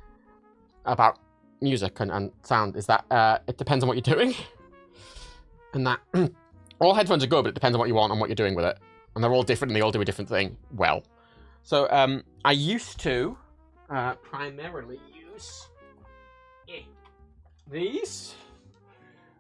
about music and sound is that it depends on what you're doing. And that all headphones are good, but it depends on what you want and what you're doing with it. And they're all different and they all do a different thing well. So I used to primarily use these,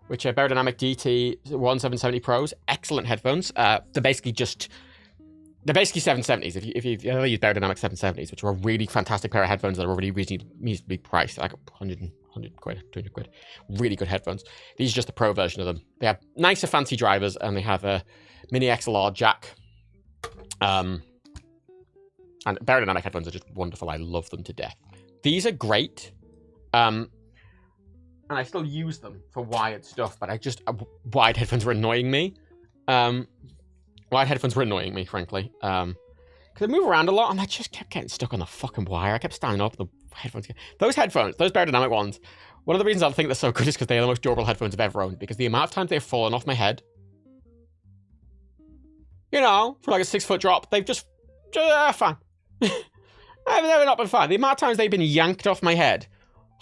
which are Beyerdynamic DT1770 Pros. Excellent headphones. They're basically 770s. If you've ever used Beyerdynamic 770s, which are a really fantastic pair of headphones that are already reasonably priced, like 100 quid, 200 quid. Really good headphones. These are just the Pro version of them. They have nicer, fancy drivers, and they have a mini XLR jack. And Beyerdynamic headphones are just wonderful. I love them to death. These are great. And I still use them for wired stuff, but wired headphones were annoying me. Wired headphones were annoying me, frankly. Because I move around a lot, and I just kept getting stuck on the fucking wire. I kept standing up, the headphones. Those Beyerdynamic ones, one of the reasons I think they're so good is because they're the most durable headphones I've ever owned, because the amount of times they've fallen off my head, you know, for like a 6-foot drop, they've just fine. They've not been fine. The amount of times they've been yanked off my head,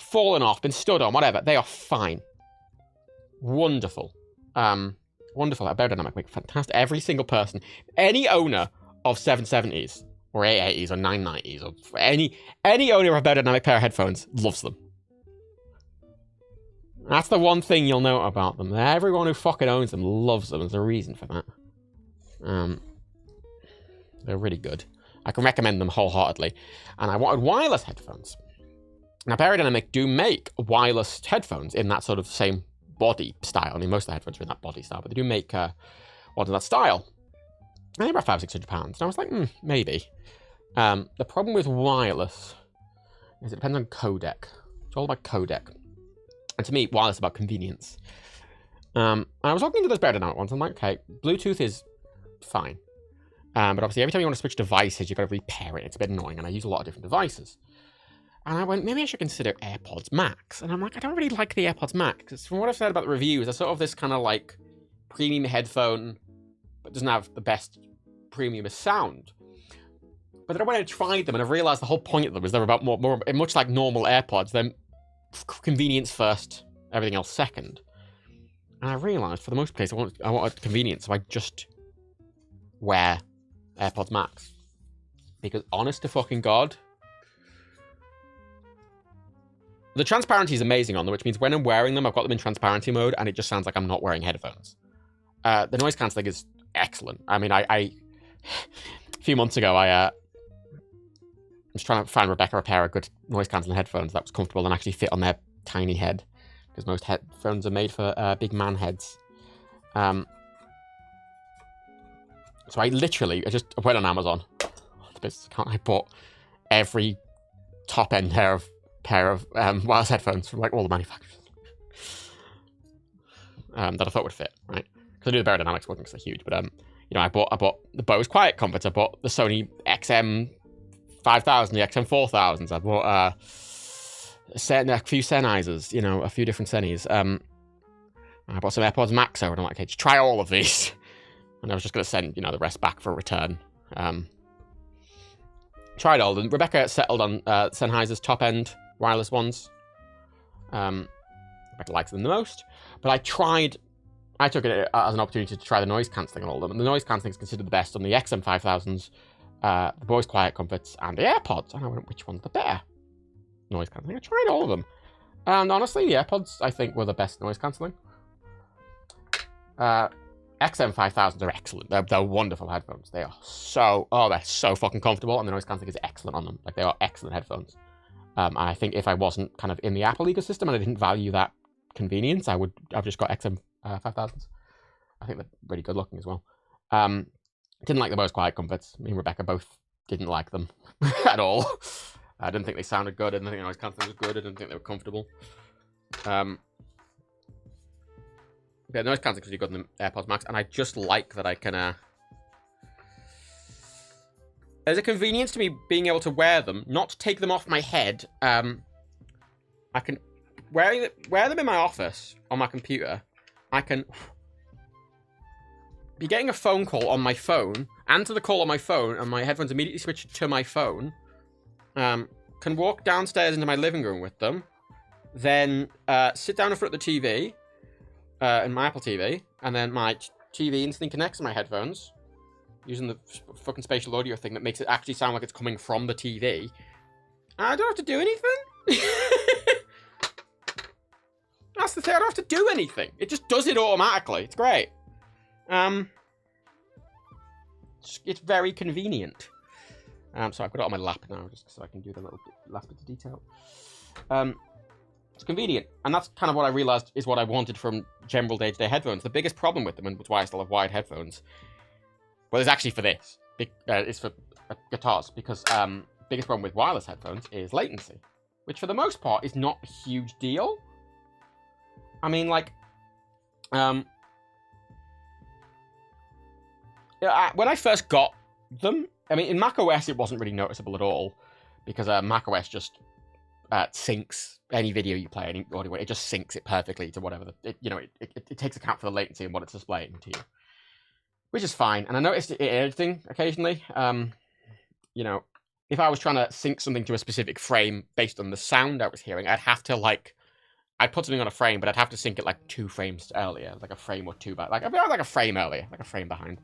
fallen off, been stood on, whatever, they are fine. Wonderful. Wonderful. Beyerdynamic make fantastic. Every single person, any owner of 770s or 880s or 990s or any owner of a Beyerdynamic pair of headphones loves them. That's the one thing you'll know about them. Everyone who fucking owns them loves them. There's a reason for that. They're really good. I can recommend them wholeheartedly. And I wanted wireless headphones. Now, Beyerdynamic do make wireless headphones in that sort of same body style. I mean, most of the headphones are in that body style, but they do make one in that style. I think about £500-600. And I was like, maybe. The problem with wireless is it depends on codec. It's all about codec. And to me, wireless is about convenience. And I was looking into those Beyerdynamic ones. I'm like, okay, Bluetooth is fine. But obviously, every time you want to switch devices, you've got to repair it. It's a bit annoying, and I use a lot of different devices. And I went, maybe I should consider AirPods Max. And I'm like, I don't really like the AirPods Max, because from what I've said about the reviews, they're sort of this kind of like premium headphone, but doesn't have the best premium sound. But then when I tried them, and I realized the whole point of them is they're about more much like normal AirPods. They're convenience first, everything else second. And I realized for the most place, I wanted convenience, so I just wear AirPods Max. Because honest to fucking God, the transparency is amazing on them, which means when I'm wearing them, I've got them in transparency mode, and it just sounds like I'm not wearing headphones. The noise cancelling is excellent. I mean, a few months ago, I was trying to find Rebecca a pair of good noise cancelling headphones that was comfortable and actually fit on their tiny head, because most headphones are made for big man heads. So I just went on Amazon. The business account. I bought every top-end pair of wireless headphones from like all the manufacturers that I thought would fit, right? Because I knew the Beyerdynamics wasn't because they're huge, but you know, I bought the Bose Quiet Comforts. I bought the Sony XM5000, the XM4000s. I bought a few Sennheisers, you know, a few different Sennies. I bought some AirPods Max over, and I'm like, okay, just try all of these. And I was just going to send, you know, the rest back for return. Tried all of them. Rebecca settled on Sennheiser's top-end wireless ones. Rebecca likes them the most. But I took it as an opportunity to try the noise cancelling on all of them. And the noise cancelling is considered the best on the XM5000s, the Bose Quiet Comforts, and the AirPods. And I went, which one's the better noise cancelling? I tried all of them. And honestly, the AirPods, I think, were the best noise cancelling. XM5000s are excellent. They're wonderful headphones. They are they're so fucking comfortable, and the noise cancelling is excellent on them. Like, they are excellent headphones. And I think if I wasn't kind of in the Apple ecosystem and I didn't value that convenience, I've just got XM5000s. I think they're really good looking as well. Didn't like the Bose Quiet Comforts. Me and Rebecca both didn't like them at all. I didn't think they sounded good. I didn't think the noise cancelling was good. I didn't think they were comfortable. Yeah, noise cancelling is really good in the AirPods Max, and I just like that I can. There's a convenience to me being able to wear them, not take them off my head. I can wear them in my office on my computer. I can be getting a phone call on my phone, answer the call on my phone, and my headphones immediately switch to my phone. Can walk downstairs into my living room with them, then sit down in front of the TV, in my Apple TV, and then my TV instantly connects to my headphones, using the fucking spatial audio thing that makes it actually sound like it's coming from the TV. I don't have to do anything. That's the thing, I don't have to do anything. It just does it automatically. It's great. It's very convenient. So I've got it on my lap now, just so I can do the last bit of detail. It's convenient, and that's kind of what I realized is what I wanted from general day-to-day headphones. The biggest problem with them, and that's why I still have wired headphones, well, it's actually for this. It's for guitars, because biggest problem with wireless headphones is latency, which for the most part is not a huge deal. I mean, like, when I first got them, I mean, in macOS it wasn't really noticeable at all, because macOS just syncs any video you play, any audio, it just syncs it perfectly to whatever, it takes account for the latency and what it's displaying to you, which is fine. And I noticed it editing occasionally, if I was trying to sync something to a specific frame based on the sound I was hearing, I'd have to, I'd put something on a frame, but I'd have to sync it 2 frames earlier, like a frame or 2 back, like a frame earlier, like a frame behind.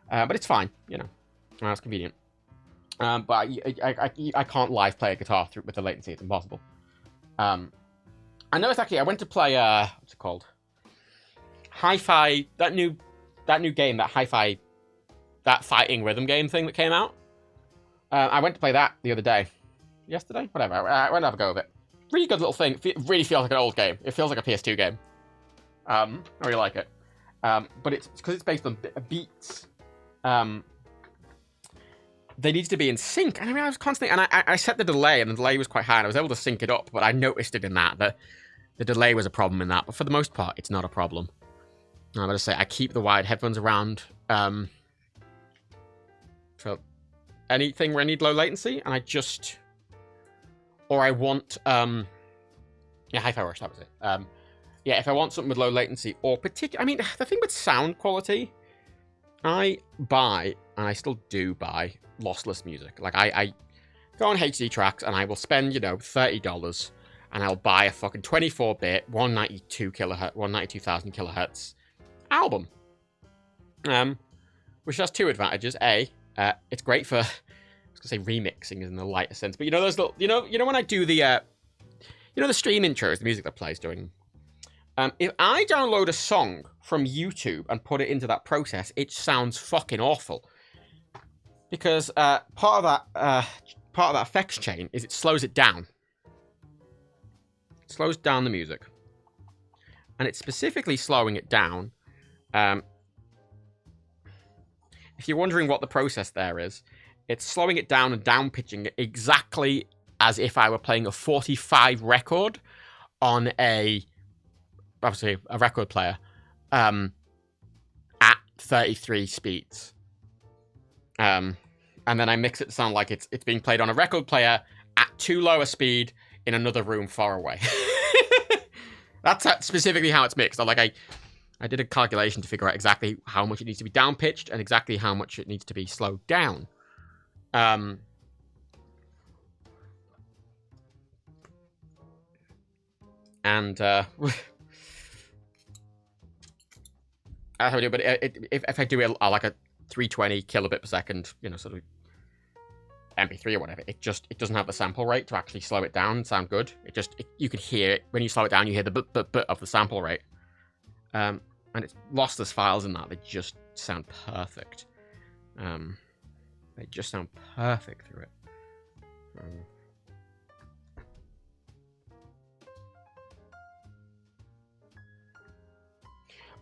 But it's fine, it's convenient. But I can't live play a guitar with the latency. It's impossible. I noticed actually I went to play what's it called? Hi-Fi. That new game, that Hi-Fi, that fighting rhythm game thing that came out. I went to play that the other day, yesterday, whatever. I went to have a go of it. Really good little thing. It really feels like an old game. It feels like a PS2 game. I really like it. But it's because it's based on beats. They need to be in sync. And I mean, I was constantly, and I set the delay, and the delay was quite high, and I was able to sync it up, but I noticed it in that the delay was a problem in that. But for the most part, it's not a problem. I'm going to say I keep the wired headphones around for anything where I need low latency, and I want, Hi-Fi Rush, that was it. If I want something with low latency, or I mean, the thing with sound quality, I buy, and I still do buy, lossless music. Like, I go on HD Tracks, and I will spend, $30, and I'll buy a fucking 24-bit, 192,000 kilohertz album. Which has 2 advantages. A, it's great for, I was gonna say remixing in the lighter sense, but those little, when I do the, the stream intros, the music that plays during, if I download a song from YouTube and put it into that process, it sounds fucking awful. Because part of that effects chain is it slows it down. It slows down the music. And it's specifically slowing it down. If you're wondering what the process there is, it's slowing it down and down pitching it exactly as if I were playing a 45 record on obviously a record player, at 33 speeds. And then I mix it to sound like it's being played on a record player at too low a speed in another room far away. That's specifically how it's mixed. I did a calculation to figure out exactly how much it needs to be down pitched and exactly how much it needs to be slowed down. And that's how I do. But if I do it like a 320 kilobit per second, you know, sort of MP3 or whatever, it doesn't have the sample rate to actually slow it down and sound good. You can hear it when you slow it down. You hear the but of the sample rate. And it's lossless files in that. They just sound perfect. They just sound perfect through it.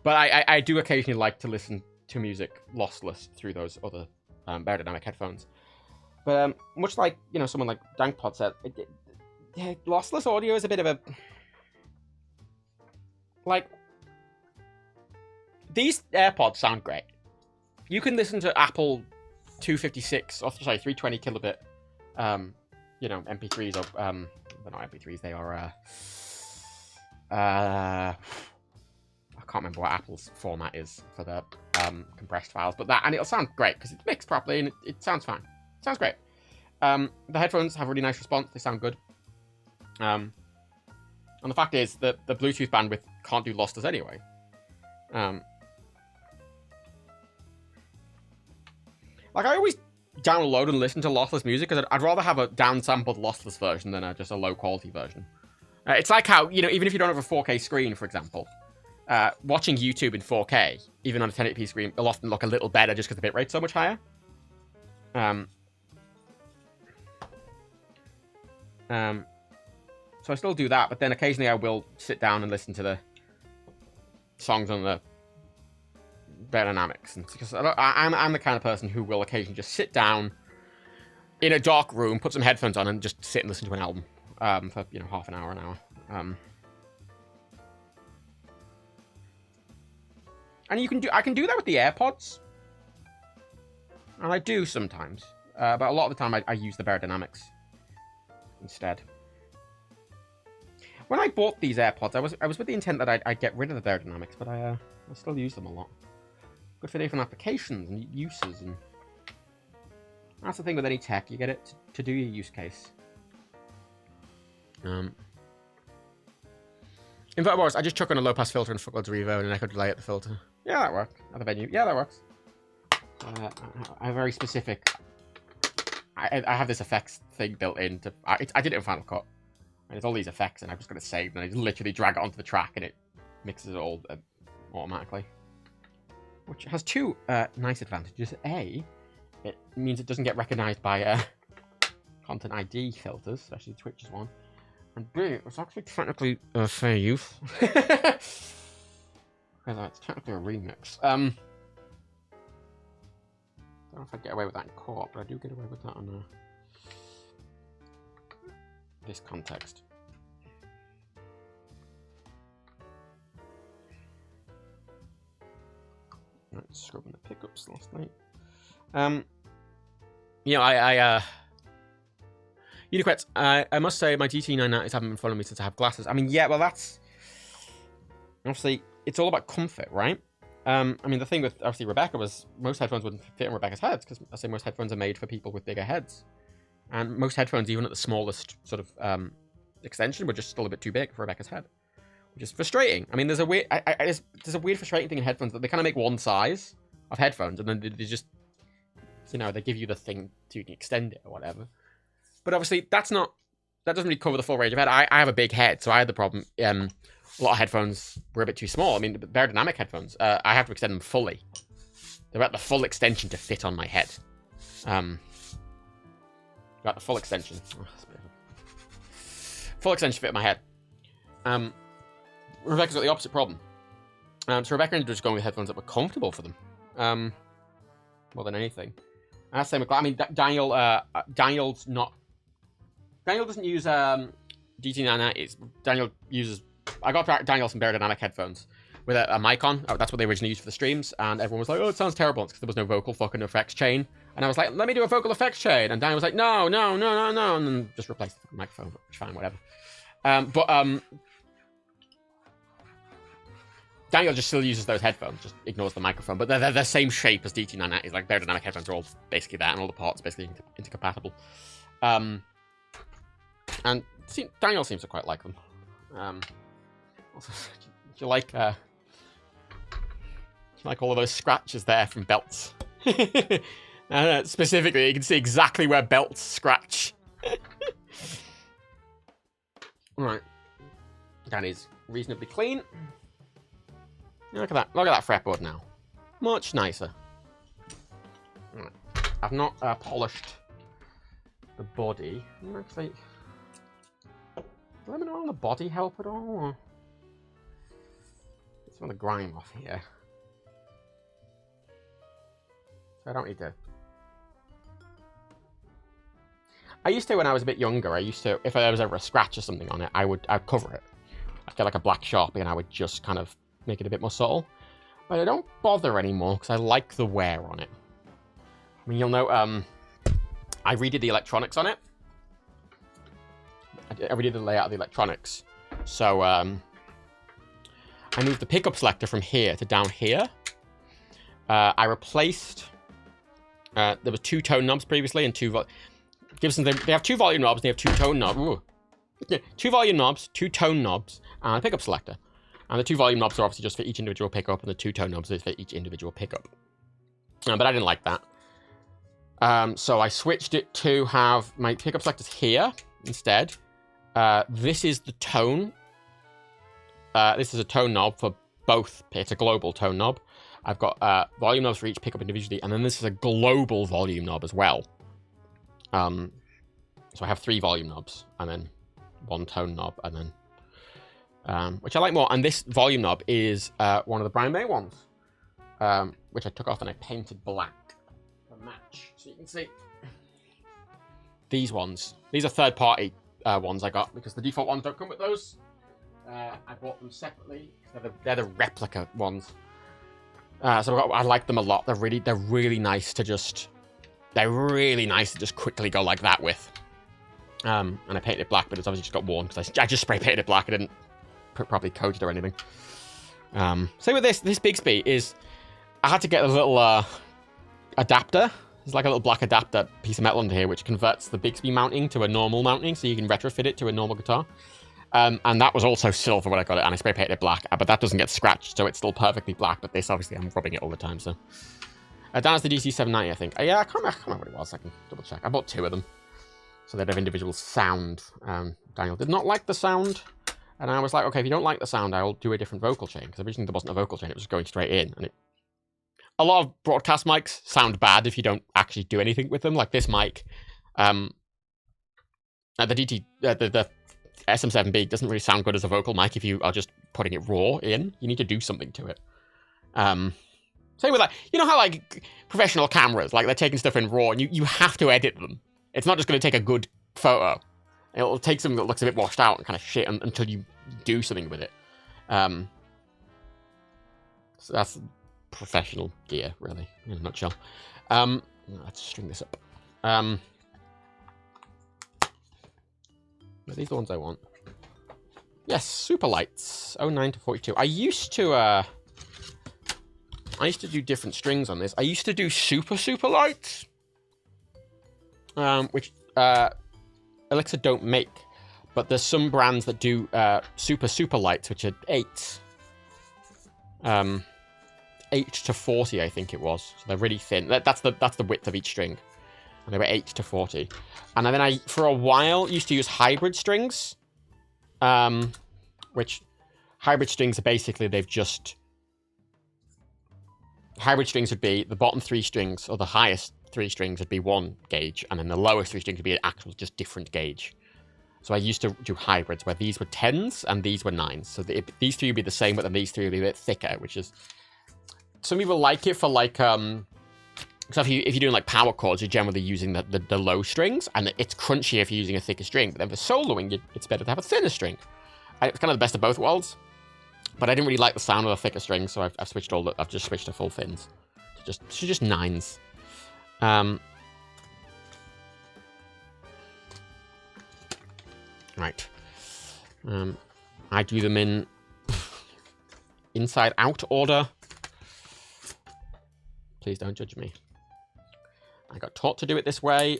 But I do occasionally like to listen to music lossless through those other Beyerdynamic headphones. But much like, you know, someone like Dankpod said, lossless audio is a bit of a... Like, these AirPods sound great. You can listen to Apple 256, or sorry, 320 kilobit, you know, MP3s, or, they're not MP3s, they are, I can't remember what Apple's format is for the compressed files, but that, and it'll sound great, because it's mixed properly, and it sounds fine. It sounds great. The headphones have a really nice response, they sound good. And the fact is that the Bluetooth bandwidth can't do lossless anyway. Like, I always download and listen to lossless music, because I'd rather have a downsampled lossless version than just a low-quality version. It's like how, you know, even if you don't have a 4K screen, for example, watching YouTube in 4K, even on a 1080p screen, will often look a little better just because the bitrate's so much higher. So I still do that, but then occasionally I will sit down and listen to the songs on the Beyerdynamics, and because I'm the kind of person who will occasionally just sit down in a dark room, put some headphones on, and just sit and listen to an album for, you know, half an hour, an hour. And I can do that with the AirPods, and I do sometimes, but a lot of the time I use the Beyerdynamics instead. When I bought these AirPods, I was with the intent that I'd get rid of the Beyerdynamics, but I still use them a lot. Good for different applications and uses, and that's the thing with any tech. You get it to do your use case. Inverter Wars, I just chuck on a low-pass filter and fuckloads of reverb and an echo delay at the filter. Yeah, that works. At the venue. Yeah, that works. I have very specific... I have this effects thing built in to... I did it in Final Cut. And it's all these effects, and I've just got to save, and I just literally drag it onto the track, and it mixes it all automatically. Which has two nice advantages. A, it means it doesn't get recognized by Content ID filters, especially Twitch's one. And B, it's actually technically fair use. Because it's technically a remix. I don't know if I'd get away with that in co-op, but I do get away with that on this context. Right, scrubbing the pickups last night. You know, Uniquets, I must say my GT990s haven't been following me since I have glasses. I mean, yeah, well, that's... Obviously, it's all about comfort, right? I mean, the thing with, obviously, Rebecca was most headphones wouldn't fit in Rebecca's heads, because I say most headphones are made for people with bigger heads. And most headphones, even at the smallest sort of extension, were just still a bit too big for Rebecca's head. Which is frustrating. I mean, there's a weird, there's a weird frustrating thing in headphones that they kind of make one size of headphones, and then they just, you know, they give you the thing so you can extend it or whatever. But obviously, that doesn't really cover the full range of head. I have a big head, so I had the problem. A lot of headphones were a bit too small. I mean, the Beyerdynamic headphones, I have to extend them fully. They're at the full extension to fit on my head. Got the full extension. Full extension to fit my head. Rebecca's got the opposite problem. So Rebecca ended up just going with headphones that were comfortable for them. More than anything. And that's the same with... I mean, Daniel's not... Daniel doesn't use DT990s. Daniel uses... I got Daniel some Beyerdynamic headphones with a mic on. That's what they originally used for the streams. And everyone was like, oh, it sounds terrible. It's because there was no vocal fucking effects chain. And I was like, let me do a vocal effects chain. And Daniel was like, no. And then just replaced the microphone. Which is fine, whatever. Daniel just still uses those headphones, just ignores the microphone. But they're the same shape as DT990s. Like, Beyerdynamic headphones are all basically that, and all the parts are basically intercompatible. And Daniel seems to quite like them. Do you like all of those scratches there from belts? Specifically, you can see exactly where belts scratch. Right. That is reasonably clean. Look at that. Look at that fretboard now. Much nicer. Right. I've not polished the body. Actually, let me know on the body help at all? Or... Get some of the grime off here. So I don't need to... I used to, when I was a bit younger, if there was ever a scratch or something on it, I'd cover it. I'd get like a black Sharpie and I would just kind of make it a bit more subtle. But I don't bother anymore because I like the wear on it. I mean, you'll know, I redid the electronics on it. I redid the layout of the electronics. So, I moved the pickup selector from here to down here. I replaced, there were 2 tone knobs previously and 2... Gibson, they have 2 volume knobs, they have 2 tone knobs. Ooh. 2 volume knobs, 2 tone knobs, and a pickup selector. And the 2 volume knobs are obviously just for each individual pickup, and the 2 tone knobs is for each individual pickup. But I didn't like that. So I switched it to have my pickup selectors here instead. This is the tone. This is a tone knob for both. It's a global tone knob. I've got volume knobs for each pickup individually, and then this is a global volume knob as well. So I have 3 volume knobs, and then 1 tone knob, and then, which I like more. And this volume knob is one of the Brian May ones, which I took off and I painted black to match. So you can see these ones. These are third-party ones I got because the default ones don't come with those. I bought them separately. They're the replica ones. So I like them a lot. They're really nice to just. They're really nice to just quickly go like that with. And I painted it black, but it's obviously just got worn because I just spray painted it black. I didn't properly coat it or anything. So with this Bigsby is, I had to get a little adapter. There's like a little black adapter piece of metal under here, which converts the Bigsby mounting to a normal mounting, so you can retrofit it to a normal guitar. And that was also silver when I got it, and I spray painted it black, but that doesn't get scratched, so it's still perfectly black. But this, obviously, I'm rubbing it all the time, so. Down as the DC790, I think. Yeah, I can't remember what it was. I can double check. I bought 2 of them. So they'd have individual sound. Daniel did not like the sound. And I was like, okay, if you don't like the sound, I'll do a different vocal chain. Because originally there wasn't a vocal chain. It was just going straight in. And a lot of broadcast mics sound bad if you don't actually do anything with them. Like this mic. The SM7B doesn't really sound good as a vocal mic if you are just putting it raw in. You need to do something to it. Same with like, you know how like professional cameras, like they're taking stuff in raw and you have to edit them. It's not just going to take a good photo. It'll take something that looks a bit washed out and kind of shit until you do something with it. So that's professional gear, really, in a nutshell. Let's string this up. Are these the ones I want? Yes, super lights, 09 to 42. I used to do different strings on this. I used to do super lights, which Elixir don't make, but there's some brands that do super lights, which are 8 to 40, I think it was. So they're really thin. That's the width of each string, and they were 8 to 40. And then I, for a while, used to use hybrid strings, which hybrid strings are basically hybrid strings would be the bottom 3 strings, or the highest 3 strings would be 1 gauge, and then the lowest 3 strings would be an actual just different gauge. So I used to do hybrids where these were 10s and these were 9s. So these 3 would be the same, but then these 3 would be a bit thicker, which is... Some people like it for like... So if you're doing like power chords, you're generally using the low strings, and it's crunchier if you're using a thicker string. But then for soloing, it's better to have a thinner string. It's kind of the best of both worlds. But I didn't really like the sound of a thicker string, so I've switched I've just switched to full thins. To just 9s. Right. I do them in inside-out order. Please don't judge me. I got taught to do it this way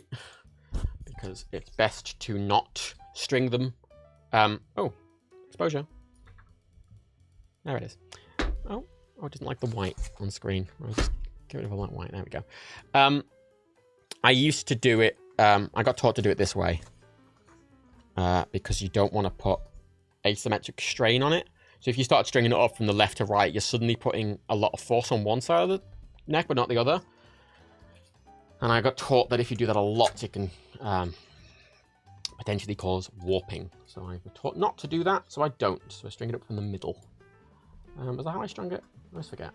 because it's best to not string them. Oh, exposure. There it is. Oh, I didn't like the white on screen. I'll just get rid of all that white. There we go. I used to do it. I got taught to do it this way because you don't want to put asymmetric strain on it. So if you start stringing it up from the left to right, you're suddenly putting a lot of force on one side of the neck, but not the other. And I got taught that if you do that a lot, it can potentially cause warping. So I was taught not to do that, so I don't. So I string it up from the middle. Was that how I strung it? I always forget.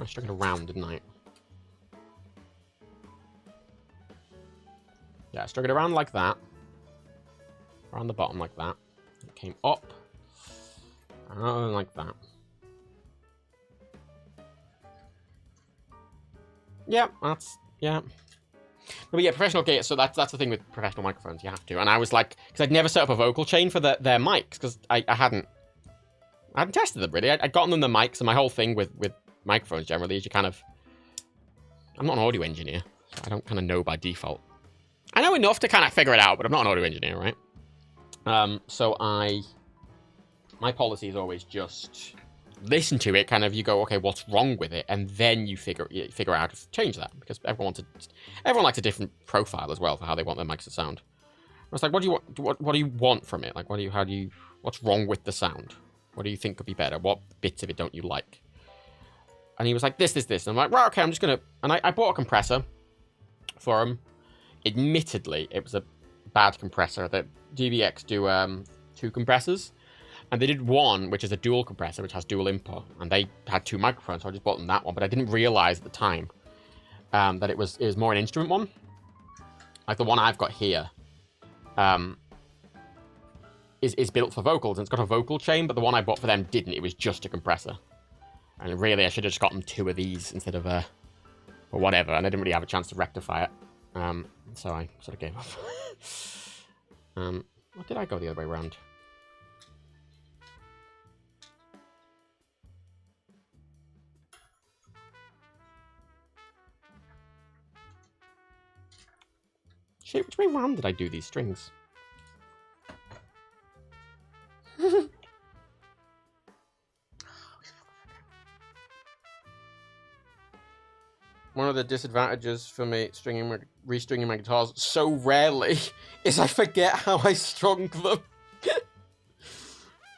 I strung it around, didn't I? Yeah, I strung it around like that. Around the bottom like that. It came up. And like that. Yeah, yeah. But yeah, professional gear, so that's the thing with professional microphones, you have to. And I was like, because I'd never set up a vocal chain for their mics, because I hadn't tested them, really. I'd gotten them the mics, and my whole thing with microphones generally is you kind of... I'm not an audio engineer, so I don't kind of know by default. I know enough to kind of figure it out, but I'm not an audio engineer, right? So my policy is always just listen to it, kind of, you go, okay, what's wrong with it? And then you figure out how to change that, because everyone likes a different profile as well for how they want their mics to sound. I was like, what do you want from it? Like, what's wrong with the sound? What do you think could be better? What bits of it don't you like? And he was like, this. And I'm like, right, okay, I'm just gonna... And I bought a compressor for him. Admittedly, it was a bad compressor. The DVX do 2 compressors. And they did one, which is a dual compressor, which has dual input. And they had 2 microphones, so I just bought them that one. But I didn't realize at the time that it was more an instrument one. Like the one I've got here is built for vocals, and it's got a vocal chain, but the one I bought for them didn't. It was just a compressor. And really, I should have just gotten 2 of these instead of or whatever. And I didn't really have a chance to rectify it. So I sort of gave up. Or did I go the other way around? Shit, which way round did I do these strings? One of the disadvantages for me restringing my guitars so rarely is I forget how I strung them.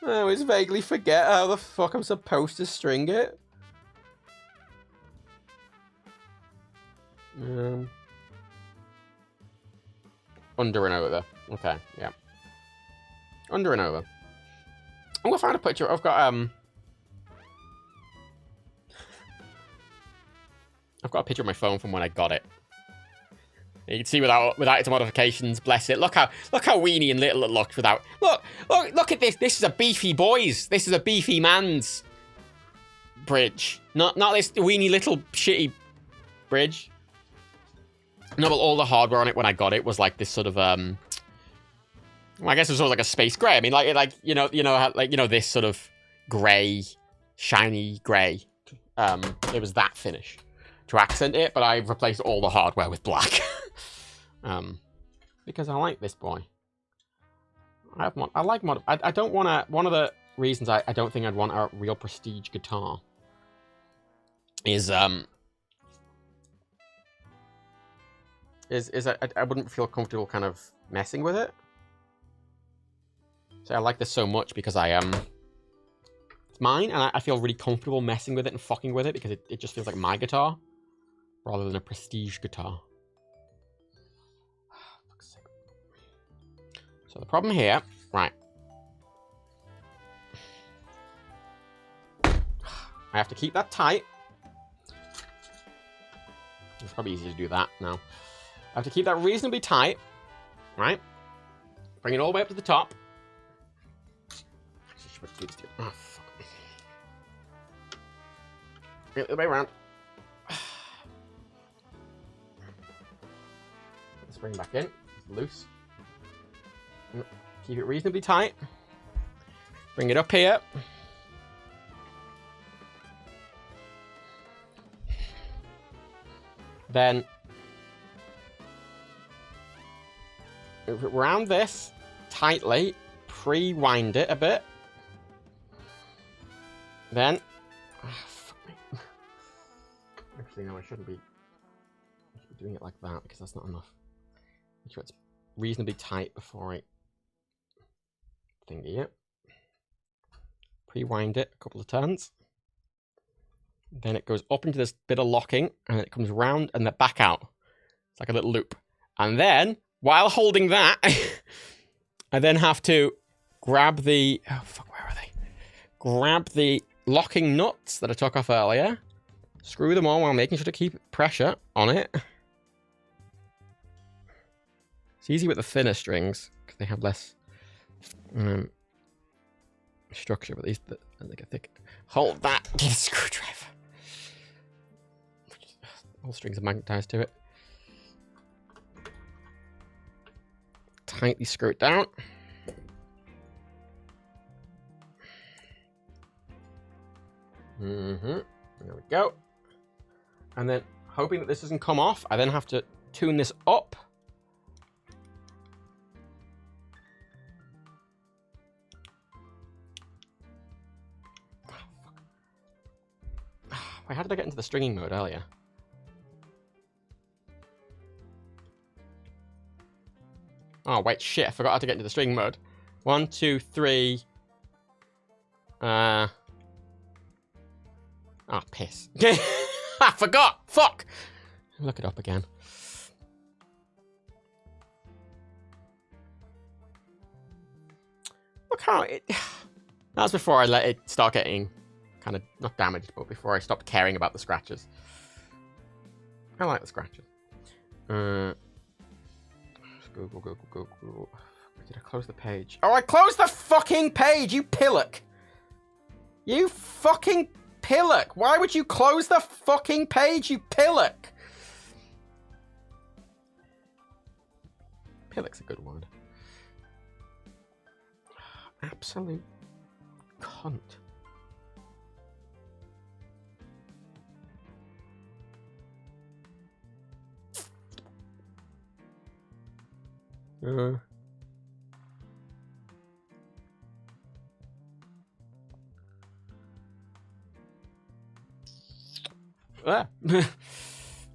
I always vaguely forget how the fuck I'm supposed to string it. Under and over. Okay, yeah. Under and over. I'm gonna find a picture. I've got a picture of my phone from when I got it. You can see without its modifications. Bless it. Look how weeny and little it looked without. Look at this. This is a beefy boy's. This is a beefy man's bridge. Not this weeny little shitty bridge. No, but all the hardware on it when I got it was like this sort of well, I guess it was sort of like a space gray. I mean, like this sort of gray, shiny gray. It was that finish to accent it, but I've replaced all the hardware with black. Because I like this boy. I don't want to... One of the reasons I don't think I'd want a real prestige guitar is I wouldn't feel comfortable kind of messing with it. So I like this so much because it's mine, and I feel really comfortable messing with it and fucking with it because it just feels like my guitar rather than a prestige guitar. So the problem here, right. I have to keep that tight. It's probably easier to do that now. I have to keep that reasonably tight, right? Bring it all the way up to the top. Oh, fuck. Bring it the way around. Let's bring it back in. It's loose. Keep it reasonably tight. Bring it up here. Then move it around this tightly, pre-wind it a bit. Then, fuck me. Actually, no, I should be doing it like that because that's not enough. Make sure it's reasonably tight before I thingy it. Pre-wind it a couple of turns. Then it goes up into this bit of locking, and it comes round and then back out. It's like a little loop. And then, while holding that, I then have to grab the... Oh, fuck, where are they? Grab the locking nuts that I took off earlier. Screw them on while making sure to keep pressure on it. It's easy with the thinner strings, because they have less structure, but these they get thick. Hold that. Get a screwdriver. All strings are magnetized to it. Tightly screw it down. There we go. And then, hoping that this doesn't come off, I then have to tune this up. Wait, how did I get into the stringing mode earlier? Oh, wait, shit, I forgot how to get into the string mode. 1, 2, 3. Oh, piss. I forgot! Fuck! Look it up again. Look how it... That was before I let it start getting kind of, not damaged, but before I stopped caring about the scratches. I like the scratches. Google. Did I close the page? Oh, I closed the fucking page, you pillock! You fucking pillock! Why would you close the fucking page, you pillock? Pillock's a good word. Absolute cunt.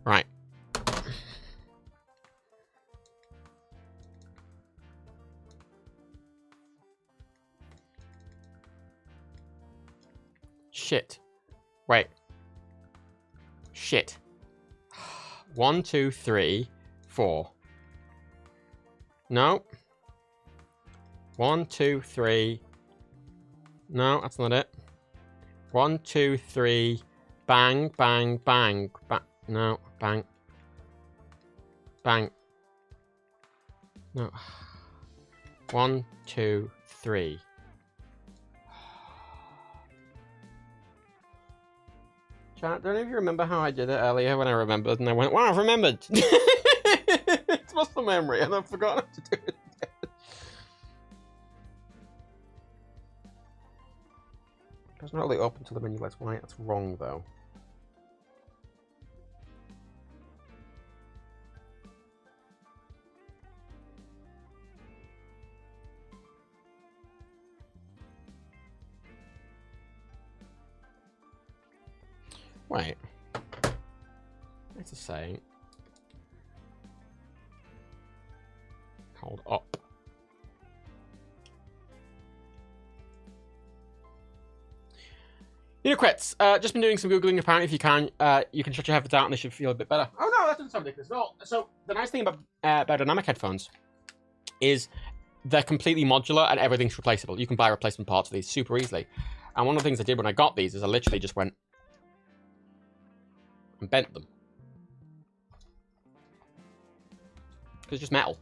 Right. Shit. Wait. Shit. 1, 2, 3, 4. No. 1, 2, 3. No, that's not it. 1, 2, 3. Bang, bang, bang. No, bang. Bang. No. 1, 2, 3. Chat, don't even remember how I did it earlier when I remembered and I went, wow, I've remembered. It's muscle memory and I've forgotten how to do it again. It's not really up until the menu lets white. That's wrong though. Wait. It's a saying. Hold up. Uniquits, just been doing some Googling. Apparently, if you can shut your headphones out and they should feel a bit better. Oh no, that doesn't sound ridiculous at all. So, the nice thing about dynamic headphones is they're completely modular and everything's replaceable. You can buy replacement parts for these super easily. And one of the things I did when I got these is I literally just went and bent them. It's just metal.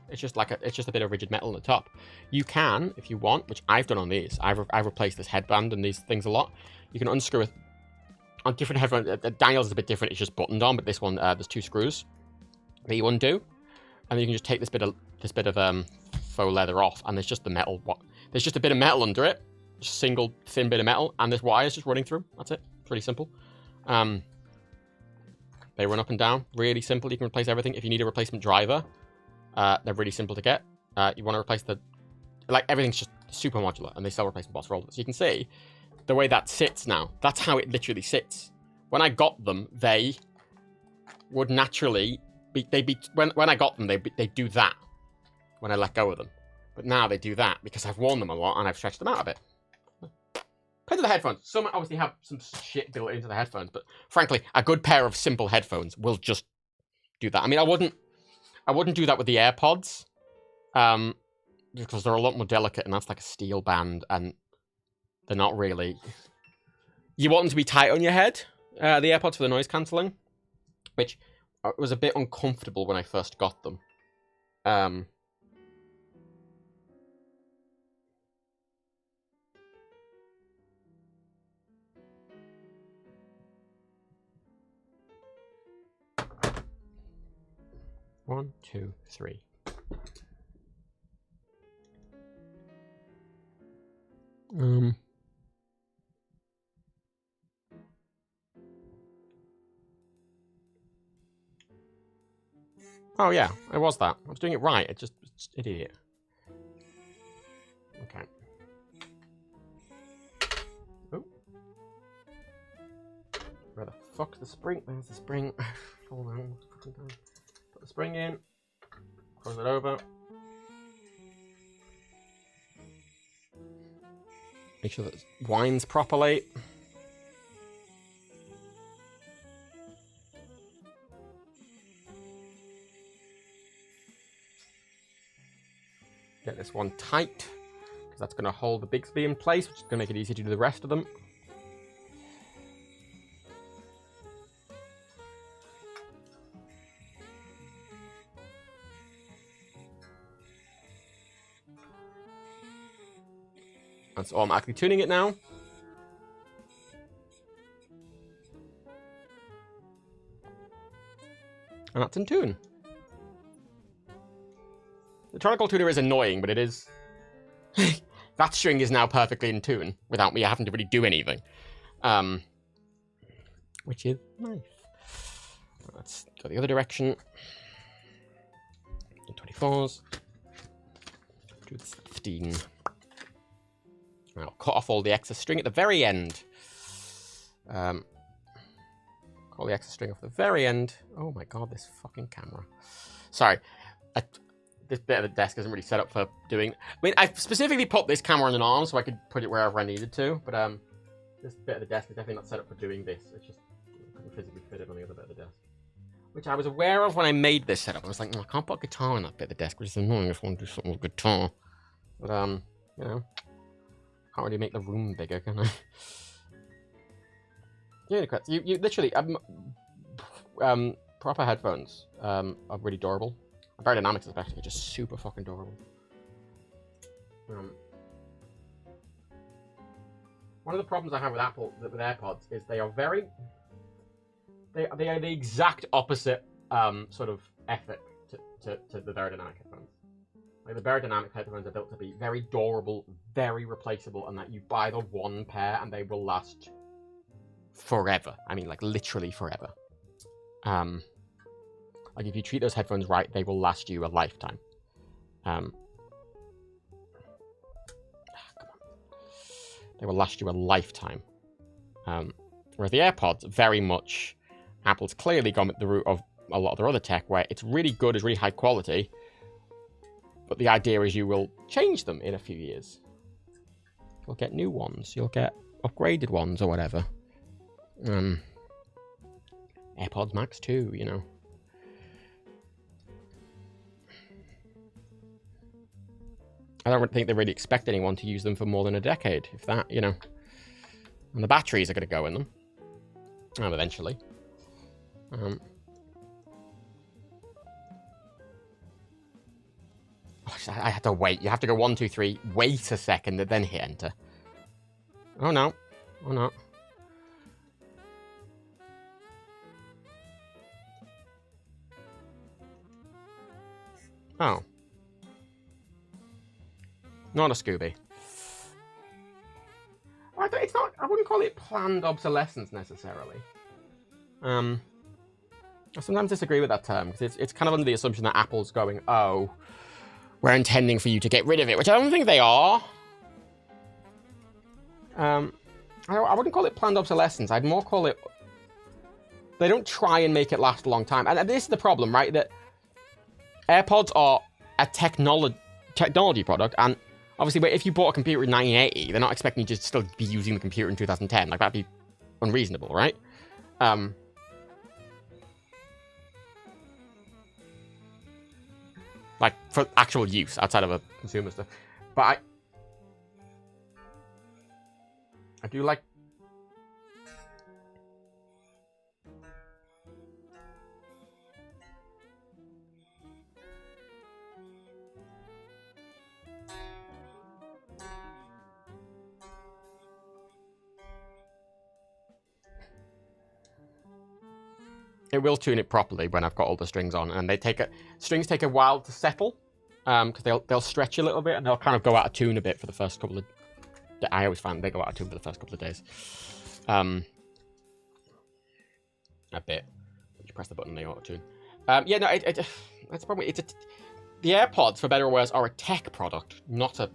It's just like it's just a bit of rigid metal on the top. You can, if you want, which I've done on these. I've replaced this headband and these things a lot. You can unscrew it on different headphones. Daniel's is a bit different. It's just buttoned on, but this one there's 2 screws that you undo, and then you can just take this bit of faux leather off, and there's just the metal. There's just a bit of metal under it, just a single thin bit of metal, and this wire is just running through. That's it. Pretty simple. They run up and down. Really simple. You can replace everything. If you need a replacement driver, They're really simple to get. You want to replace the... Like, everything's just super modular, and they sell replacement parts for all of it. So you can see the way that sits now. That's how it literally sits. When I got them, they would naturally... When I got them, they do that when I let go of them. But now they do that because I've worn them a lot and I've stretched them out a bit. Compared to the headphones, some obviously have some shit built into the headphones, but frankly, a good pair of simple headphones will just do that. I mean, I wouldn't do that with the AirPods, because they're a lot more delicate, and that's like a steel band, and they're not really... You want them to be tight on your head, the AirPods for the noise cancelling, which was a bit uncomfortable when I first got them. 1, 2, 3. Oh yeah, it was that. I was doing it right. It's idiot. Okay. Oh. Where the fuck's the spring? There's the spring. Hold on. Put the spring in. Close it over. Make sure that it winds properly. Get this one tight, because that's going to hold the Bixby in place, which is going to make it easier to do the rest of them. That's automatically tuning it now. And that's in tune. The Tropical Tuner is annoying, but it is... that string is now perfectly in tune, without me having to really do anything. Which is nice. Let's go the other direction. The 24s. Do the 15. I'll cut off all the excess string at the very end. Cut all the excess string off the very end. Oh my god, this fucking camera. Sorry. This bit of the desk isn't really set up for doing... I mean, I specifically put this camera on an arm so I could put it wherever I needed to, but this bit of the desk is definitely not set up for doing this. It's just... I couldn't physically fit it on the other bit of the desk. Which I was aware of when I made this setup. I was like, I can't put a guitar on that bit of the desk, which is annoying if I want to do something with guitar. But, you know... Can't really make the room bigger, can I? Yeah, you literally... proper headphones are really durable. Aerodynamics especially are just super fucking durable. One of the problems I have with with AirPods is they are very... They are the exact opposite sort of ethic to the aerodynamic headphones. Like, the aerodynamic headphones are built to be very durable, very replaceable, and that you buy the one pair and they will last forever. I mean, like, literally forever. Like, if you treat those headphones right, they will last you a lifetime. Come on. They will last you a lifetime. Whereas the AirPods, very much, Apple's clearly gone the route of a lot of their other tech, where it's really good, it's really high quality, but the idea is you will change them in a few years. You'll get new ones. You'll get upgraded ones or whatever. AirPods Max 2, you know. I don't think they really expect anyone to use them for more than a decade, if that, you know. And the batteries are going to go in them. Eventually. I had to wait. You have to go 1, 2, 3, wait a second, and then hit enter. Oh no. Oh no. Oh. Not a Scooby. It's not. I wouldn't call it planned obsolescence necessarily. I sometimes disagree with that term, because it's kind of under the assumption that Apple's going, oh, we're intending for you to get rid of it, which I don't think they are. I wouldn't call it planned obsolescence. I'd more call it... They don't try and make it last a long time. And this is the problem, right? That AirPods are a technology product, and obviously, if you bought a computer in 1980, they're not expecting you to still be using the computer in 2010. Like, that'd be unreasonable, right? Like, for actual use, outside of a consumer stuff. But I do like... It will tune it properly when I've got all the strings on, and strings take a while to settle, because they'll stretch a little bit, and they'll kind of go out of tune a bit for the first couple of... I always find they go out of tune for the first couple of days. A bit. You press the button, and they auto tune. Yeah, no, that's probably the AirPods, for better or worse, are a tech product, not a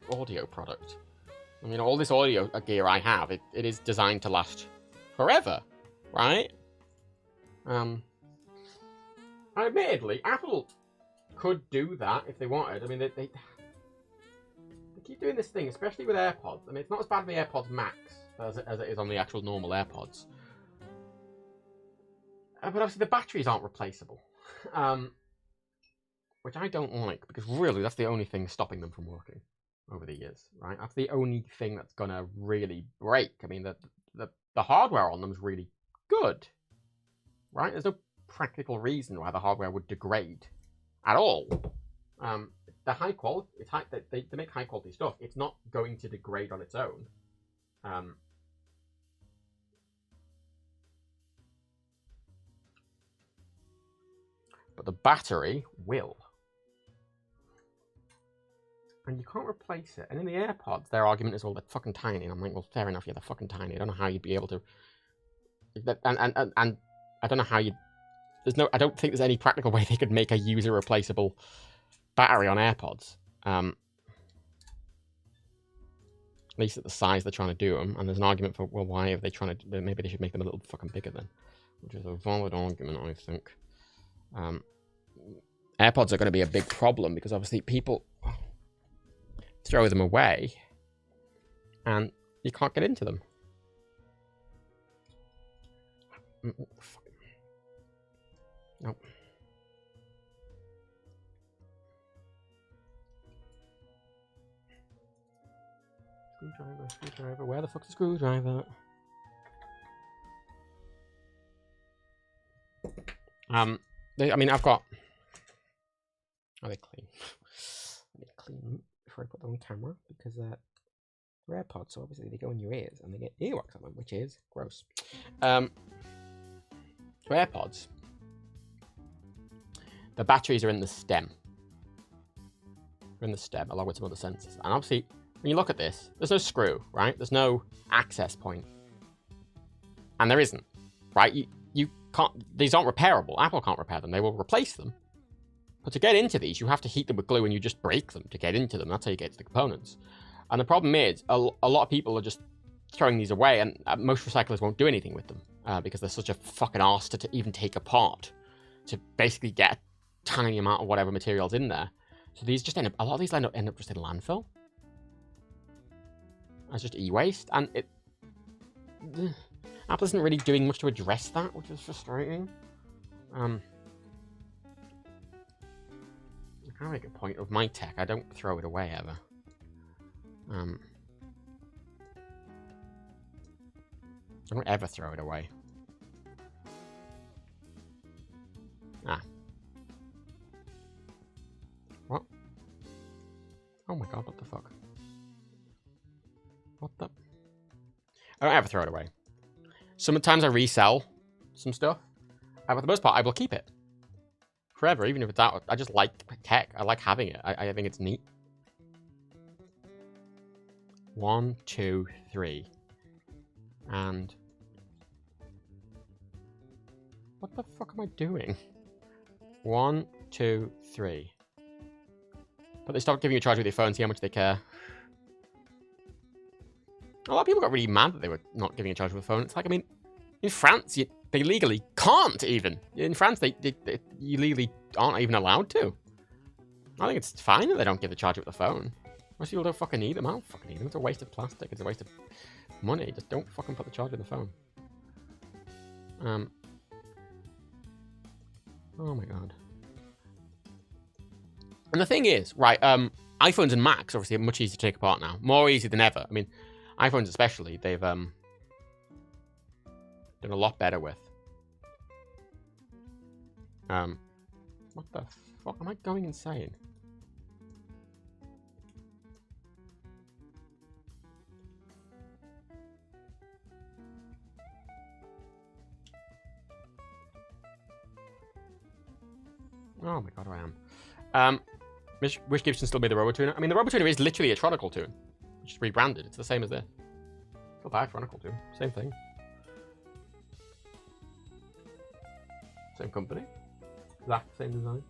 audio product. I mean, all this audio gear I have, it is designed to last forever, right? Admittedly, Apple could do that if they wanted. I mean, they keep doing this thing, especially with AirPods. I mean, it's not as bad with the AirPods Max as it is on the actual normal AirPods. But obviously, the batteries aren't replaceable. Which I don't like, because really, that's the only thing stopping them from working over the years, right? That's the only thing that's gonna really break. I mean, the hardware on them is really good. Right? There's no practical reason why the hardware would degrade at all. The high quality, they make high quality stuff. It's not going to degrade on its own. But the battery will. And you can't replace it. And in the AirPods, their argument is, well, they're fucking tiny. And I'm like, well, fair enough, yeah, they're fucking tiny. I don't know how you'd be able to... And I don't know how you... I don't think there's any practical way they could make a user-replaceable battery on AirPods. At least at the size they're trying to do them. And there's an argument for, well, why are they trying to... Maybe they should make them a little fucking bigger then. Which is a valid argument, I think. AirPods are going to be a big problem because obviously people throw them away and you can't get into them. Nope. Screwdriver. Where the fuck's the screwdriver? I mean, I've got... Are they clean? I need to clean them before I put them on camera because they're AirPods, so obviously they go in your ears and they get earwax on them, which is gross. For AirPods, the batteries are in the stem. They're in the stem along with some other sensors. And obviously, when you look at this, there's no screw, right? There's no access point. And there isn't, right? You can't, these aren't repairable. Apple can't repair them. They will replace them. But to get into these, you have to heat them with glue and you just break them to get into them. That's how you get to the components. And the problem is, a lot of people are just throwing these away, and most recyclers won't do anything with them because they're such a fucking arse to even take apart to basically get a tiny amount of whatever material's in there. So these just end up, a lot of these end up just in landfill. As just e-waste, and Apple isn't really doing much to address that, which is frustrating. I make a point of my tech. I don't throw it away ever. I don't ever throw it away. What? Oh my god, what the fuck? What the? I don't ever throw it away. Sometimes I resell some stuff. But for the most part, I will keep it. Forever, even if it's out. I just like tech. I like having it. I think it's neat. 1, 2, 3. And What the fuck am I doing? 1, 2, 3. But they stopped giving you a charge with your phone, see how much they care. A lot of people got really mad that they were not giving a charge with a phone. It's like, I mean, in France, they legally can't even. In France, you legally aren't even allowed to. I think it's fine that they don't give the charger with the phone. Most people don't fucking need them. I don't fucking need them. It's a waste of plastic. It's a waste of money. Just don't fucking put the charger in the phone. Oh my god. And the thing is, right, iPhones and Macs obviously are much easier to take apart now. More easy than ever. I mean, iPhones especially, they've done a lot better with. What the fuck? Am I going insane? Oh my god, I am. Wish Gibson still be the Robotuner? I mean, the Robotuner is literally a Tronicle tune. It's just rebranded. It's the same as this. Still buy a Tronicle tune. Same thing. Same company. Exact same design.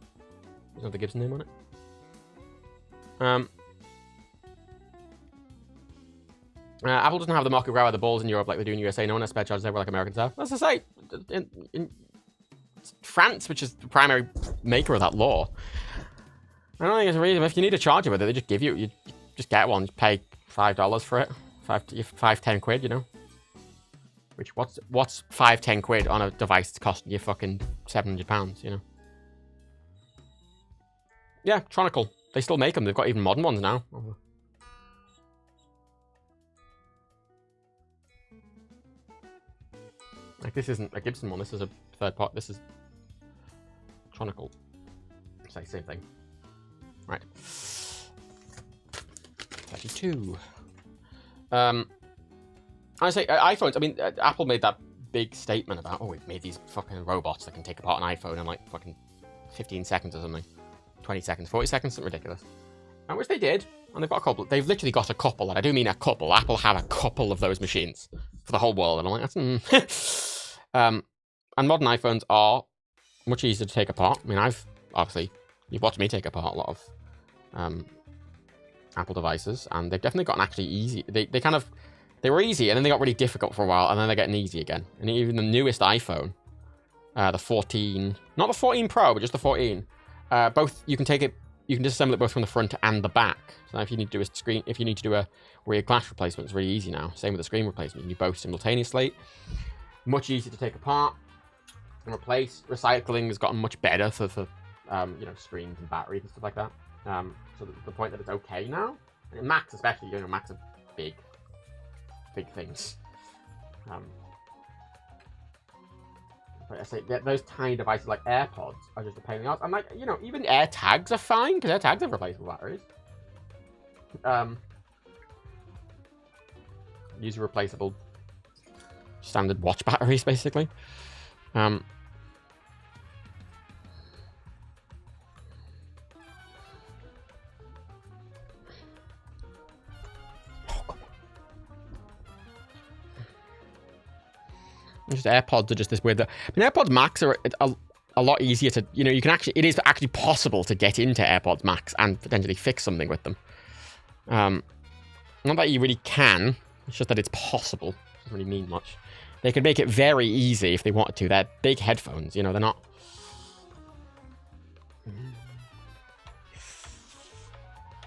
There's not the Gibson name on it. Apple doesn't have the market grab the balls in Europe like they do in USA. No one has spare charges everywhere like Americans have. That's to say, in France, which is the primary maker of that law, I don't think there's a reason. If you need a charger with it, they just give you just get one. Just pay $5 for it. 5-10 quid, you know. Which what's 5-10 quid on a device that's costing you fucking £700, you know. Yeah, Tronicle. They still make them. They've got even modern ones now. Like, this isn't a Gibson one. This is a third part. This is Tronicle. Say same thing. Right. 32. I say iPhones. I mean, Apple made that big statement about, oh, we've made these fucking robots that can take apart an iPhone in like fucking 15 seconds or something. 20 seconds, 40 seconds, something ridiculous. And which they did, and they've got a couple. They've literally got a couple, and I do mean a couple. Apple have a couple of those machines for the whole world, and I'm like, that's... and modern iPhones are much easier to take apart. I mean, you've watched me take apart a lot of Apple devices, and they've definitely gotten actually easy. They were easy, and then they got really difficult for a while, and then they're getting easy again. And even the newest iPhone, the 14, not the 14 Pro, but just the 14, both, you can disassemble it both from the front and the back. So if you need to do a rear glass replacement, it's really easy now. Same with the screen replacement. You can do both simultaneously. Much easier to take apart and replace. Recycling has gotten much better for you know, screens and batteries and stuff like that. So the point that it's okay now. And Macs especially, you know, Macs are big things. But I say those tiny devices like AirPods are just a pain in the ass. I'm like, you know, even AirTags are fine because AirTags have replaceable batteries. User replaceable standard watch batteries, basically. Just AirPods are just this weird. I mean, AirPods Max are a lot easier to, you know, it is actually possible to get into AirPods Max and potentially fix something with them. Not that you really can, it's just that it's possible. It doesn't really mean much. They could make it very easy if they wanted to. They're big headphones, you know, they're not...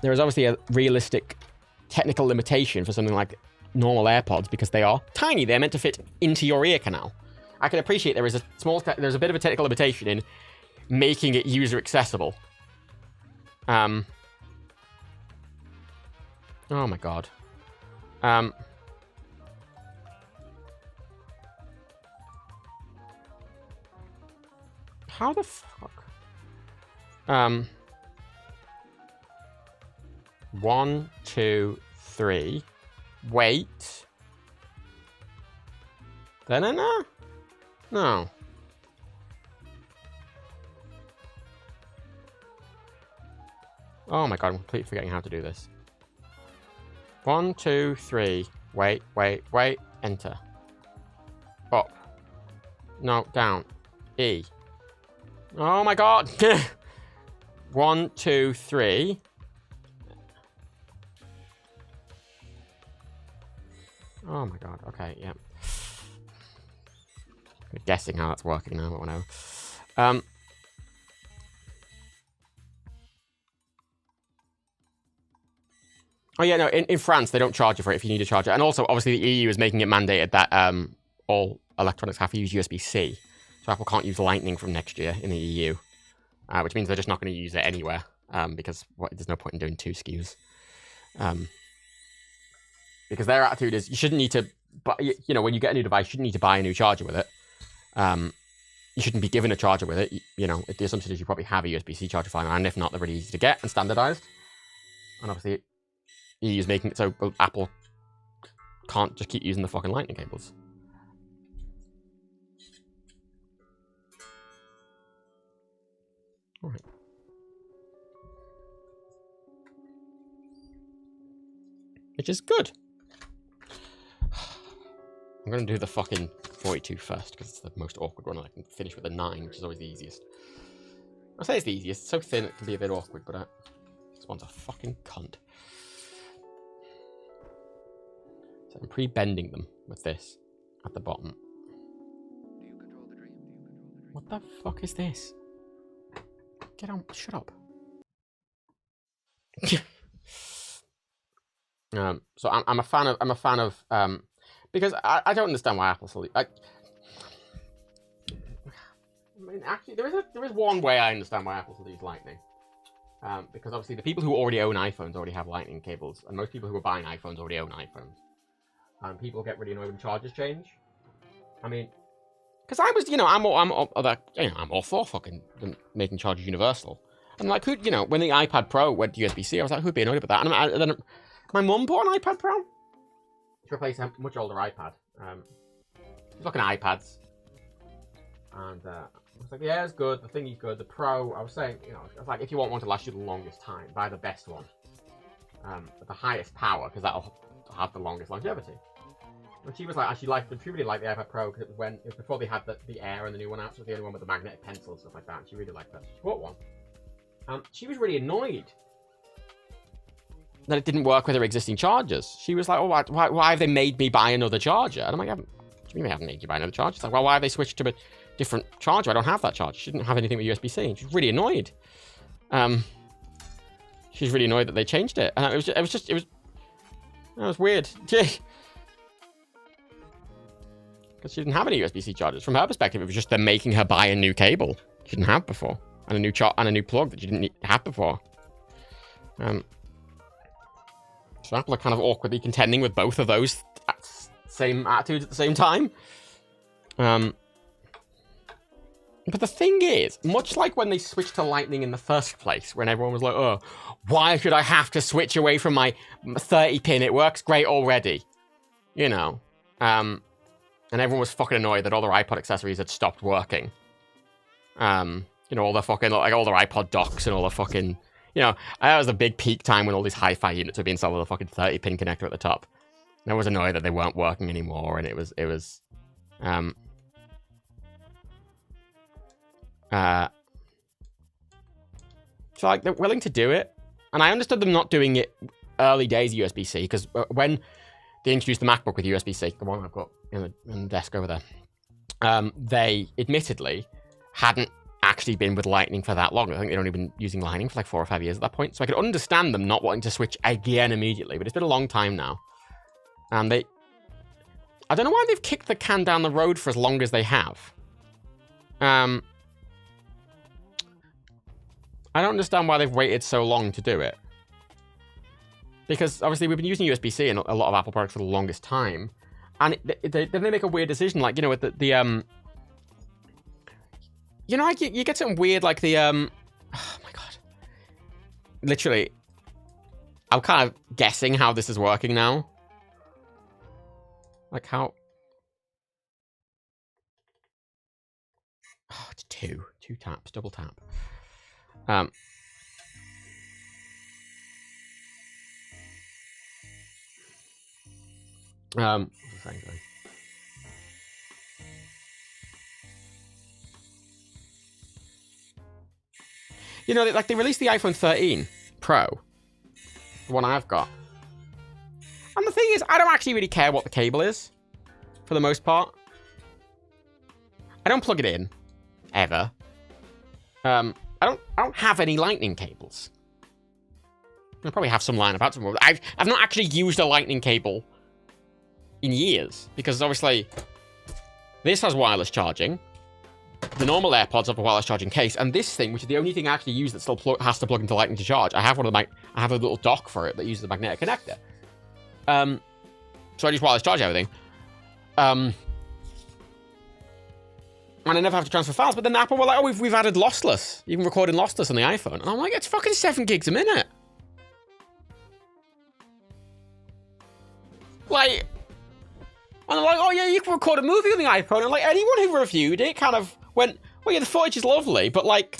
There is obviously a realistic technical limitation for something like normal AirPods because they are tiny. They're meant to fit into your ear canal. I can appreciate there's a bit of a technical limitation in making it user accessible. Oh my god. How the fuck? 1, 2, 3. Wait. No. Oh my god, I'm completely forgetting how to do this. 1, 2, 3. Wait. Enter. Up. No, down. E. Oh my god. 1, 2, 3. Oh my god. Okay, yeah. I'm guessing how that's working now, but whatever. Oh yeah, no, in France they don't charge you for it if you need a charger. And also, obviously, the EU is making it mandated that all electronics have to use USB-C. So Apple can't use Lightning from next year in the EU. Which means they're just not going to use it anywhere. Because there's no point in doing 2 SKUs. Because their attitude is, you shouldn't need to... But you know, when you get a new device, you shouldn't need to buy a new charger with it. You shouldn't be given a charger with it. You know, the assumption is you probably have a USB-C charger file, and if not, they're really easy to get and standardized. And obviously... EU's making it so Apple can't just keep using the fucking Lightning cables. Alright. Which is good. I'm going to do the fucking 42 first, because it's the most awkward one. I can finish with a 9, which is always the easiest. I say it's the easiest. It's so thin it can be a bit awkward, but this one's a fucking cunt. So I'm pre-bending them with this at the bottom. What the fuck is this? Get on, shut up. So I'm a fan of because I don't understand why Apple still. I mean, actually, there is one way I understand why Apple still use Lightning. Because obviously the people who already own iPhones already have Lightning cables, and most people who are buying iPhones already own iPhones. And people get really annoyed when chargers change. I mean, because I was, you know, I'm all for fucking making chargers universal. And like, who, you know, when the iPad Pro went to USB-C, I was like, who'd be annoyed about that? And then my mum bought an iPad Pro to replace a much older iPad. She's looking at iPads, and I was like, yeah, it's good. The thingy's good. The Pro, I was saying, you know, I was like, if you want one to last you the longest time, buy the best one, at the highest power, because that'll have the longest longevity. And she was like, she really liked the iPad Pro because it was before they had the Air and the new one out, so it was the only one with the magnetic pencil and stuff like that. And she really liked that. She bought one. She was really annoyed that it didn't work with her existing chargers. She was like, oh, why have they made me buy another charger? And I'm like, they haven't made you buy another charger. It's like, well, why have they switched to a different charger? I don't have that charger. She didn't have anything with USB-C. And she's really annoyed. She's really annoyed that they changed it. And it was weird. Because she didn't have any USB-C chargers. From her perspective, it was just them making her buy a new cable she didn't have before, and a new plug that she didn't have before. So Apple are kind of awkwardly contending with both of those same attitudes at the same time. But the thing is, much like when they switched to Lightning in the first place, when everyone was like, oh, why should I have to switch away from my 30-pin? It works great already. You know. And everyone was fucking annoyed that all their iPod accessories had stopped working. You know, all their fucking, like, all their iPod docks and all the fucking, you know, that was a big peak time when all these hi-fi units were being sold with a fucking 30-pin connector at the top. And I was annoyed that they weren't working anymore, and it was, so, like, they're willing to do it. And I understood them not doing it early days USB-C, because when they introduced the MacBook with USB-C, the one I've got in the desk over there, they admittedly hadn't actually been with Lightning for that long. I think they'd only been using Lightning for like 4 or 5 years at that point. So I could understand them not wanting to switch again immediately, but it's been a long time now. And I don't know why they've kicked the can down the road for as long as they have. I don't understand why they've waited so long to do it. Because obviously we've been using USB-C in a lot of Apple products for the longest time. And then they make a weird decision, like, you know, with you know, you get something weird like the, oh my god. Literally, I'm kind of guessing how this is working now. Like how... Oh, it's two taps, double tap. What was I saying? You know, like they released the iPhone 13 Pro, the one I've got. And the thing is, I don't actually really care what the cable is, for the most part. I don't plug it in, ever. I don't have any lightning cables. I probably have some lying about somewhere. I've not actually used a lightning cable in years, because obviously this has wireless charging. The normal AirPods have a wireless charging case, and this thing, which is the only thing I actually use that still has to plug into lightning to charge, I have I have a little dock for it that uses a magnetic connector. So I just wireless charge everything. And I never have to transfer files, but then Apple were like, oh, we've added lossless. You can record in lossless on the iPhone. And I'm like, it's fucking 7 gigs a minute. Like, and they're like, oh yeah, you can record a movie on the iPhone. And like, anyone who reviewed it kind of went, well, yeah, the footage is lovely, but like,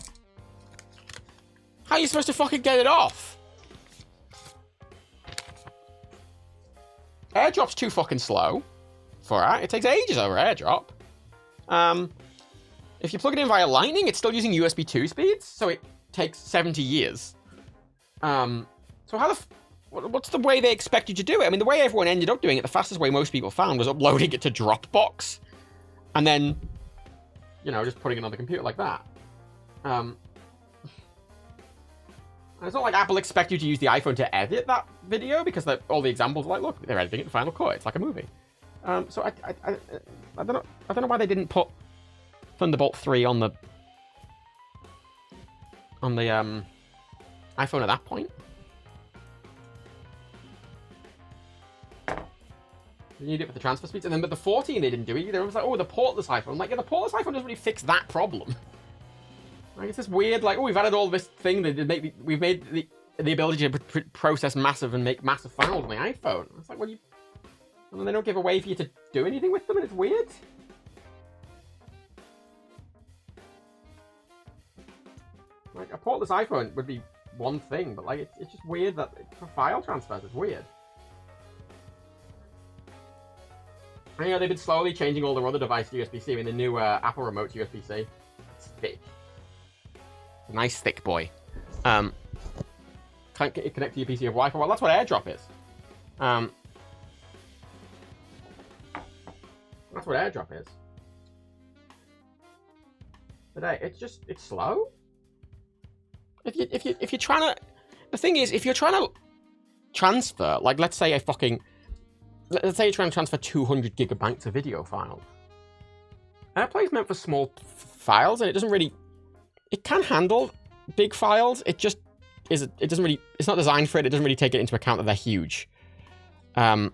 how are you supposed to fucking get it off? AirDrop's too fucking slow for it. It takes ages over AirDrop. If you plug it in via Lightning, it's still using USB 2 speeds, so it takes 70 years. So how what's the way they expect you to do it? I mean, the way everyone ended up doing it, the fastest way most people found was uploading it to Dropbox, and then, you know, just putting it on the computer like that. And it's not like Apple expect you to use the iPhone to edit that video, because all the examples are like, look, they're editing it in Final Cut. It's like a movie. So I don't know why they didn't put Thunderbolt 3 on the iPhone at that point. You need it for the transfer speeds, and then but the 14 they didn't do it either. It was like, oh, the portless iPhone. I'm like, yeah, the portless iPhone doesn't really fix that problem. Like, it's this weird, like, oh, we've added all this thing that we've made the ability to process massive and make massive files on the iPhone. It's like, well, and then they don't give a way for you to do anything with them, and it's weird. Like, a portless iPhone would be one thing, but like, it's just weird that for file transfers, it's weird. And, you know, they've been slowly changing all their other devices to USB-C. I mean, the new Apple remote to USB-C. It's thick. It's a nice thick boy. Can't connect to your PC or Wi-Fi. Well, that's what AirDrop is. That's what AirDrop is. But it's slow. If you're trying to, the thing is, if you're trying to transfer, like, let's say you're trying to transfer 200 gigabytes of video files. AirPlay's meant for small files, and it can handle big files. It just it's not designed for it. It doesn't really take it into account that they're huge. And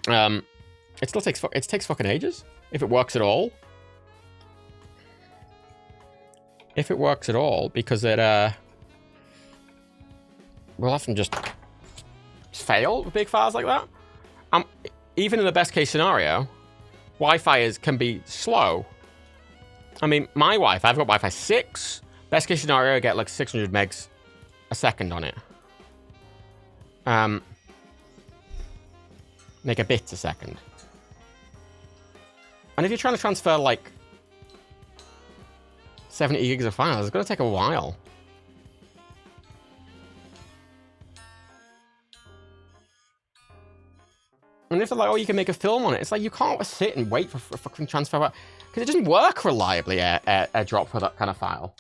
it still takes fucking ages if it works at all. If it works at all, because it will often just fail with big files like that. Even in the best case scenario, Wi-Fi can be slow. I mean, my Wi-Fi, I've got Wi-Fi 6. Best case scenario, I get like 600 megs a second on it. Megabits a second. And if you're trying to transfer like 70 gigs of files, it's going to take a while. And if they're like, oh, you can make a film on it, it's like, you can't sit and wait for fucking transfer, because it doesn't work reliably, AirDrop, for that kind of file.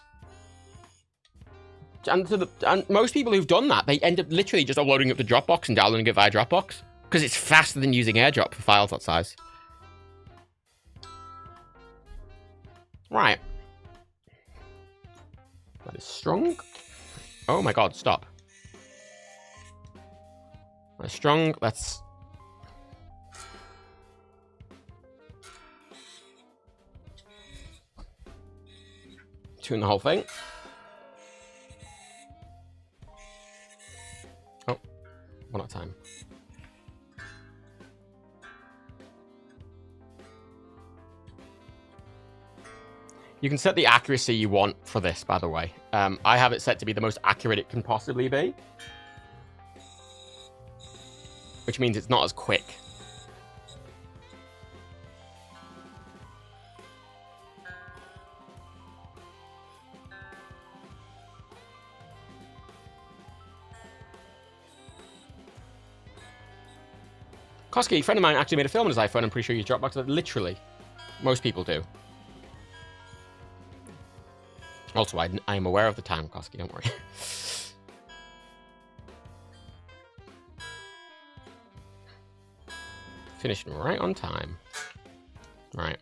And most people who've done that, they end up literally just uploading it to Dropbox and downloading it via Dropbox, because it's faster than using AirDrop for files that size. Right. That is strong. Oh my god, stop. That's strong. Let's... tune the whole thing. Oh, one at a time. You can set the accuracy you want for this, by the way. I have it set to be the most accurate it can possibly be. Which means it's not as quick. Koski, a friend of mine actually made a film on his iPhone. I'm pretty sure you Dropbox it. Literally. Most people do. Also, I am aware of the time, Koski, don't worry. Finishing right on time. Right.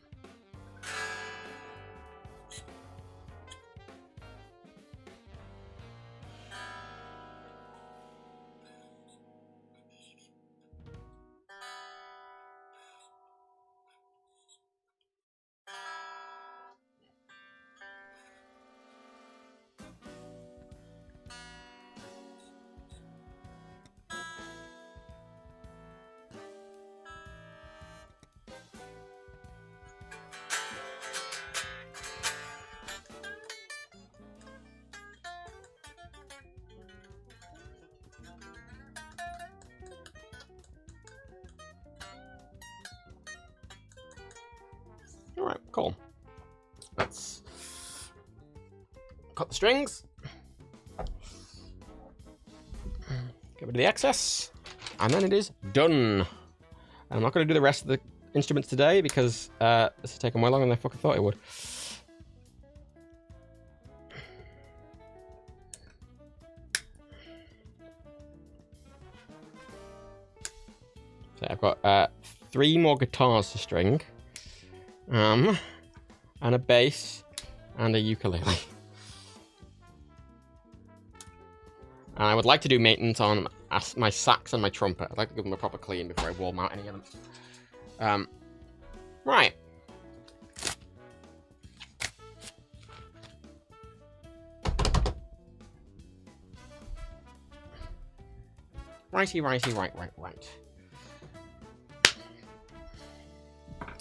Alright, cool. Let's cut the strings. Get rid of the excess. And then it is done. I'm not going to do the rest of the instruments today because this has taken way longer than I fucking thought it would. So I've got 3 more guitars to string. And a bass, and a ukulele. And I would like to do maintenance on my sax and my trumpet. I'd like to give them a proper clean before I wall mount any of them. Right. Righty, right.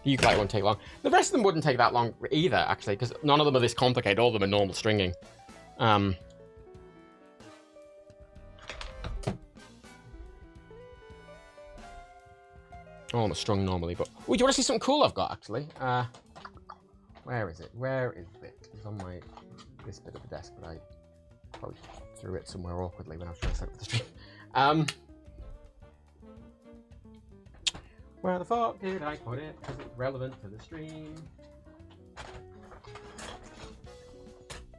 The ukulele won't take long. The rest of them wouldn't take that long either, actually, because none of them are this complicated. All of them are normal stringing. Oh, I'm strung normally, but... Oh, do you want to see something cool I've got, actually? Where is it? It's on this bit of the desk, but I probably threw it somewhere awkwardly when I was trying to set up the stream. Where the fuck did I put it? Because it's relevant to the stream.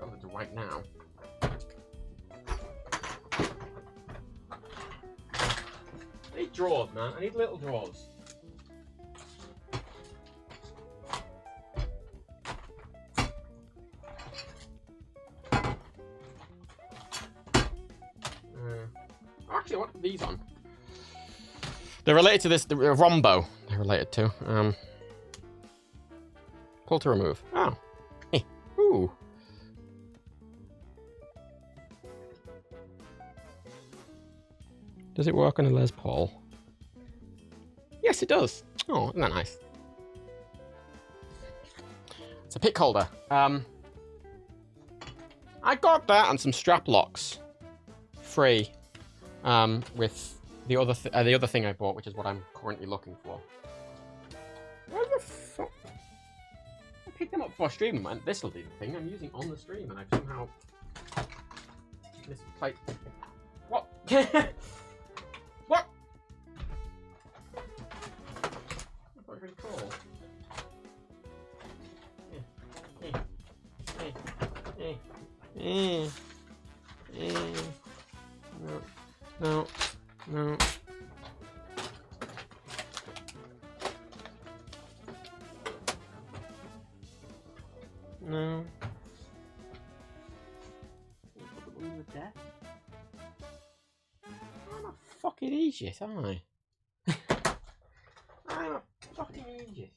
Relevant to right now. I need drawers, man. I need little drawers. Actually, I want these on. They're related to this, the rhombo. They're related to. Pull to remove. Oh. Hey. Ooh. Does it work on a Les Paul? Yes, it does. Oh, isn't that nice? It's a pick holder. I got that and some strap locks. Free. With the other thing I bought, which is what I'm currently looking for. Where the fuck? I picked them up before streaming, man. This'll be the thing I'm using on the stream, and I've somehow misplaced. What? What? That was really cool. No. No. No. I'm a fucking idiot, aren't I? I'm a fucking idiot.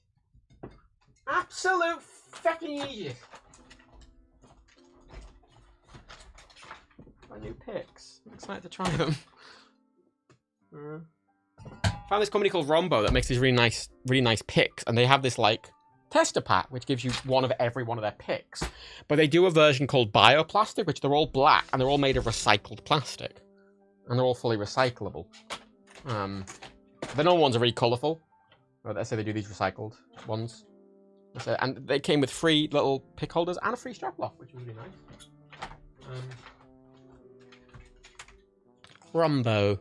Absolute fucking idiot. My new picks. I'm excited to try them. Found this company called Rhombo that makes these really nice picks, and they have this like tester pack which gives you one of every one of their picks. But they do a version called bioplastic, which they're all black and they're all made of recycled plastic, and they're all fully recyclable. The normal ones are really colourful. Let's say they do these recycled ones, and they came with free little pick holders and a free strap lock, which was really nice. Rhombo.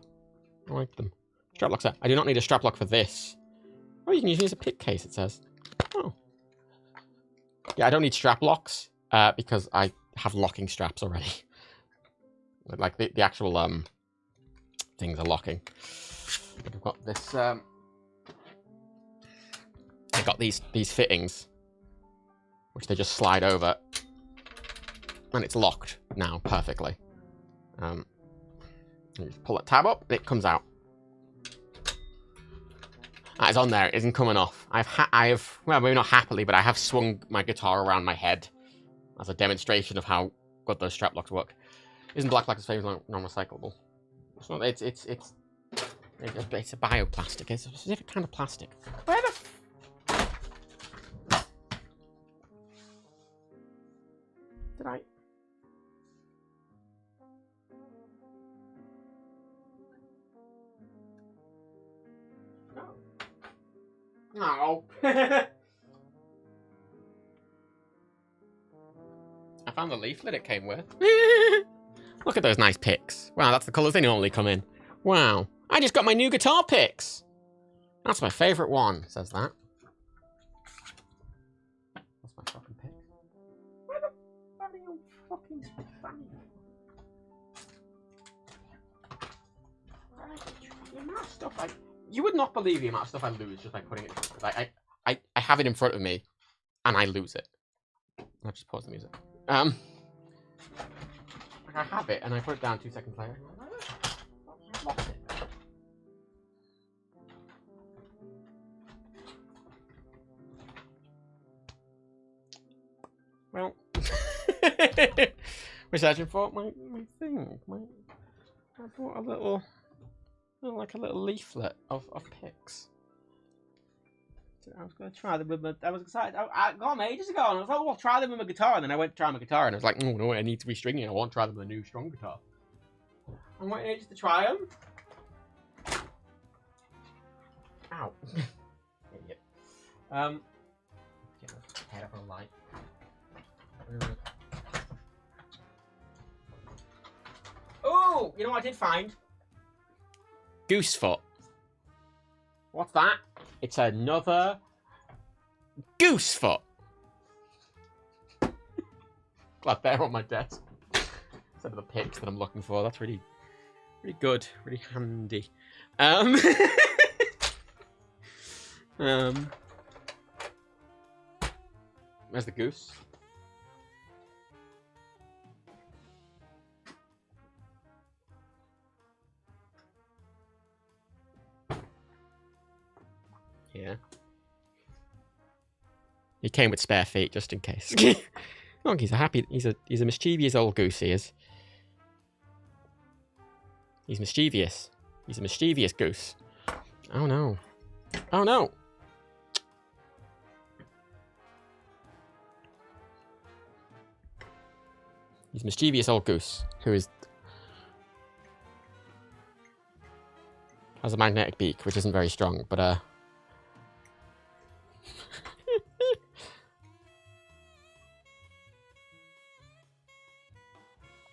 I like them. Strap lock set. I do not need a strap lock for this. Oh, you can use it as a pick case, it says. Oh. Yeah, I don't need strap locks because I have locking straps already. Like the actual things are locking. I've got this. I got these fittings, which they just slide over, and it's locked now perfectly. You just pull that tab up, it comes out. That is on there. It isn't coming off. I've well, maybe not happily, but I have swung my guitar around my head as a demonstration of how good those strap locks work. Isn't black like famous non-recyclable? It's not. It's a bioplastic. It's a specific kind of plastic. Where the? Did I? No. I found the leaflet it came with. Look at those nice picks. Wow, that's the colours they normally come in. Wow. I just got my new guitar picks. That's my favourite one, says that. That's my fucking pick. Where the fuck are you fucking the amount of stuff you would not believe the amount of stuff I lose just by putting it. I have it in front of me, and I lose it. I'll just pause the music. I have it, and I put it down 2 seconds later. I lost it. Well, we're searching for my thing. I bought a little leaflet of picks. I was going to try them with my... I was excited. I got them ages ago, and I was like, oh, I'll try them with my guitar. And then I went to try my guitar, and I was like, oh, no, I need to restring it. I want to try them with a new strong guitar. I'm waiting ages to try them. Ow. Idiot. Get my head up on a light. Oh, you know what I did find? Goosefoot. What's that? It's another goosefoot. Glad they're on my desk. Instead of the picks that I'm looking for. That's really good. Really handy. Where's the goose? Yeah. He came with spare feet just in case. Look, he's a mischievous old goose, he is. He's mischievous. He's a mischievous goose. Oh no. Oh no. He's a mischievous old goose who has a magnetic beak, which isn't very strong, but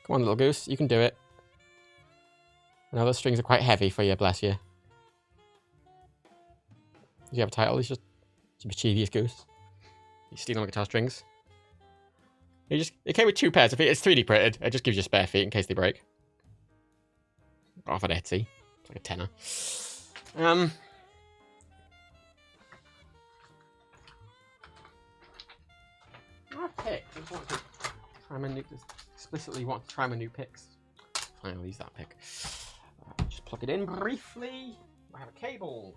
come on, little goose, you can do it. I know those strings are quite heavy for you, bless you. Does he have a title? He's just a mischievous goose. He's stealing my guitar strings. It came with 2 pairs. If it's 3D printed, it just gives you spare feet in case they break. Off at Etsy. It's like a tenner. Picks. I just want to try my new. Explicitly want to try my new picks. Fine, I'll use that pick. Just plug it in briefly. I have a cable.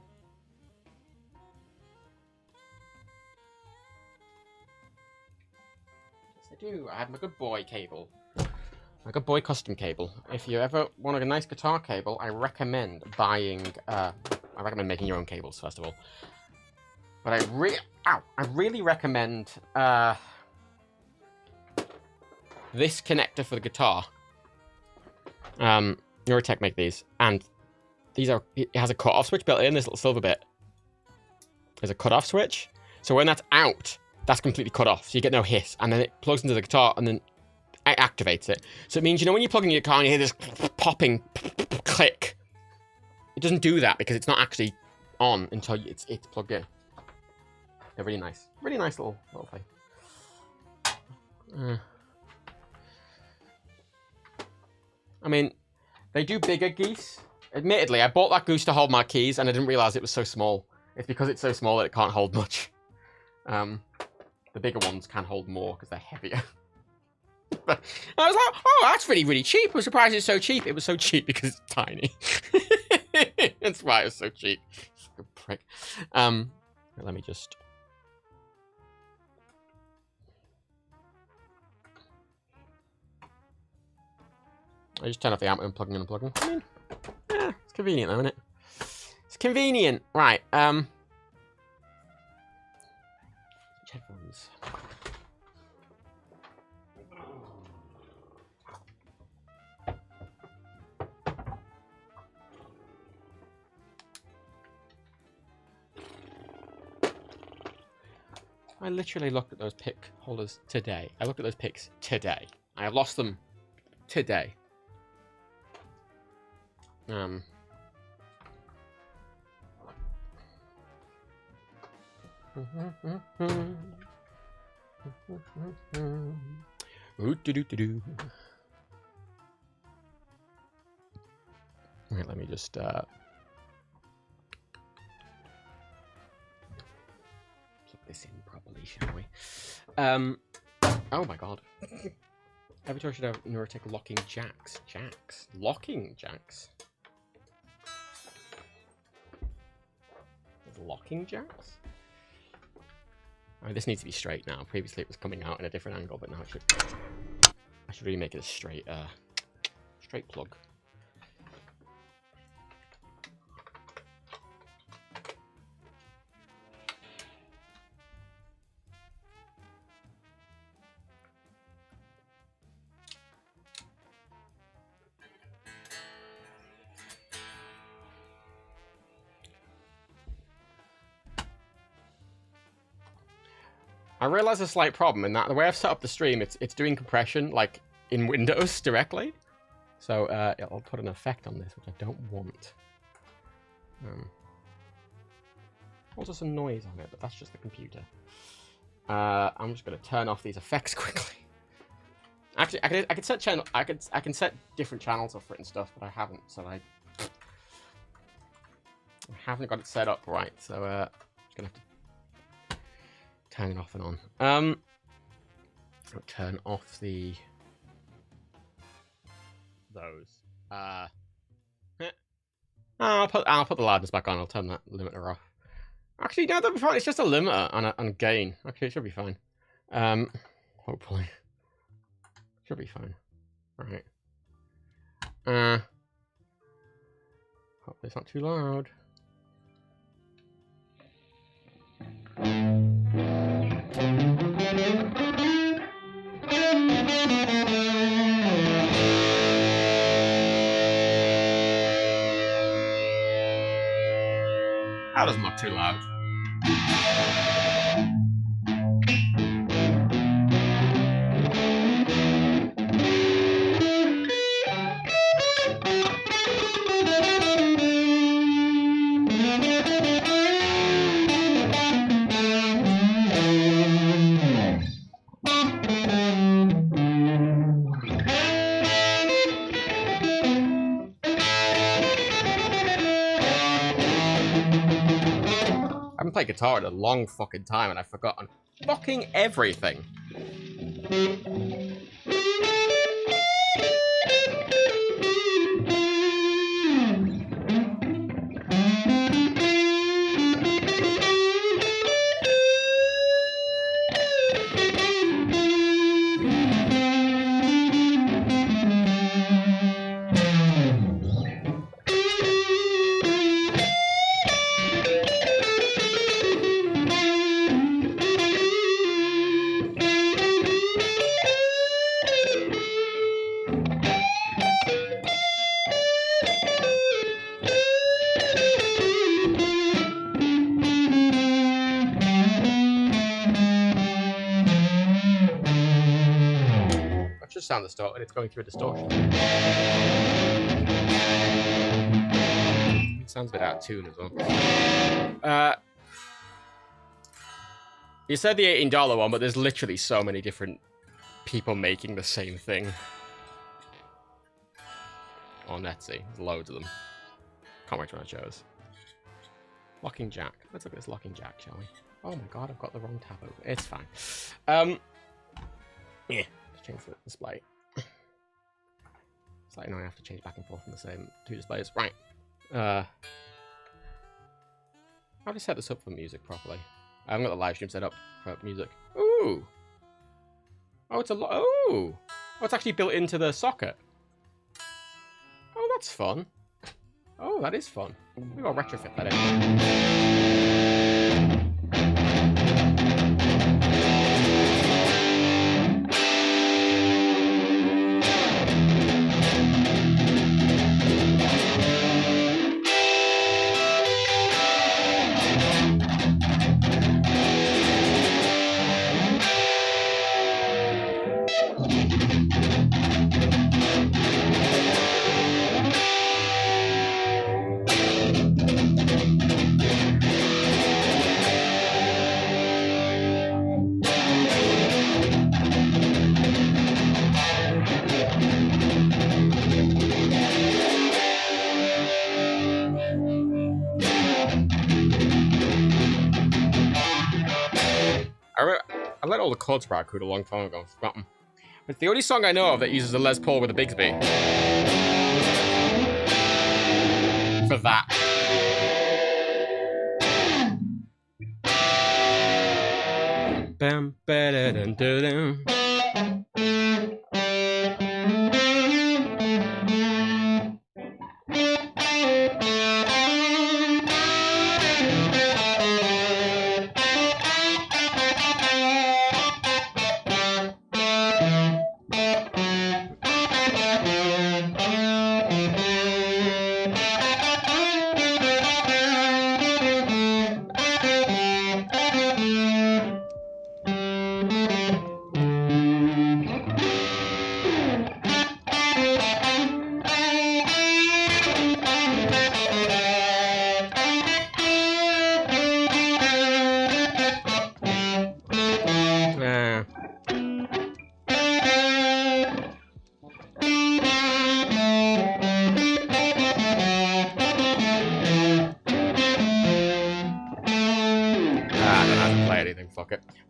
Yes, I do. I have my good boy cable. My good boy custom cable. If you ever want a nice guitar cable, I recommend buying. I recommend making your own cables first of all. But I really recommend this connector for the guitar. Neurotech make these, and it has a cut-off switch built in, this little silver bit. There's a cut-off switch, so when that's out, that's completely cut off, so you get no hiss, and then it plugs into the guitar, and then it activates it. So it means, you know, when you plug in your guitar and you hear this popping click, it doesn't do that because it's not actually on until it's plugged in. They're really nice. Really nice little thing. I mean, they do bigger geese. Admittedly, I bought that goose to hold my keys, and I didn't realize it was so small. It's because it's so small that it can't hold much. The bigger ones can hold more because they're heavier. But I was like, oh, that's really, really cheap. I was surprised it's so cheap. It was so cheap because it's tiny. That's why it was so cheap. Good prick. Let me just... I just turn off the amp and plug in and plug in. I mean, yeah, it's convenient though, isn't it? It's convenient. Right, headphones. I literally looked at those pick holders today. I looked at those picks today. I have lost them today. Right, let me just plug this in properly, shall we? Oh my god. Every time I should have Neurotic locking jacks. Locking jacks? There's locking jacks? I mean, this needs to be straight now. Previously it was coming out in a different angle, but now it should... I should really make it a straight, straight plug. I realize a slight problem in that the way I've set up the stream, it's doing compression like in Windows directly. So I'll put an effect on this, which I don't want. Also some noise on it, but that's just the computer. I'm just going to turn off these effects quickly. Actually, I can set channel. I can set different channels up for it and stuff, but I haven't. So I haven't got it set up right. So I'm just gonna have to turn it off and on. I'll turn off those. I'll put the loudness back on. I'll turn that limiter off. Actually, no, that'll be fine. It's just a limiter and gain. Okay, it should be fine. Hopefully, should be fine. All right. Hope it's not too loud. That was not too loud. Play guitar at a long fucking time and I've forgotten fucking everything. Sound distorted, it's going through a distortion. It's sounds a bit out of tune as well. You said the $18 one, but there's literally so many different people making the same thing. On Etsy. There's loads of them. Can't wait to run shows. Locking Jack. Let's look at this Locking Jack, shall we? Oh my god, I've got the wrong tab open. It's fine. Yeah. Let's change the display. It's like, I have to change back and forth from the same two displays. Right. How do I set this up for music properly? I haven't got the live stream set up for music. Ooh! Oh, it's a lot. Oh! Oh, it's actually built into the socket. Oh, that's fun. Oh, that is fun. Maybe I'll retrofit that in. I let all the chords barcode a long time ago. Forgotten. It's the only song I know of that uses a Les Paul with a Bigsby. For that. Bam, ba-da-dum-dum-dum.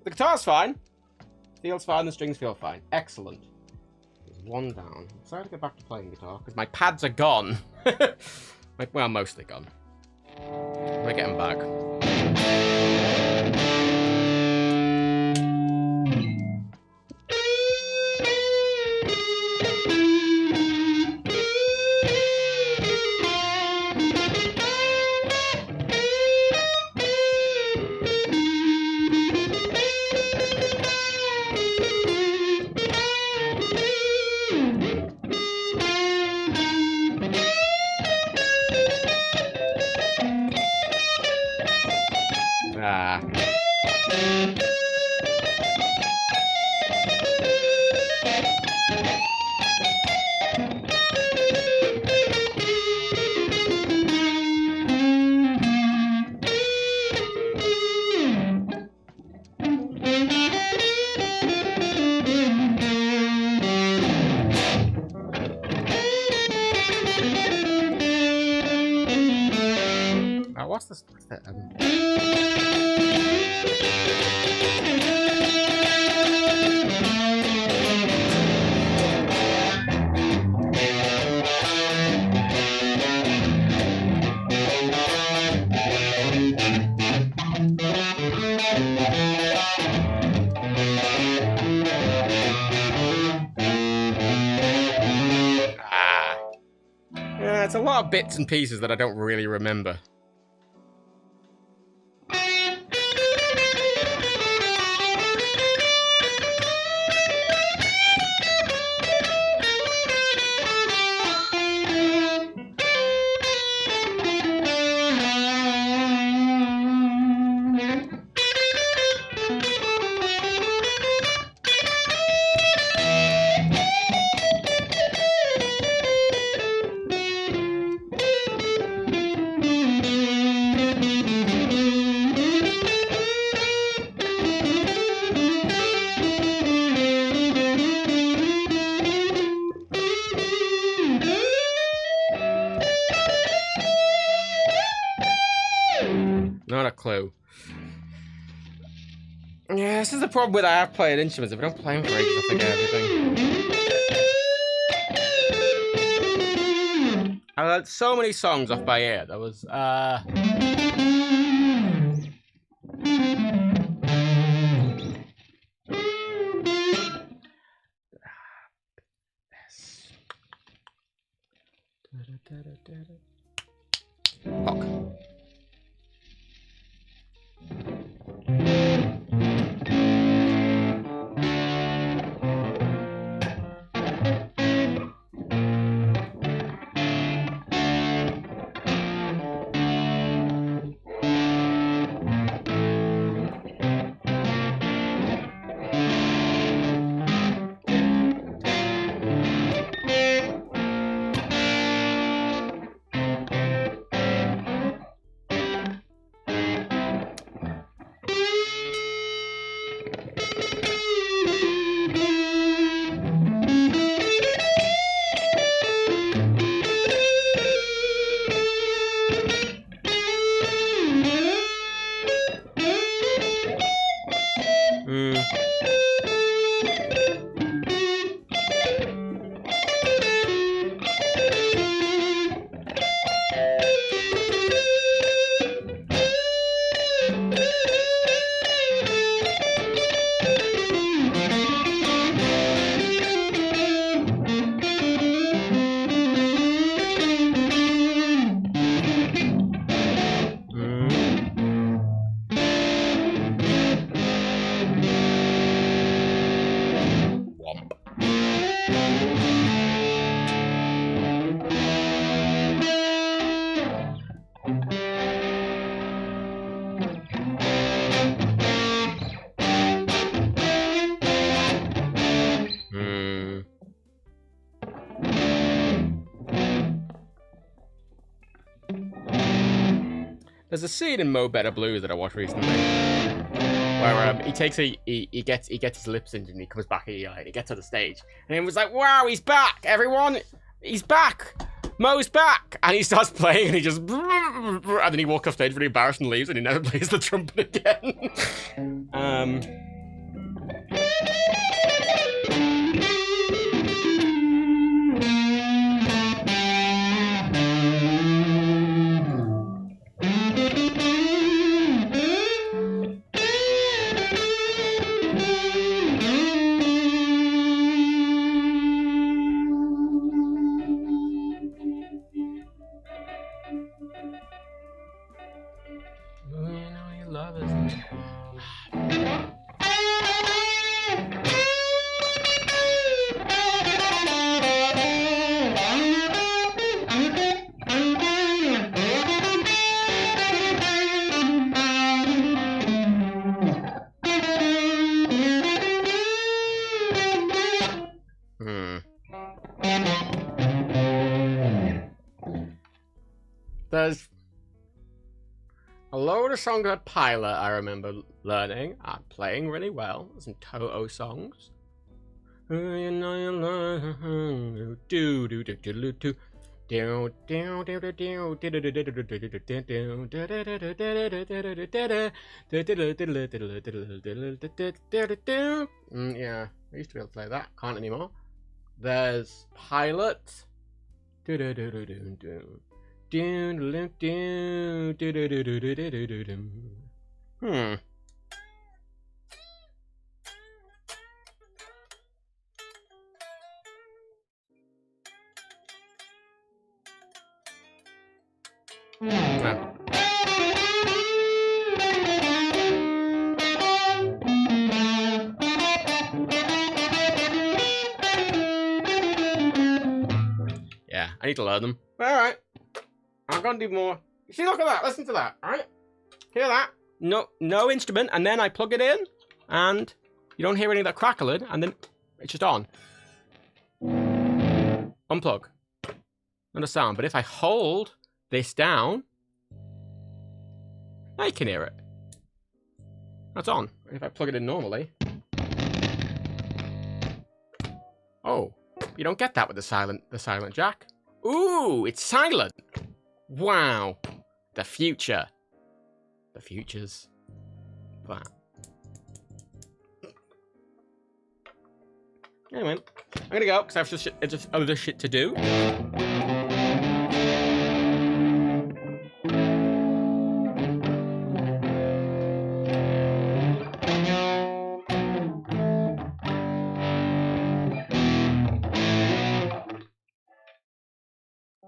The guitar's fine. Feels fine. The strings feel fine. Excellent. There's one down. I'm sorry to go back to playing guitar because my pads are gone. Well, mostly gone. I'm gonna get them back. What's this? What's that? Yeah, it's a lot of bits and pieces that I don't really remember. clue. Yeah, this is the problem with I have played instruments. If I don't play them for ages, I forget everything. I learned so many songs off by ear. That was, Fuck. There's a scene in Mo Better Blues that I watched recently where he takes he gets his lips injured and he comes back and he gets on the stage and he was like, "Wow, he's back! Everyone, he's back! Mo's back!" And he starts playing and he just and then he walks off stage really embarrassed and leaves and he never plays the trumpet again. There's a load of songs at Pilot I remember learning and playing really well. Some Toto songs. Yeah, I used to be able to play that. Can't anymore. There's Pilot. Yeah, I need to learn them. Alright. I'm gonna do more. See, look at that. Listen to that. Alright? Hear that? No instrument, and then I plug it in, and you don't hear any of that crackling, and then it's just on. Unplug. Not a sound. But if I hold this down, now you can hear it. That's on. If I plug it in normally. Oh, you don't get that with the silent jack. Ooh, it's silent. Wow. The future. The futures. That. Anyway, I'm gonna go because I have just other shit to do.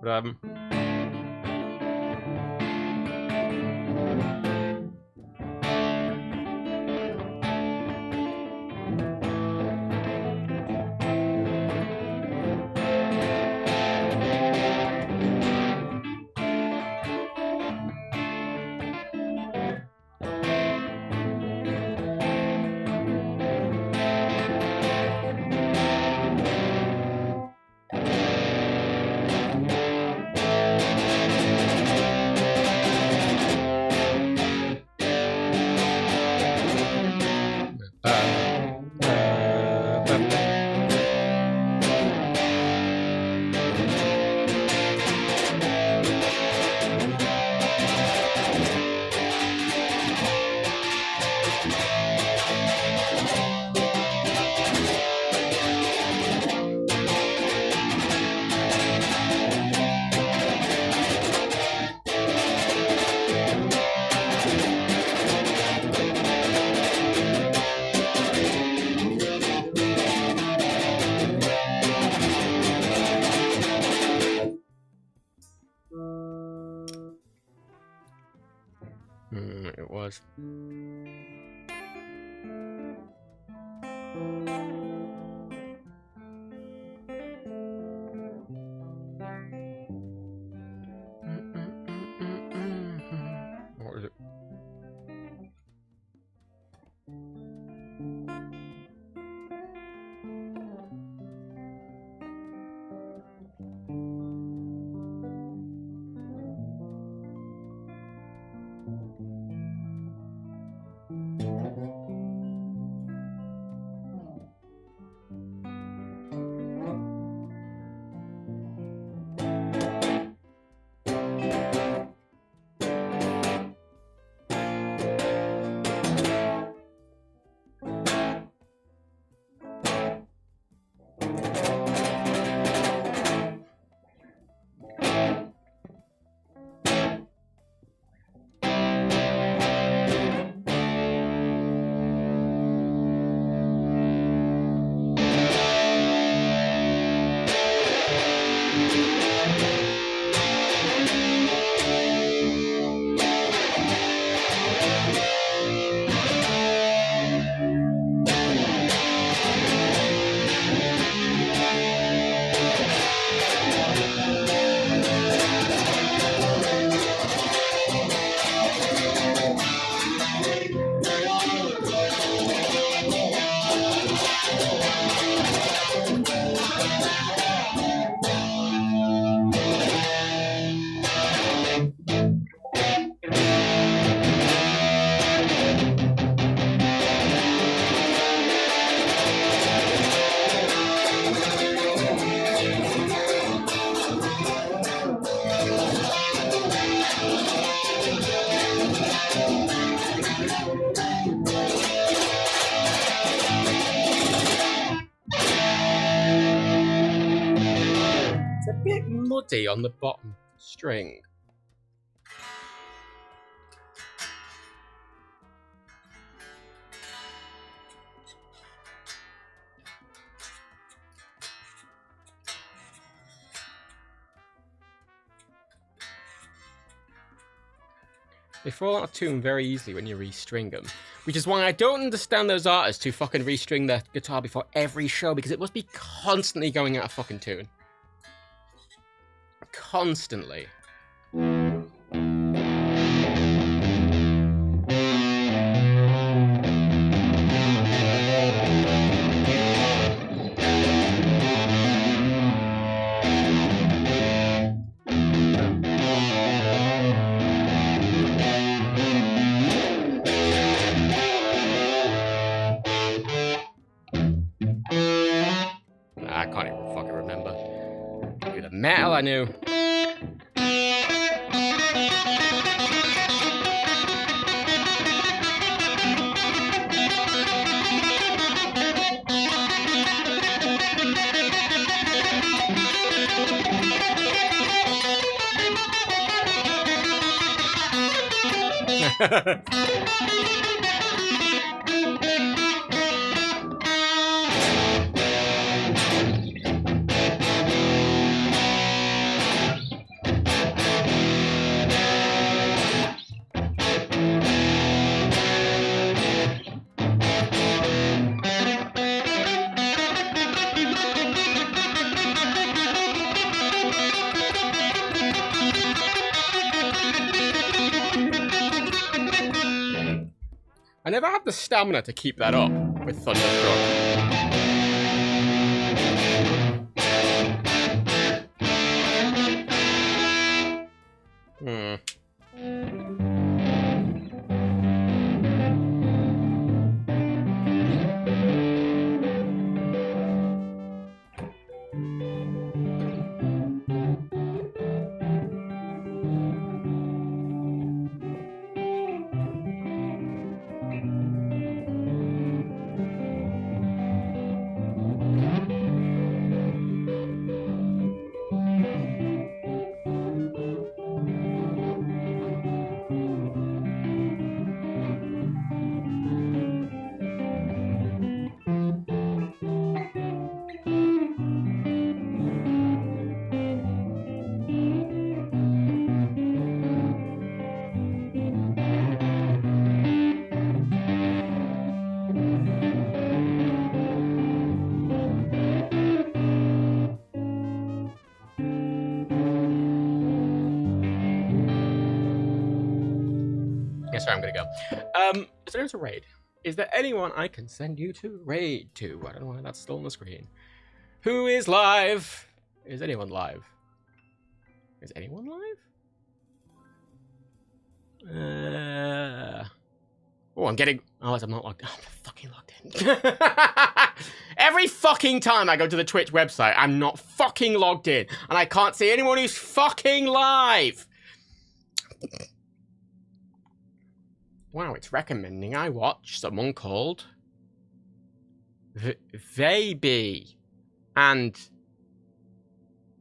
But, it was. What was it? Muddy on the bottom string. They fall out of tune very easily when you restring them, which is why I don't understand those artists who fucking restring their guitar before every show, because it must be constantly going out of fucking tune. Constantly. I can't even fucking remember. With the metal, I knew. 「I never had the stamina to keep that up with Thunderstruck. Sorry, I'm gonna go. Is there a raid? Is there anyone I can send you to raid to? I don't know why that's still on the screen. Who is live? Is anyone live? Is anyone live? Oh, I'm getting... Oh, I'm not logged in. I'm fucking logged in. Every fucking time I go to the Twitch website, I'm not fucking logged in. And I can't see anyone who's fucking live. Wow, it's recommending I watch someone called Vaby and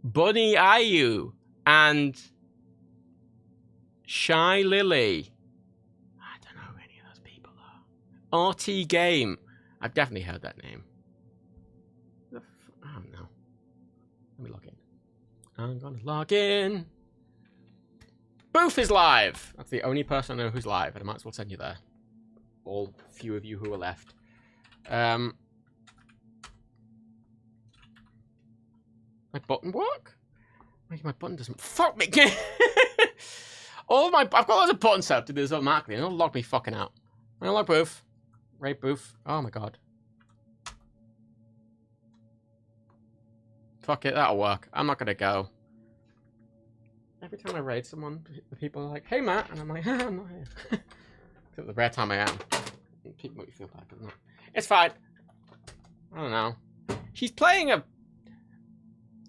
Bunny Ayu and Shy Lily. I don't know who any of those people are. RT Game. I've definitely heard that name. I don't know. Let me log in. I'm gonna log in. Booth is live! That's the only person I know who's live, and I might as well send you there. All few of you who are left. My button work? My button doesn't... Fuck me! I've got loads of buttons set up to do this automatically, and it'll log me fucking out. I'm gonna log Booth. Raid Booth. Oh my god. Fuck it, that'll work. I'm not gonna go. Every time I raid someone, the people are like, "Hey Matt," and I'm like, "I'm not here." Except the rare time I am. People make me feel bad, doesn't it? It's fine. I don't know. She's playing a...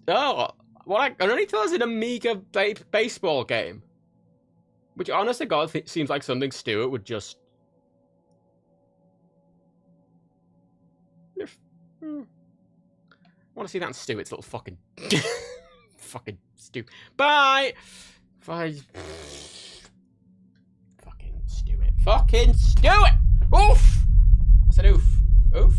Oh, what I can only tell is an Amiga baseball game. Which, honest to God, seems like something Stuart would just... I want to see that in Stuart's little fucking... fucking Stu. Bye! Fucking Stuart. Fucking Stuart! Oof! I said oof. Oof?